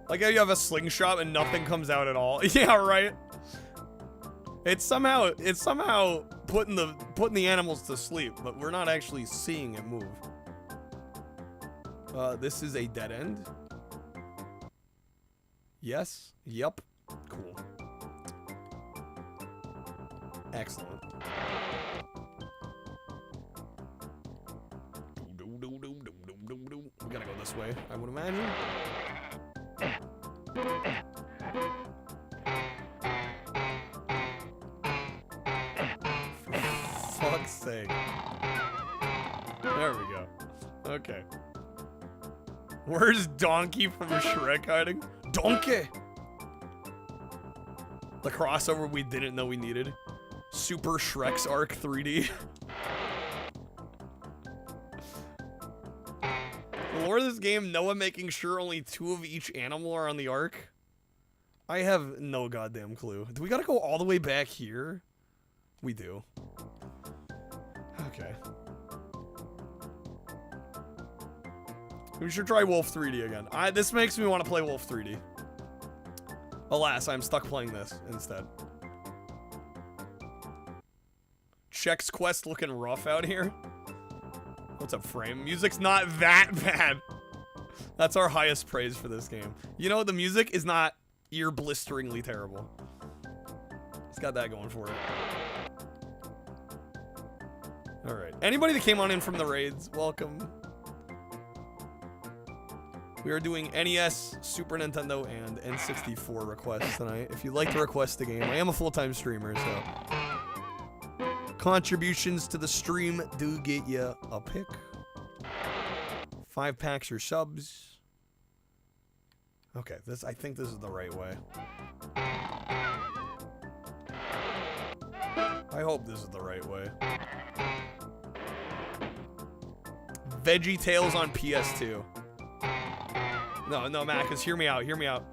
Like how you have a slingshot and nothing comes out at all. Yeah, right. It's somehow putting the animals to sleep, but we're not actually seeing it move. This is a dead end. Yes. Yep. Cool. Excellent. We gotta go this way, I would imagine. For fuck's sake. There we go. Okay. Where's Donkey from Shrek hiding? Donkey! The crossover we didn't know we needed. Super Shrek's Arc 3D. The lore of this game, Noah making sure only 2 of each animal are on the ark. I have no goddamn clue. Do we gotta go all the way back here? We do. Okay. We should try Wolf 3D again. This makes me want to play Wolf 3D. Alas, I'm stuck playing this instead. Chex Quest looking rough out here. What's up, Frame? Music's not that bad. That's our highest praise for this game. You know, the music is not ear-blisteringly terrible. It's got that going for it. Alright. Anybody that came on in from the raids, welcome. We are doing NES, Super Nintendo, and N64 requests tonight. If you'd like to request a game, I am a full-time streamer, so contributions to the stream do get you a pick. 5 packs or subs. Okay, I think this is the right way. I hope this is the right way. Veggie Tales on PS2. No, Macus, hear me out, hear me out.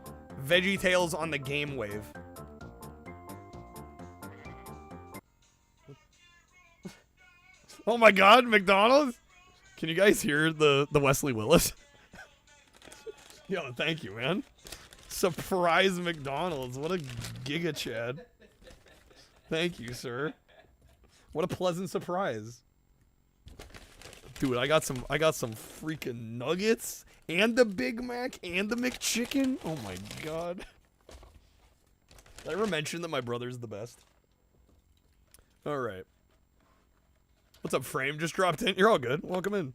Veggie Tales on the Game Wave. Oh my god, McDonald's? Can you guys hear the Wesley Willis? Yo, thank you, man. Surprise McDonald's. What a giga chad. Thank you, sir. What a pleasant surprise. Dude, I got some freaking nuggets and the Big Mac and the McChicken. Oh my god. Did I ever mention that my brother's the best? All right. What's up, Frame? Just dropped in. You're all good. Welcome in.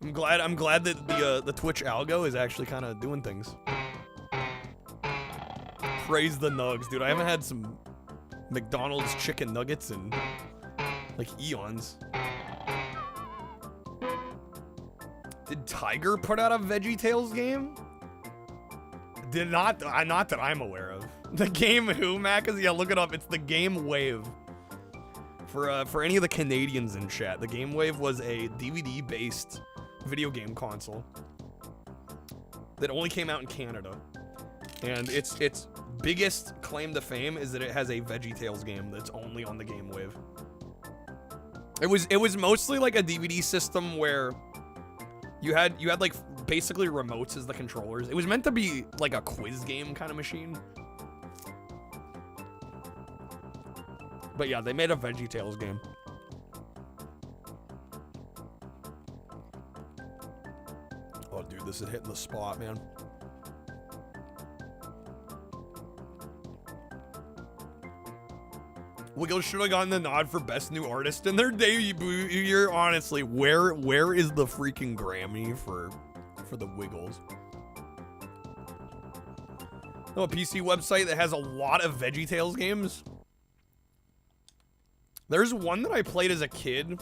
I'm glad that the Twitch algo is actually kind of doing things. Praise the nugs, dude. I haven't had some McDonald's chicken nuggets in like eons. Did Tiger put out a VeggieTales game? Did not that I'm aware of. The game who, Macas? Yeah, look it up. It's the Game Wave. For any of the Canadians in chat, the Game Wave was a DVD-based video game console that only came out in Canada. And its biggest claim to fame is that it has a VeggieTales game that's only on the Game Wave. It was mostly like a DVD system where you had like basically remotes as the controllers. It was meant to be like a quiz game kind of machine. But yeah, they made a VeggieTales game. Oh, dude, this is hitting the spot, man. Wiggle should have gotten the nod for best new artist in their debut year. Honestly, where is the freaking Grammy for the Wiggles? Oh, a PC website that has a lot of VeggieTales games. There's one that I played as a kid, and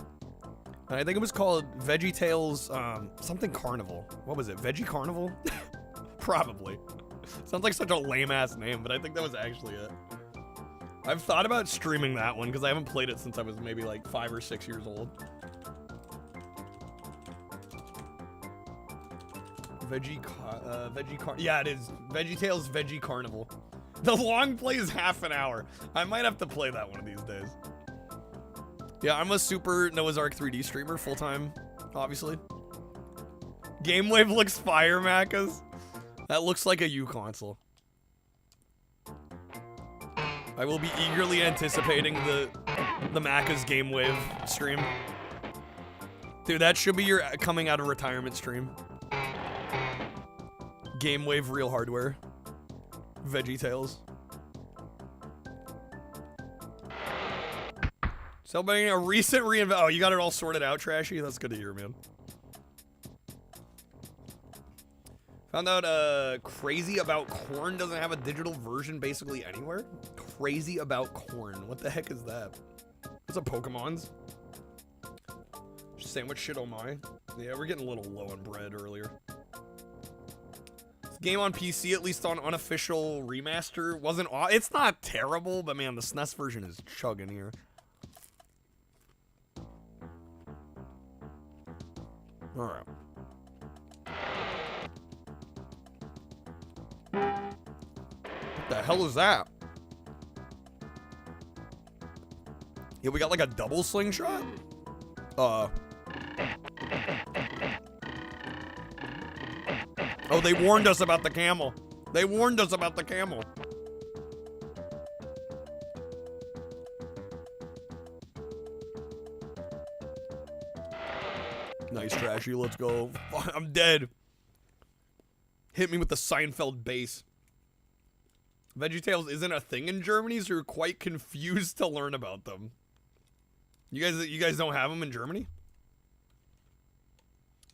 I think it was called VeggieTales something Carnival. What was it? Veggie Carnival? Probably. Sounds like such a lame-ass name, but I think that was actually it. I've thought about streaming that one because I haven't played it since I was maybe like 5 or 6 years old. Yeah, it is. VeggieTales Veggie Carnival. The long play is half an hour. I might have to play that one of these days. Yeah, I'm a super Noah's Ark 3D streamer, full-time, obviously. GameWave looks fire, Macas. That looks like a U console. I will be eagerly anticipating the Macas GameWave stream. Dude, that should be your coming out of retirement stream. GameWave real hardware. VeggieTales. Celebrating a recent reinvent. Oh, you got it all sorted out, Trashy? That's good to hear, man. Found out Crazy About Corn doesn't have a digital version basically anywhere. Crazy About Corn. What the heck is that? What's up, Pokemons? Sandwich shit, oh my. Yeah, we're getting a little low on bread earlier. This game on PC, at least on unofficial remaster, wasn't. It's not terrible, but man, the SNES version is chugging here. Alright. What the hell is that? Yeah, we got like a double slingshot? Oh, they warned us about the camel. They warned us about the camel. Nice, Trashy. Let's go. I'm dead. Hit me with the Seinfeld bass. VeggieTales isn't a thing in Germany, so you're quite confused to learn about them. You guys don't have them in Germany?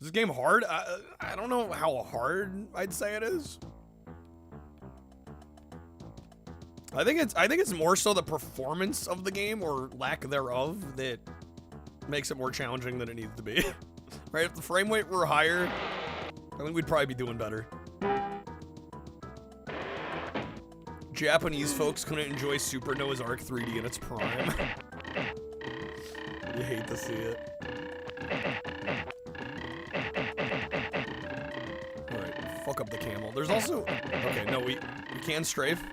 Is this game hard? I don't know how hard I'd say it is. I think it's more so the performance of the game or lack thereof that makes it more challenging than it needs to be. Right? If the frame rate were higher, I think we'd probably be doing better. Japanese folks couldn't enjoy Super Noah's Ark 3D in its prime. You hate to see it. Alright, fuck up the camel. There's also... Okay, no, we can strafe.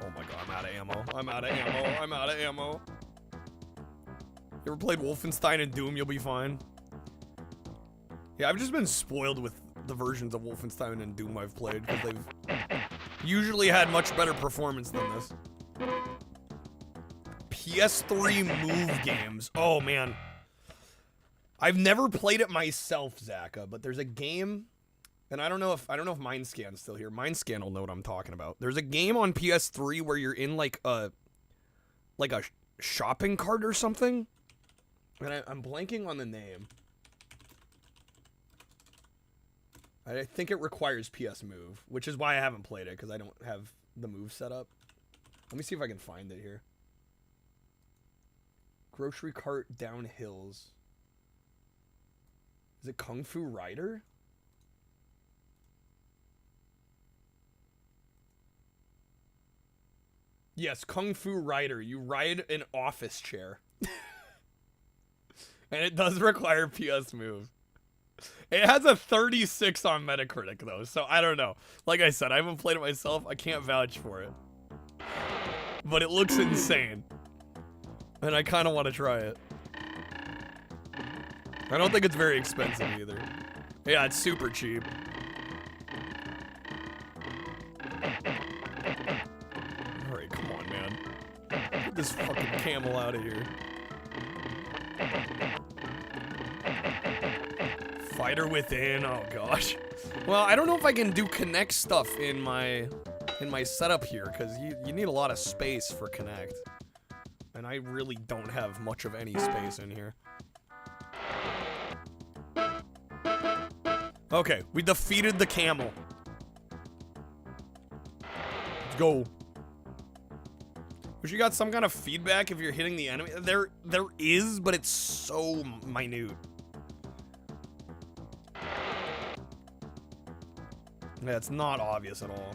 Oh my god, I'm out of ammo. I'm out of ammo. I'm out of ammo. You ever played Wolfenstein and Doom? You'll be fine. Yeah, I've just been spoiled with the versions of Wolfenstein and Doom I've played because they've usually had much better performance than this. PS3 move games. Oh man. I've never played it myself, Zaka, but there's a game, and I don't know if Mindscan's still here. Mindscan will know what I'm talking about. There's a game on PS3 where you're in like a shopping cart or something. And I'm blanking on the name. I think it requires PS Move, which is why I haven't played it, because I don't have the move set up. Let me see if I can find it here. Grocery cart down hills. Is it Kung Fu Rider? Yes, Kung Fu Rider. You ride an office chair. And it does require PS Move. It has a 36 on Metacritic, though, so I don't know. Like I said, I haven't played it myself. I can't vouch for it. But it looks insane. And I kind of want to try it. I don't think it's very expensive, either. Yeah, it's super cheap. Alright, come on, man. Get this fucking camel out of here. Fighter Within, oh gosh. Well, I don't know if I can do Kinect stuff in my setup here, because you need a lot of space for Kinect. And I really don't have much of any space in here. Okay, we defeated the camel. Let's go. Wish you got some kind of feedback if you're hitting the enemy. There is, but it's so minute. Yeah, it's not obvious at all.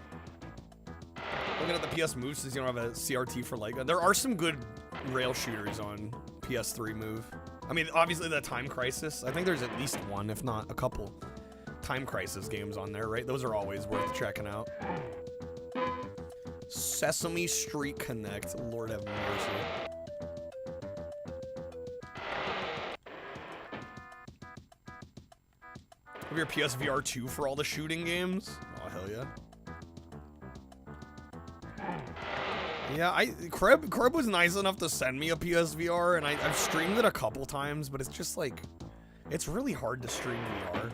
Looking at the PS Move since you don't have a CRT for like... There are some good rail shooters on PS3 Move. I mean, obviously the Time Crisis. I think there's at least one, if not a couple, Time Crisis games on there, right? Those are always worth checking out. Sesame Street Connect. Lord have mercy. Have your PSVR 2 for all the shooting games? Oh, hell yeah. Yeah, Kreb was nice enough to send me a PSVR, and I've streamed it a couple times, but it's just like, it's really hard to stream VR.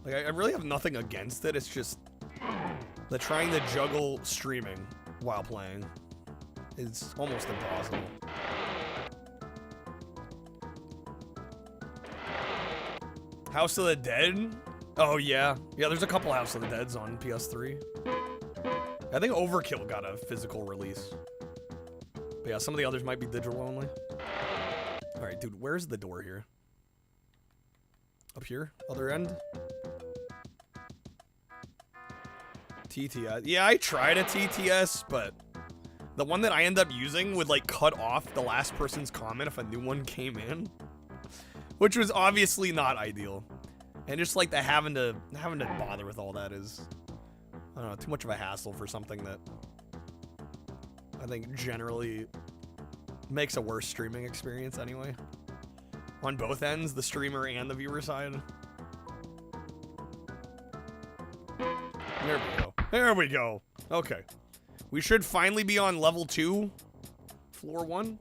Like, I really have nothing against it, it's just the trying to juggle streaming while playing is almost impossible. House of the Dead? Oh, yeah. Yeah, there's a couple House of the Deads on PS3. I think Overkill got a physical release. But yeah, some of the others might be digital only. Alright, dude, where's the door here? Up here? Other end? TTS. Yeah, I tried a TTS, but the one that I end up using would, like, cut off the last person's comment if a new one came in. Which was obviously not ideal. And just, like, the having to bother with all that is, I don't know, too much of a hassle for something that I think generally makes a worse streaming experience anyway. On both ends, the streamer and the viewer side. There we go. There we go. Okay. We should finally be on level 2, floor 1.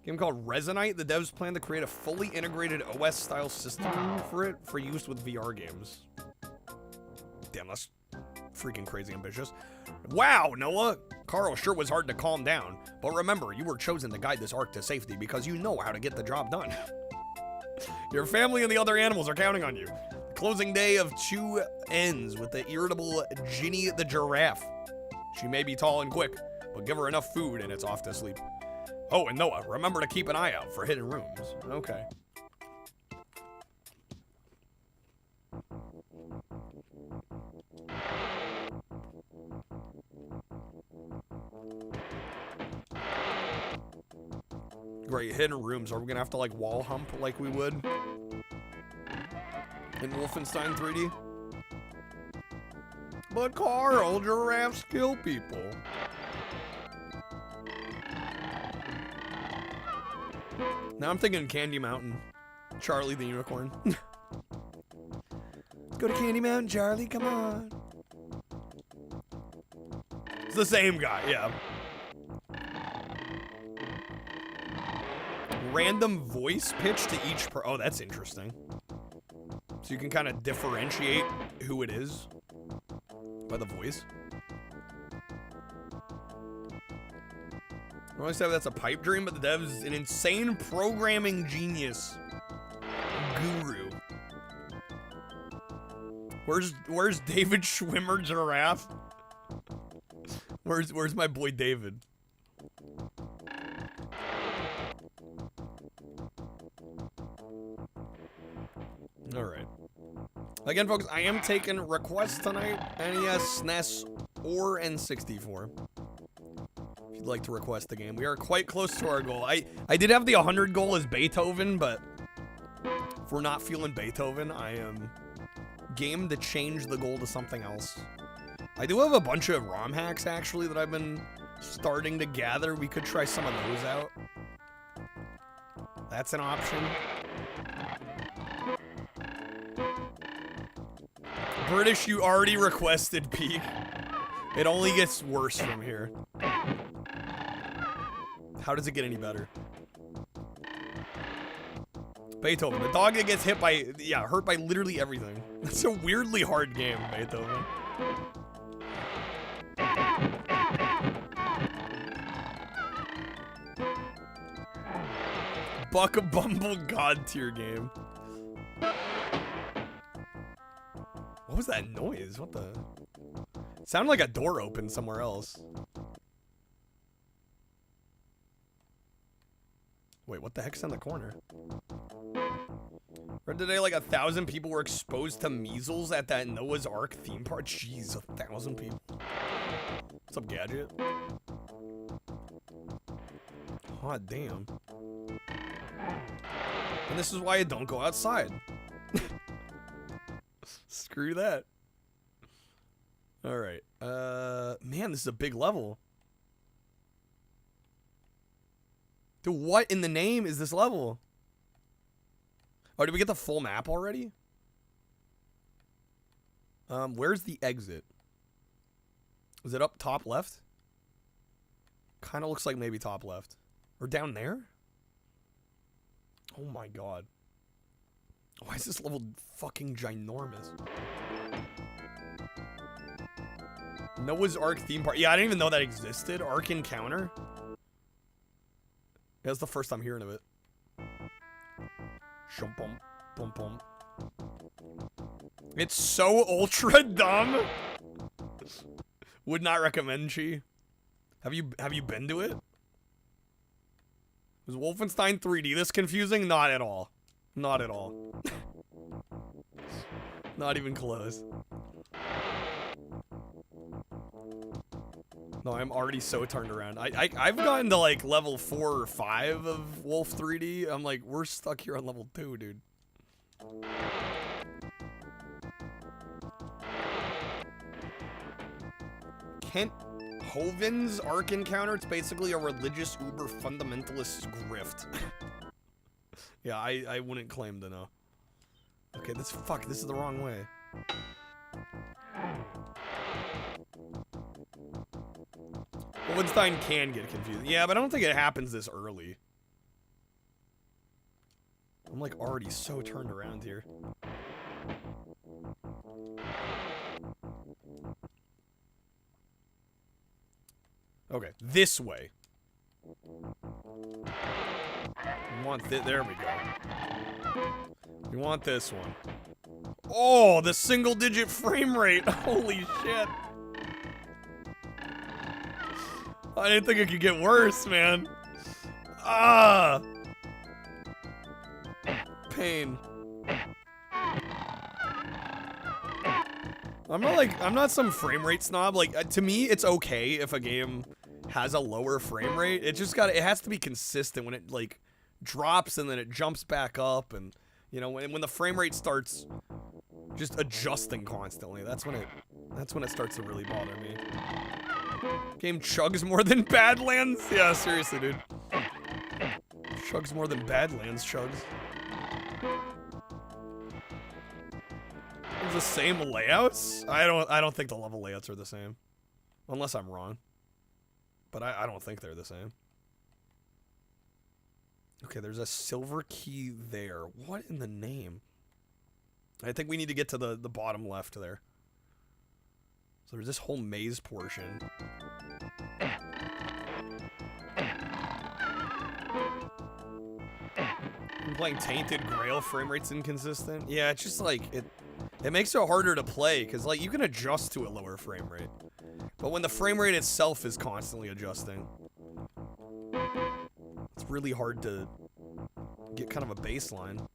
Game called Resonite. The devs plan to create a fully integrated OS-style system for it for use with VR games. Damn, that's freaking crazy ambitious. Wow, Noah! Carl sure was hard to calm down, but remember, you were chosen to guide this ark to safety because you know how to get the job done. Your family and the other animals are counting on you. The closing day of 2 ends with the irritable Ginny the giraffe. She may be tall and quick, but give her enough food and it's off to sleep. Oh, and Noah, remember to keep an eye out for hidden rooms. Okay. Great, hidden rooms. Are we gonna have to, like, wall hump like we would in Wolfenstein 3D? But Carl, giraffes kill people. Now I'm thinking Candy Mountain. Charlie the Unicorn. Let's go to Candy Mountain, Charlie, come on. It's the same guy, yeah. Random voice pitch to each oh, that's interesting. So you can kind of differentiate who it is by the voice. I always say that's a pipe dream, but the dev's an insane programming genius guru. Where's David Schwimmer Giraffe? Where's my boy David? All right. Again, folks, I am taking requests tonight. NES, SNES, or N64. If you'd like to request the game. We are quite close to our goal. I did have the 100 goal as Beethoven, but if we're not feeling Beethoven, I am game to change the goal to something else. I do have a bunch of ROM hacks, actually, that I've been starting to gather. We could try some of those out. That's an option. British, you already requested peak. It only gets worse from here. How does it get any better? Beethoven, the dog that gets hit by, yeah, hurt by literally everything. It's a weirdly hard game, Beethoven. Buck a Bumble God tier game. What was that noise? What the? It sounded like a door opened somewhere else. Wait, what the heck's in the corner? Read today like 1,000 people were exposed to measles at that Noah's Ark theme park. Jeez, 1,000 people. What's up, Gadget? God damn. And this is why I don't go outside. Screw that. All right. Man, this is a big level. Dude, what in the name is this level? Oh, did we get the full map already? Where's the exit? Is it up top left? Kind of looks like maybe top left. Or down there? Oh my god. Why is this level fucking ginormous? Noah's Ark theme park. Yeah, I didn't even know that existed. Ark Encounter. That's the first time hearing of it. Shumpum, pum pum. It's so ultra dumb. Would not recommend, Chi. Have you been to it? Was Wolfenstein 3D this confusing? Not at all. Not at all. Not even close. No, I'm already so turned around. I've gotten to like level 4 or 5 of Wolf 3D. I'm like, we're stuck here on level 2, dude. Kent Hovind's Ark Encounter. It's basically a religious uber fundamentalist grift. Yeah, I wouldn't claim to know. Okay, this is the wrong way. Wolfenstein can get confusing. Yeah, but I don't think it happens this early. I'm like already so turned around here. Okay, this way. We want there we go. We want this one. Oh, the single digit frame rate. Holy shit. I didn't think it could get worse, man. Ah. Pain. I'm not some frame rate snob. Like, to me, it's okay if a game has a lower frame rate. It has to be consistent when it, like, drops and then it jumps back up. And, you know, when the frame rate starts just adjusting constantly, that's when it starts to really bother me. Game chugs more than Badlands? Yeah, seriously, dude. Chugs more than Badlands chugs. The same layouts? I don't think the level layouts are the same. Unless I'm wrong. But I don't think they're the same. Okay, there's a silver key there. What in the name? I think we need to get to the bottom left there. So there's this whole maze portion. I'm playing Tainted Grail, frame rate's inconsistent. Yeah, it's just like, it makes it harder to play, because like, you can adjust to a lower frame rate. But when the frame rate itself is constantly adjusting, it's really hard to get kind of a baseline.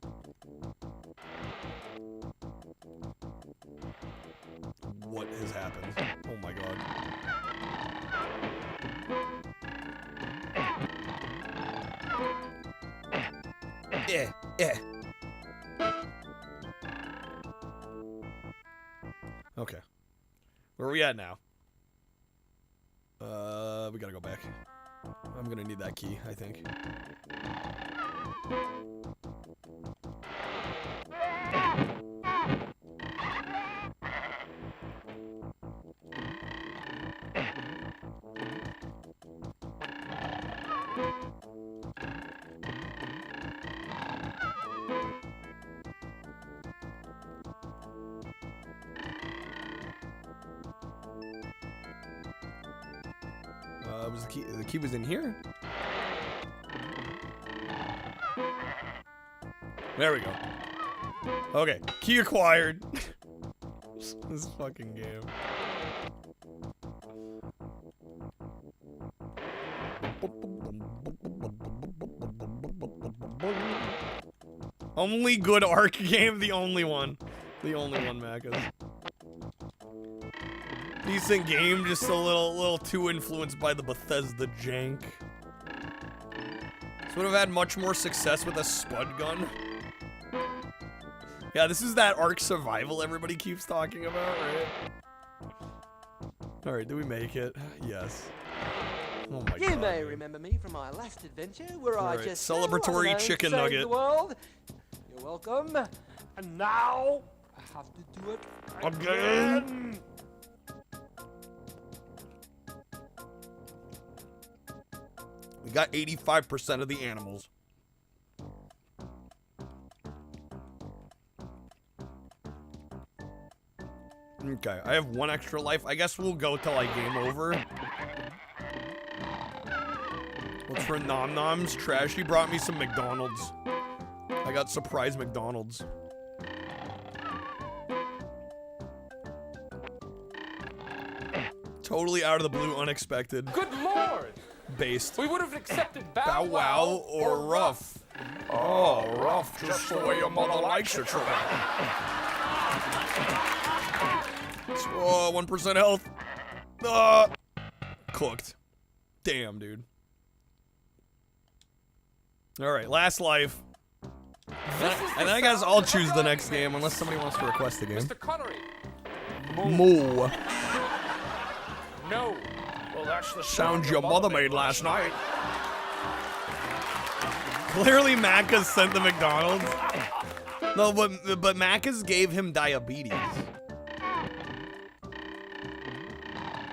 What has happened? Oh my god. Okay. Where are we at now? We gotta go back. I'm gonna need that key, I think. Was the key was in here? There we go. Okay, key acquired. This fucking game. Only good Ark game, the only one. The only one, Macas. Decent game, just a little too influenced by the Bethesda jank. This would have had much more success with a spud gun. Yeah, this is that Ark survival everybody keeps talking about, right? All right, do we make it? Yes. Oh my You god. may remember me from my last adventure where All I right, just celebratory chicken saved nugget. the world. You're welcome. And now I have to do it Again. We got 85% of the animals. Okay, I have 1 extra life. I guess we'll go till I game over. What's for Nom Noms? Trashy brought me some McDonald's. I got surprise McDonald's. Totally out of the blue, unexpected. Good lord! Based. We would have accepted Bow Wow or Rough. Oh, Rough, just the way your mother likes it. Oh, 1% health. Cooked. Damn, dude. All right, last life. And then I guess I'll choose the next game unless somebody wants to request a game. Mr. Connery. Moo. No. Well, that's the Sound your mother made last night. Clearly, Macca's sent the McDonald's. No, but Macca's gave him diabetes.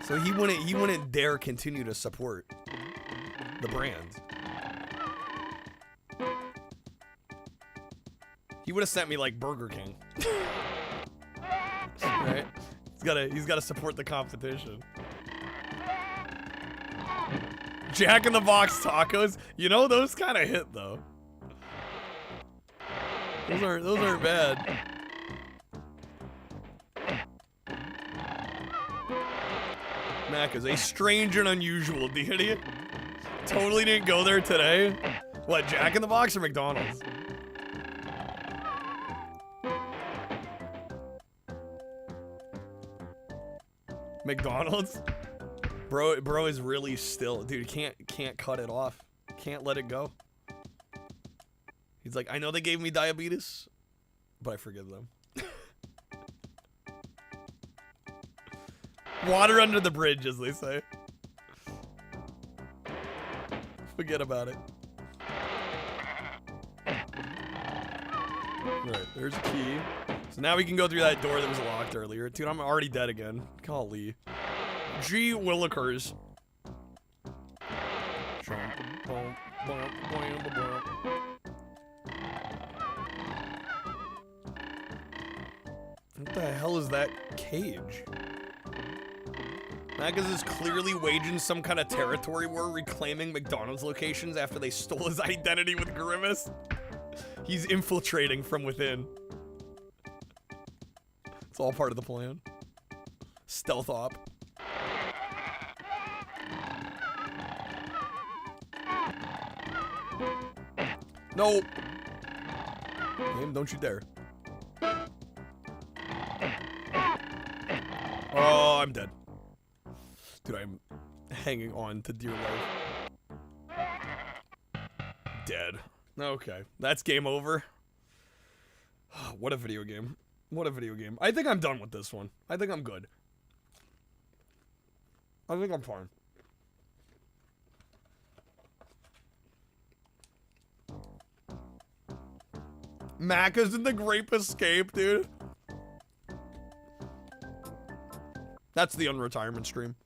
So he wouldn't dare continue to support the brand. He would have sent me like Burger King. Right? He's gotta support the competition. Jack in the Box tacos. You know, those kind of hit though. Those aren't bad. Mac is a strange and unusual deity. Totally didn't go there today. What, Jack in the Box or McDonald's? McDonald's? Bro is really still, dude. Can't cut it off. Can't let it go. He's like, I know they gave me diabetes, but I forgive them. Water under the bridge, as they say. Forget about it. Right, there's a key. So now we can go through that door that was locked earlier. Dude, I'm already dead again. Golly. G. Willikers. What the hell is that cage? Magus is clearly waging some kind of territory war, reclaiming McDonald's locations after they stole his identity with Grimace. He's infiltrating from within. It's all part of the plan. Stealth op. No. Damn, don't you dare. Oh, I'm dead. Dude, I'm hanging on to dear life. Dead. Okay, that's game over. What a video game. What a video game. I think I'm done with this one. I think I'm good. I think I'm fine. Mac is in the Grape Escape, dude. That's the unretirement stream.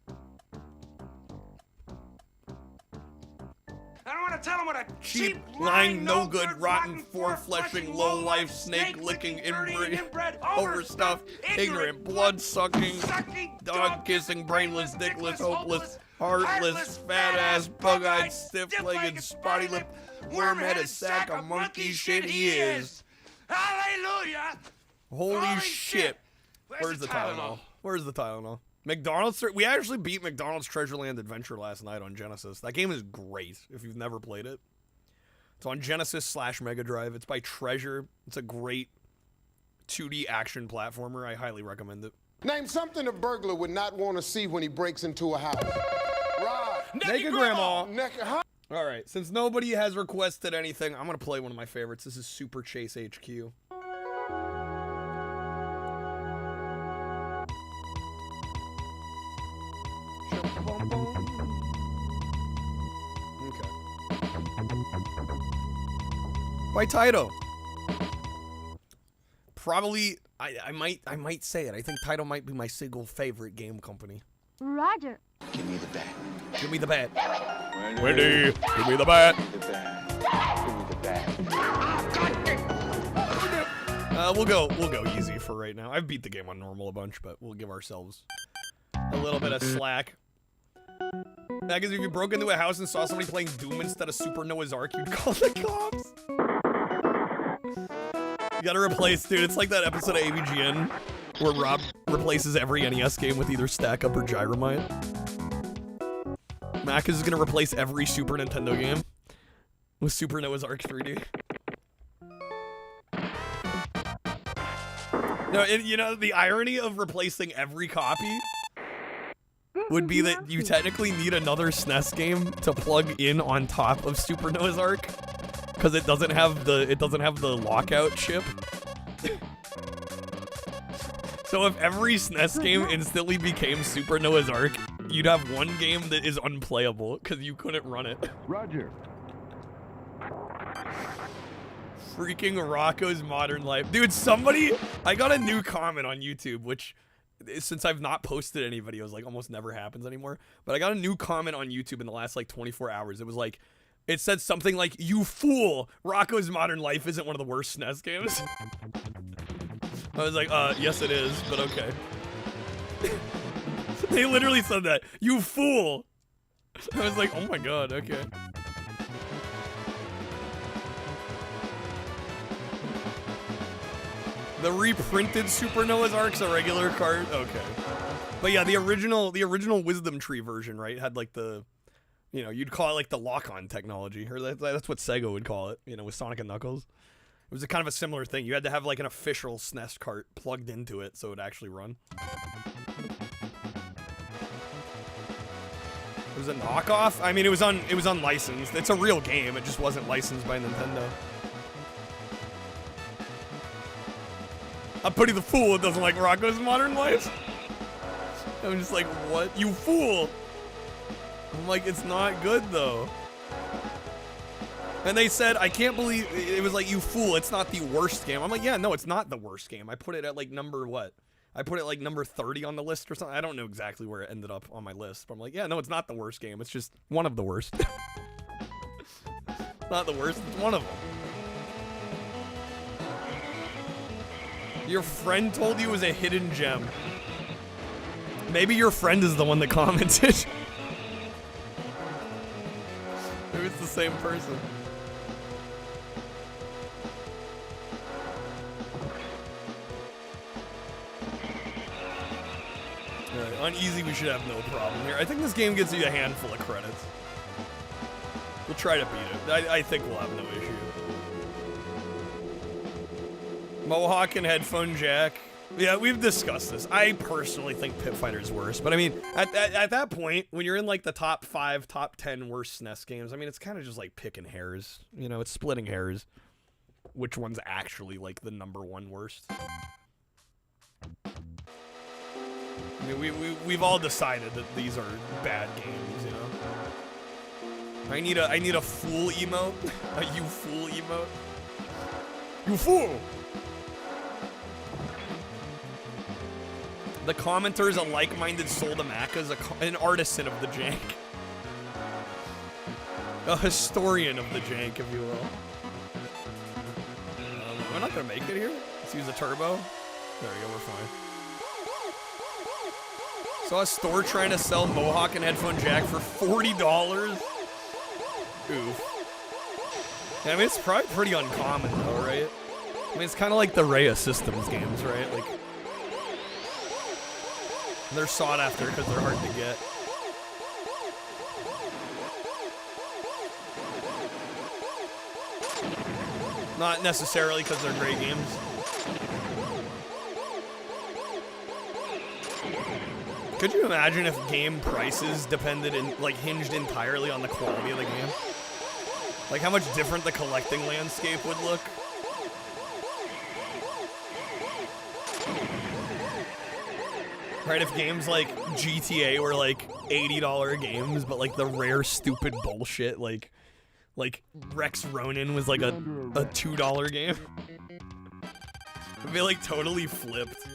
I don't want to tell him what a Cheap, lying, no good, rotten, four-fleshing, low-life, snake-licking, inbred, overstuffed, ignorant, blood-sucking, dog-kissing, brainless, dickless, hopeless, heartless, fat-ass, bug-eyed, stiff-legged, spotty-lipped, worm-headed sack of monkey shit he is. Hallelujah! Holy shit. Where's the Tylenol? Where's the Tylenol? McDonald's, we actually beat McDonald's Treasureland Adventure last night on Genesis. That game is great if you've never played it. It's on Genesis / Mega Drive. It's by Treasure. It's a great 2D action platformer. I highly recommend it. Name something a burglar would not want to see when he breaks into a house. Right. Naked Grandma. All right, since nobody has requested anything, I'm going to play one of my favorites. This is Super Chase HQ. By Taito. Probably, I might say it. I think Taito might be my single favorite game company. Roger. Give me the bat. Give me the bat. Wendy, give me the bat. The bat. Give me the bat. We'll go easy for right now. I've beat the game on normal a bunch, but we'll give ourselves a little bit of slack. That is, if you broke into a house and saw somebody playing Doom instead of Super Noah's Ark, you'd call the cops. You gotta replace, dude. It's like that episode of AVGN where Rob replaces every NES game with either Stack Up or Gyromite. Mac is gonna replace every Super Nintendo game with Super Noah's Ark 3D. No, you know, the irony of replacing every copy would be that you technically need another SNES game to plug in on top of Super Noah's Ark, because it doesn't have the lockout chip. So if every SNES game instantly became Super Noah's Ark, you'd have one game that is unplayable because you couldn't run it. Roger. Freaking Rocco's Modern Life. Dude, I got a new comment on YouTube, which, since I've not posted any videos, like almost never happens anymore, but I got a new comment on YouTube in the last like 24 hours. It was like, it said something like, "You fool, Rocco's Modern Life isn't one of the worst SNES games." I was like, yes it is, but okay. They literally said that. "You fool." I was like, oh my god, okay. The reprinted Super Noah's Ark's a regular card? Okay. But yeah, the original Wisdom Tree version, right, had like the, you know, you'd call it like the lock-on technology, or that's what Sega would call it, you know, with Sonic and Knuckles. It was a kind of a similar thing. You had to have like an official SNES cart plugged into it so it would actually run. It was a knockoff? I mean, it was unlicensed. It's a real game, it just wasn't licensed by Nintendo. I'm pretty the fool that doesn't like Rocco's Modern Life. I'm just like, what? You fool! I'm like, it's not good though. And they said, I can't believe, it was like, you fool, it's not the worst game. I'm like, yeah, no, it's not the worst game. I put it at like number what? I put it like number 30 on the list or something. I don't know exactly where it ended up on my list. But I'm like, yeah, no, it's not the worst game. It's just one of the worst. Not the worst, it's one of them. Your friend told you it was a hidden gem. Maybe your friend is the one that commented. Maybe it's the same person. Alright, on easy we should have no problem here. I think this game gets you a handful of credits. We'll try to beat it. I think we'll have no issue. Mohawk and headphone jack. Yeah, we've discussed this. I personally think Pit Fighter's worse, but I mean, at that point, when you're in like the top 5, top 10 worst SNES games, I mean, it's kind of just like picking hairs. You know, it's splitting hairs. Which one's actually like the #1 worst? I mean, we've all decided that these are bad games, you know. I need a fool emote, a you fool emote. You fool. The commenter is a like-minded soul to Macca's, an artisan of the jank. A historian of the jank, if you will. Am I not gonna make it here? Let's use a turbo. There we go, we're fine. Saw a store trying to sell Mohawk and headphone jack for $40. Oof. Yeah, I mean, it's probably pretty uncommon though, right? I mean, it's kind of like the Rhea Systems games, right? Like, they're sought after because they're hard to get. Not necessarily because they're great games. Could you imagine if game prices depended hinged entirely on the quality of the game? Like how much different the collecting landscape would look? Right, if games like GTA were like $80 games, but like the rare stupid bullshit like Rex Ronin was like a $2 game. It'd be like totally flipped.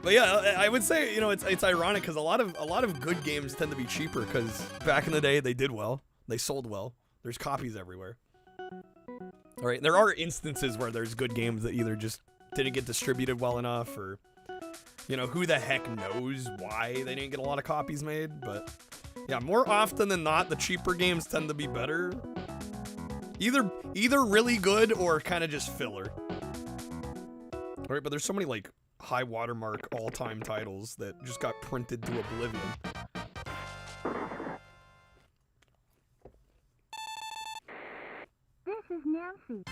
But yeah, I would say, you know, it's ironic because a lot of good games tend to be cheaper because back in the day they did well, they sold well. There's copies everywhere. All right, there are instances where there's good games that either just didn't get distributed well enough, or you know, who the heck knows why they didn't get a lot of copies made. But yeah, more often than not, the cheaper games tend to be better. Either really good or kind of just filler. All right, but there's so many like high watermark all-time titles that just got printed to oblivion. This is Nancy.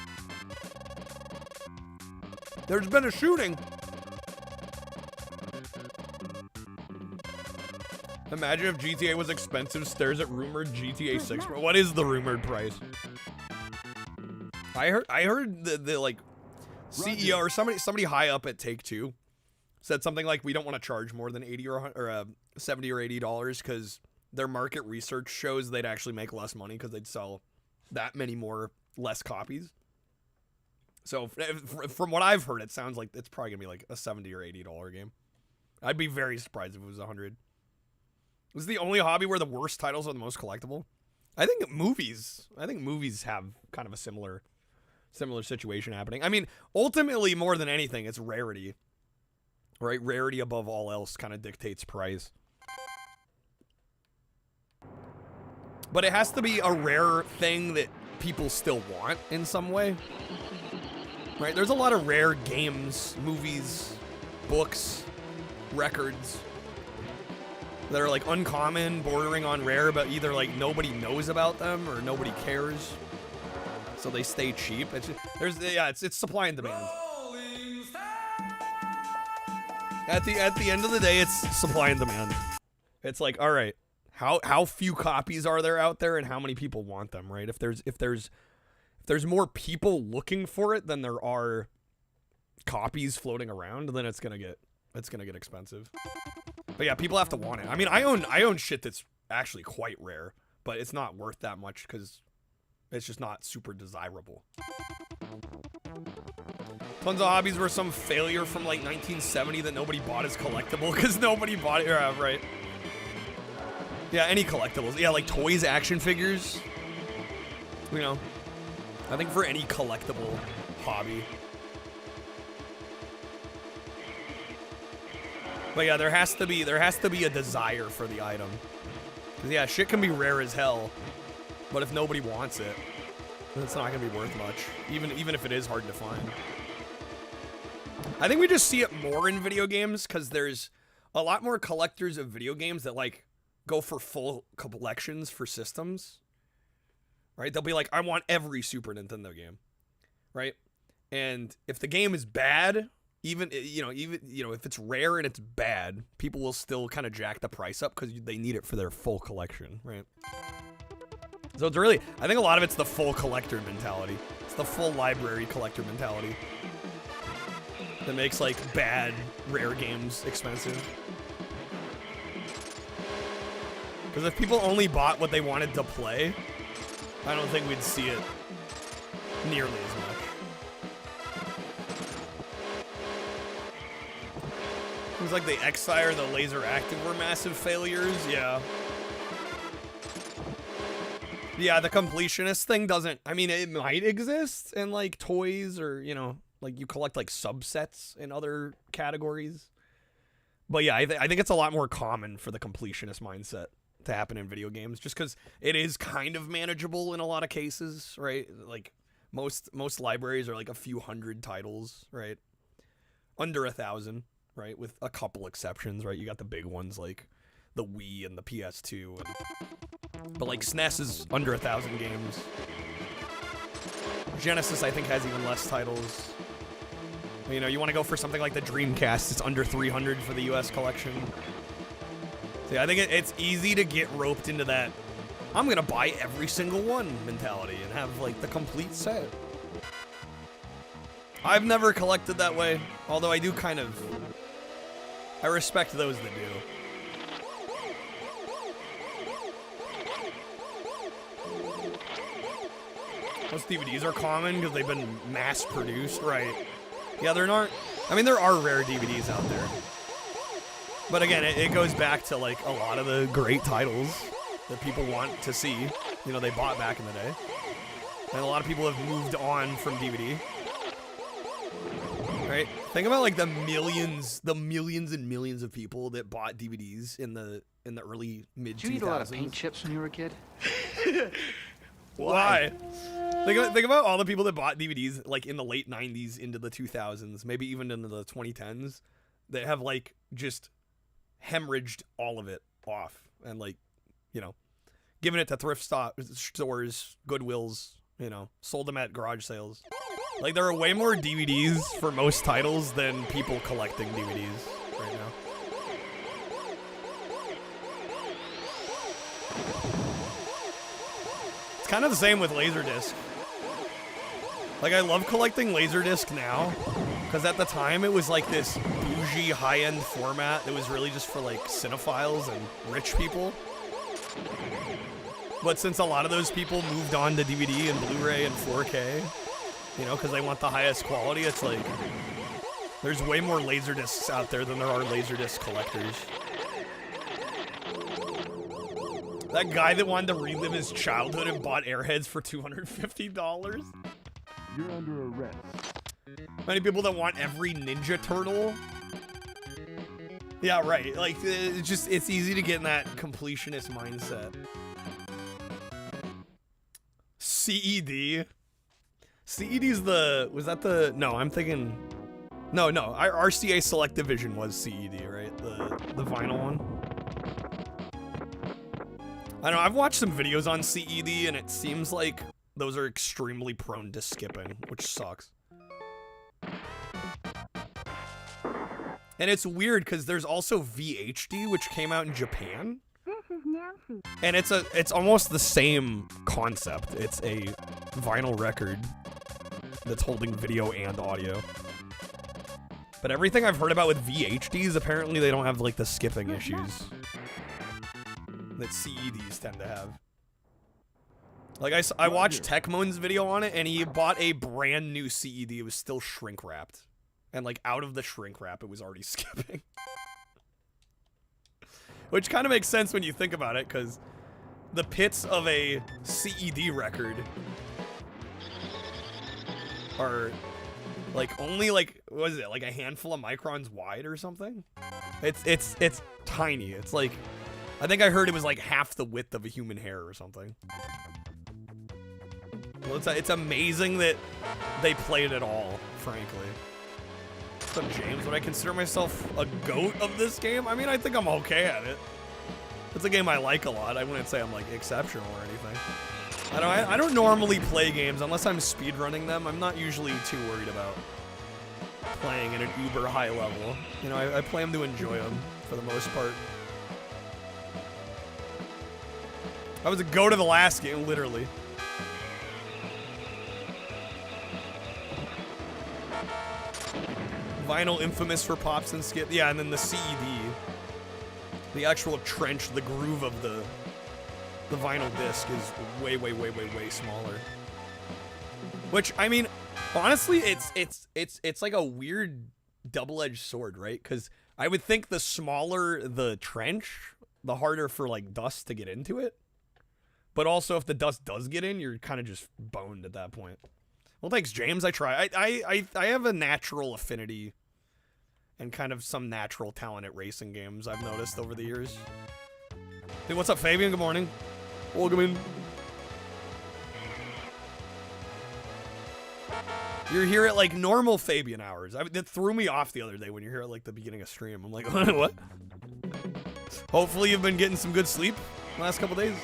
There's been a shooting. Imagine if GTA was expensive, stares at rumored GTA 6. What is the rumored price? I heard the like CEO or somebody high up at Take-Two said something like, we don't want to charge more than $80 or $70 or $80 because their market research shows they'd actually make less money because they'd sell that many less copies. So from what I've heard, it sounds like it's probably gonna be like a $70 or $80 game. I'd be very surprised if it was $100. This is the only hobby where the worst titles are the most collectible. I think movies have kind of a similar situation happening. I mean, ultimately, more than anything, it's rarity. Right? Rarity above all else kind of dictates price. But it has to be a rare thing that people still want in some way. Right? There's a lot of rare games, movies, books, records that are like uncommon, bordering on rare, but either like nobody knows about them or nobody cares, so they stay cheap. It's supply and demand. At the end of the day, it's supply and demand. It's like, all right, how few copies are there out there, and how many people want them, right? If there's more people looking for it than there are copies floating around, then it's gonna get expensive. But yeah, people have to want it. I mean, I own shit that's actually quite rare, but it's not worth that much because it's just not super desirable. Tons of hobbies were some failure from like 1970 that nobody bought as collectible because nobody bought it. Yeah, right. Yeah, any collectibles. Yeah, like toys, action figures. You know, I think for any collectible hobby. But yeah, there has to be a desire for the item. 'Cause yeah, shit can be rare as hell, but if nobody wants it, then it's not gonna be worth much. Even if it is hard to find. I think we just see it more in video games because there's a lot more collectors of video games that like go for full collections for systems. Right? They'll be like, I want every Super Nintendo game. Right? And if the game is bad, even if it's rare and it's bad, people will still kind of jack the price up because they need it for their full collection, right? So it's really, I think a lot of it's the full collector mentality. It's the full library collector mentality that makes like bad rare games expensive. Because if people only bought what they wanted to play, I don't think we'd see it nearly as much. Things like the X-Fire, the Laser Active were massive failures, yeah. Yeah, the completionist thing doesn't, I mean, it might exist in like toys or, you know, like you collect like subsets in other categories. But yeah, I think it's a lot more common for the completionist mindset to happen in video games just because it is kind of manageable in a lot of cases, right? Like most libraries are like a few hundred titles, right? Under 1,000. Right, with a couple exceptions, right? You got the big ones like the Wii and the PS2, but like SNES is under 1,000 games. Genesis, I think, has even less titles. You know, you want to go for something like the Dreamcast, it's under 300 for the US collection. So yeah, I think it's easy to get roped into that I'm gonna buy every single one mentality and have like the complete set. I've never collected that way, although I do kind of I respect those that do. Those DVDs are common because they've been mass-produced, right? Yeah, they're not... I mean, there are rare DVDs out there. But again, it goes back to, like, a lot of the great titles that people want to see. You know, they bought back in the day. And a lot of people have moved on from DVD. Right? Think about, like, the millions and millions of people that bought DVDs in the early, mid-2000s. Did you eat a lot of paint chips when you were a kid? Why? Think about all the people that bought DVDs like in the late 90s into the 2000s, maybe even into the 2010s, that have like just hemorrhaged all of it off and like, you know, given it to thrift stores, Goodwills, you know, sold them at garage sales. Like there are way more DVDs for most titles than people collecting DVDs right now. Kind of the same with Laserdisc. Like, I love collecting Laserdisc now, because at the time it was like this bougie, high-end format that was really just for like cinephiles and rich people. But since a lot of those people moved on to DVD and Blu-ray and 4K, you know, because they want the highest quality, it's like there's way more Laserdiscs out there than there are Laserdisc collectors. That guy that wanted to relive his childhood and bought Airheads for $250? You're under arrest. Many people that want every Ninja Turtle. Yeah, right. Like, it's easy to get in that completionist mindset. CED. CED's no, I'm thinking, no, RCA Select Division was CED, right? The vinyl one. I know, I've watched some videos on CED, and it seems like those are extremely prone to skipping, which sucks. And it's weird, because there's also VHD, which came out in Japan. This is Nancy. And it's almost the same concept. It's a vinyl record that's holding video and audio. But everything I've heard about with VHDs, apparently they don't have, like, the skipping issues that CEDs tend to have. Like, I watched Tecmo's video on it, and he bought a brand new CED. It was still shrink wrapped. And, like, out of the shrink wrap, it was already skipping. Which kind of makes sense when you think about it, because the pits of a CED record are, like, only, like, what is it, like a handful of microns wide or something? It's tiny. It's like, I think I heard it was like half the width of a human hair or something. Well, it's amazing that they played it all, frankly. What's up, James? Would I consider myself a goat of this game? I mean, I think I'm okay at it. It's a game I like a lot. I wouldn't say I'm like exceptional or anything. I don't normally play games unless I'm speedrunning them. I'm not usually too worried about playing at an uber high level. You know, I play them to enjoy them for the most part. I was a goat of the last game, literally. Vinyl infamous for pops and skip. Yeah, and then the CED. The actual trench, the groove of the vinyl disc is way smaller. Which, I mean, honestly, it's like a weird double-edged sword, right? Because I would think the smaller the trench, the harder for, like, dust to get into it. But also, if the dust does get in, you're kind of just boned at that point. Well, thanks, James. I try. I have a natural affinity and kind of some natural talent at racing games, I've noticed over the years. Hey, what's up, Fabian? Good morning. Welcome in. You're here at, like, normal Fabian hours. That threw me off the other day when you're here at, like, the beginning of stream. I'm like, what? Hopefully you've been getting some good sleep the last couple days.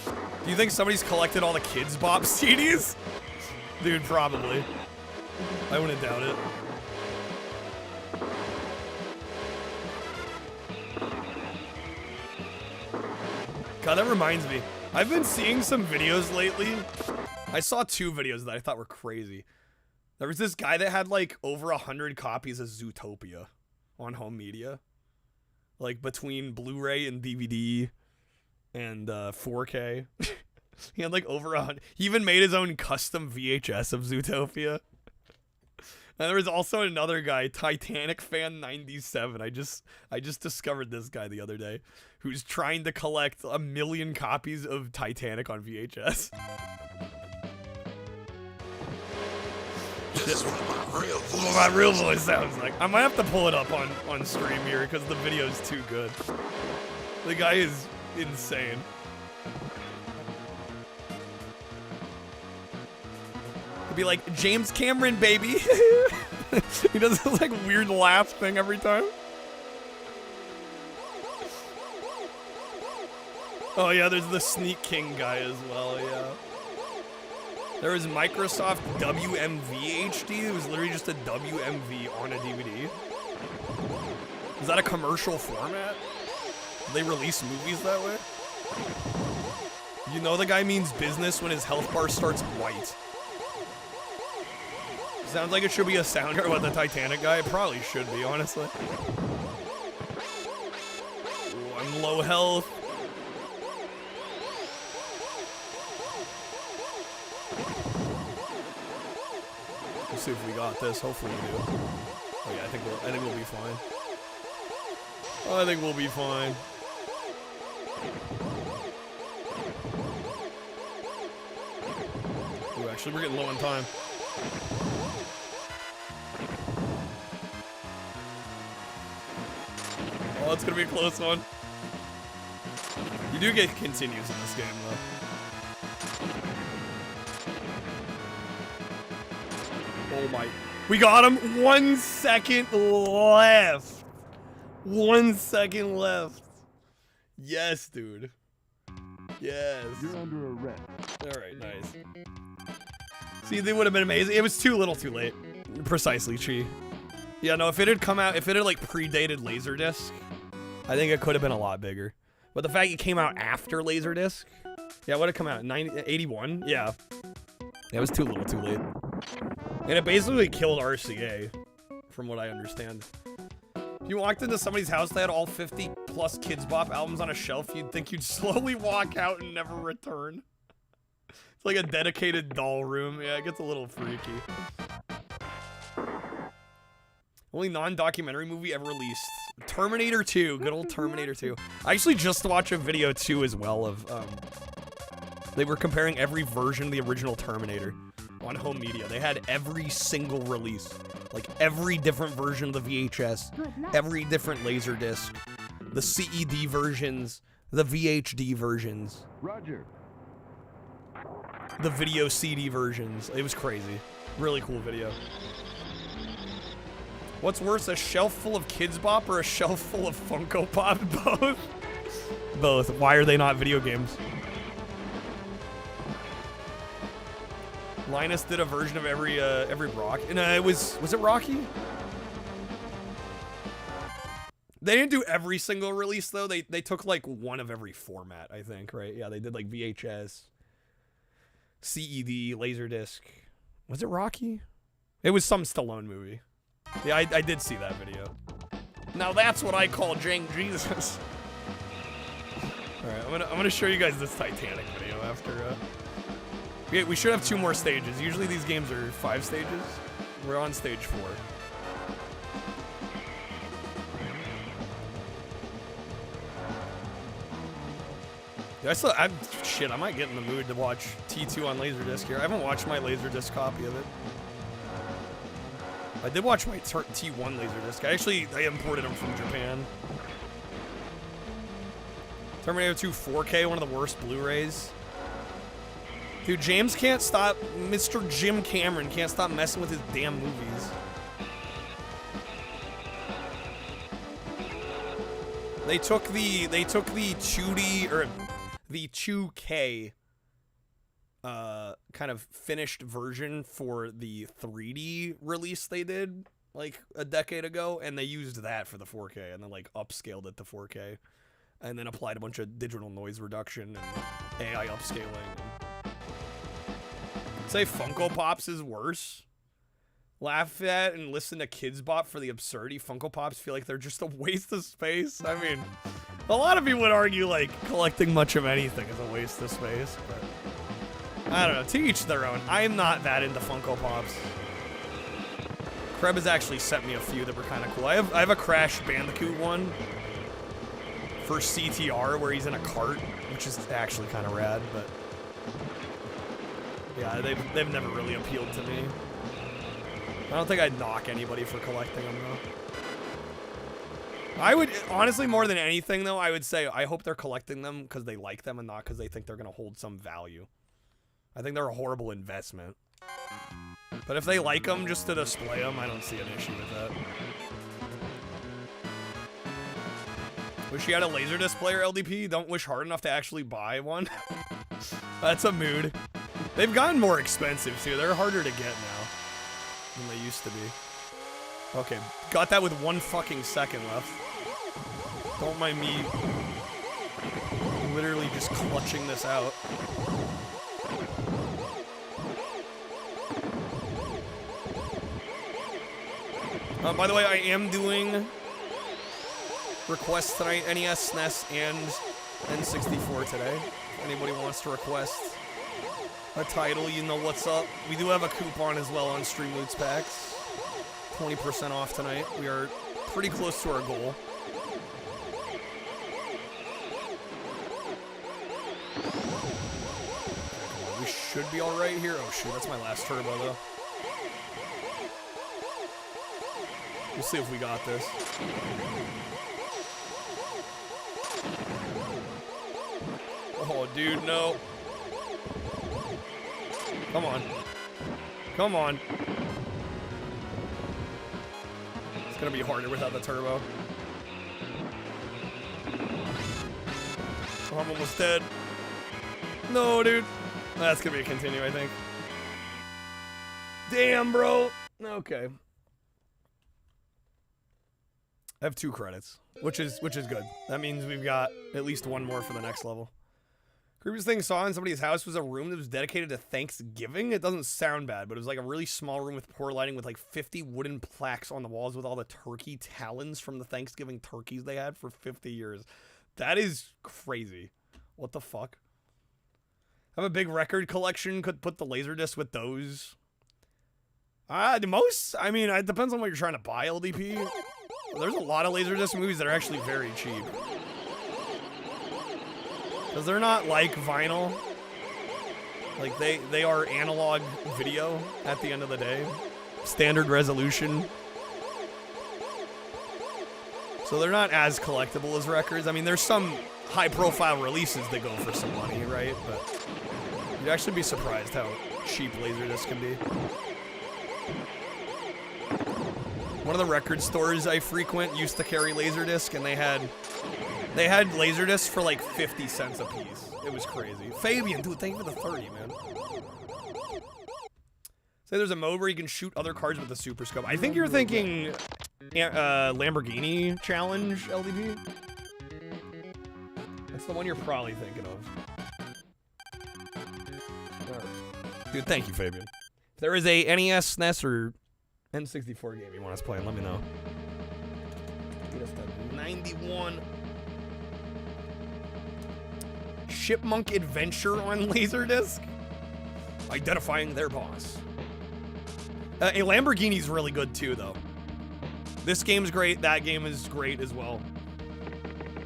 Do you think somebody's collected all the Kids Bop CDs? Dude, probably. I wouldn't doubt it. God, that reminds me. I've been seeing some videos lately I saw 2 videos that I thought were crazy. There was this guy that had like over 100 copies of Zootopia on home media. Like between Blu-ray and DVD and 4K. He had like over 100. He even made his own custom VHS of Zootopia. And there was also another guy, Titanic Fan 97. I just discovered this guy the other day, who's trying to collect 1 million copies of Titanic on VHS. This is what what my real voice sounds like. I might have to pull it up on stream here because the video is too good. The guy is insane. Be like, James Cameron, baby. He does this like weird laugh thing every time. Oh yeah, there's the Sneak King guy as well, yeah. There was Microsoft WMV HD. It was literally just a WMV on a DVD. Is that a commercial format? Do they release movies that way? You know the guy means business when his health bar starts white. Sounds like it should be a sounder about the Titanic guy. It probably should be, honestly. Ooh, I'm low health. Let's see if we got this. Hopefully we do. Oh yeah, I think we'll be fine. I think we'll be fine. Ooh, actually, we're getting low on time. Oh, it's gonna be a close one. You do get continues in this game, though. Oh my. We got him! 1 second left! 1 second left. Yes, dude. Yes. You're under arrest. Alright, nice. See, they would have been amazing. It was too little too late. Precisely, Chi. Yeah, no, if it had come out, if it had like predated Laserdisc, I think it could have been a lot bigger. But the fact it came out after Laserdisc, yeah, it would have come out in 81? Yeah. It was too little too late. And it basically killed RCA, from what I understand. If you walked into somebody's house that had all 50 plus Kids Bop albums on a shelf, you'd think you'd slowly walk out and never return. It's like a dedicated doll room. Yeah, it gets a little freaky. Only non-documentary movie ever released. Terminator 2. Good old Terminator 2. I actually just watched a video too as well of, they were comparing every version of the original Terminator on home media. They had every single release. Like every different version of the VHS. Every different Laserdisc. The CED versions. The VHD versions. Roger. The video CD versions. It was crazy. Really cool video. What's worse, a shelf full of Kids Bop or a shelf full of Funko Pop? Both. Both. Why are they not video games? Linus did a version of every Rock. And was it Rocky? They didn't do every single release though. They took like one of every format, I think, right? Yeah, they did like VHS, CED, Laserdisc. Was it Rocky? It was some Stallone movie. Yeah, I did see that video. Now that's what I call Jang Jesus. All right, I'm gonna show you guys this Titanic video after. We should have 2 more stages. Usually these games are 5 stages. We're on stage 4. Shit, I might get in the mood to watch T2 on Laserdisc here. I haven't watched my Laserdisc copy of it. I did watch my T1 Laserdisc. I imported them from Japan. Terminator 2 4K, one of the worst Blu-rays. Dude, James can't stop, Mr. Jim Cameron can't stop messing with his damn movies. They took the 2D, or the 2K kind of finished version for the 3D release they did like a decade ago, and they used that for the 4K and then like upscaled it to 4K and then applied a bunch of digital noise reduction and AI upscaling. I'd say Funko Pops is worse. Laugh at and listen to Kids Bop for the absurdity. Funko Pops feel like they're just a waste of space. I mean, a lot of people would argue like collecting much of anything is a waste of space, but I don't know. To each their own. I'm not that into Funko Pops. Kreb has actually sent me a few that were kind of cool. I have a Crash Bandicoot one for CTR where he's in a cart, which is actually kind of rad, but yeah, they've never really appealed to me. I don't think I'd knock anybody for collecting them, though. I would, honestly, more than anything, though, I would say I hope they're collecting them because they like them and not because they think they're going to hold some value. I think they're a horrible investment. But if they like them just to display them, I don't see an issue with that. Wish you had a Laserdisc player, LDP? Don't wish hard enough to actually buy one. That's a mood. They've gotten more expensive, too. They're harder to get now than they used to be. Okay, got that with 1 fucking second left. Don't mind me literally just clutching this out. By the way, I am doing requests tonight, NES, SNES, and N64 today. If anybody wants to request a title, you know what's up. We do have a coupon as well on Stream Loots packs. 20% off tonight. We are pretty close to our goal. We should be alright here. Oh shoot, that's my last turbo though. We'll see if we got this. Oh, dude, no. Come on. Come on. It's gonna be harder without the turbo. Oh, I'm almost dead. No, dude. That's gonna be a continue, I think. Damn, bro. Okay. I have 2 credits, which is good. That means we've got at least 1 more for the next level. Creepiest thing I saw in somebody's house was a room that was dedicated to Thanksgiving. It doesn't sound bad, but it was like a really small room with poor lighting with like 50 wooden plaques on the walls with all the turkey talons from the Thanksgiving turkeys they had for 50 years. That is crazy. What the fuck? I have a big record collection. Could put the Laserdisc with those. The most? I mean, it depends on what you're trying to buy, LDP. There's a lot of Laserdisc movies that are actually very cheap. Because they're not like vinyl. Like, they are analog video at the end of the day. Standard resolution. So they're not as collectible as records. I mean, there's some high-profile releases that go for some money, right? But you'd actually be surprised how cheap Laserdisc can be. One of the record stores I frequent used to carry Laserdisc, and they had Laserdisc for like 50 cents a piece. It was crazy. Fabian, dude, thank you for the 30, man. Say there's a mode where you can shoot other cars with the Super Scope. I think you're thinking Lamborghini Challenge, LDP. That's the one you're probably thinking of. Dude, thank you, Fabian. If there is a NES, SNES, or N64 game you want us playing, let me know. Get us to 91. Chipmunk Adventure on Laserdisc? Identifying their boss. A Lamborghini's really good too, though. This game's great, that game is great as well.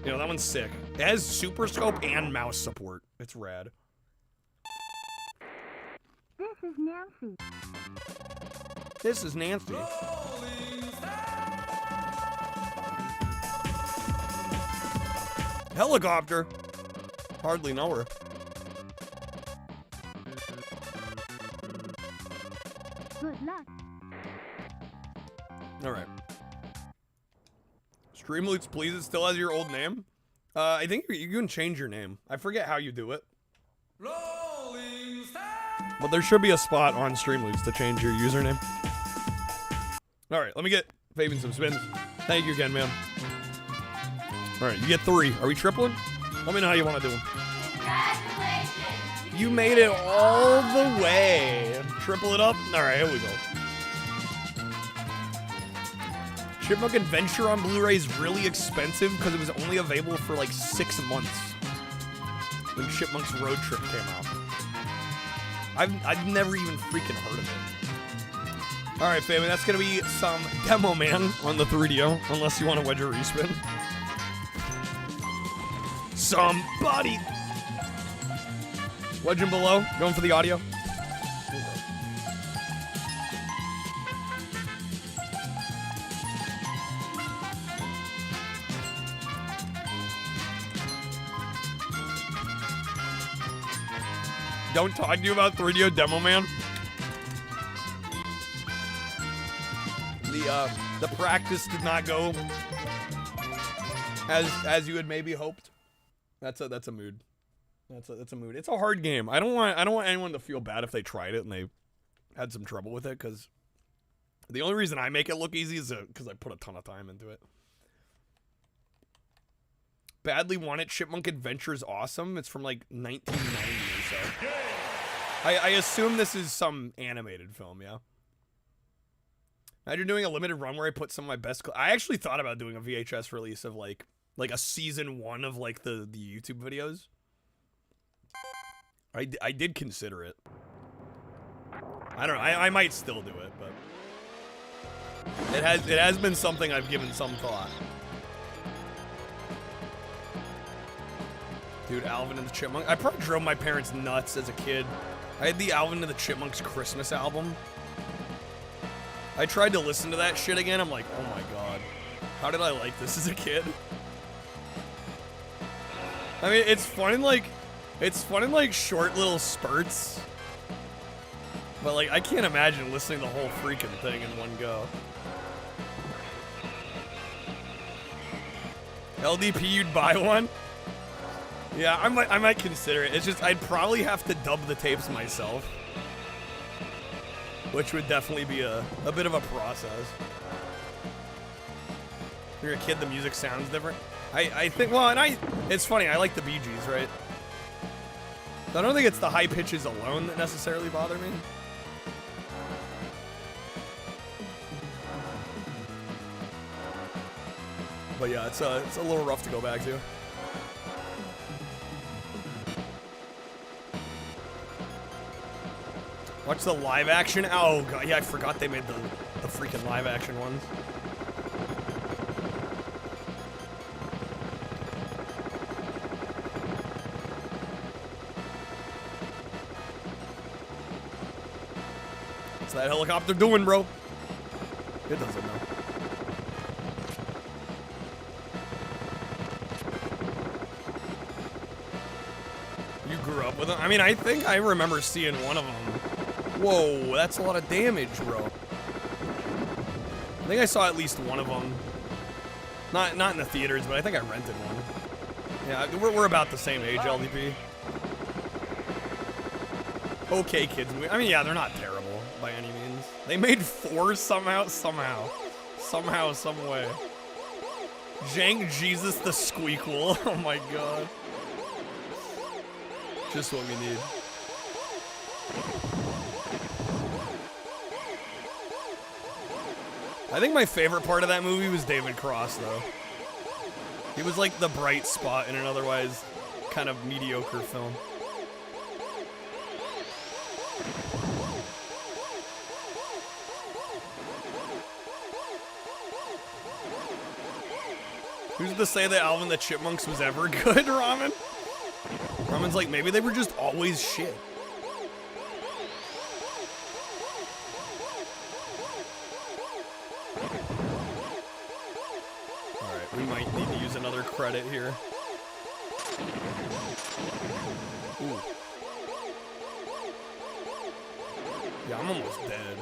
You know, that one's sick. It has Super Scope and mouse support. It's rad. This is Nancy. This is Nancy. Helicopter. Hardly know her. Good luck. All right. Streamloots, please. It still has your old name. I think you can change your name. I forget how you do it. But there should be a spot on Streamloots to change your username. All right, let me get Fabian some spins. Thank you again, man. All right, you get 3. Are we tripling? Let me know how you want to do them. Congratulations, You made it all the way. Triple it up. All right, here we go. Chipmunk Adventure on Blu-ray is really expensive because it was only available for like 6 months when Chipmunk's Road Trip came out. I've never even freaking heard of it. All right, family, that's gonna be some Demo Man on the 3DO, unless you want to wedge a respin. Somebody. Legend below, going for the audio. Don't talk to you about 3DO Demo Man. The practice did not go as you had maybe hoped. That's a mood. That's a mood. It's a hard game. I don't want anyone to feel bad if they tried it and they had some trouble with it, because the only reason I make it look easy is because I put a ton of time into it. Badly Wanted Chipmunk Adventure is awesome. It's from like 1990 or so. I assume this is some animated film, yeah? Imagine doing a limited run where I put some of my best... I actually thought about doing a VHS release of like a season 1 of like the YouTube videos. I did consider it. I don't know. I might still do it, but it has been something I've given some thought. Dude, Alvin and the Chipmunks. I probably drove my parents nuts as a kid. I had the Alvin and the Chipmunks Christmas album. I tried to listen to that shit again. I'm like, oh my god, how did I like this as a kid? I mean, it's fun in like short little spurts. But like, I can't imagine listening to the whole freaking thing in one go. LDP, you'd buy one? Yeah, I might consider it. It's just, I'd probably have to dub the tapes myself, which would definitely be a bit of a process. If you're a kid, the music sounds different. I think, well, and it's funny, I like the Bee Gees, right? I don't think it's the high pitches alone that necessarily bother me. But yeah, it's a little rough to go back to. Watch the live action. Oh god, yeah, I forgot they made the freaking live action ones. What's that helicopter doing, bro? It doesn't know. You grew up with them? I mean, I think I remember seeing one of them. Whoa, that's a lot of damage, bro. I think I saw at least one of them. Not in the theaters, but I think I rented one. Yeah, we're about the same age, LDP. Okay, kids. I mean, yeah, they're not terrible by any means. They made 4 somehow, some way. Jank Jesus the Squeakquel. Oh my god. Just what we need. I think my favorite part of that movie was David Cross, though. He was like the bright spot in an otherwise kind of mediocre film. Who's to say that Alvin the Chipmunks was ever good, Ramen? Ramen's like, maybe they were just always shit. Alright, we might need to use another credit here. Ooh. Yeah, I'm almost dead.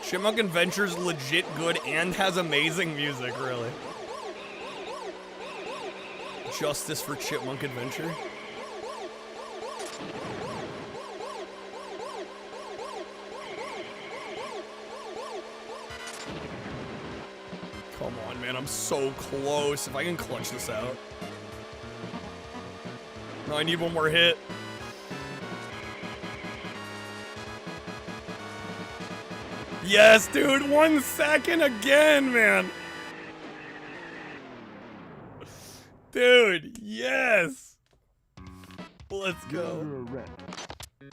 Chipmunk Adventure's legit good and has amazing music, really. Justice for Chipmunk Adventure. Come on, man, I'm so close. If I can clutch this out. No, I need one more hit. Yes, dude, 1 second again, man. Dude, yes. Let's go.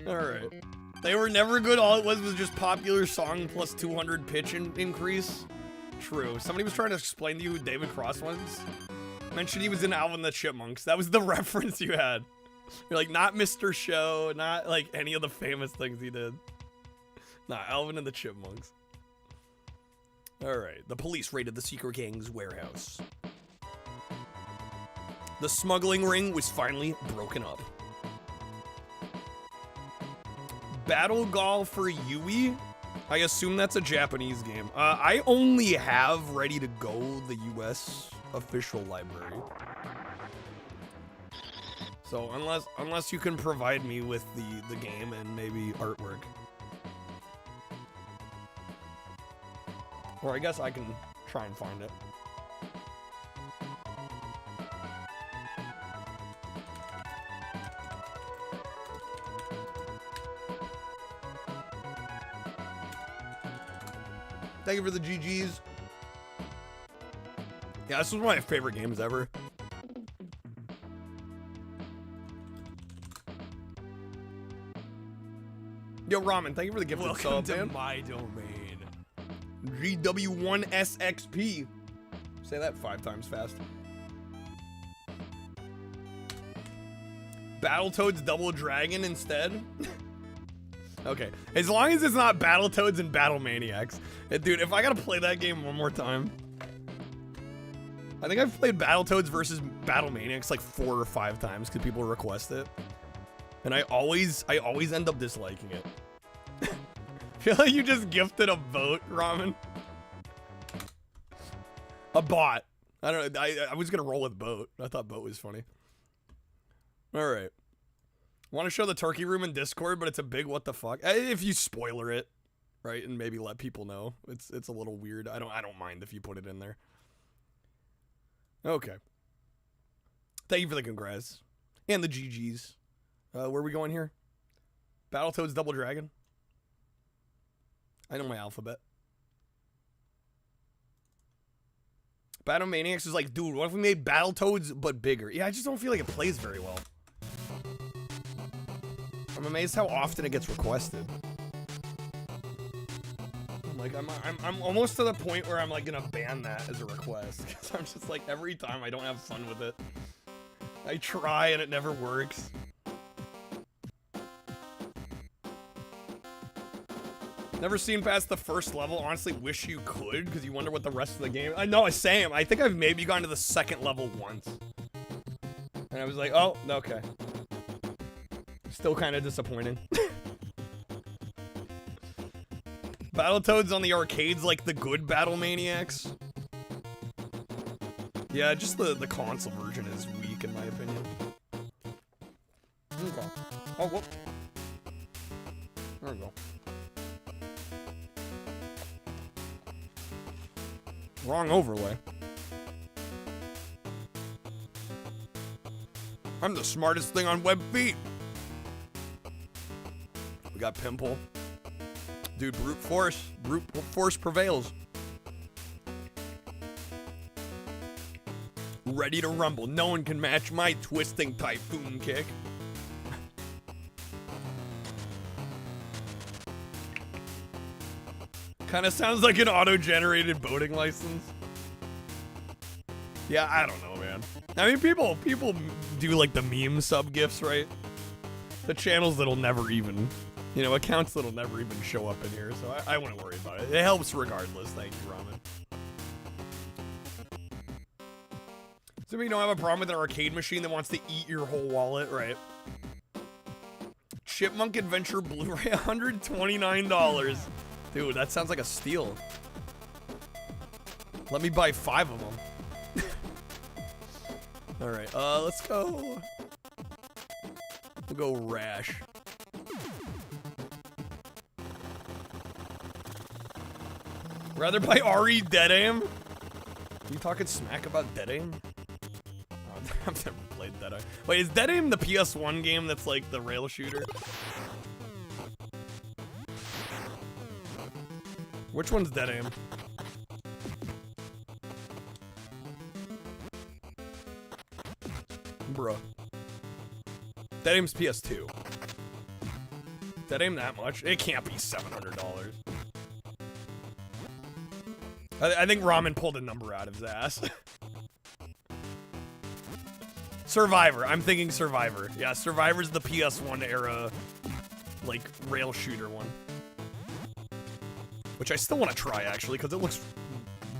Alright. They were never good. All it was just popular song plus 200 pitch increase. True. Somebody was trying to explain to you who David Cross was. Mentioned he was in Alvin and the Chipmunks. That was the reference you had. You're like, not Mr. Show, not like any of the famous things he did. Nah, Alvin and the Chipmunks. Alright. The police raided the secret gang's warehouse. The smuggling ring was finally broken up. Battle Golf for Yui? I assume that's a Japanese game. I only have ready to go the US official library. So unless you can provide me with the game and maybe artwork. Or I guess I can try and find it. Thank you for the GGs. Yeah, this was one of my favorite games ever. Yo, Ramen, thank you for the gift of sub, man. Welcome to my domain. GW1SXP. Say that 5 times fast. Battletoads Double Dragon instead? Okay, as long as it's not Battletoads and Battle Maniacs. Dude, if I gotta play that game one more time. I think I've played Battletoads versus Battle Maniacs like 4 or 5 times because people request it. And I always end up disliking it. I feel like you just gifted a vote, Ramen. A bot. I don't know, I was gonna roll with boat. I thought boat was funny. Alright. Want to show the turkey room in Discord, but it's a big what the fuck. If you spoiler it, right, and maybe let people know, it's a little weird. I don't mind if you put it in there. Okay. Thank you for the congrats and the GGs. Where are we going here? Battletoads Double Dragon. I know my alphabet. Battle Maniacs is like, dude, what if we made Battletoads but bigger? Yeah, I just don't feel like it plays very well. I'm amazed how often it gets requested. Like, I'm almost to the point where I'm like gonna ban that as a request. Cause I'm just like, every time I don't have fun with it. I try and it never works. Never seen past the first level. Honestly, wish you could, because you wonder what the rest of the game. I know, same. I think I've maybe gone to the second level once. And I was like, oh, okay. Still kind of disappointing. Battletoads on the arcades like the good Battle Maniacs. Yeah, just the console version is weak in my opinion. Okay. Oh, whoop. There we go. Wrong overlay. I'm the smartest thing on web feet. We got Pimple. Dude, brute force prevails. Ready to rumble. No one can match my twisting typhoon kick. Kind of sounds like an auto-generated boating license. Yeah, I don't know, man. I mean, people do like the meme sub gifts, right? The channels that'll never even, you know, accounts that'll never even show up in here, so I wouldn't worry about it. It helps regardless. Thank you, Ramen. So you don't have a problem with an arcade machine that wants to eat your whole wallet, right? Chipmunk Adventure Blu-ray, $129. Dude, that sounds like a steal. Let me buy 5 of them. Alright, let's go. We'll go Rash. Rather buy RE Dead Aim? Are you talking smack about Dead Aim? I've never played Dead Aim. Wait, is Dead Aim the PS1 game that's like the rail shooter? Which one's Dead Aim? Bruh. Dead Aim's PS2. Dead Aim that much? It can't be $700. I think Ramen pulled a number out of his ass. Survivor. I'm thinking Survivor. Yeah, Survivor's the PS1 era, like, rail shooter one. Which I still want to try, actually, because it looks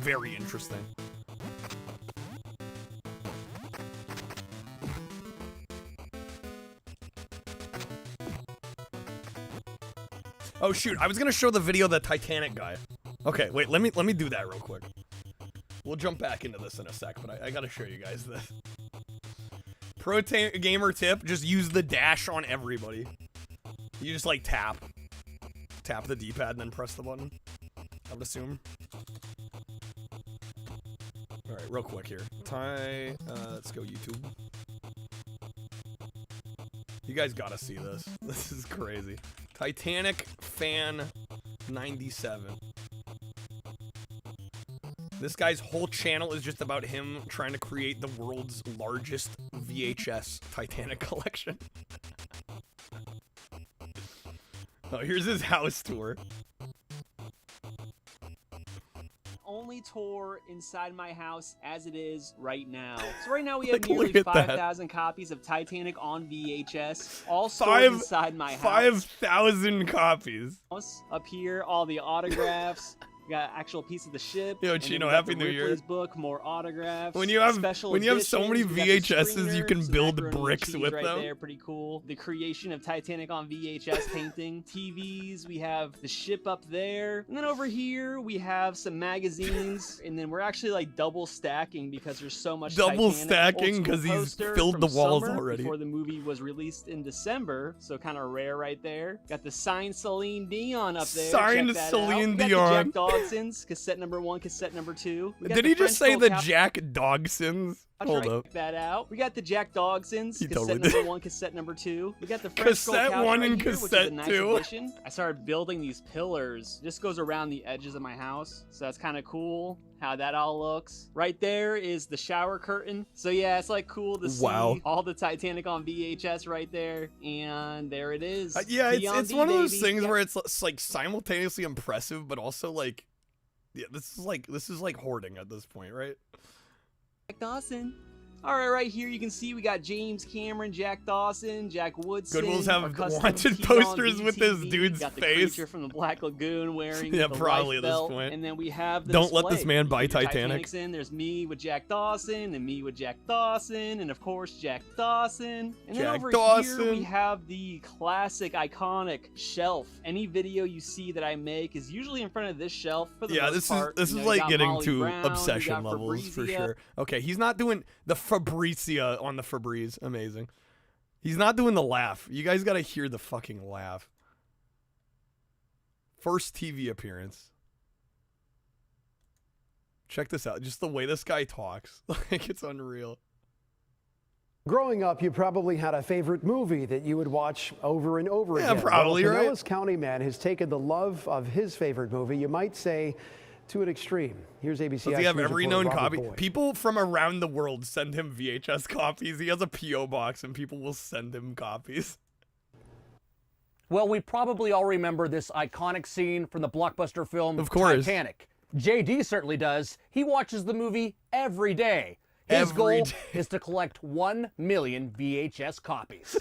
very interesting. Oh shoot, I was gonna show the video of the Titanic guy. Okay, wait, let me do that real quick. We'll jump back into this in a sec, but I gotta show you guys this. Pro gamer tip, just use the dash on everybody. You just like tap the D-pad and then press the button, I would assume. Alright, real quick here. Let's go YouTube. You guys gotta see this. This is crazy. Titanic fan 97. This guy's whole channel is just about him trying to create the world's largest VHS Titanic collection. Oh, here's his house tour. Only tour inside my house as it is right now. So right now we have Like, nearly look at that. 5,000 copies of Titanic on VHS, all stored inside my house. 5,000 copies. Up here, all the autographs. We got actual piece of the ship. Yo, and then Chino, we got Happy the New Year. Ripley's book, more autographs. When you have special so many editions, we got the VHSs, you can screeners, some build macaroni and bricks cheese with right them. There, pretty cool. The creation of Titanic on VHS painting, TVs. We have the ship up there, and then over here we have some magazines, and then we're actually like double stacking because there's so much. Double Titanic. stacking Old school 'cause he's poster filled from the walls summer already. Before the movie was released in December, so kind of rare right there. Got the signed Celine Dion up there. Signed Check that Celine out. We got Dion. the Jack Dogsons, cassette number 1, cassette number 2. We got Did the he just French say Gold the Cap- Jack Dogsons? Hold up. Check that out. We got the Jack Dogsons, He cassette totally number did. 1, cassette number 2. We got the French Cassette Gold Couch 1 right and here, which is cassette a nice 2. addition. I started building these pillars. This goes around the edges of my house, so that's kind of cool how that all looks. Right there is the shower curtain. So yeah, it's like cool to see all the Titanic on VHS right there. And there it is. Yeah, Beyond it's D, one of those baby. things Yeah. where it's like simultaneously impressive, but also like, yeah, this is like hoarding at this point, right? Jack Dawson. All right, right here you can see we got James Cameron, Jack Dawson, Jack Woodson. Goodwill's have our custom wanted tees posters on with this VTV. dude's got the face. creature from the Black Lagoon wearing Yeah, the probably life at this belt. point. And then we have the Don't let this display. man buy Your Titanic. Titanic's in. There's me with Jack Dawson, and me with Jack Dawson, and of course Jack Dawson. And then Jack over Dawson. here we have the classic, iconic shelf. Any video you see that I make is usually in front of this shelf for the Yeah, most this part. is You know, like you got getting Molly to Brown, you obsession got levels for Fabrizia. sure. Okay, he's not doing the Fabrizia on the Febreze. Amazing. He's not doing the laugh. You guys gotta hear the fucking laugh. First TV appearance. Check this out. Just the way this guy talks. Like, it's unreal. Growing up, you probably had a favorite movie that you would watch over and over Yeah, again. probably, well, right? Pinellas County man has taken the love of his favorite movie, you might say, to an extreme. Here's ABC Does he have News every reporter known Robert copy? Boyd. People from around the world send him VHS copies. He has a P.O. box and people will send him copies. Well, we probably all remember this iconic scene from the blockbuster film Of course. Titanic. JD certainly does. He watches the movie every day. His goal is to collect 1 million VHS copies.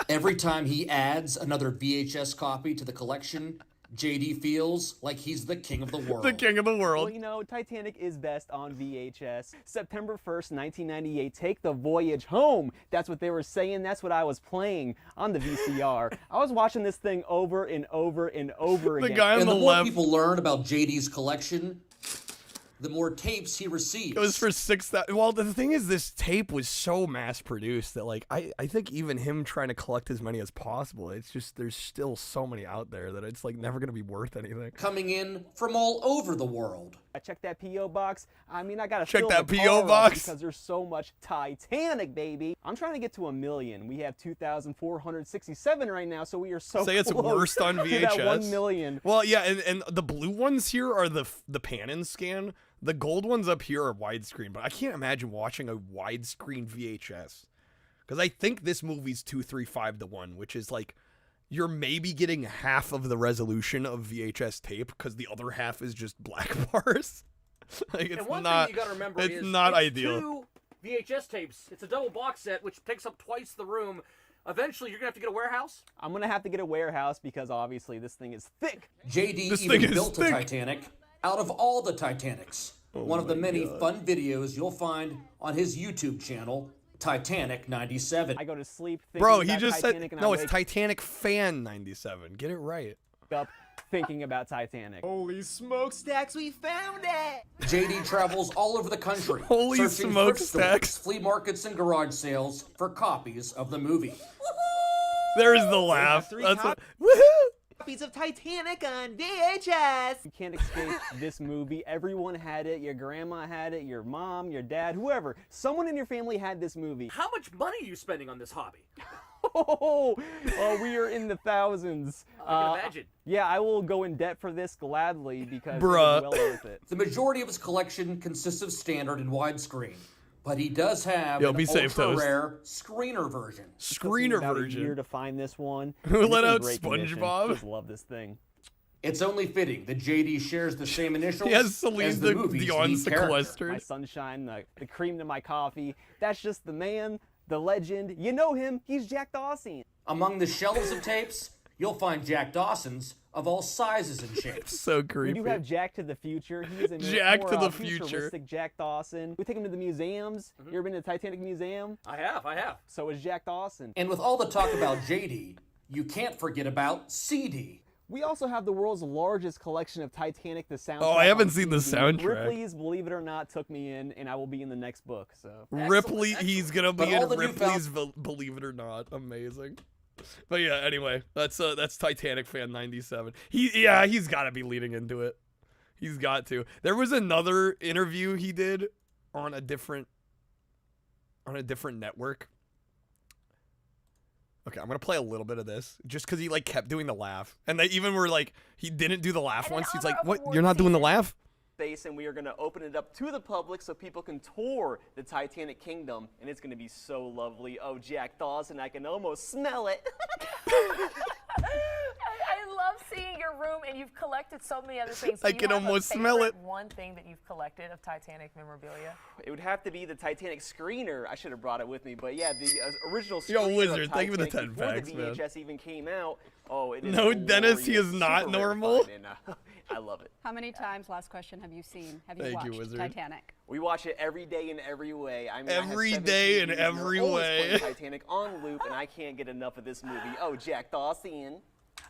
Every time he adds another VHS copy to the collection, JD feels like he's the king of the world. The king of the world. Well, you know, Titanic is best on VHS. September 1st, 1998, take the voyage home. That's what they were saying. That's what I was playing on the VCR. I was watching this thing over and over and over again. And the more people learn about JD's collection, the more tapes he receives. It was for 6,000. Well, the thing is, this tape was so mass produced that, like, I think even him trying to collect as many as possible, it's just, there's still so many out there that it's, like, never going to be worth anything. Coming in from all over the world. I checked that P.O. box. I mean, I gotta Check fill that the P.O. car up box. because there's so much Titanic, baby. I'm trying to get to 1 million. We have 2,467 right now, so we are so Say it's close worst on to VHS. that 1 million. Well, yeah, and the blue ones here are the pan and scan. The gold ones up here are widescreen, but I can't imagine watching a widescreen VHS. Because I think this movie's 235 to 1, which is like, you're maybe getting half of the resolution of VHS tape because the other half is just black bars. Like, it's and one not, thing you gotta remember it's is not it's ideal. 2 VHS tapes. It's a double box set, which takes up twice the room. Eventually, you're gonna have to get a warehouse. I'm gonna have to get a warehouse because obviously this thing is thick. JD This even thing is built thick. a Titanic out of all the Titanics. One of the many fun videos you'll find on his YouTube channel, Titanic 97. I go to sleep thinking Bro, about he just Titanic, said, and no, I it's wake Titanic Fan 97. Get it right. up thinking about Titanic. Holy smokestacks, we found it! JD travels all over the country, Holy searching smokestacks. thrift stores, flea markets, and garage sales for copies of the movie. There's the laugh. three That's cop- what, woohoo! Copies of Titanic on VHS! You can't escape this movie. Everyone had it. Your grandma had it. Your mom, your dad, whoever. Someone in your family had this movie. How much money are you spending on this hobby? We are in the thousands. I can imagine. Yeah, I will go in debt for this gladly because Bruh. it's well worth it. The majority of his collection consists of standard and widescreen, but he does have Yo, an be safe, Toast. ultra-rare screener version. Screener About a year version. to find this one. Who It's let in out great condition. SpongeBob? Just love this thing. It's only fitting that JD shares the same initials He has as Celine the movie's Dion lead character. My sequestered. sunshine, the cream to my coffee. That's just the man, the legend. You know him. He's Jack Dawson. Among the shelves of tapes, you'll find Jack Dawson's of all sizes and shapes. So We creepy. do have Jack to the Future. He is a Jack more, to the futuristic Jack Dawson. We take him to the museums. You ever been to the Titanic Museum? I have. So is Jack Dawson. And with all the talk about JD, you can't forget about CD. We also have the world's largest collection of Titanic the soundtrack. Oh, I haven't on seen the CD. soundtrack. Ripley's Believe It or Not took me in, and I will be in the next book. So Ripley, he's gonna But be all in that you Ripley's Believe It or Not. Amazing. But yeah, anyway, that's Titanic Fan 97. He's got to be leading into it. He's got to. There was another interview he did on a different network. Okay, I'm gonna play a little bit of this just because he like kept doing the laugh, and they even were like, he didn't do the laugh once. He's like, "What? You're not doing the laugh?" space, and we are going to open it up to the public so people can tour the Titanic Kingdom, and it's going to be so lovely. Oh, Jack Dawson, I can almost smell it. I love seeing your room, and you've collected so many other things. I Do you can have a almost smell favorite it. One thing that you've collected of Titanic memorabilia? It would have to be the Titanic screener. I should have brought it with me, but yeah, the original screener. Yo, of Wizard, thank you for the Titanic 10 before packs, the man. VHS even came out. Oh, it is No, Dennis, he is glorious, not super rare normal. fun, and, I love it. How many times, last question, have you Thank you, watched Wizard. Titanic? We watch it every day in every way. I mean, Every I have 7 day in TVs, and every they're always way. playing Titanic on loop, and I can't get enough of this movie. Oh, Jack Dawson.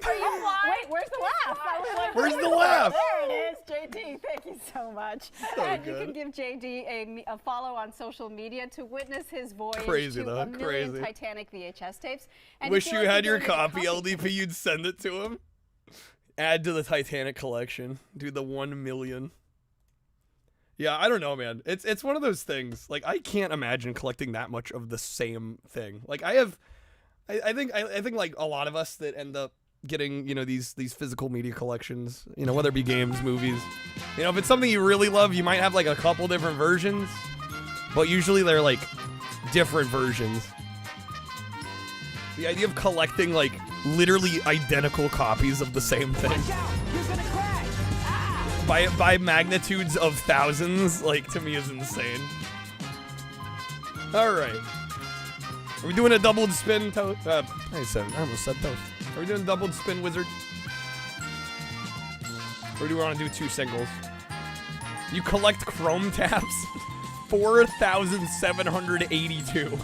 Are you Wait, where's the laugh? I was like, Where's the laugh? There it is, JD. Thank you so much. So and you good. can give JD a follow on social media to witness his voyage Crazy, to though, 1 million crazy. Titanic VHS tapes. And Wish if you like to had your donate a copy, LDP. You'd send it to him. Add to the Titanic collection. Do the 1 million. Yeah, I don't know, man. It's one of those things. Like, I can't imagine collecting that much of the same thing. Like, I think like a lot of us that end up getting, you know, these physical media collections, you know, whether it be games, movies, you know, if it's something you really love, you might have like a couple different versions, but usually they're like different versions. The idea of collecting like literally identical copies of the same thing by magnitudes of thousands, like, to me is insane. All right, are we doing a doubled spin? I almost said toast. Are we doing a doubled spin, Wizard? Or do we want to do 2 singles? You collect chrome tabs? 4,782.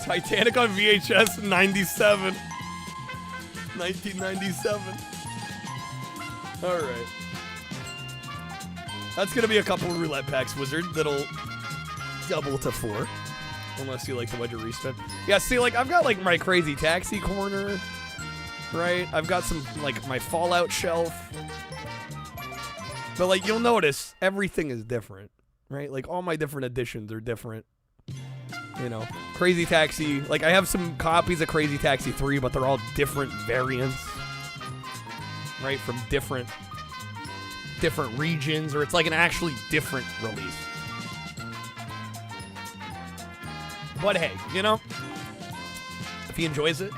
Titanic on VHS, 97. 1997. All right. That's going to be a couple roulette packs, Wizard, that'll double to 4. Unless you like the wedge of respin. Yeah, see, like, I've got, like, my crazy taxi corner, right? I've got some, like, my Fallout shelf. But like you'll notice everything is different, right? Like all my different editions are different. You know, Crazy Taxi, like I have some copies of Crazy Taxi 3, but they're all different variants. Right, from different regions, or it's like an actually different release. But hey, you know, if he enjoys it,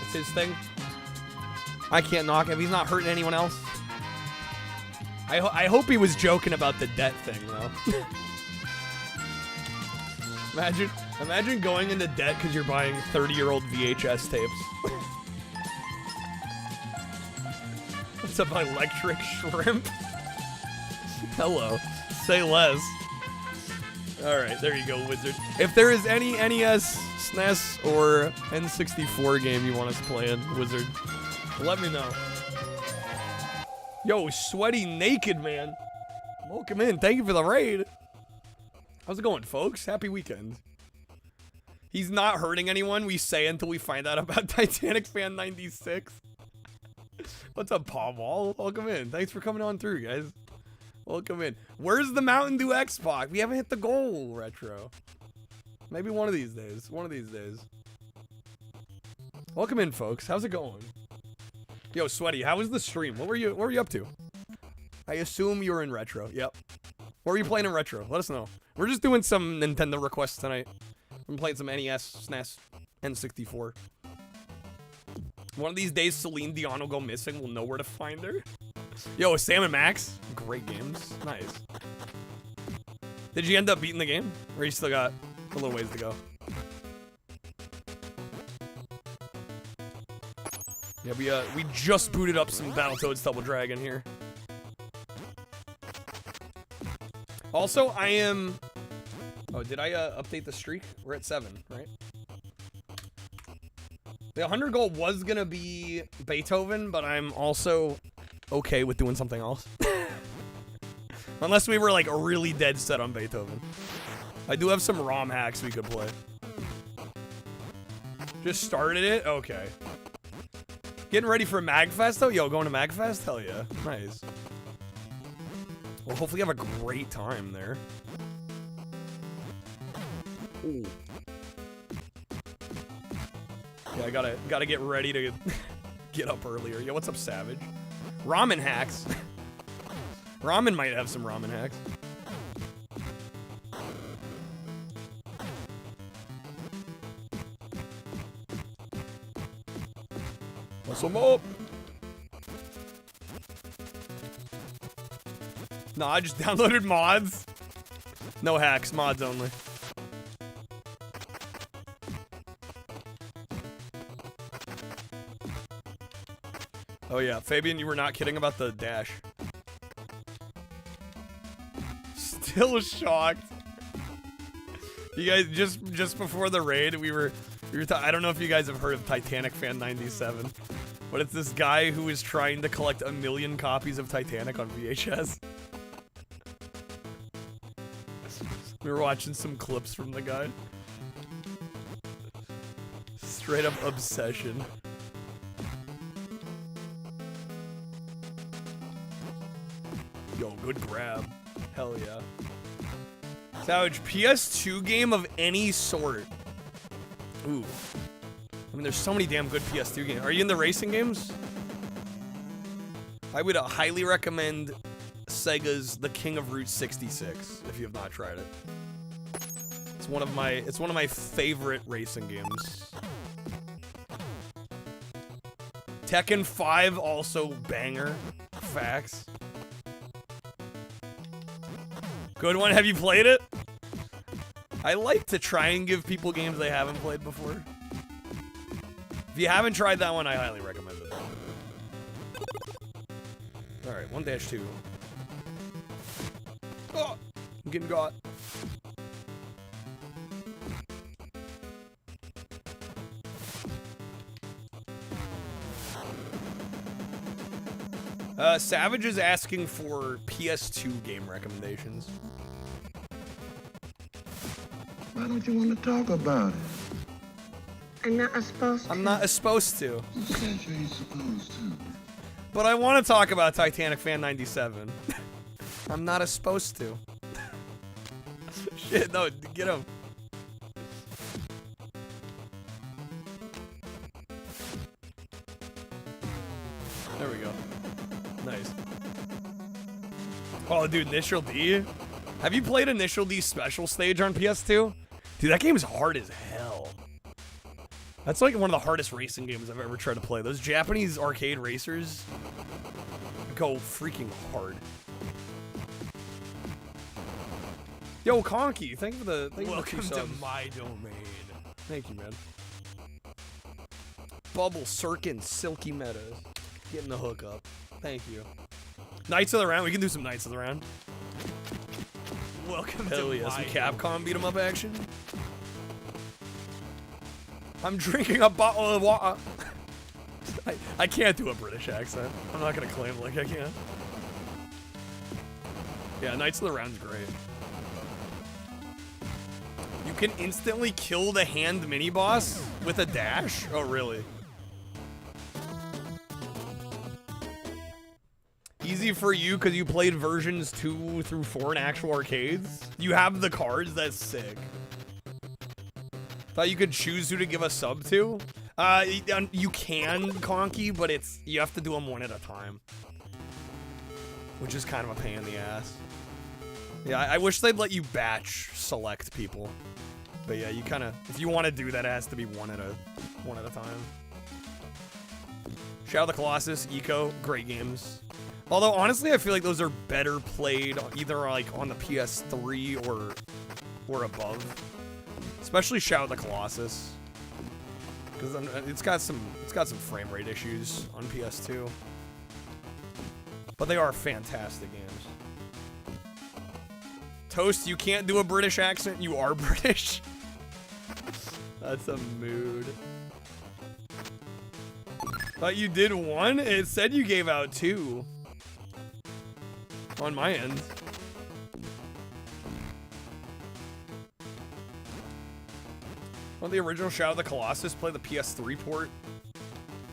it's his thing. I can't knock him. He's not hurting anyone else. I hope he was joking about the debt thing, though. Imagine going into debt because you're buying 30-year-old VHS tapes. What's up, electric shrimp? Hello. Say less. Alright, there you go, Wizard. If there is any NES, SNES, or N64 game you want us playing, Wizard, let me know. Yo, Sweaty Naked Man. Welcome in. Thank you for the raid. How's it going, folks? Happy weekend. He's not hurting anyone, we say until we find out about Titanic Fan 96. What's up, Paul Wall? Welcome in. Thanks for coming on through, guys. Welcome in. Where's the Mountain Dew Xbox? We haven't hit the goal, Retro. Maybe one of these days. One of these days. Welcome in, folks. How's it going? Yo, Sweaty, how was the stream? What were you up to? I assume you were in Retro. Yep. What were you playing in Retro? Let us know. We're just doing some Nintendo requests tonight. I'm playing some NES, SNES, N64. One of these days, Celine Dion will go missing. We'll know where to find her. Yo, Sam and Max. Great games. Nice. Did you end up beating the game? Or you still got a little ways to go? Yeah, we just booted up some Battletoads Double Dragon here. Also, I am... Oh, did I update the streak? We're at 7, right? The 100 goal was gonna be Beethoven, but I'm also okay with doing something else. Unless we were like really dead set on Beethoven. I do have some ROM hacks we could play. Just started it? Okay. Getting ready for MagFest though? Yo, going to MagFest? Hell yeah. Nice. Well, hopefully you have a great time there. Ooh. Yeah, I gotta get ready to get up earlier. Yo, what's up, Savage? Ramen hacks. Ramen might have some ramen hacks. What's up? No, I just downloaded mods. No hacks, mods only. Oh yeah, Fabian, you were not kidding about the dash. Still shocked. You guys, just before the raid, we were I don't know if you guys have heard of Titanic Fan 97, but it's this guy who is trying to collect 1 million copies of Titanic on VHS. We were watching some clips from the guy. Straight up obsession. Yo, good grab. Hell yeah. Savage, PS2 game of any sort. Ooh. I mean, there's so many damn good PS2 games. Are you in the racing games? I would highly recommend Sega's The King of Route 66 if you have not tried it. It's one of my favorite racing games. Tekken 5 also banger. Facts. Good one. Have you played it? I like to try and give people games they haven't played before. If you haven't tried that one, I highly recommend it. Alright, 1-2. Oh! I'm getting got. Savage is asking for PS2 game recommendations. Why don't you want to talk about it? I'm not supposed to. I'm not supposed to. You said you ain't supposed to. But I want to talk about Titanic Fan 97. I'm not supposed to. Shit, no, get him. There we go. Nice. Oh, dude, Initial D? Have you played Initial D Special Stage on PS2? Dude, that game is hard as hell. That's like one of the hardest racing games I've ever tried to play. Those Japanese arcade racers go freaking hard. Yo, Conky, thank you for the Welcome to my domain. Thank you, man. Bubble, Sirkin, Silky Meadows. Getting the hook up. Thank you. Knights of the Round. We can do some Knights of the Round. Welcome Hell to yeah, some my Capcom beat 'em up action. I'm drinking a bottle of water. I can't do a British accent. I'm not gonna claim like I can. Yeah, Knights of the Round's great. You can instantly kill the hand mini boss with a dash? Oh, really? Easy for you because you played versions 2 through 4 in actual arcades? You have the cards? That's sick. Thought you could choose who to give a sub to? You can, Conky, but you have to do them one at a time. Which is kind of a pain in the ass. Yeah, I wish they'd let you batch select people. But yeah, you kind of, if you want to do that, it has to be one at a time. Shadow of the Colossus, Eco, great games. Although honestly, I feel like those are better played either like on the PS3 or above. Especially Shadow of the Colossus, because it's got some frame rate issues on PS2. But they are fantastic games. Toast, you can't do a British accent. You are British. That's a mood. Thought you did 1? It said you gave out 2. On my end. On the original Shadow of the Colossus, play the PS3 port.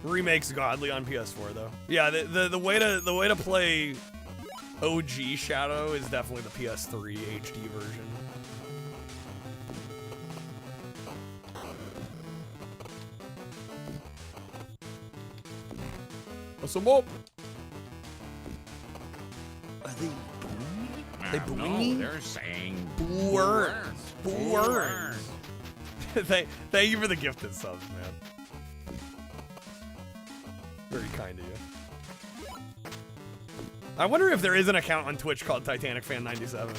Remake's godly on PS4 though. Yeah, the way to play OG Shadow is definitely the PS3 HD version. What's up, up? Are they They boomy? No, they're saying Boo-earns. Boo-earns. Thank you for the gifted subs, man. Very kind of you. I wonder if there is an account on Twitch called Titanic Fan 97.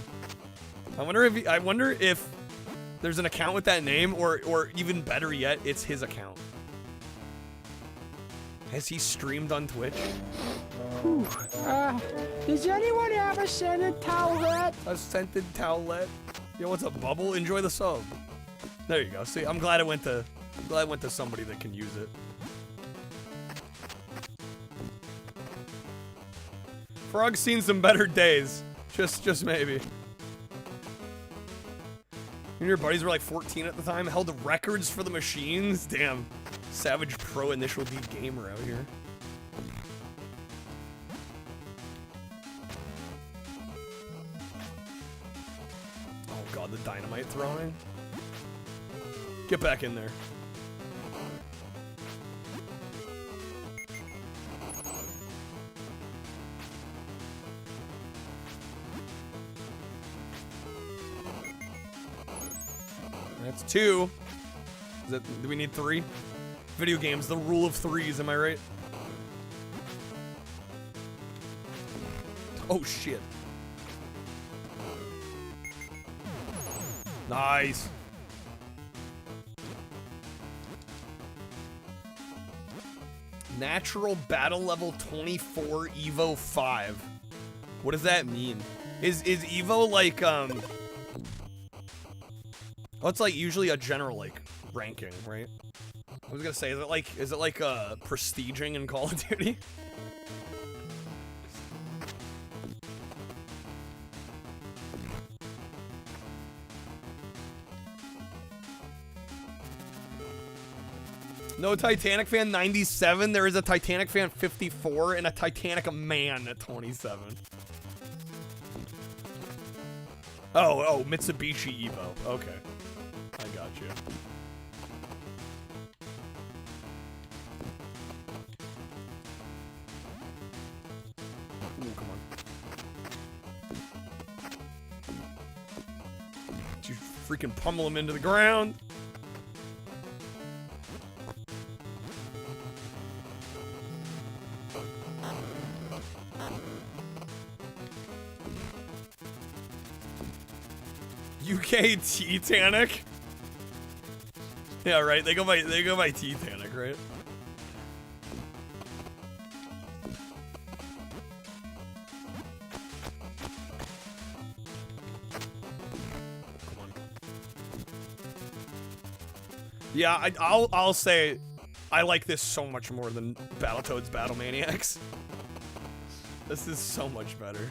I wonder if there's an account with that name, or even better yet, it's his account. Has he streamed on Twitch? Does anyone have a scented towelette? A scented towelette? Yo, what's up, Bubble? Enjoy the sub. There you go. See, I'm glad I went to somebody that can use it. Frog's seen some better days. Just maybe. And your buddies were like 14 at the time, held the records for the machines. Damn. Savage Pro Initial D gamer out here. Oh god, the dynamite throwing. Get back in there. That's 2. Do we need 3? Video games, the rule of 3s, am I right? Oh shit. Nice. Natural battle level 24 Evo 5. What does that mean? Is Evo like Oh, it's like usually a general like ranking, right? I was gonna say, is it like prestiging in Call of Duty? No Titanic Fan 97. There is a Titanic Fan 54 and a Titanic Man at 27. Oh, Mitsubishi Evo. Okay. I got you. Ooh, come on. You freaking pummel him into the ground. UK Titanic? Yeah, right. They go by Titanic, right? Come on. Yeah, I'll say I like this so much more than Battletoads Battle Maniacs. This is so much better.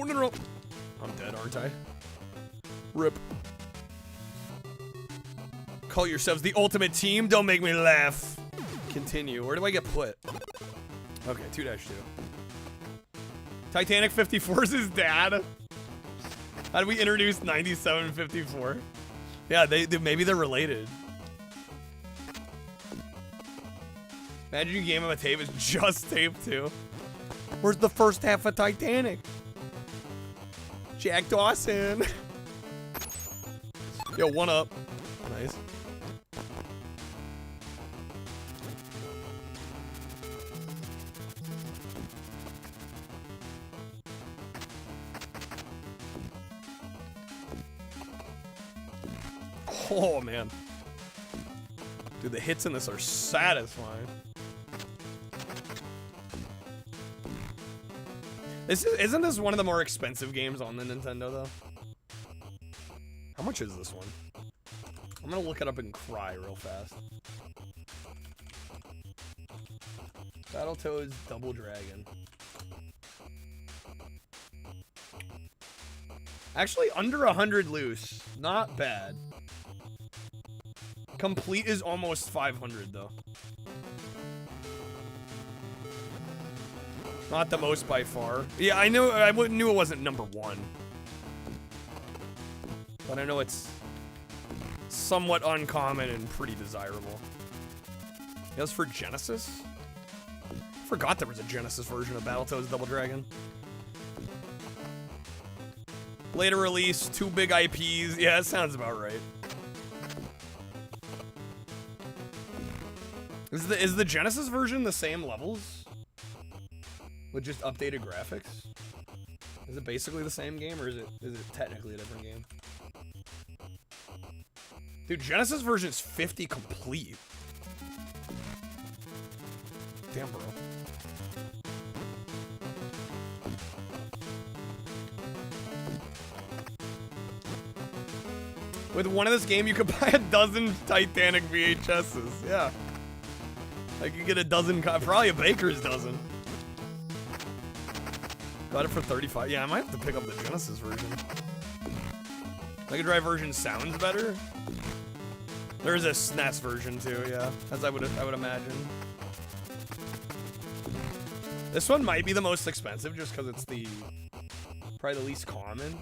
No. I'm dead, aren't I? Rip. Call yourselves the ultimate team? Don't make me laugh. Continue. Where do I get put? Okay, 2-2. Titanic 54 is his dad. How do we introduce 97 and 54? Yeah, they maybe they're related. Imagine you game him a tape, it's just tape too. Where's the first half of Titanic? Jack Dawson. Yo, one up. Nice. Oh, man. Dude, the hits in this are satisfying. Isn't this one of the more expensive games on the Nintendo, though? How much is this one? I'm gonna look it up and cry real fast. Battletoads Double Dragon. Actually, under 100 loose. Not bad. Complete is almost 500, though. Not the most by far. Yeah, I knew it wasn't number 1. But I know it's somewhat uncommon and pretty desirable. It was for Genesis? Forgot there was a Genesis version of Battletoads Double Dragon. Later release, 2 big IPs. Yeah, that sounds about right. Is the Genesis version the same levels? With just updated graphics? Is it basically the same game, or is it technically a different game? Dude, Genesis version is 50 complete. Damn, bro. With one of this game, you could buy a dozen Titanic VHSs. Yeah. Like, you get a dozen, probably a baker's dozen. Got it for 35. Yeah, I might have to pick up the Genesis version. Mega Drive version sounds better. There's a SNES version too, yeah, as I would imagine. This one might be the most expensive just because it's probably the least common.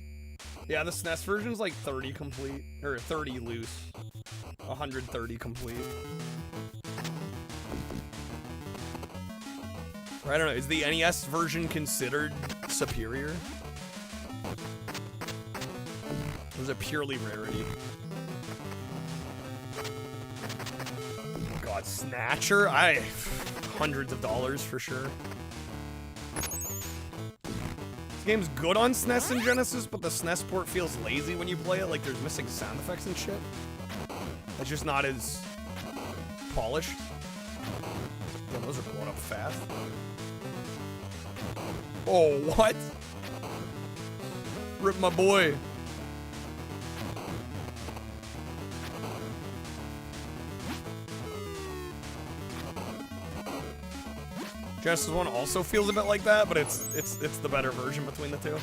Yeah, the SNES version's like 30 complete, or 30 loose, 130 complete. I don't know, is the NES version considered superior? Or is it purely rarity? Oh God, Snatcher? Hundreds of dollars for sure. This game's good on SNES and Genesis, but the SNES port feels lazy when you play it, like there's missing sound effects and shit. It's just not as polished. Damn, those are blowing up fast. Oh, what? Rip my boy. Genesis 1 also feels a bit like that, but it's the better version between the two.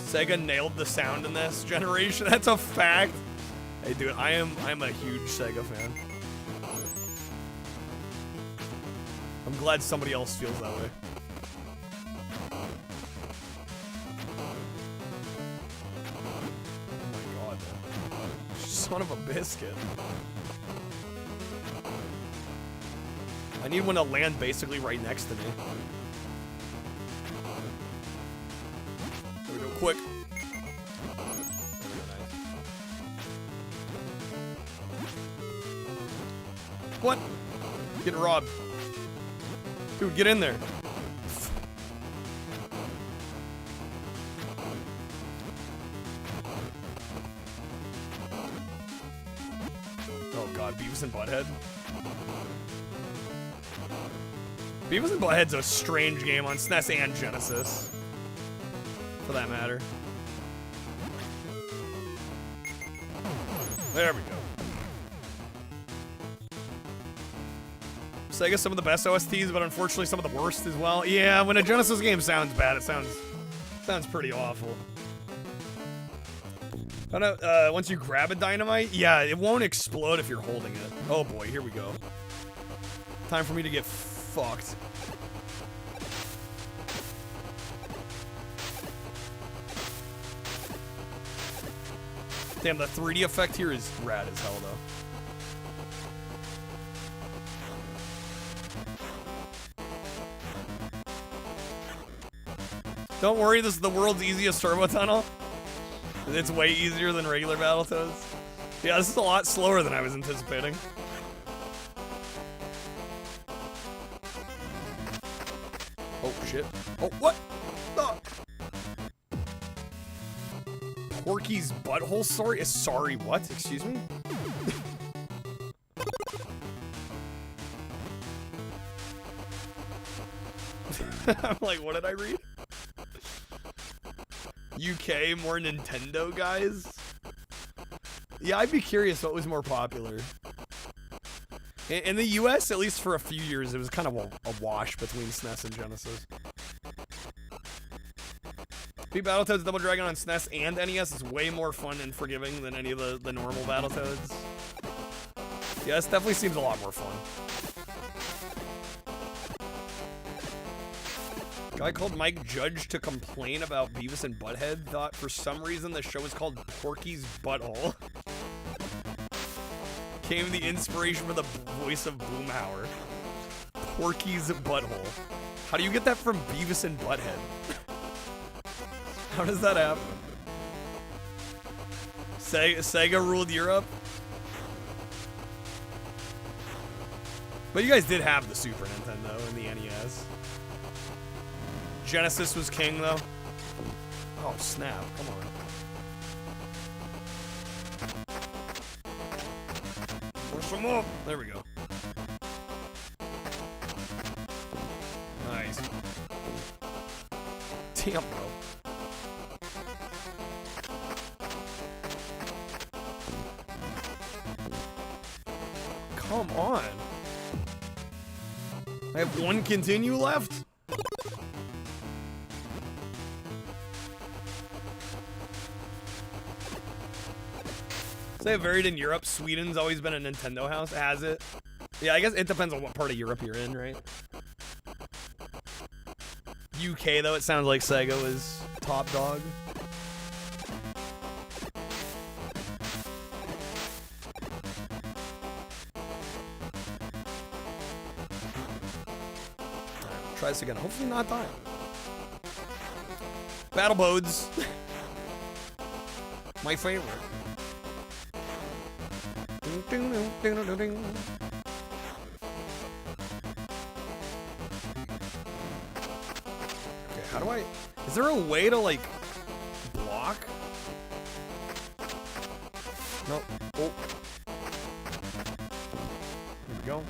Sega nailed the sound in this generation. That's a fact. Hey, dude, I'm a huge Sega fan. I'm glad somebody else feels that way. Oh my god, man. Son of a biscuit. I need one to land basically right next to me. There we go, quick. What? Getting robbed. Dude, get in there. Oh god, Beavis and Butthead. Beavis and Butthead's a strange game on SNES and Genesis. For that matter. There we go. Sega, some of the best OSTs, but unfortunately some of the worst as well. Yeah, when a Genesis game sounds bad, it sounds pretty awful. I know, once you grab a dynamite, yeah, it won't explode if you're holding it. Oh boy, here we go. Time for me to get fucked. Damn, the 3D effect here is rad as hell, though. Don't worry, this is the world's easiest turbo tunnel. It's way easier than regular Battletoads. Yeah, this is a lot slower than I was anticipating. Oh, shit. Oh, what? Oh. Porky's butthole? Sorry, what? Excuse me? I'm like, what did I read? UK, more Nintendo guys? Yeah, I'd be curious what was more popular. In the US, at least for a few years, it was kind of a wash between SNES and Genesis. Beat Battletoads Double Dragon on SNES and NES is way more fun and forgiving than any of the normal Battletoads. Yeah, this definitely seems a lot more fun. Guy called Mike Judge to complain about Beavis and Butthead thought for some reason the show was called Porky's Butthole. Came the inspiration for the voice of Boomhauer. Porky's Butthole. How do you get that from Beavis and Butthead? How does that happen? Sega ruled Europe? But you guys did have the Super Nintendo and the NES. Genesis was king, though. Oh, snap. Come on. Push some up. There we go. Nice. Damn, bro. Come on. I have one continue left? They varied in Europe. Sweden's always been a Nintendo house, has it? Yeah, I guess it depends on what part of Europe you're in, right? UK, though, it sounds like Sega was top dog. Try this again. Hopefully not die. Battle Bodes. My favorite. Okay, how do I... Is there a way to, like, block? Nope. Oh. Here we go.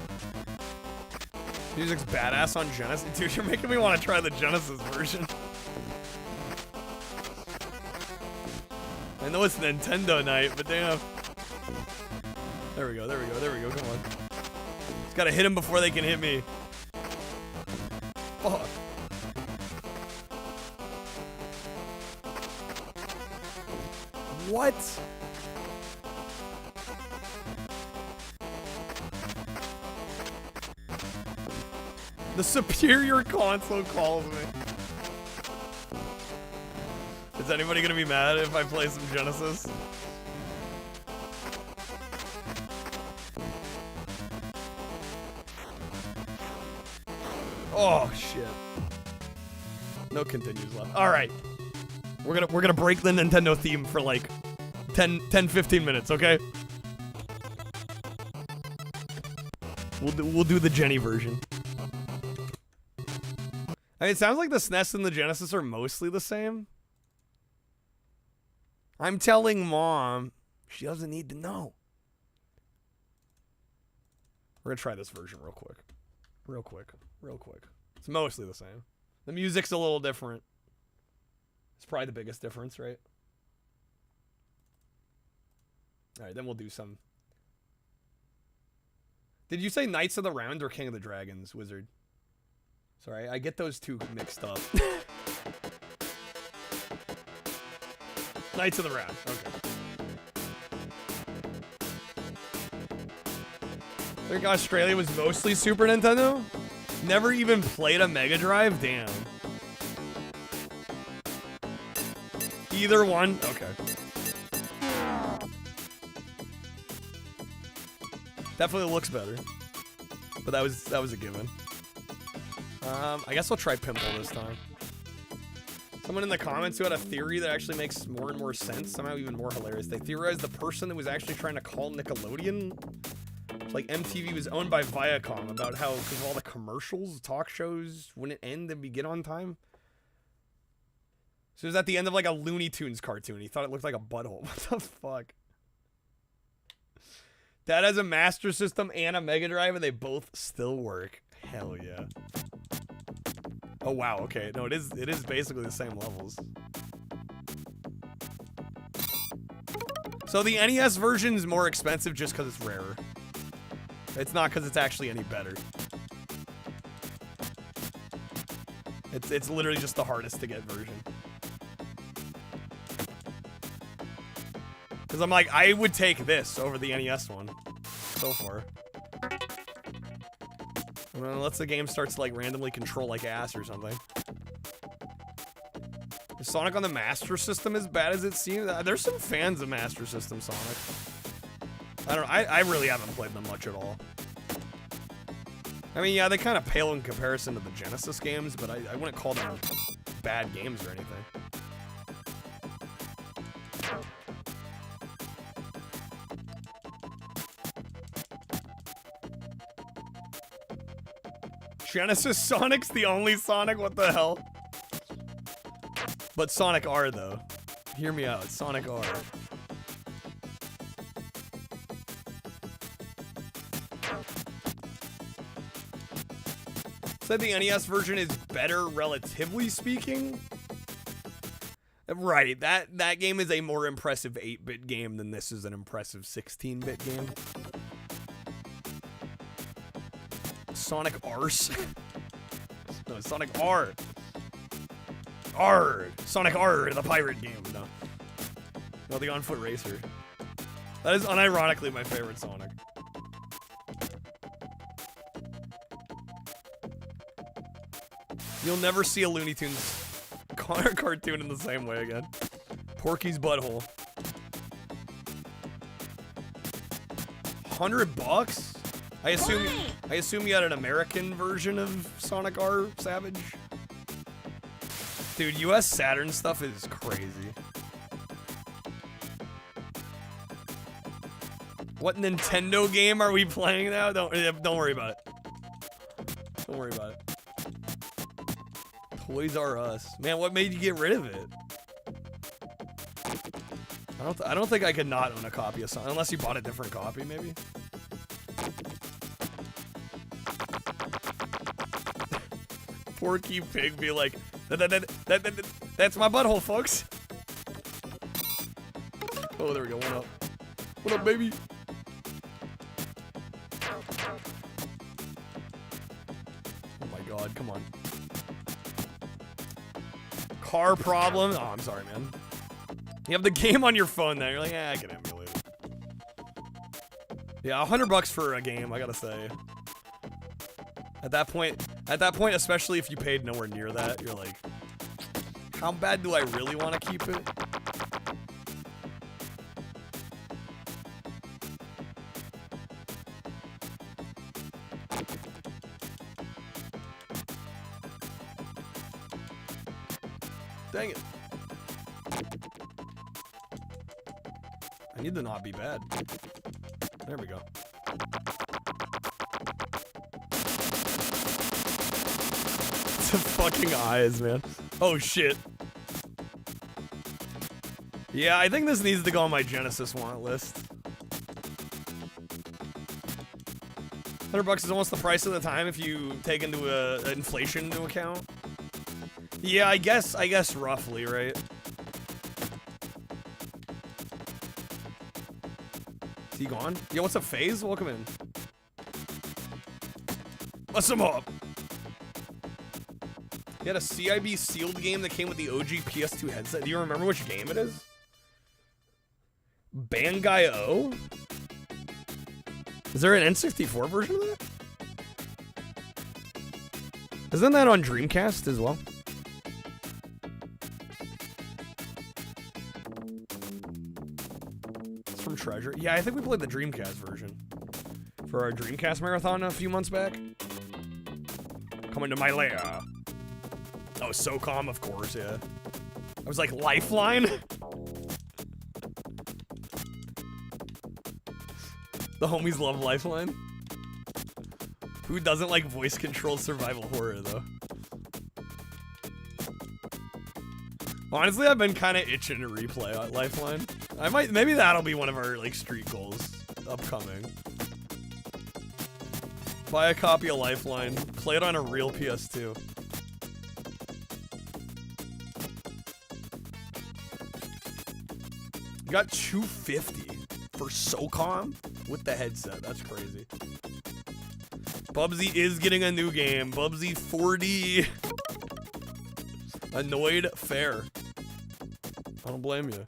Music's badass on Genesis. Dude, you're making me want to try the Genesis version. I know it's Nintendo night, but damn. There we go, there we go, there we go, come on. Gotta hit him before they can hit me. Fuck. What? The superior console calls me. Is anybody gonna be mad if I play some Genesis? Oh shit. No continues left. All right. We're gonna break the Nintendo theme for like 10-15 minutes, okay? We'll do the Jenny version. I mean, it sounds like the SNES and the Genesis are mostly the same. I'm telling Mom she doesn't need to know. We're gonna try this version real quick. Real quick. It's mostly the same. The music's a little different. It's probably the biggest difference, right? Alright, then we'll do some. Did you say Knights of the Round or King of the Dragons, Wizard? Sorry, I get those two mixed up. Knights of the Round, okay. I think Australia was mostly Super Nintendo? Never even played a Mega Drive? Damn. Either one? Okay. Definitely looks better. But that was a given. I guess I'll try Pimple this time. Someone in the comments who had a theory that actually makes more and more sense, somehow even more hilarious. They theorized the person that was actually trying to call Nickelodeon, like MTV was owned by Viacom, about how, because of all the commercials, talk shows wouldn't end and begin on time. So it was at the end of like a Looney Tunes cartoon. He thought it looked like a butthole. What the fuck? Dad has a Master System and a Mega Drive and they both still work. Hell yeah. Oh wow, okay. No, it is basically the same levels. So the NES version is more expensive just because it's rarer. It's not because it's actually any better. It's literally just the hardest to get version. Because I'm like, I would take this over the NES one so far. Unless the game starts to like randomly control like ass or something. Is Sonic on the Master System as bad as it seems? There's some fans of Master System Sonic. I don't know. I really haven't played them much at all. I mean, yeah, they kind of pale in comparison to the Genesis games, but I wouldn't call them bad games or anything. Genesis Sonic's the only Sonic? What the hell? But Sonic R, though. Hear me out. Sonic R. Said the NES version is better, relatively speaking. Right, that game is a more impressive 8-bit game than this is an impressive 16-bit game. Sonic Arse. No, Sonic R. R. Sonic R, the pirate game. No, the on-foot racer. That is unironically my favorite Sonic. You'll never see a Looney Tunes cartoon in the same way again. Porky's Butthole. $100? I assume you had an American version of Sonic R Savage. Dude, US Saturn stuff is crazy. What Nintendo game are we playing now? Don't worry about it. Don't worry about it. Toys R Us. Man, what made you get rid of it? I don't think I could not own a copy of Sonic unless you bought a different copy, maybe. Porky Pig be like, that's my butthole, folks. Oh, there we go. What up? What up, baby? God, come on. Car problem. Oh, I'm sorry, man. You have the game on your phone now. You're like, I can emulate it. Yeah, $100 for a game, I gotta say. At that point, especially if you paid nowhere near that, you're like, how bad do I really want to keep it? Dang it. I need to not be bad. There we go. It's the fucking eyes, man. Oh, shit. Yeah, I think this needs to go on my Genesis want list. $100 is almost the price of the time if you take into inflation into account. Yeah, I guess roughly, right? Is he gone? Yo, what's up, FaZe? Welcome in. What's up? He had a CIB sealed game that came with the OG PS2 headset. Do you remember which game it is? Bangai O? Is there an N64 version of that? Isn't that on Dreamcast as well? It's from Treasure. Yeah, I think we played the Dreamcast version for our Dreamcast marathon a few months back. Coming to my lair. Oh, SOCOM, of course, yeah. I was like, Lifeline? The homies love Lifeline. Who doesn't like voice-controlled survival horror, though? Honestly, I've been kind of itching to replay Lifeline. Maybe that'll be one of our, like, street goals upcoming. Buy a copy of Lifeline. Play it on a real PS2. You got $250 for SOCOM with the headset. That's crazy. Bubsy is getting a new game. Bubsy 4D. Annoyed fair. I don't blame you.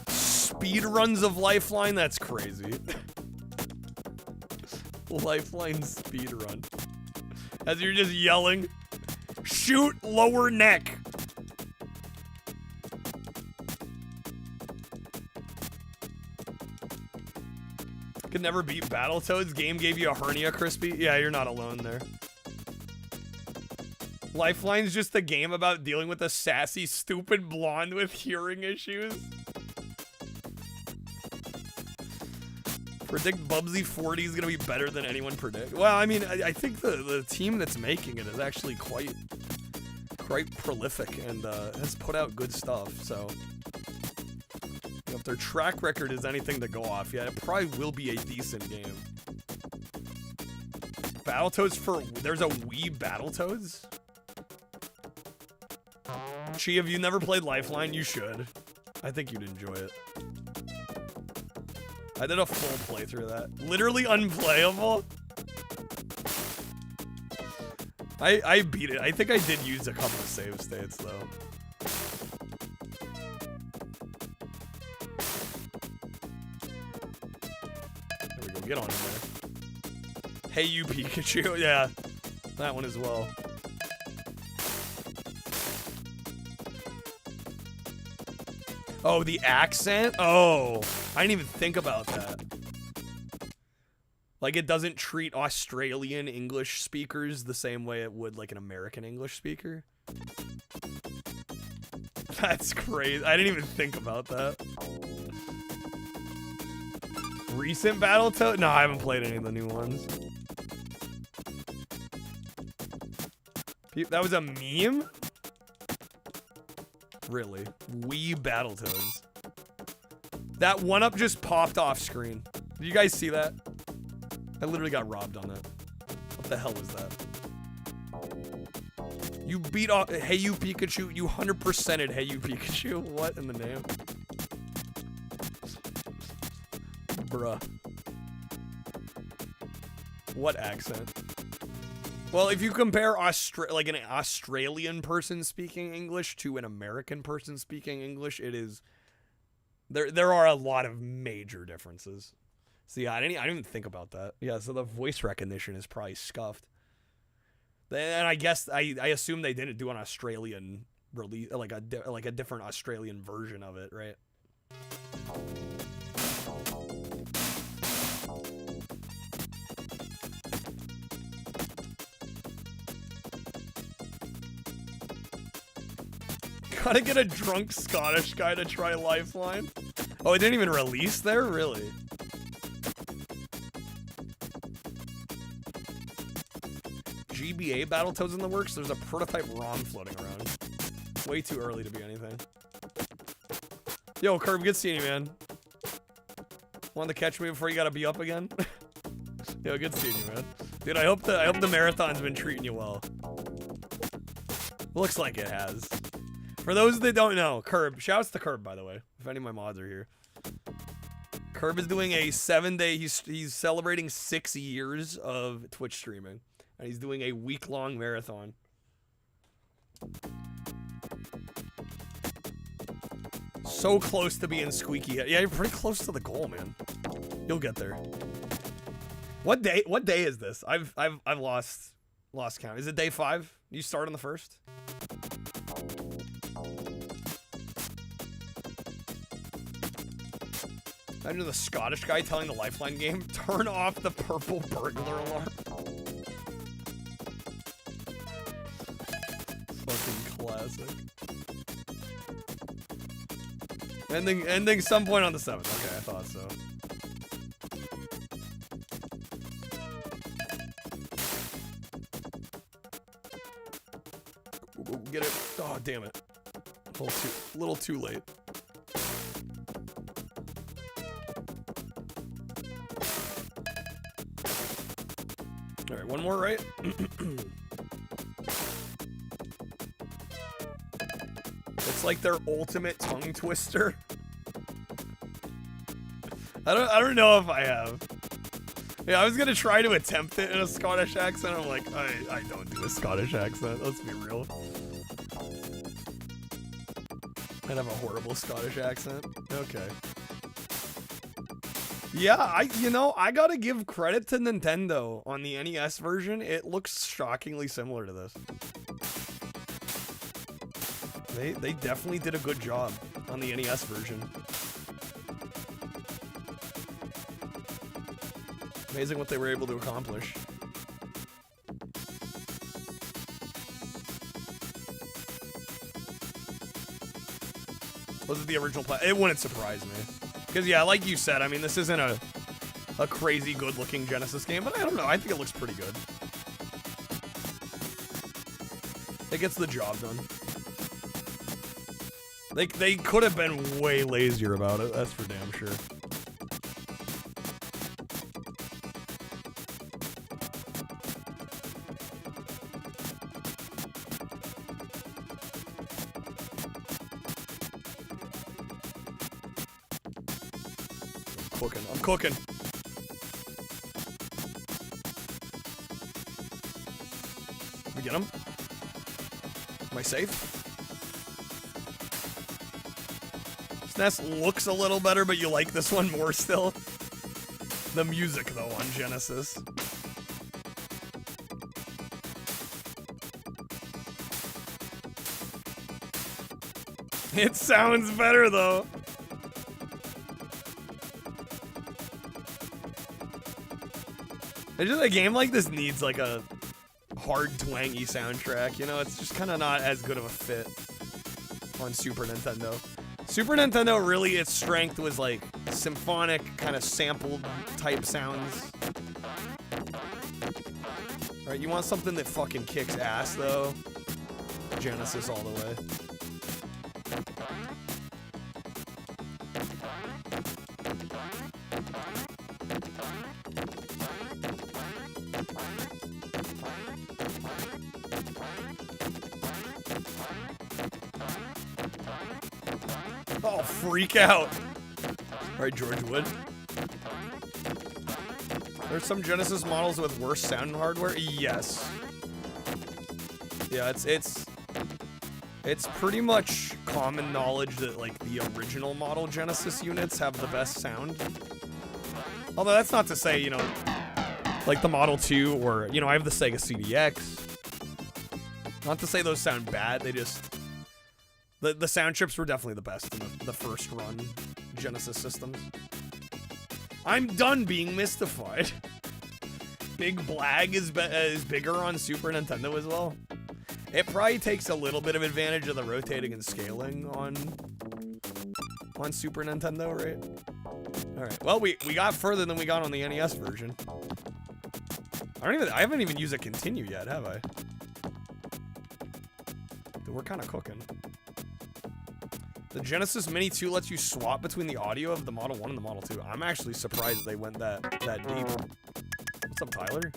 Speed runs of Lifeline? That's crazy. Lifeline speed run. As you're just yelling, shoot lower neck. Could never beat Battletoads. Game gave you a hernia, Crispy. Yeah, you're not alone there. Lifeline's just a game about dealing with a sassy, stupid blonde with hearing issues. Predict Bubsy 40 is gonna be better than anyone predict. Well, I mean, I think the team that's making it is actually quite prolific and has put out good stuff. So, you know, if their track record is anything to go off, yeah, it probably will be a decent game. Battletoads there's a Wii Battletoads? Chi, have you never played Lifeline? You should. I think you'd enjoy it. I did a full playthrough of that. Literally unplayable. I beat it. I think I did use a couple of save states though. There we go. Get on in there. Hey you Pikachu. Yeah. That one as well. Oh, the accent? Oh, I didn't even think about that. Like, it doesn't treat Australian English speakers the same way it would, like, an American English speaker. That's crazy. I didn't even think about that. Recent Battletoads? No, I haven't played any of the new ones. That was a meme? Really? Wii Battletoads. That one-up just popped off screen. Did you guys see that? I literally got robbed on that. What the hell was that? You beat off Hey You Pikachu. You 100%ed Hey You Pikachu. What in the name? Bruh. What accent? Well, if you compare like an Australian person speaking English to an American person speaking English, it is there are a lot of major differences. So yeah, I didn't even think about that. Yeah, so the voice recognition is probably scuffed. And I guess I assume they didn't do an Australian release, like a different Australian version of it, right? Gotta get a drunk Scottish guy to try Lifeline. Oh, it didn't even release there? Really? GBA Battletoads in the works? There's a prototype ROM floating around. Way too early to be anything. Yo, Curb, good seeing you, man. Wanted to catch me before you gotta be up again? Yo, good seeing you, man. Dude, I hope the marathon's been treating you well. Looks like it has. For those that don't know, Curb, shouts to Curb, by the way, if any of my mods are here. Curb is doing a 7-day, he's celebrating 6 years of Twitch streaming, and he's doing a week-long marathon. So close to being squeaky. Yeah, you're pretty close to the goal, man. You'll get there. What day is this? I've lost count. Is it day 5? You start on the 1st? I know the Scottish guy telling the Lifeline game, turn off the purple burglar alarm. Fucking classic. Ending some point on the 7th. Okay, I thought so. Get it. Oh, damn it. A little too late. All right, one more, right? It's like their ultimate tongue twister. I don't know if I have. Yeah, I was gonna try to attempt it in a Scottish accent. I'm like, I don't do a Scottish accent. Let's be real. I'd have a horrible Scottish accent. Okay. Yeah, I gotta give credit to Nintendo on the NES version. It looks shockingly similar to this. They definitely did a good job on the NES version. Amazing what they were able to accomplish. Was it the original play? It wouldn't surprise me. Because, yeah, like you said, I mean, this isn't a crazy good-looking Genesis game, but I don't know. I think it looks pretty good. It gets the job done. They could have been way lazier about it, that's for damn sure. I'm cooking. We get him? Am I safe? SNES looks a little better, but you like this one more still. The music, though, on Genesis. It sounds better, though. A game like this needs like a hard twangy soundtrack, you know? It's just kind of not as good of a fit on Super Nintendo. Super Nintendo, really, its strength was like symphonic, kind of sampled type sounds. Alright, you want something that fucking kicks ass, though? Genesis all the way. Oh, freak out. All right, George Wood. There's some Genesis models with worse sound hardware. Yes. Yeah, it's pretty much common knowledge that like the original model Genesis units have the best sound. Although that's not to say, you know, like the Model 2 or, you know, I have the Sega CDX. Not to say those sound bad, they just... The sound chips were definitely the best in the first run Genesis systems. I'm done being mystified. Big Blag is bigger on Super Nintendo as well. It probably takes a little bit of advantage of the rotating and scaling on Super Nintendo, right? Alright, well, we got further than we got on the NES version. I haven't even used a continue yet, have I? Dude, we're kind of cooking. The Genesis Mini 2 lets you swap between the audio of the Model 1 and the Model 2. I'm actually surprised they went that deep. What's up, Tyler?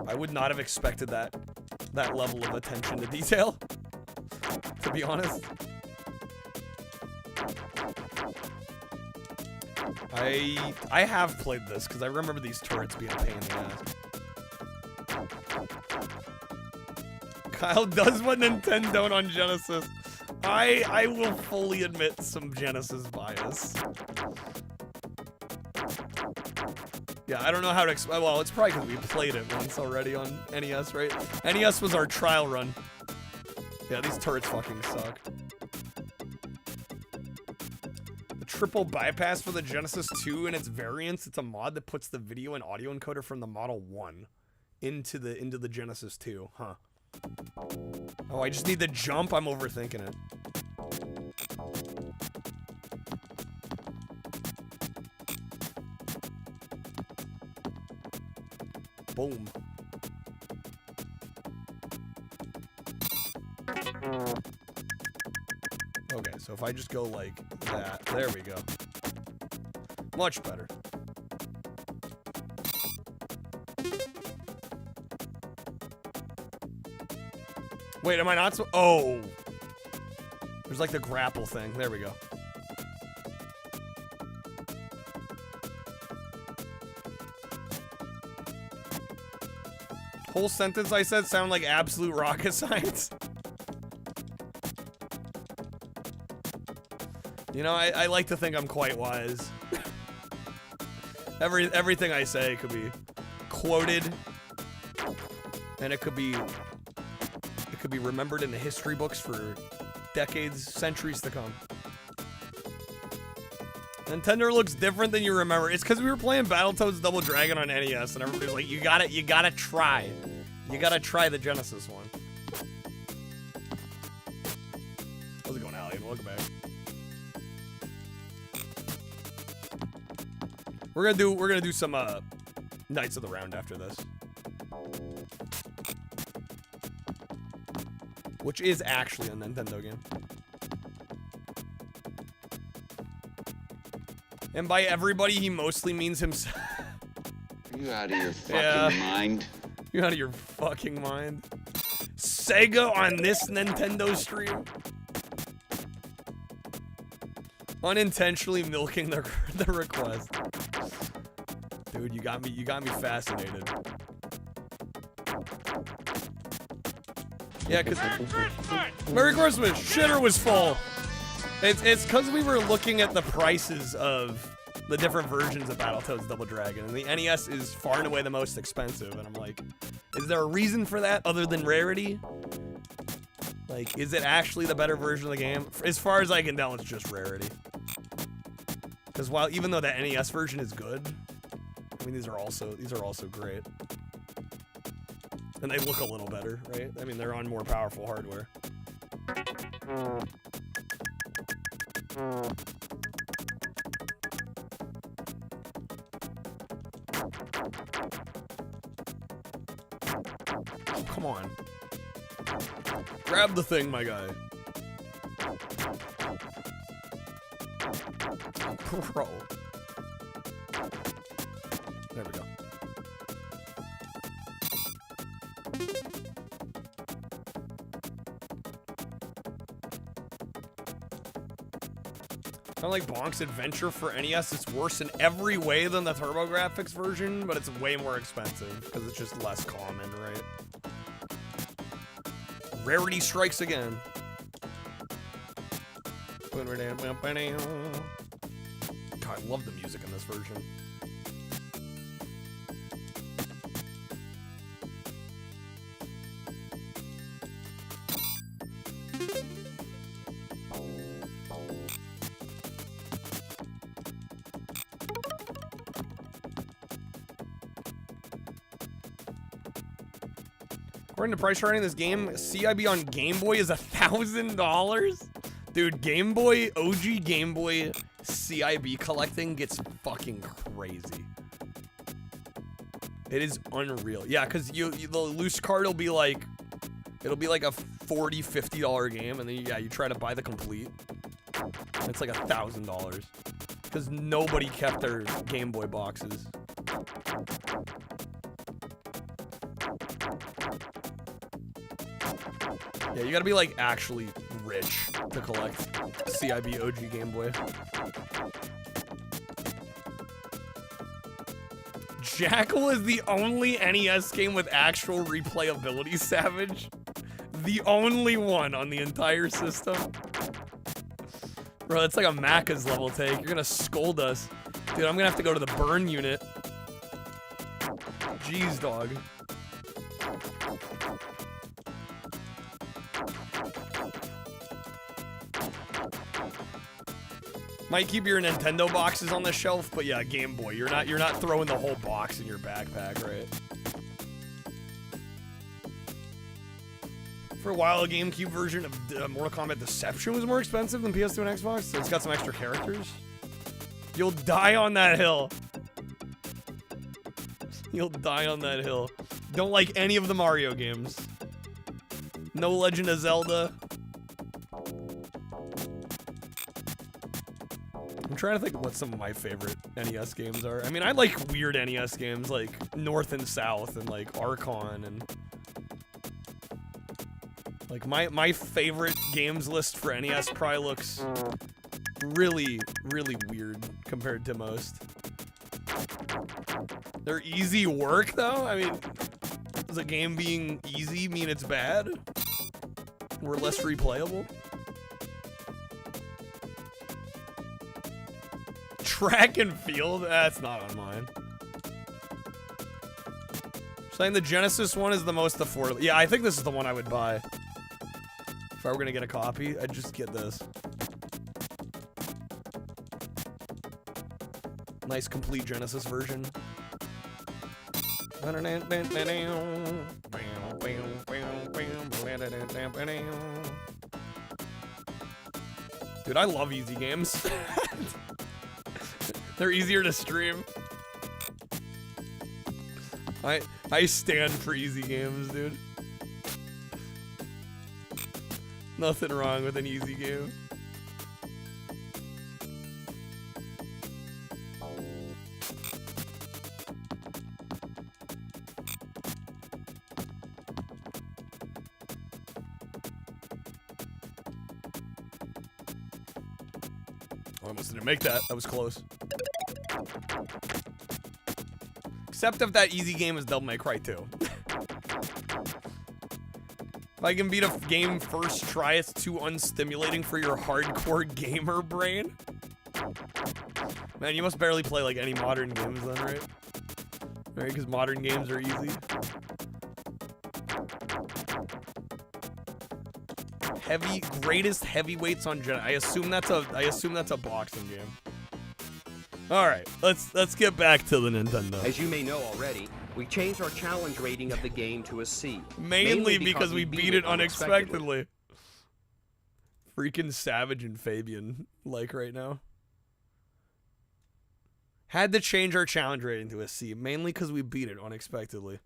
I would not have expected that level of attention to detail, to be honest. I have played this because I remember these turrets being a pain in the ass. Kyle does what Nintendo don't on Genesis. I will fully admit some Genesis bias. Yeah, I don't know how to explain. Well, it's probably because we played it once already on NES, right? NES was our trial run. Yeah, these turrets fucking suck. The triple bypass for the Genesis 2 and its variants. It's a mod that puts the video and audio encoder from the Model 1 into the Genesis 2, huh? Oh, I just need the jump? I'm overthinking it. Boom. Okay, so if I just go like that, there we go. Much better. Wait, am I not so? Oh. There's like the grapple thing. There we go. Whole sentence I said sound like absolute rocket science. You know, I like to think I'm quite wise. Everything I say could be quoted, and it could be remembered in the history books for decades, centuries to come. Nintendo looks different than you remember. It's because we were playing Battletoads Double Dragon on NES, and everybody's like, you gotta try. You gotta try the Genesis one. How's it going, Alien? Welcome back. We're gonna do some Knights of the Round after this. Which is actually a Nintendo game. And by everybody, he mostly means himself. Are you out of your fucking mind? You out of your fucking mind? Sega on this Nintendo stream? Unintentionally milking the request. Dude, you got me fascinated. Yeah, cause Merry Christmas! Shitter was full. It's cause we were looking at the prices of the different versions of Battletoads Double Dragon, and the NES is far and away the most expensive, and I'm like, is there a reason for that other than rarity? Like, is it actually the better version of the game? As far as I can tell, it's just rarity. Because while even though the NES version is good, I mean these are also great. And they look a little better, right? I mean, they're on more powerful hardware. Oh, come on. Grab the thing, my guy. Bro. There we go. Kind of like Bonk's Adventure for NES. It's worse in every way than the TurboGrafx version, but it's way more expensive because it's just less common, right? Rarity strikes again. God, I love the music in this version. According to price charting, this game, CIB on Game Boy is $1,000? Dude, Game Boy, OG Game Boy CIB collecting gets fucking crazy. It is unreal. Yeah, because the loose card will be like, it'll be like a $40, $50 game, and then you try to buy the complete. It's like $1,000. Because nobody kept their Game Boy boxes. Yeah, you gotta be like actually rich to collect CIB OG Game Boy. Jackal is the only NES game with actual replayability, Savage. The only one on the entire system. Bro, it's like a Macca's level take. You're gonna scold us. Dude, I'm gonna have to go to the burn unit. Jeez, dog. Might keep your Nintendo boxes on the shelf, but yeah, Game Boy. You're not throwing the whole box in your backpack, right? For a while, a GameCube version of Mortal Kombat Deception was more expensive than PS2 and Xbox, so it's got some extra characters. You'll die on that hill. You'll die on that hill. Don't like any of the Mario games. No Legend of Zelda. I'm trying to think what some of my favorite NES games are. I mean, I like weird NES games like North and South and like Archon and like my favorite games list for NES probably looks really, really weird compared to most. They're easy work though. I mean, does a game being easy mean it's bad? Or less replayable? Track and field? That's not on mine. Saying the Genesis one is the most affordable. Yeah, I think this is the one I would buy. If I were gonna get a copy, I'd just get this. Nice complete Genesis version. Dude, I love easy games. They're easier to stream. I stand for easy games, dude. Nothing wrong with an easy game. I almost didn't make that. That was close. Except if that easy game is Devil May Cry 2. If I can beat a game first try, it's too unstimulating for your hardcore gamer brain. Man, you must barely play like any modern games then, right? Right, because modern games are easy. Greatest heavyweights on Gen. I assume that's a boxing game. All right, let's get back to the Nintendo. As you may know already, we changed our challenge rating of the game to a C. Mainly because we beat it unexpectedly. Freaking Savage and Fabian, like right now. Had to change our challenge rating to a C, mainly because we beat it unexpectedly.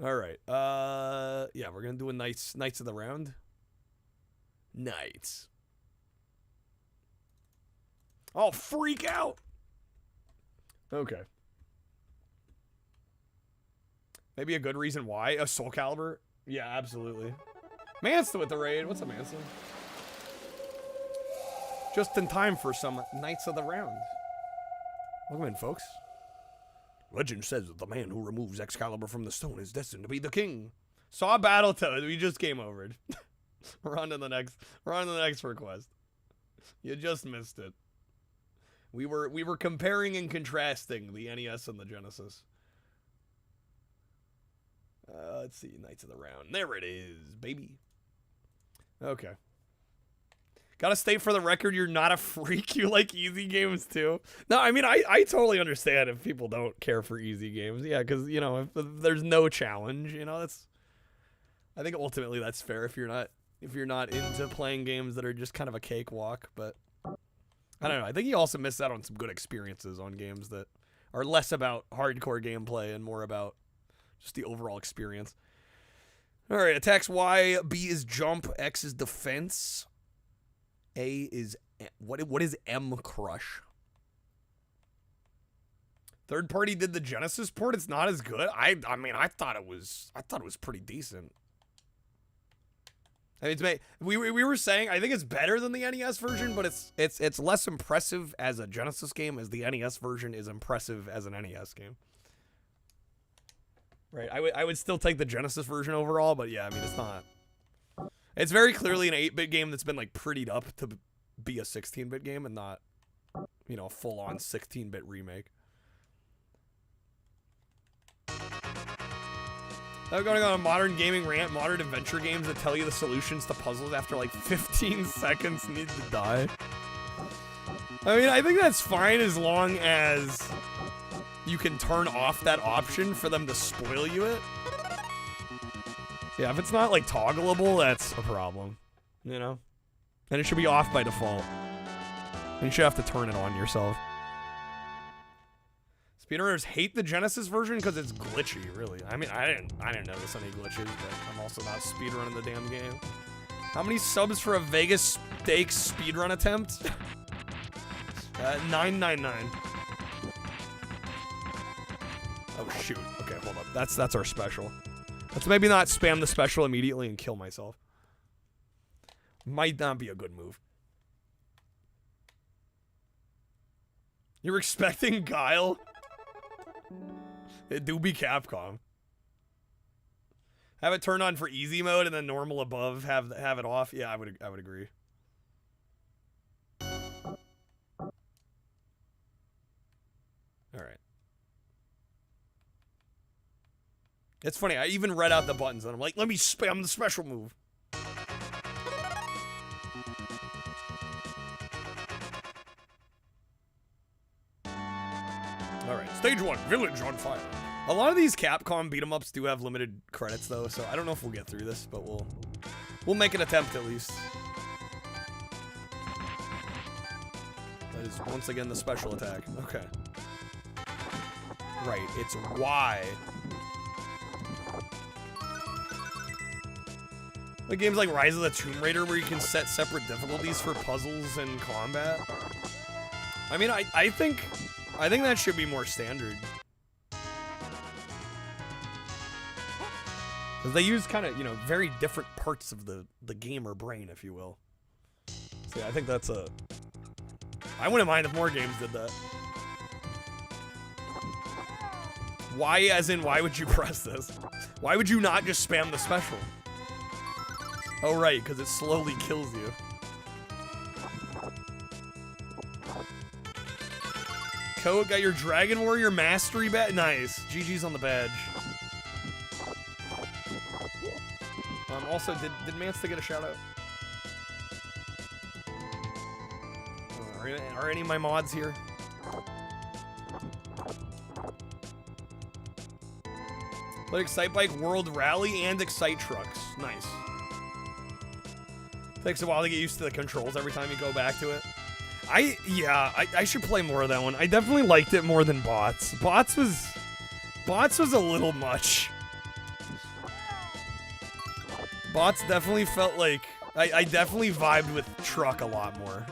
All right, yeah, we're gonna do a Knights of the Round. Knights. Oh, freak out. Okay. Maybe a good reason why. A Soul Calibur? Yeah, absolutely. Manson with the raid. What's up, Manson? Just in time for some Knights of the Round. Welcome in, folks. Legend says that the man who removes Excalibur from the stone is destined to be the king. Saw Battletoads. We just game overed. We're on to the next request. You just missed it. We were comparing and contrasting the NES and the Genesis. Let's see, Knights of the Round. There it is, baby. Okay. Gotta state for the record, you're not a freak. You like easy games too. No, I mean, I totally understand if people don't care for easy games. Yeah, because, you know, if there's no challenge, you know, I think ultimately that's fair if you're not into playing games that are just kind of a cakewalk. But I don't know. I think you also miss out on some good experiences on games that are less about hardcore gameplay and more about just the overall experience. All right, attacks Y, B is jump, X is defense. A is what is M Crush? Third party did the Genesis port. It's not as good. I mean, I thought it was pretty decent. I mean, we were saying I think it's better than the NES version, but it's less impressive as a Genesis game as the NES version is impressive as an NES game. Right. I would still take the Genesis version overall, but yeah, I mean, it's not. It's very clearly an 8-bit game that's been, like, prettied up to be a 16-bit game and not, you know, a full-on 16-bit remake. I'm going on a modern gaming rant. Modern adventure games that tell you the solutions to puzzles after, like, 15 seconds need to die. I mean, I think that's fine as long as you can turn off that option for them to spoil you it. Yeah, if it's not, like, toggleable, that's a problem, you know? And it should be off by default. And you should have to turn it on yourself. Speedrunners hate the Genesis version because it's glitchy, really. I mean, I didn't notice any glitches, but I'm also not speedrunning the damn game. How many subs for a Vegas Stakes speedrun attempt? 999. Oh, shoot. Okay, hold up. That's our special. Let's maybe not spam the special immediately and kill myself. Might not be a good move. You're expecting Guile? It do be Capcom. Have it turned on for easy mode and then normal above. Have it off. Yeah, I would agree. All right. It's funny, I even read out the buttons and I'm like, let me spam the special move. Alright, stage 1, Village on Fire. A lot of these Capcom beat-em-ups do have limited credits though, so I don't know if we'll get through this, but we'll make an attempt at least. That is once again the special attack. Okay. Right, it's Y. Like games like Rise of the Tomb Raider where you can set separate difficulties for puzzles and combat. I mean, I think that should be more standard. Because they use kind of, you know, very different parts of the gamer brain, if you will. So yeah, I think that's a... I wouldn't mind if more games did that. Why, as in, why would you press this? Why would you not just spam the special? Oh, right, because it slowly kills you. Code, got your Dragon Warrior Mastery badge? Nice. GG's on the badge. Also, did Mansta get a shout out? Are any of my mods here? Play Excite Bike World Rally and Excite Trucks. Nice. Takes a while to get used to the controls every time you go back to it. I should play more of that one. I definitely liked it more than Bots. Bots was a little much. Bots definitely felt like... I definitely vibed with Truck a lot more.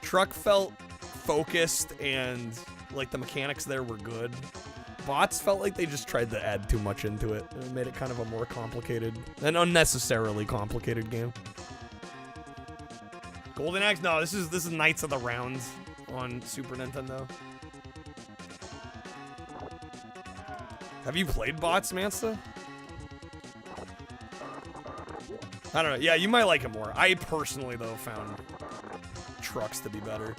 Truck felt focused and like the mechanics there were good. Bots felt like they just tried to add too much into it. It made it kind of a more complicated, an unnecessarily complicated game. Golden Axe? No, this is Knights of the Rounds on Super Nintendo. Have you played Bots, Mansta? I don't know. Yeah, you might like it more. I personally, though, found Trucks to be better.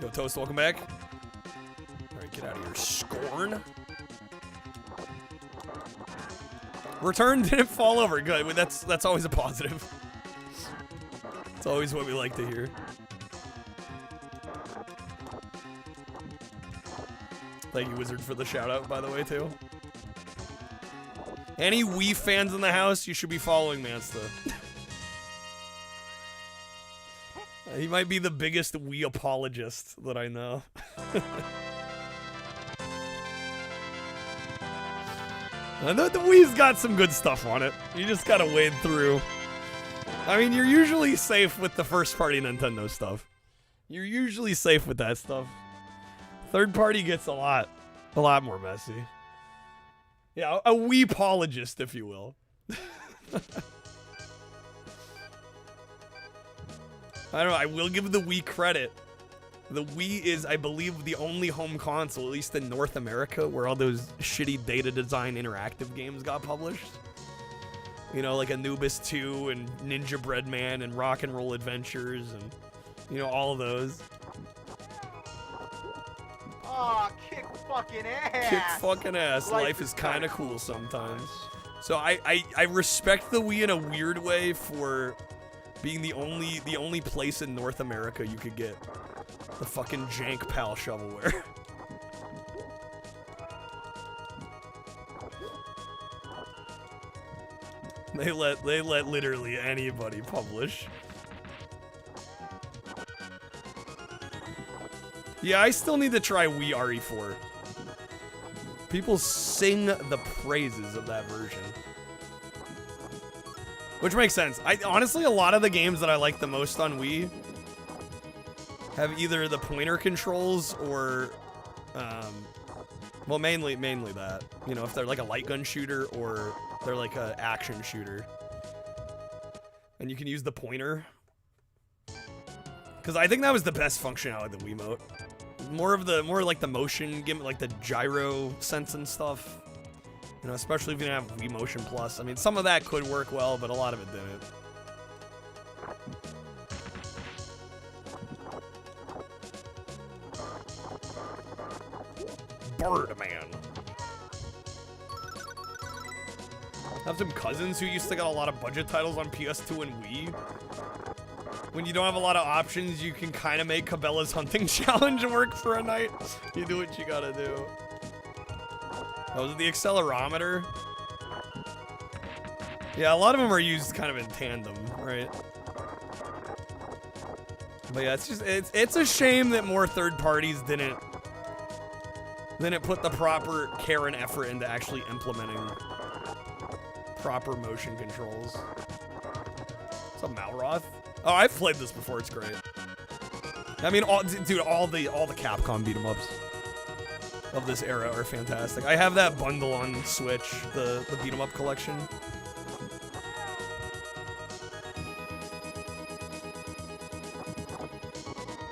Yo, Toast, welcome back. All right, get out of here, Scorn. Return didn't fall over. Good. That's always a positive. It's always what we like to hear. Thank you, Wizard, for the shout out, by the way, too. Any Wii fans in the house, you should be following Mansta. He might be the biggest Wii apologist that I know. I know the Wii's got some good stuff on it. You just gotta wade through. I mean, you're usually safe with the first-party Nintendo stuff. You're usually safe with that stuff. Third-party gets a lot more messy. Yeah, a Wii apologist, if you will. I don't know, I will give the Wii credit. The Wii is, I believe, the only home console, at least in North America, where all those shitty data design interactive games got published. You know, like Anubis 2 and Ninja Breadman and Rock and Roll Adventures and, you know, all of those. Aw, kick fucking ass. Kick fucking ass. Life is kind of cool sometimes. So I respect the Wii in a weird way for being the only place in North America you could get the fucking jank pal shovelware. They let literally anybody publish. Yeah, I still need to try Wii RE4. People sing the praises of that version. Which makes sense. Honestly, a lot of the games that I like the most on Wii have either the pointer controls or, well, mainly that. You know, if they're like a light gun shooter or they're like a action shooter. And you can use the pointer. Because I think that was the best functionality of the Wiimote. More like the motion gimmick, like the gyro sense and stuff. You know, especially if you didn't have Wii Motion Plus. I mean, some of that could work well, but a lot of it didn't. Birdman. I have some cousins who used to get a lot of budget titles on PS2 and Wii. When you don't have a lot of options, you can kind of make Cabela's Hunting Challenge work for a night. You do what you gotta do. Oh, was it the accelerometer? Yeah, a lot of them are used kind of in tandem, right? But yeah, it's a shame that more third parties didn't put the proper care and effort into actually implementing proper motion controls. What's up, Malroth? Oh, I've played this before. It's great. I mean, all the Capcom beat 'em ups of this era are fantastic. I have that bundle on Switch, the beat 'em up collection.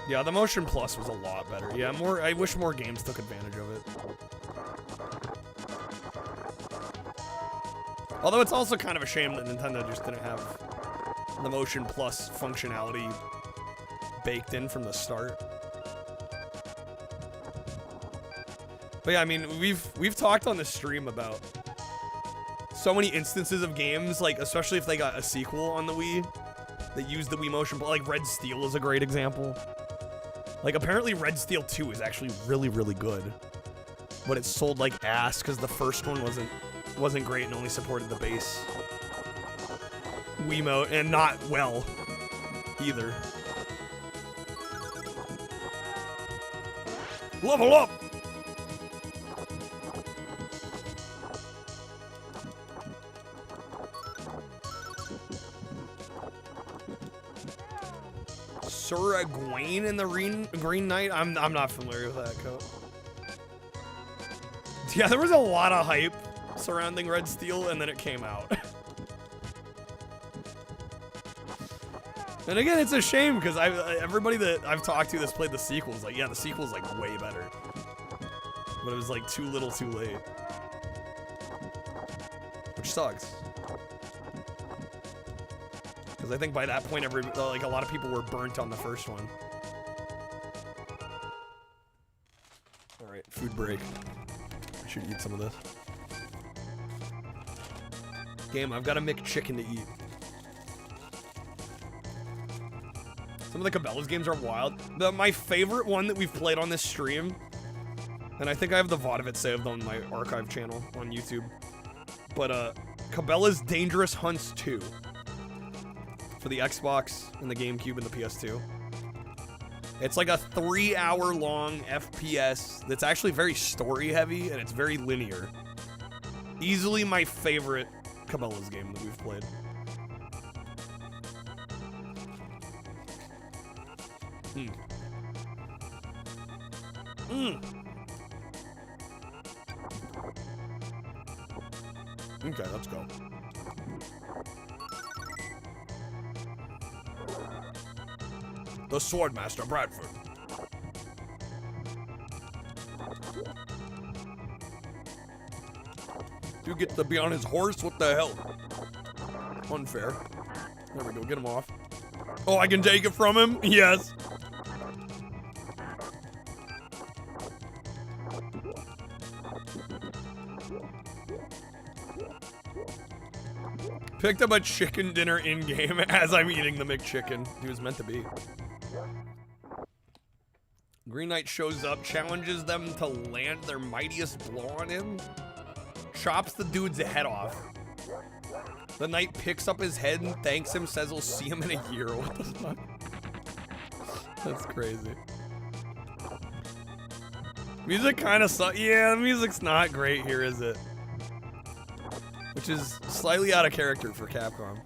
Yeah, the Motion Plus was a lot better. Yeah, I wish more games took advantage of it. Although it's also kind of a shame that Nintendo just didn't have the Motion Plus functionality baked in from the start. But yeah, I mean, we've talked on the stream about so many instances of games, like especially if they got a sequel on the Wii that used the Wii Motion Plus. Like Red Steel is a great example. Like apparently Red Steel 2 is actually really, really good, but it sold like ass because the first one wasn't great and only supported the base Wiimote, and not well either. Level up! Sir Egwene in the Green Knight? I'm not familiar with that code. Yeah, there was a lot of hype surrounding Red Steel, and then it came out. And again, it's a shame because everybody that I've talked to that's played the sequel is like, yeah, the sequel's like way better. But it was like too little too late. Which sucks. Because I think by that point, like a lot of people were burnt on the first one. All right, food break. I should eat some of this. Game, I've got a McChicken to eat. Some of the Cabela's games are wild. My favorite one that we've played on this stream, and I think I have the VOD of it saved on my archive channel on YouTube, but Cabela's Dangerous Hunts 2 for the Xbox and the GameCube and the PS2. It's like a 3-hour-long FPS that's actually very story-heavy, and it's very linear. Easily my favorite Cabela's game that we've played. Okay, let's go. The Swordmaster Bradford. You get to be on his horse? What the hell? Unfair. There we go, get him off. Oh, I can take it from him? Yes. Picked up a chicken dinner in-game as I'm eating the McChicken. He was meant to be. Green Knight shows up, challenges them to land their mightiest blow on him, chops the dude's head off. The knight picks up his head and thanks him, says he'll see him in a year. What the fuck? That's crazy. Music kind of sucks. Yeah, the music's not great here, is it? Which is slightly out of character for Capcom.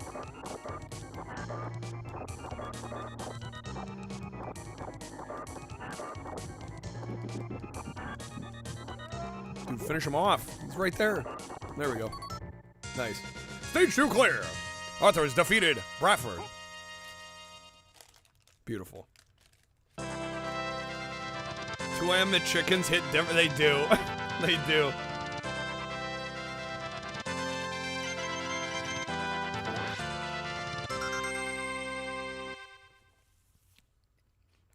Dude, finish him off. He's right there. There we go. Nice. Stage 2 clear. Arthur has defeated Bradford. Beautiful. 2 AM McChickens hit different. They do. They do.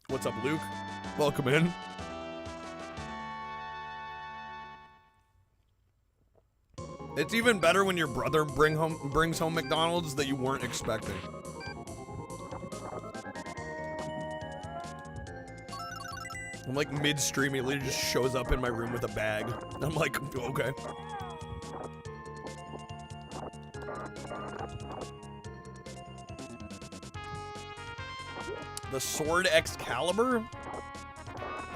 What's up, Luke? Welcome in. It's even better when your brother brings home McDonald's that you weren't expecting. I'm like mid-stream, he literally just shows up in my room with a bag. I'm like, okay. The Sword Excalibur?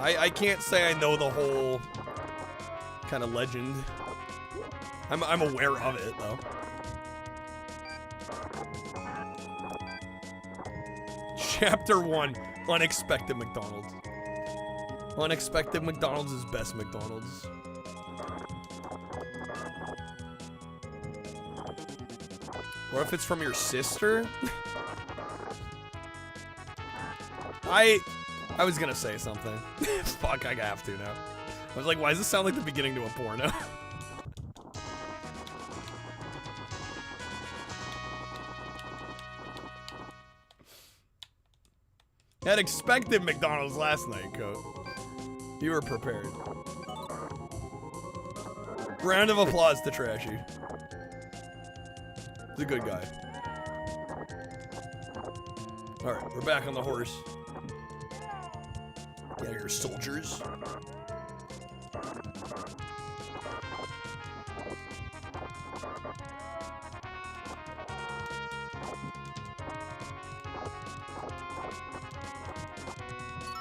I can't say I know the whole kind of legend. I'm aware of it, though. Chapter 1, Unexpected McDonald's. Unexpected McDonald's is best McDonald's. What if it's from your sister? I was gonna say something. Fuck, I have to now. I was like, why does this sound like the beginning to a porno? Had expected McDonald's last night, Coat. You were prepared. Round of applause to Trashy. He's a good guy. Alright, we're back on the horse. Get your soldiers.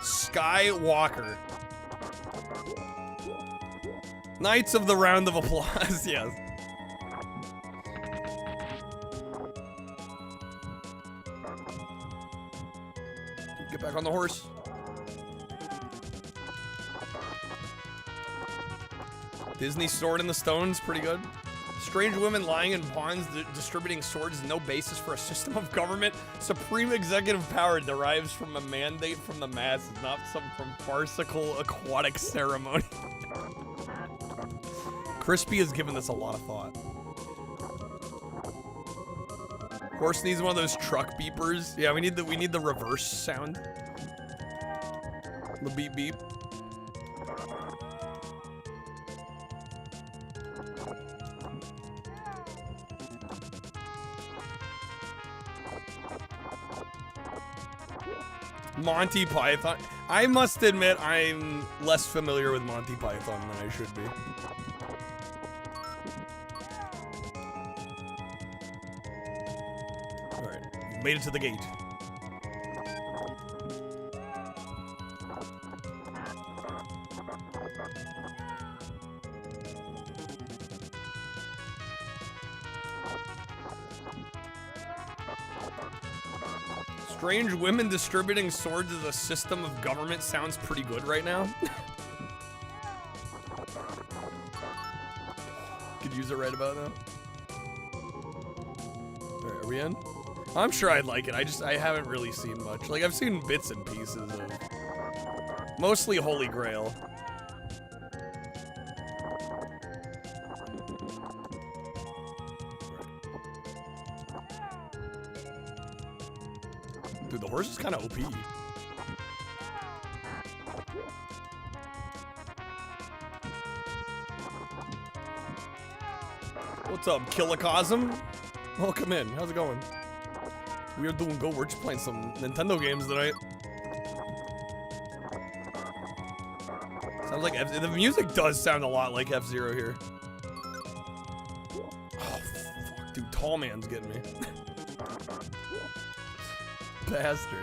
Skywalker. Knights of the Round of Applause, yes. Get back on the horse. Disney Sword in the Stone's pretty good. Strange women lying in ponds distributing swords is no basis for a system of government. Supreme executive power derives from a mandate from the masses, not some from farcical aquatic ceremony. Crispy has given this a lot of thought. Horse needs one of those truck beepers. Yeah, we need the reverse sound. The beep beep. Monty Python. I must admit, I'm less familiar with Monty Python than I should be. Alright, we've made it to the gate. Strange women distributing swords as a system of government sounds pretty good right now. Could use it right about now. Alright, are we in? I'm sure I'd like it. I haven't really seen much. Like, I've seen bits and pieces of mostly Holy Grail. Dude, the horse is kind of OP. What's up, Killicosm? Welcome in. How's it going? We are doing good. We're just playing some Nintendo games tonight. Sounds like the music does sound a lot like F-Zero here. Oh, fuck, dude. Tall man's getting me. Bastard.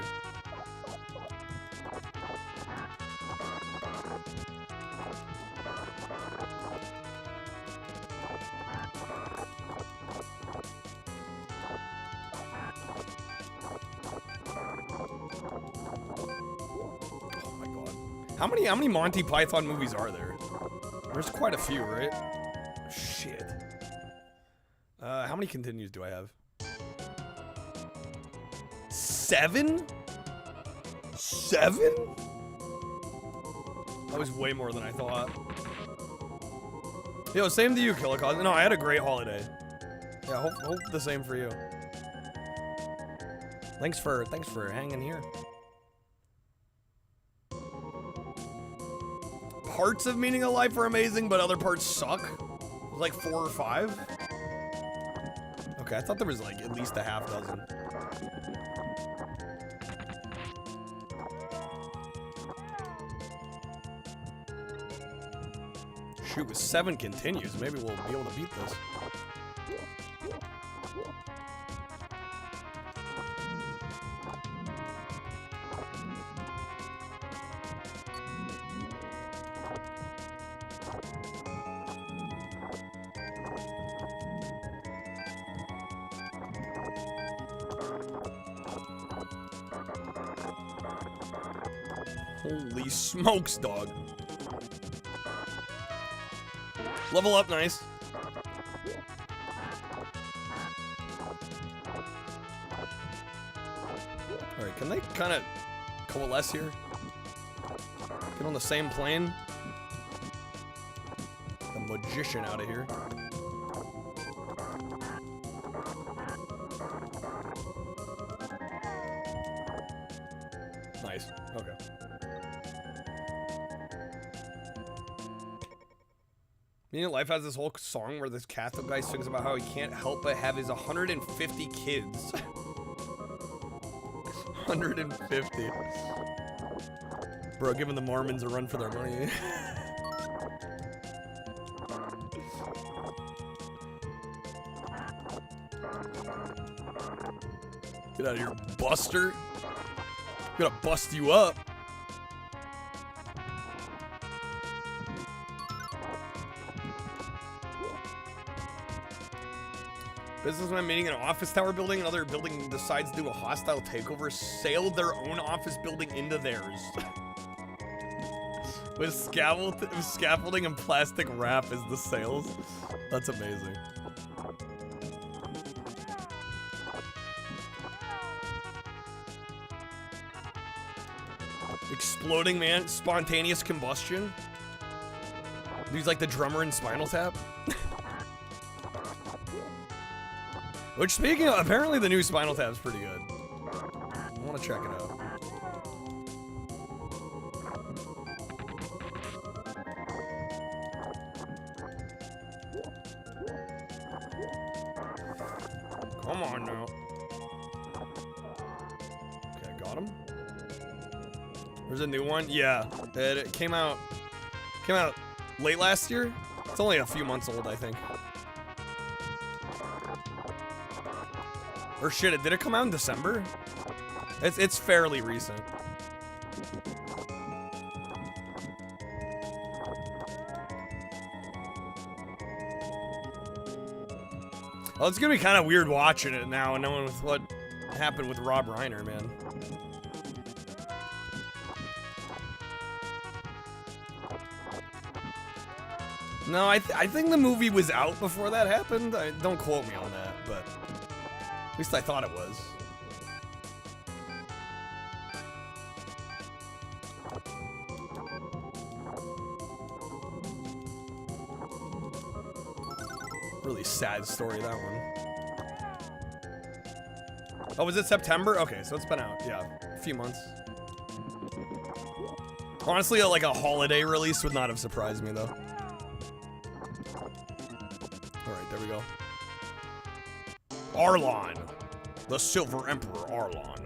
Oh my god. How many Monty Python movies are there? There's quite a few, right? Shit. How many continues do I have? 7? 7? That was way more than I thought. Yo, same to you, Killicos. No, I had a great holiday. Yeah, hope the same for you. Thanks for hanging here. Parts of Meaning of Life are amazing, but other parts suck. It was like 4 or 5. Okay, I thought there was like at least a half dozen. Shoot, with 7 continues, maybe we'll be able to beat this. Holy smokes, dog. Level up, nice. Alright, can they kind of coalesce here? Get on the same plane? The magician out of here. Nice, okay. Meaning Life has this whole song where this Catholic guy sings about how he can't help but have his 150 kids. 150. Bro, giving the Mormons a run for their money. Get out of here, Buster. I'm gonna bust you up. Businessman meeting an office tower building, another building decides to do a hostile takeover, sailed their own office building into theirs. With scaffolding and plastic wrap as the sails. That's amazing. Exploding man, spontaneous combustion. He's like the drummer in Spinal Tap. Which, speaking of, apparently the new Spinal Tap's pretty good. I want to check it out. Come on now. Okay, got him. There's a new one. Yeah, it came out late last year. It's only a few months old, I think. Or shit, did it come out in December? It's fairly recent. Well, it's gonna be kind of weird watching it now and knowing with what happened with Rob Reiner, man. No, I think the movie was out before that happened. Don't quote me on that, but at least I thought it was. Really sad story, that one. Oh, was it September? Okay, so it's been out, yeah, a few months. Honestly, like a holiday release would not have surprised me, though. Alright, there we go. Arlon. The Silver Emperor Arlon.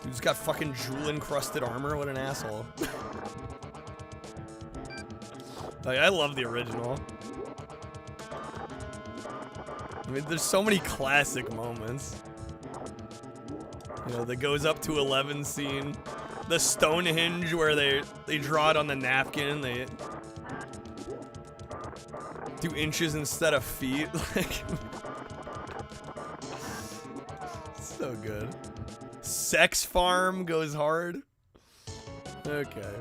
Dude's got fucking jewel-encrusted armor. What an asshole. Like, I love the original. I mean, there's so many classic moments. You know, the goes up to 11 scene. The Stonehenge where they draw it on the napkin. They do inches instead of feet. Like, so good. Sex Farm goes hard. Okay.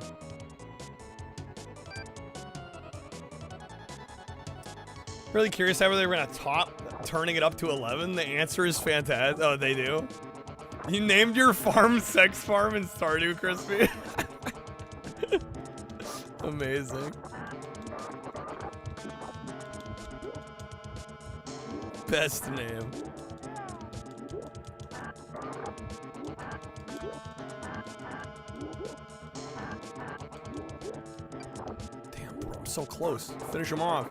Really curious how they were gonna top turning it up to 11. The answer is fantastic. Oh, they do? You named your farm Sex Farm in Stardew, Crispy? Amazing. Best name. Damn, bro, I'm so close. Finish him off.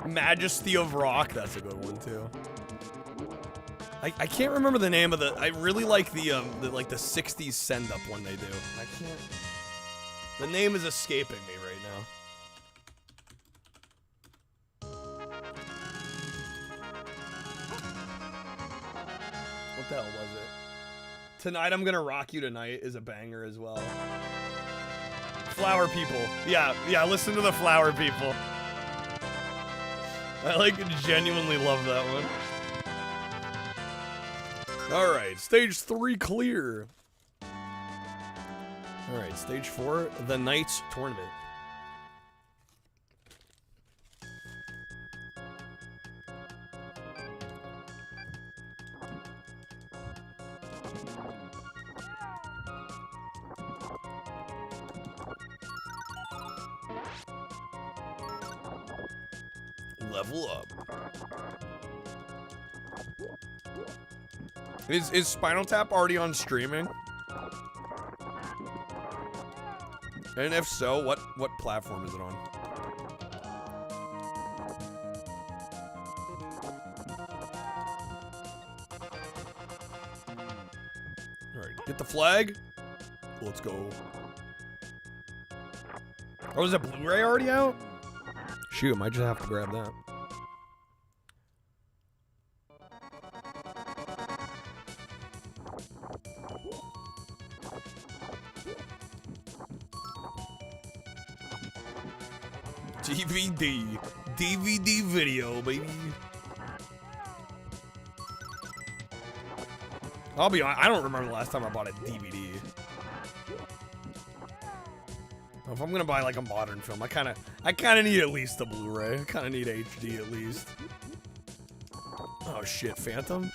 Majesty of Rock, that's a good one too. I can't remember the name of the. I really like the 60s send up one they do. I can't. The name is escaping me right now. What the hell was it? Tonight I'm Gonna Rock You Tonight is a banger as well. Flower People. Yeah, listen to the Flower People. I like genuinely love that one. Alright, stage 3 clear. Alright, stage 4, the Knights Tournament. Level up. Is Spinal Tap already on streaming? And if so, what platform is it on? Alright, get the flag. Let's go. Oh, is the Blu-ray already out? Shoot, I might just have to grab that. DVD video, baby. I'll be honest, I don't remember the last time I bought a DVD. If I'm gonna buy like a modern film, I kind of need at least a Blu-ray. I kind of need HD at least. Oh shit, Phantom?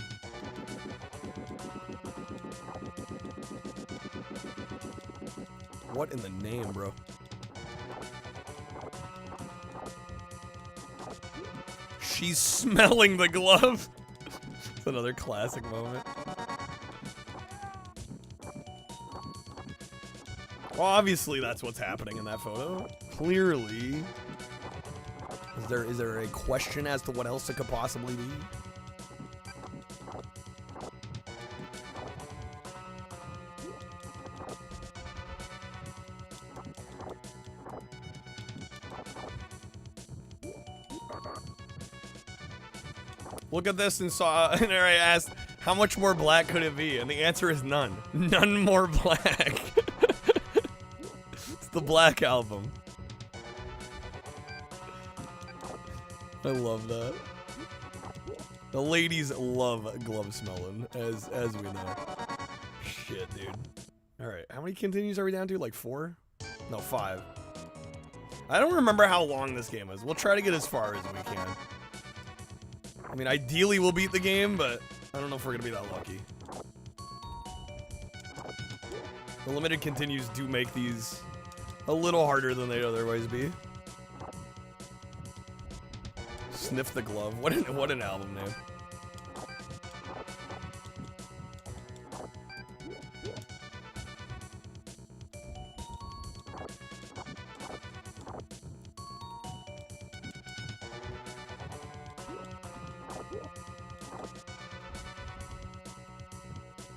What in the name, bro? She's smelling the glove. It's another classic moment. Well, obviously that's what's happening in that photo. Clearly. Is there a question as to what else it could possibly be? Look at this and saw, and I asked, how much more black could it be? And the answer is none. None more black. It's the Black Album. I love that. The ladies love glove smelling, as we know. Shit, dude. All right, how many continues are we down to? Like 4? No, 5. I don't remember how long this game is. We'll try to get as far as we can. I mean, ideally we'll beat the game, but I don't know if we're gonna be that lucky. The limited continues do make these a little harder than they'd otherwise be. Sniff the Glove. What an album name.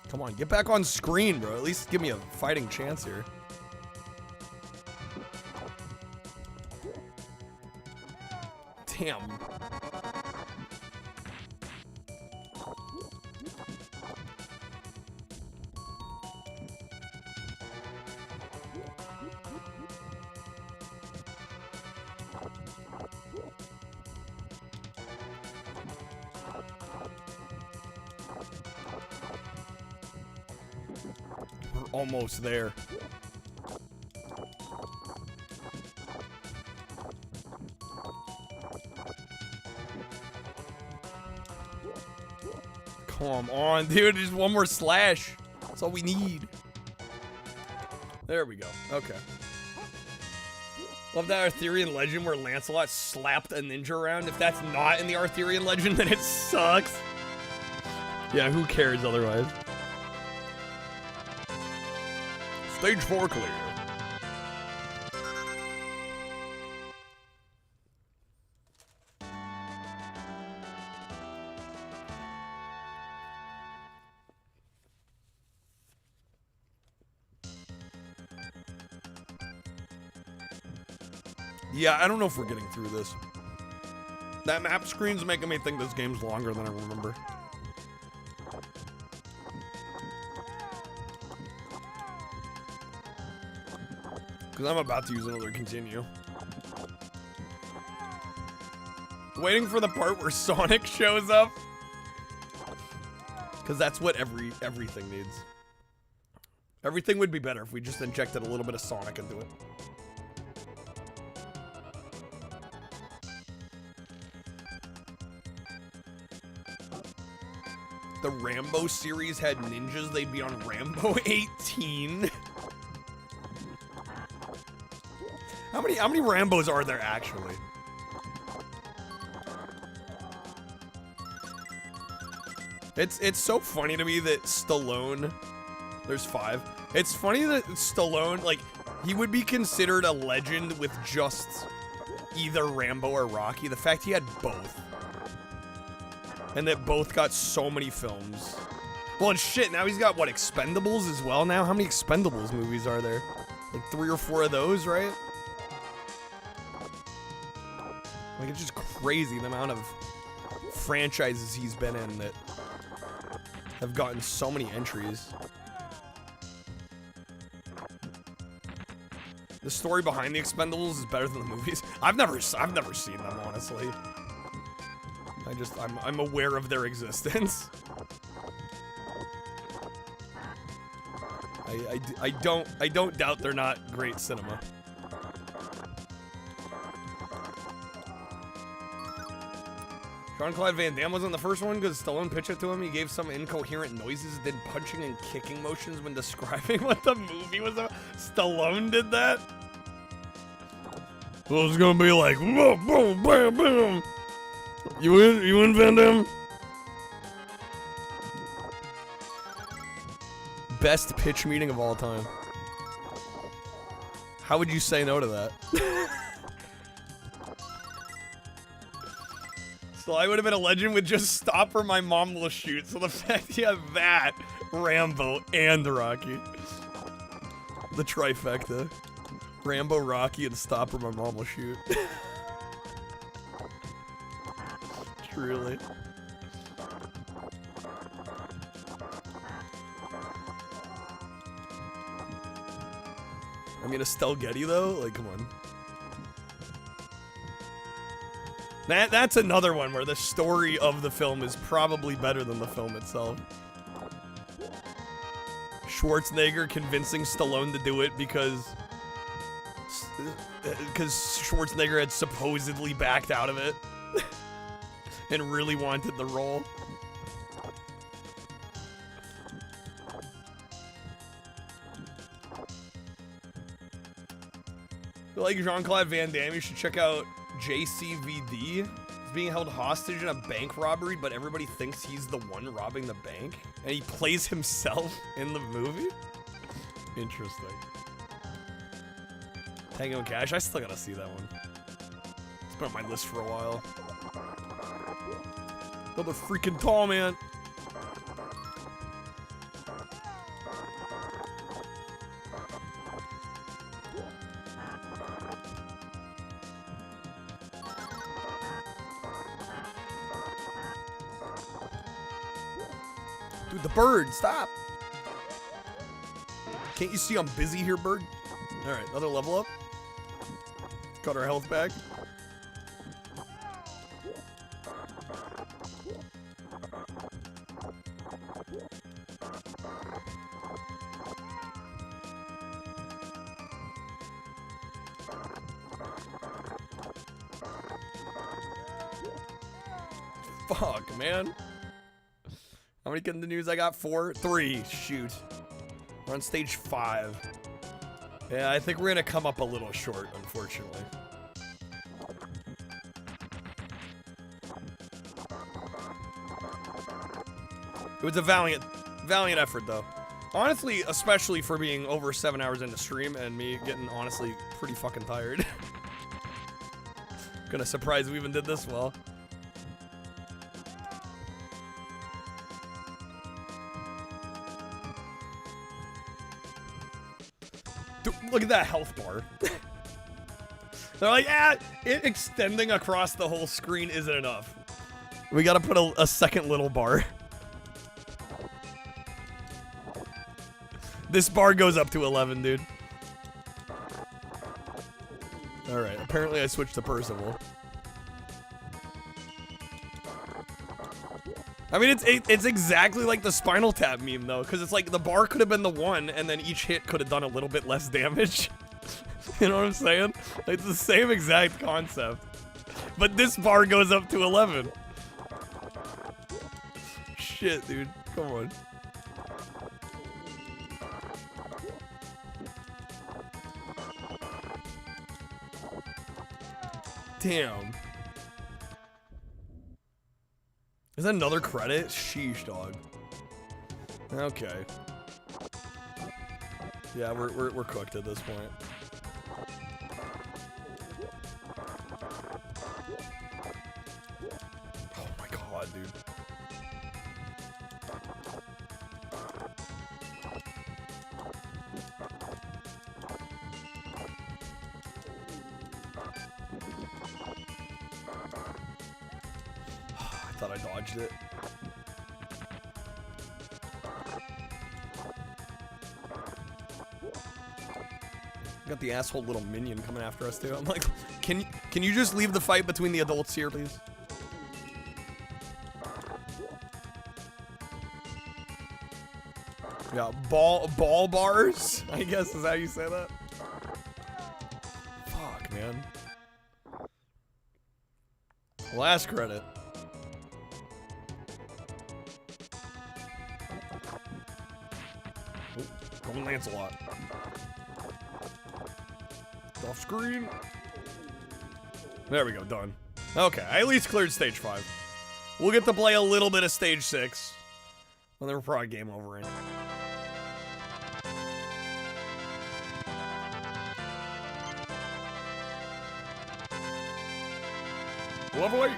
Come on, get back on screen, bro. At least give me a fighting chance here. Damn. We're almost there. Come on, dude. Just one more slash. That's all we need. There we go. Okay. Love that Arthurian legend where Lancelot slapped a ninja around. If that's not in the Arthurian legend, then it sucks. Yeah, who cares otherwise? Stage 4 clear. Yeah, I don't know if we're getting through this. That map screen's making me think this game's longer than I remember. Because I'm about to use another continue. Waiting for the part where Sonic shows up. Because that's what everything needs. Everything would be better if we just injected a little bit of Sonic into it. The Rambo series had ninjas, they'd be on Rambo 18. How many Rambos are there actually? It's so funny to me that Stallone, there's 5. It's funny that Stallone, like, he would be considered a legend with just either Rambo or Rocky. The fact he had both. And that both got so many films. Well, and shit, now he's got, what, Expendables as well now? How many Expendables movies are there? Like 3 or 4 of those, right? Like, it's just crazy the amount of franchises he's been in that have gotten so many entries. The story behind the Expendables is better than the movies. I've never seen them, honestly. I'm aware of their existence. I don't doubt they're not great cinema. Jean-Claude Van Damme wasn't the first one because Stallone pitched it to him. He gave some incoherent noises, did punching and kicking motions when describing what the movie was about. Stallone did that? Well, it's gonna be like, whoa, boom, bam, bam. You in, Van Damme? Best pitch meeting of all time. How would you say no to that? So I would have been a legend with just stop or my mom will shoot. So the fact you have that, Rambo, and Rocky. The trifecta. Rambo, Rocky, and stop or my mom will shoot. Truly. I mean, Estelle Getty though? Like, come on. That's another one where the story of the film is probably better than the film itself. Schwarzenegger convincing Stallone to do it because Schwarzenegger had supposedly backed out of it and really wanted the role. Like Jean-Claude Van Damme, you should check out JCVD. He's being held hostage in a bank robbery, but everybody thinks he's the one robbing the bank. And he plays himself in the movie? Interesting. Tango and Cash, I still gotta see that one. It's been on my list for a while. Another freaking tall man. Dude, the bird, stop. Can't you see I'm busy here, bird? All right, another level up. Got our health back. Fuck, man. How many in the news I got? 4? 3. Shoot. We're on stage 5. Yeah, I think we're gonna come up a little short, unfortunately. It was a valiant effort, though. Honestly, especially for being over 7 hours into stream and me getting, honestly, pretty fucking tired. Gonna surprise we even did this well. Dude, look at that health bar. They're like, it extending across the whole screen isn't enough. We gotta put a second little bar. This bar goes up to 11, dude. Alright, apparently I switched to Percival. I mean, it's exactly like the Spinal Tap meme, though, because it's like the bar could have been the 1, and then each hit could have done a little bit less damage. You know what I'm saying? It's the same exact concept. But this bar goes up to 11. Shit, dude. Come on. Damn. Is that another credit? Sheesh, dog. Okay. Yeah, we're cooked at this point. Oh my god, dude. I thought I dodged it. Got the asshole little minion coming after us too. I'm like, can you just leave the fight between the adults here, please? Yeah, ball bars, I guess is how you say that. Fuck, man. Last credit. Going Lancelot. Off screen. There we go, done. Okay, I at least cleared stage 5. We'll get to play a little bit of stage 6. Well, then we're probably game over in. Level 8.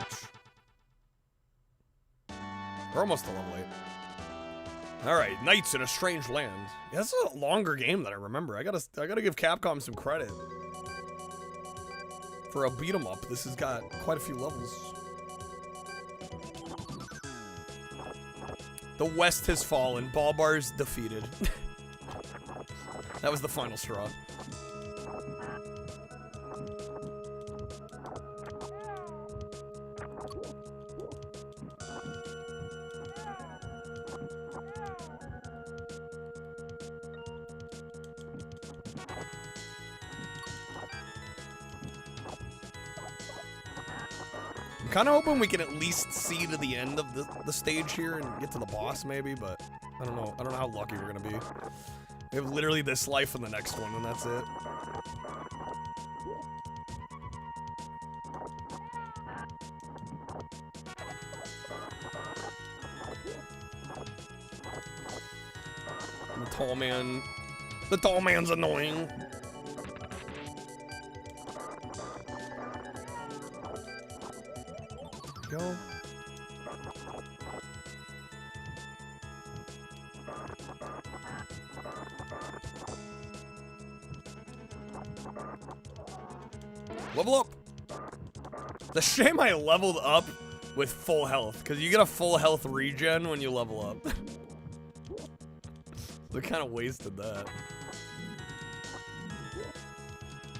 We're almost to level 8. Alright, Knights in a Strange Land. Yeah, this is a longer game than I remember. I gotta give Capcom some credit. For a beat 'em up, this has got quite a few levels. The West has fallen. Ball bars defeated. That was the final straw. I'm kind of hoping we can at least see to the end of the stage here and get to the boss maybe, but I don't know. I don't know how lucky we're gonna be. We have literally this life in the next one, and that's it. The tall man's annoying. Go. Level up. The shame I leveled up with full health, because you get a full health regen when you level up. They kind of wasted that.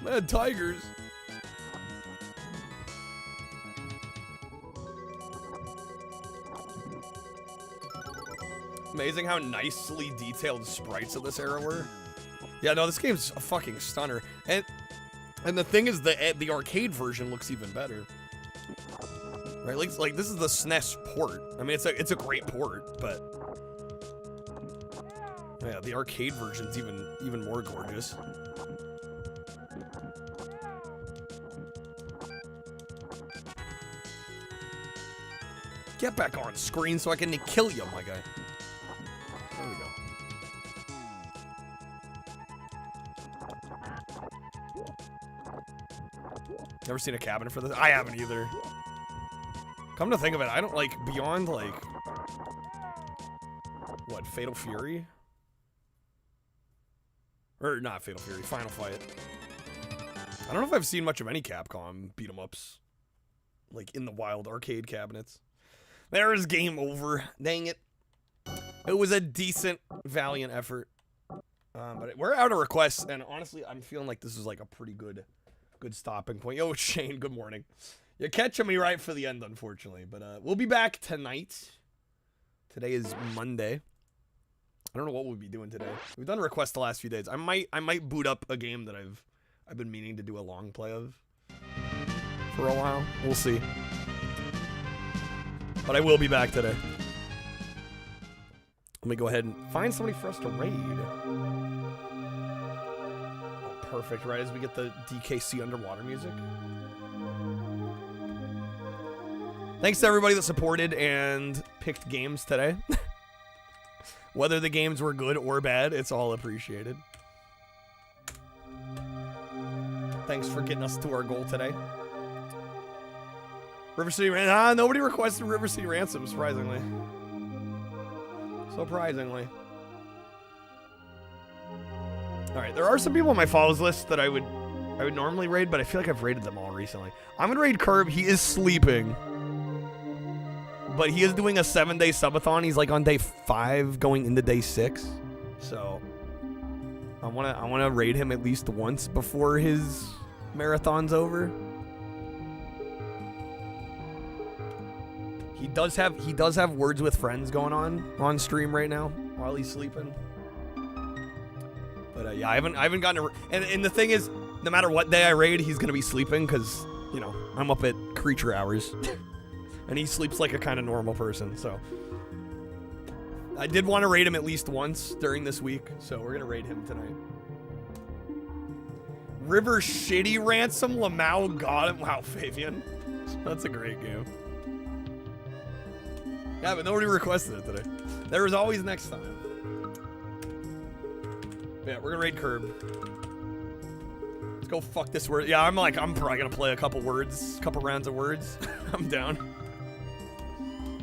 Man, tigers. Amazing how nicely detailed sprites of this era were. Yeah, no, this game's a fucking stunner. And the thing is, the arcade version looks even better. Right, like this is the SNES port. I mean, it's a great port, but yeah, the arcade version's even more gorgeous. Get back on screen so I can kill you, my guy. There we go. Never seen a cabinet for this? I haven't either. Come to think of it, I don't like beyond like what, Fatal Fury? Or not Fatal Fury, Final Fight. I don't know if I've seen much of any Capcom beat 'em ups like in the wild arcade cabinets. There's game over. Dang it. It was a decent, valiant effort. But we're out of requests, and honestly, I'm feeling like this is like a pretty good stopping point. Yo, Shane, good morning. You're catching me right for the end, unfortunately. But we'll be back tonight. Today is Monday. I don't know what we'll be doing today. We've done requests the last few days. I might boot up a game that I've been meaning to do a long play of for a while. We'll see. But I will be back today. Let me go ahead and find somebody for us to raid. Oh, perfect, right as we get the DKC underwater music. Thanks to everybody that supported and picked games today. Whether the games were good or bad, it's all appreciated. Thanks for getting us to our goal today. River City Ransom. Nobody requested River City Ransom, surprisingly. Surprisingly. Alright, there are some people on my follows list that I would normally raid, but I feel like I've raided them all recently. I'm gonna raid Curb. He is sleeping. But he is doing a 7-day subathon. He's like on day 5 going into day 6. So I wanna raid him at least once before his marathon's over. He does have words with friends going on stream right now while he's sleeping. But yeah, I haven't gotten to. And the thing is, no matter what day I raid, he's gonna be sleeping because you know I'm up at creature hours, and he sleeps like a kind of normal person. So I did want to raid him at least once during this week, so we're gonna raid him tonight. River Shitty Ransom Lamau got him. Wow, Fabian, that's a great game. Yeah, but nobody requested it today. There was always next time. Yeah, we're gonna raid Curb. Let's go fuck this word. Yeah, I'm probably gonna play a couple rounds of words. I'm down.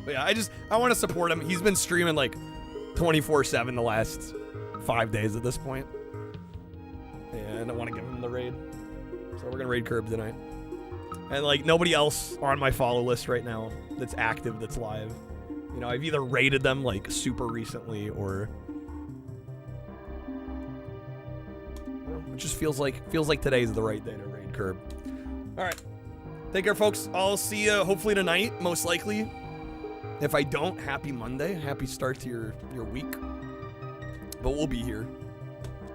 But yeah, I want to support him. He's been streaming like 24/7 the last 5 days at this point. And I want to give him the raid. So we're gonna raid Curb tonight. And like nobody else on my follow list right now that's active, that's live. You know, I've either raided them like super recently or it just feels like today's the right day to raid Curb. All right, take care, folks. I'll see you hopefully tonight, most likely. If I don't, happy Monday, happy start to your week. But we'll be here.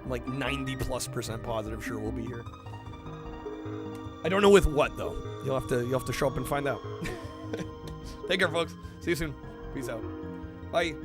I'm like 90+% positive, sure we'll be here. I don't know with what though. You'll have to show up and find out. Take care, folks. See you soon. Peace out. Bye.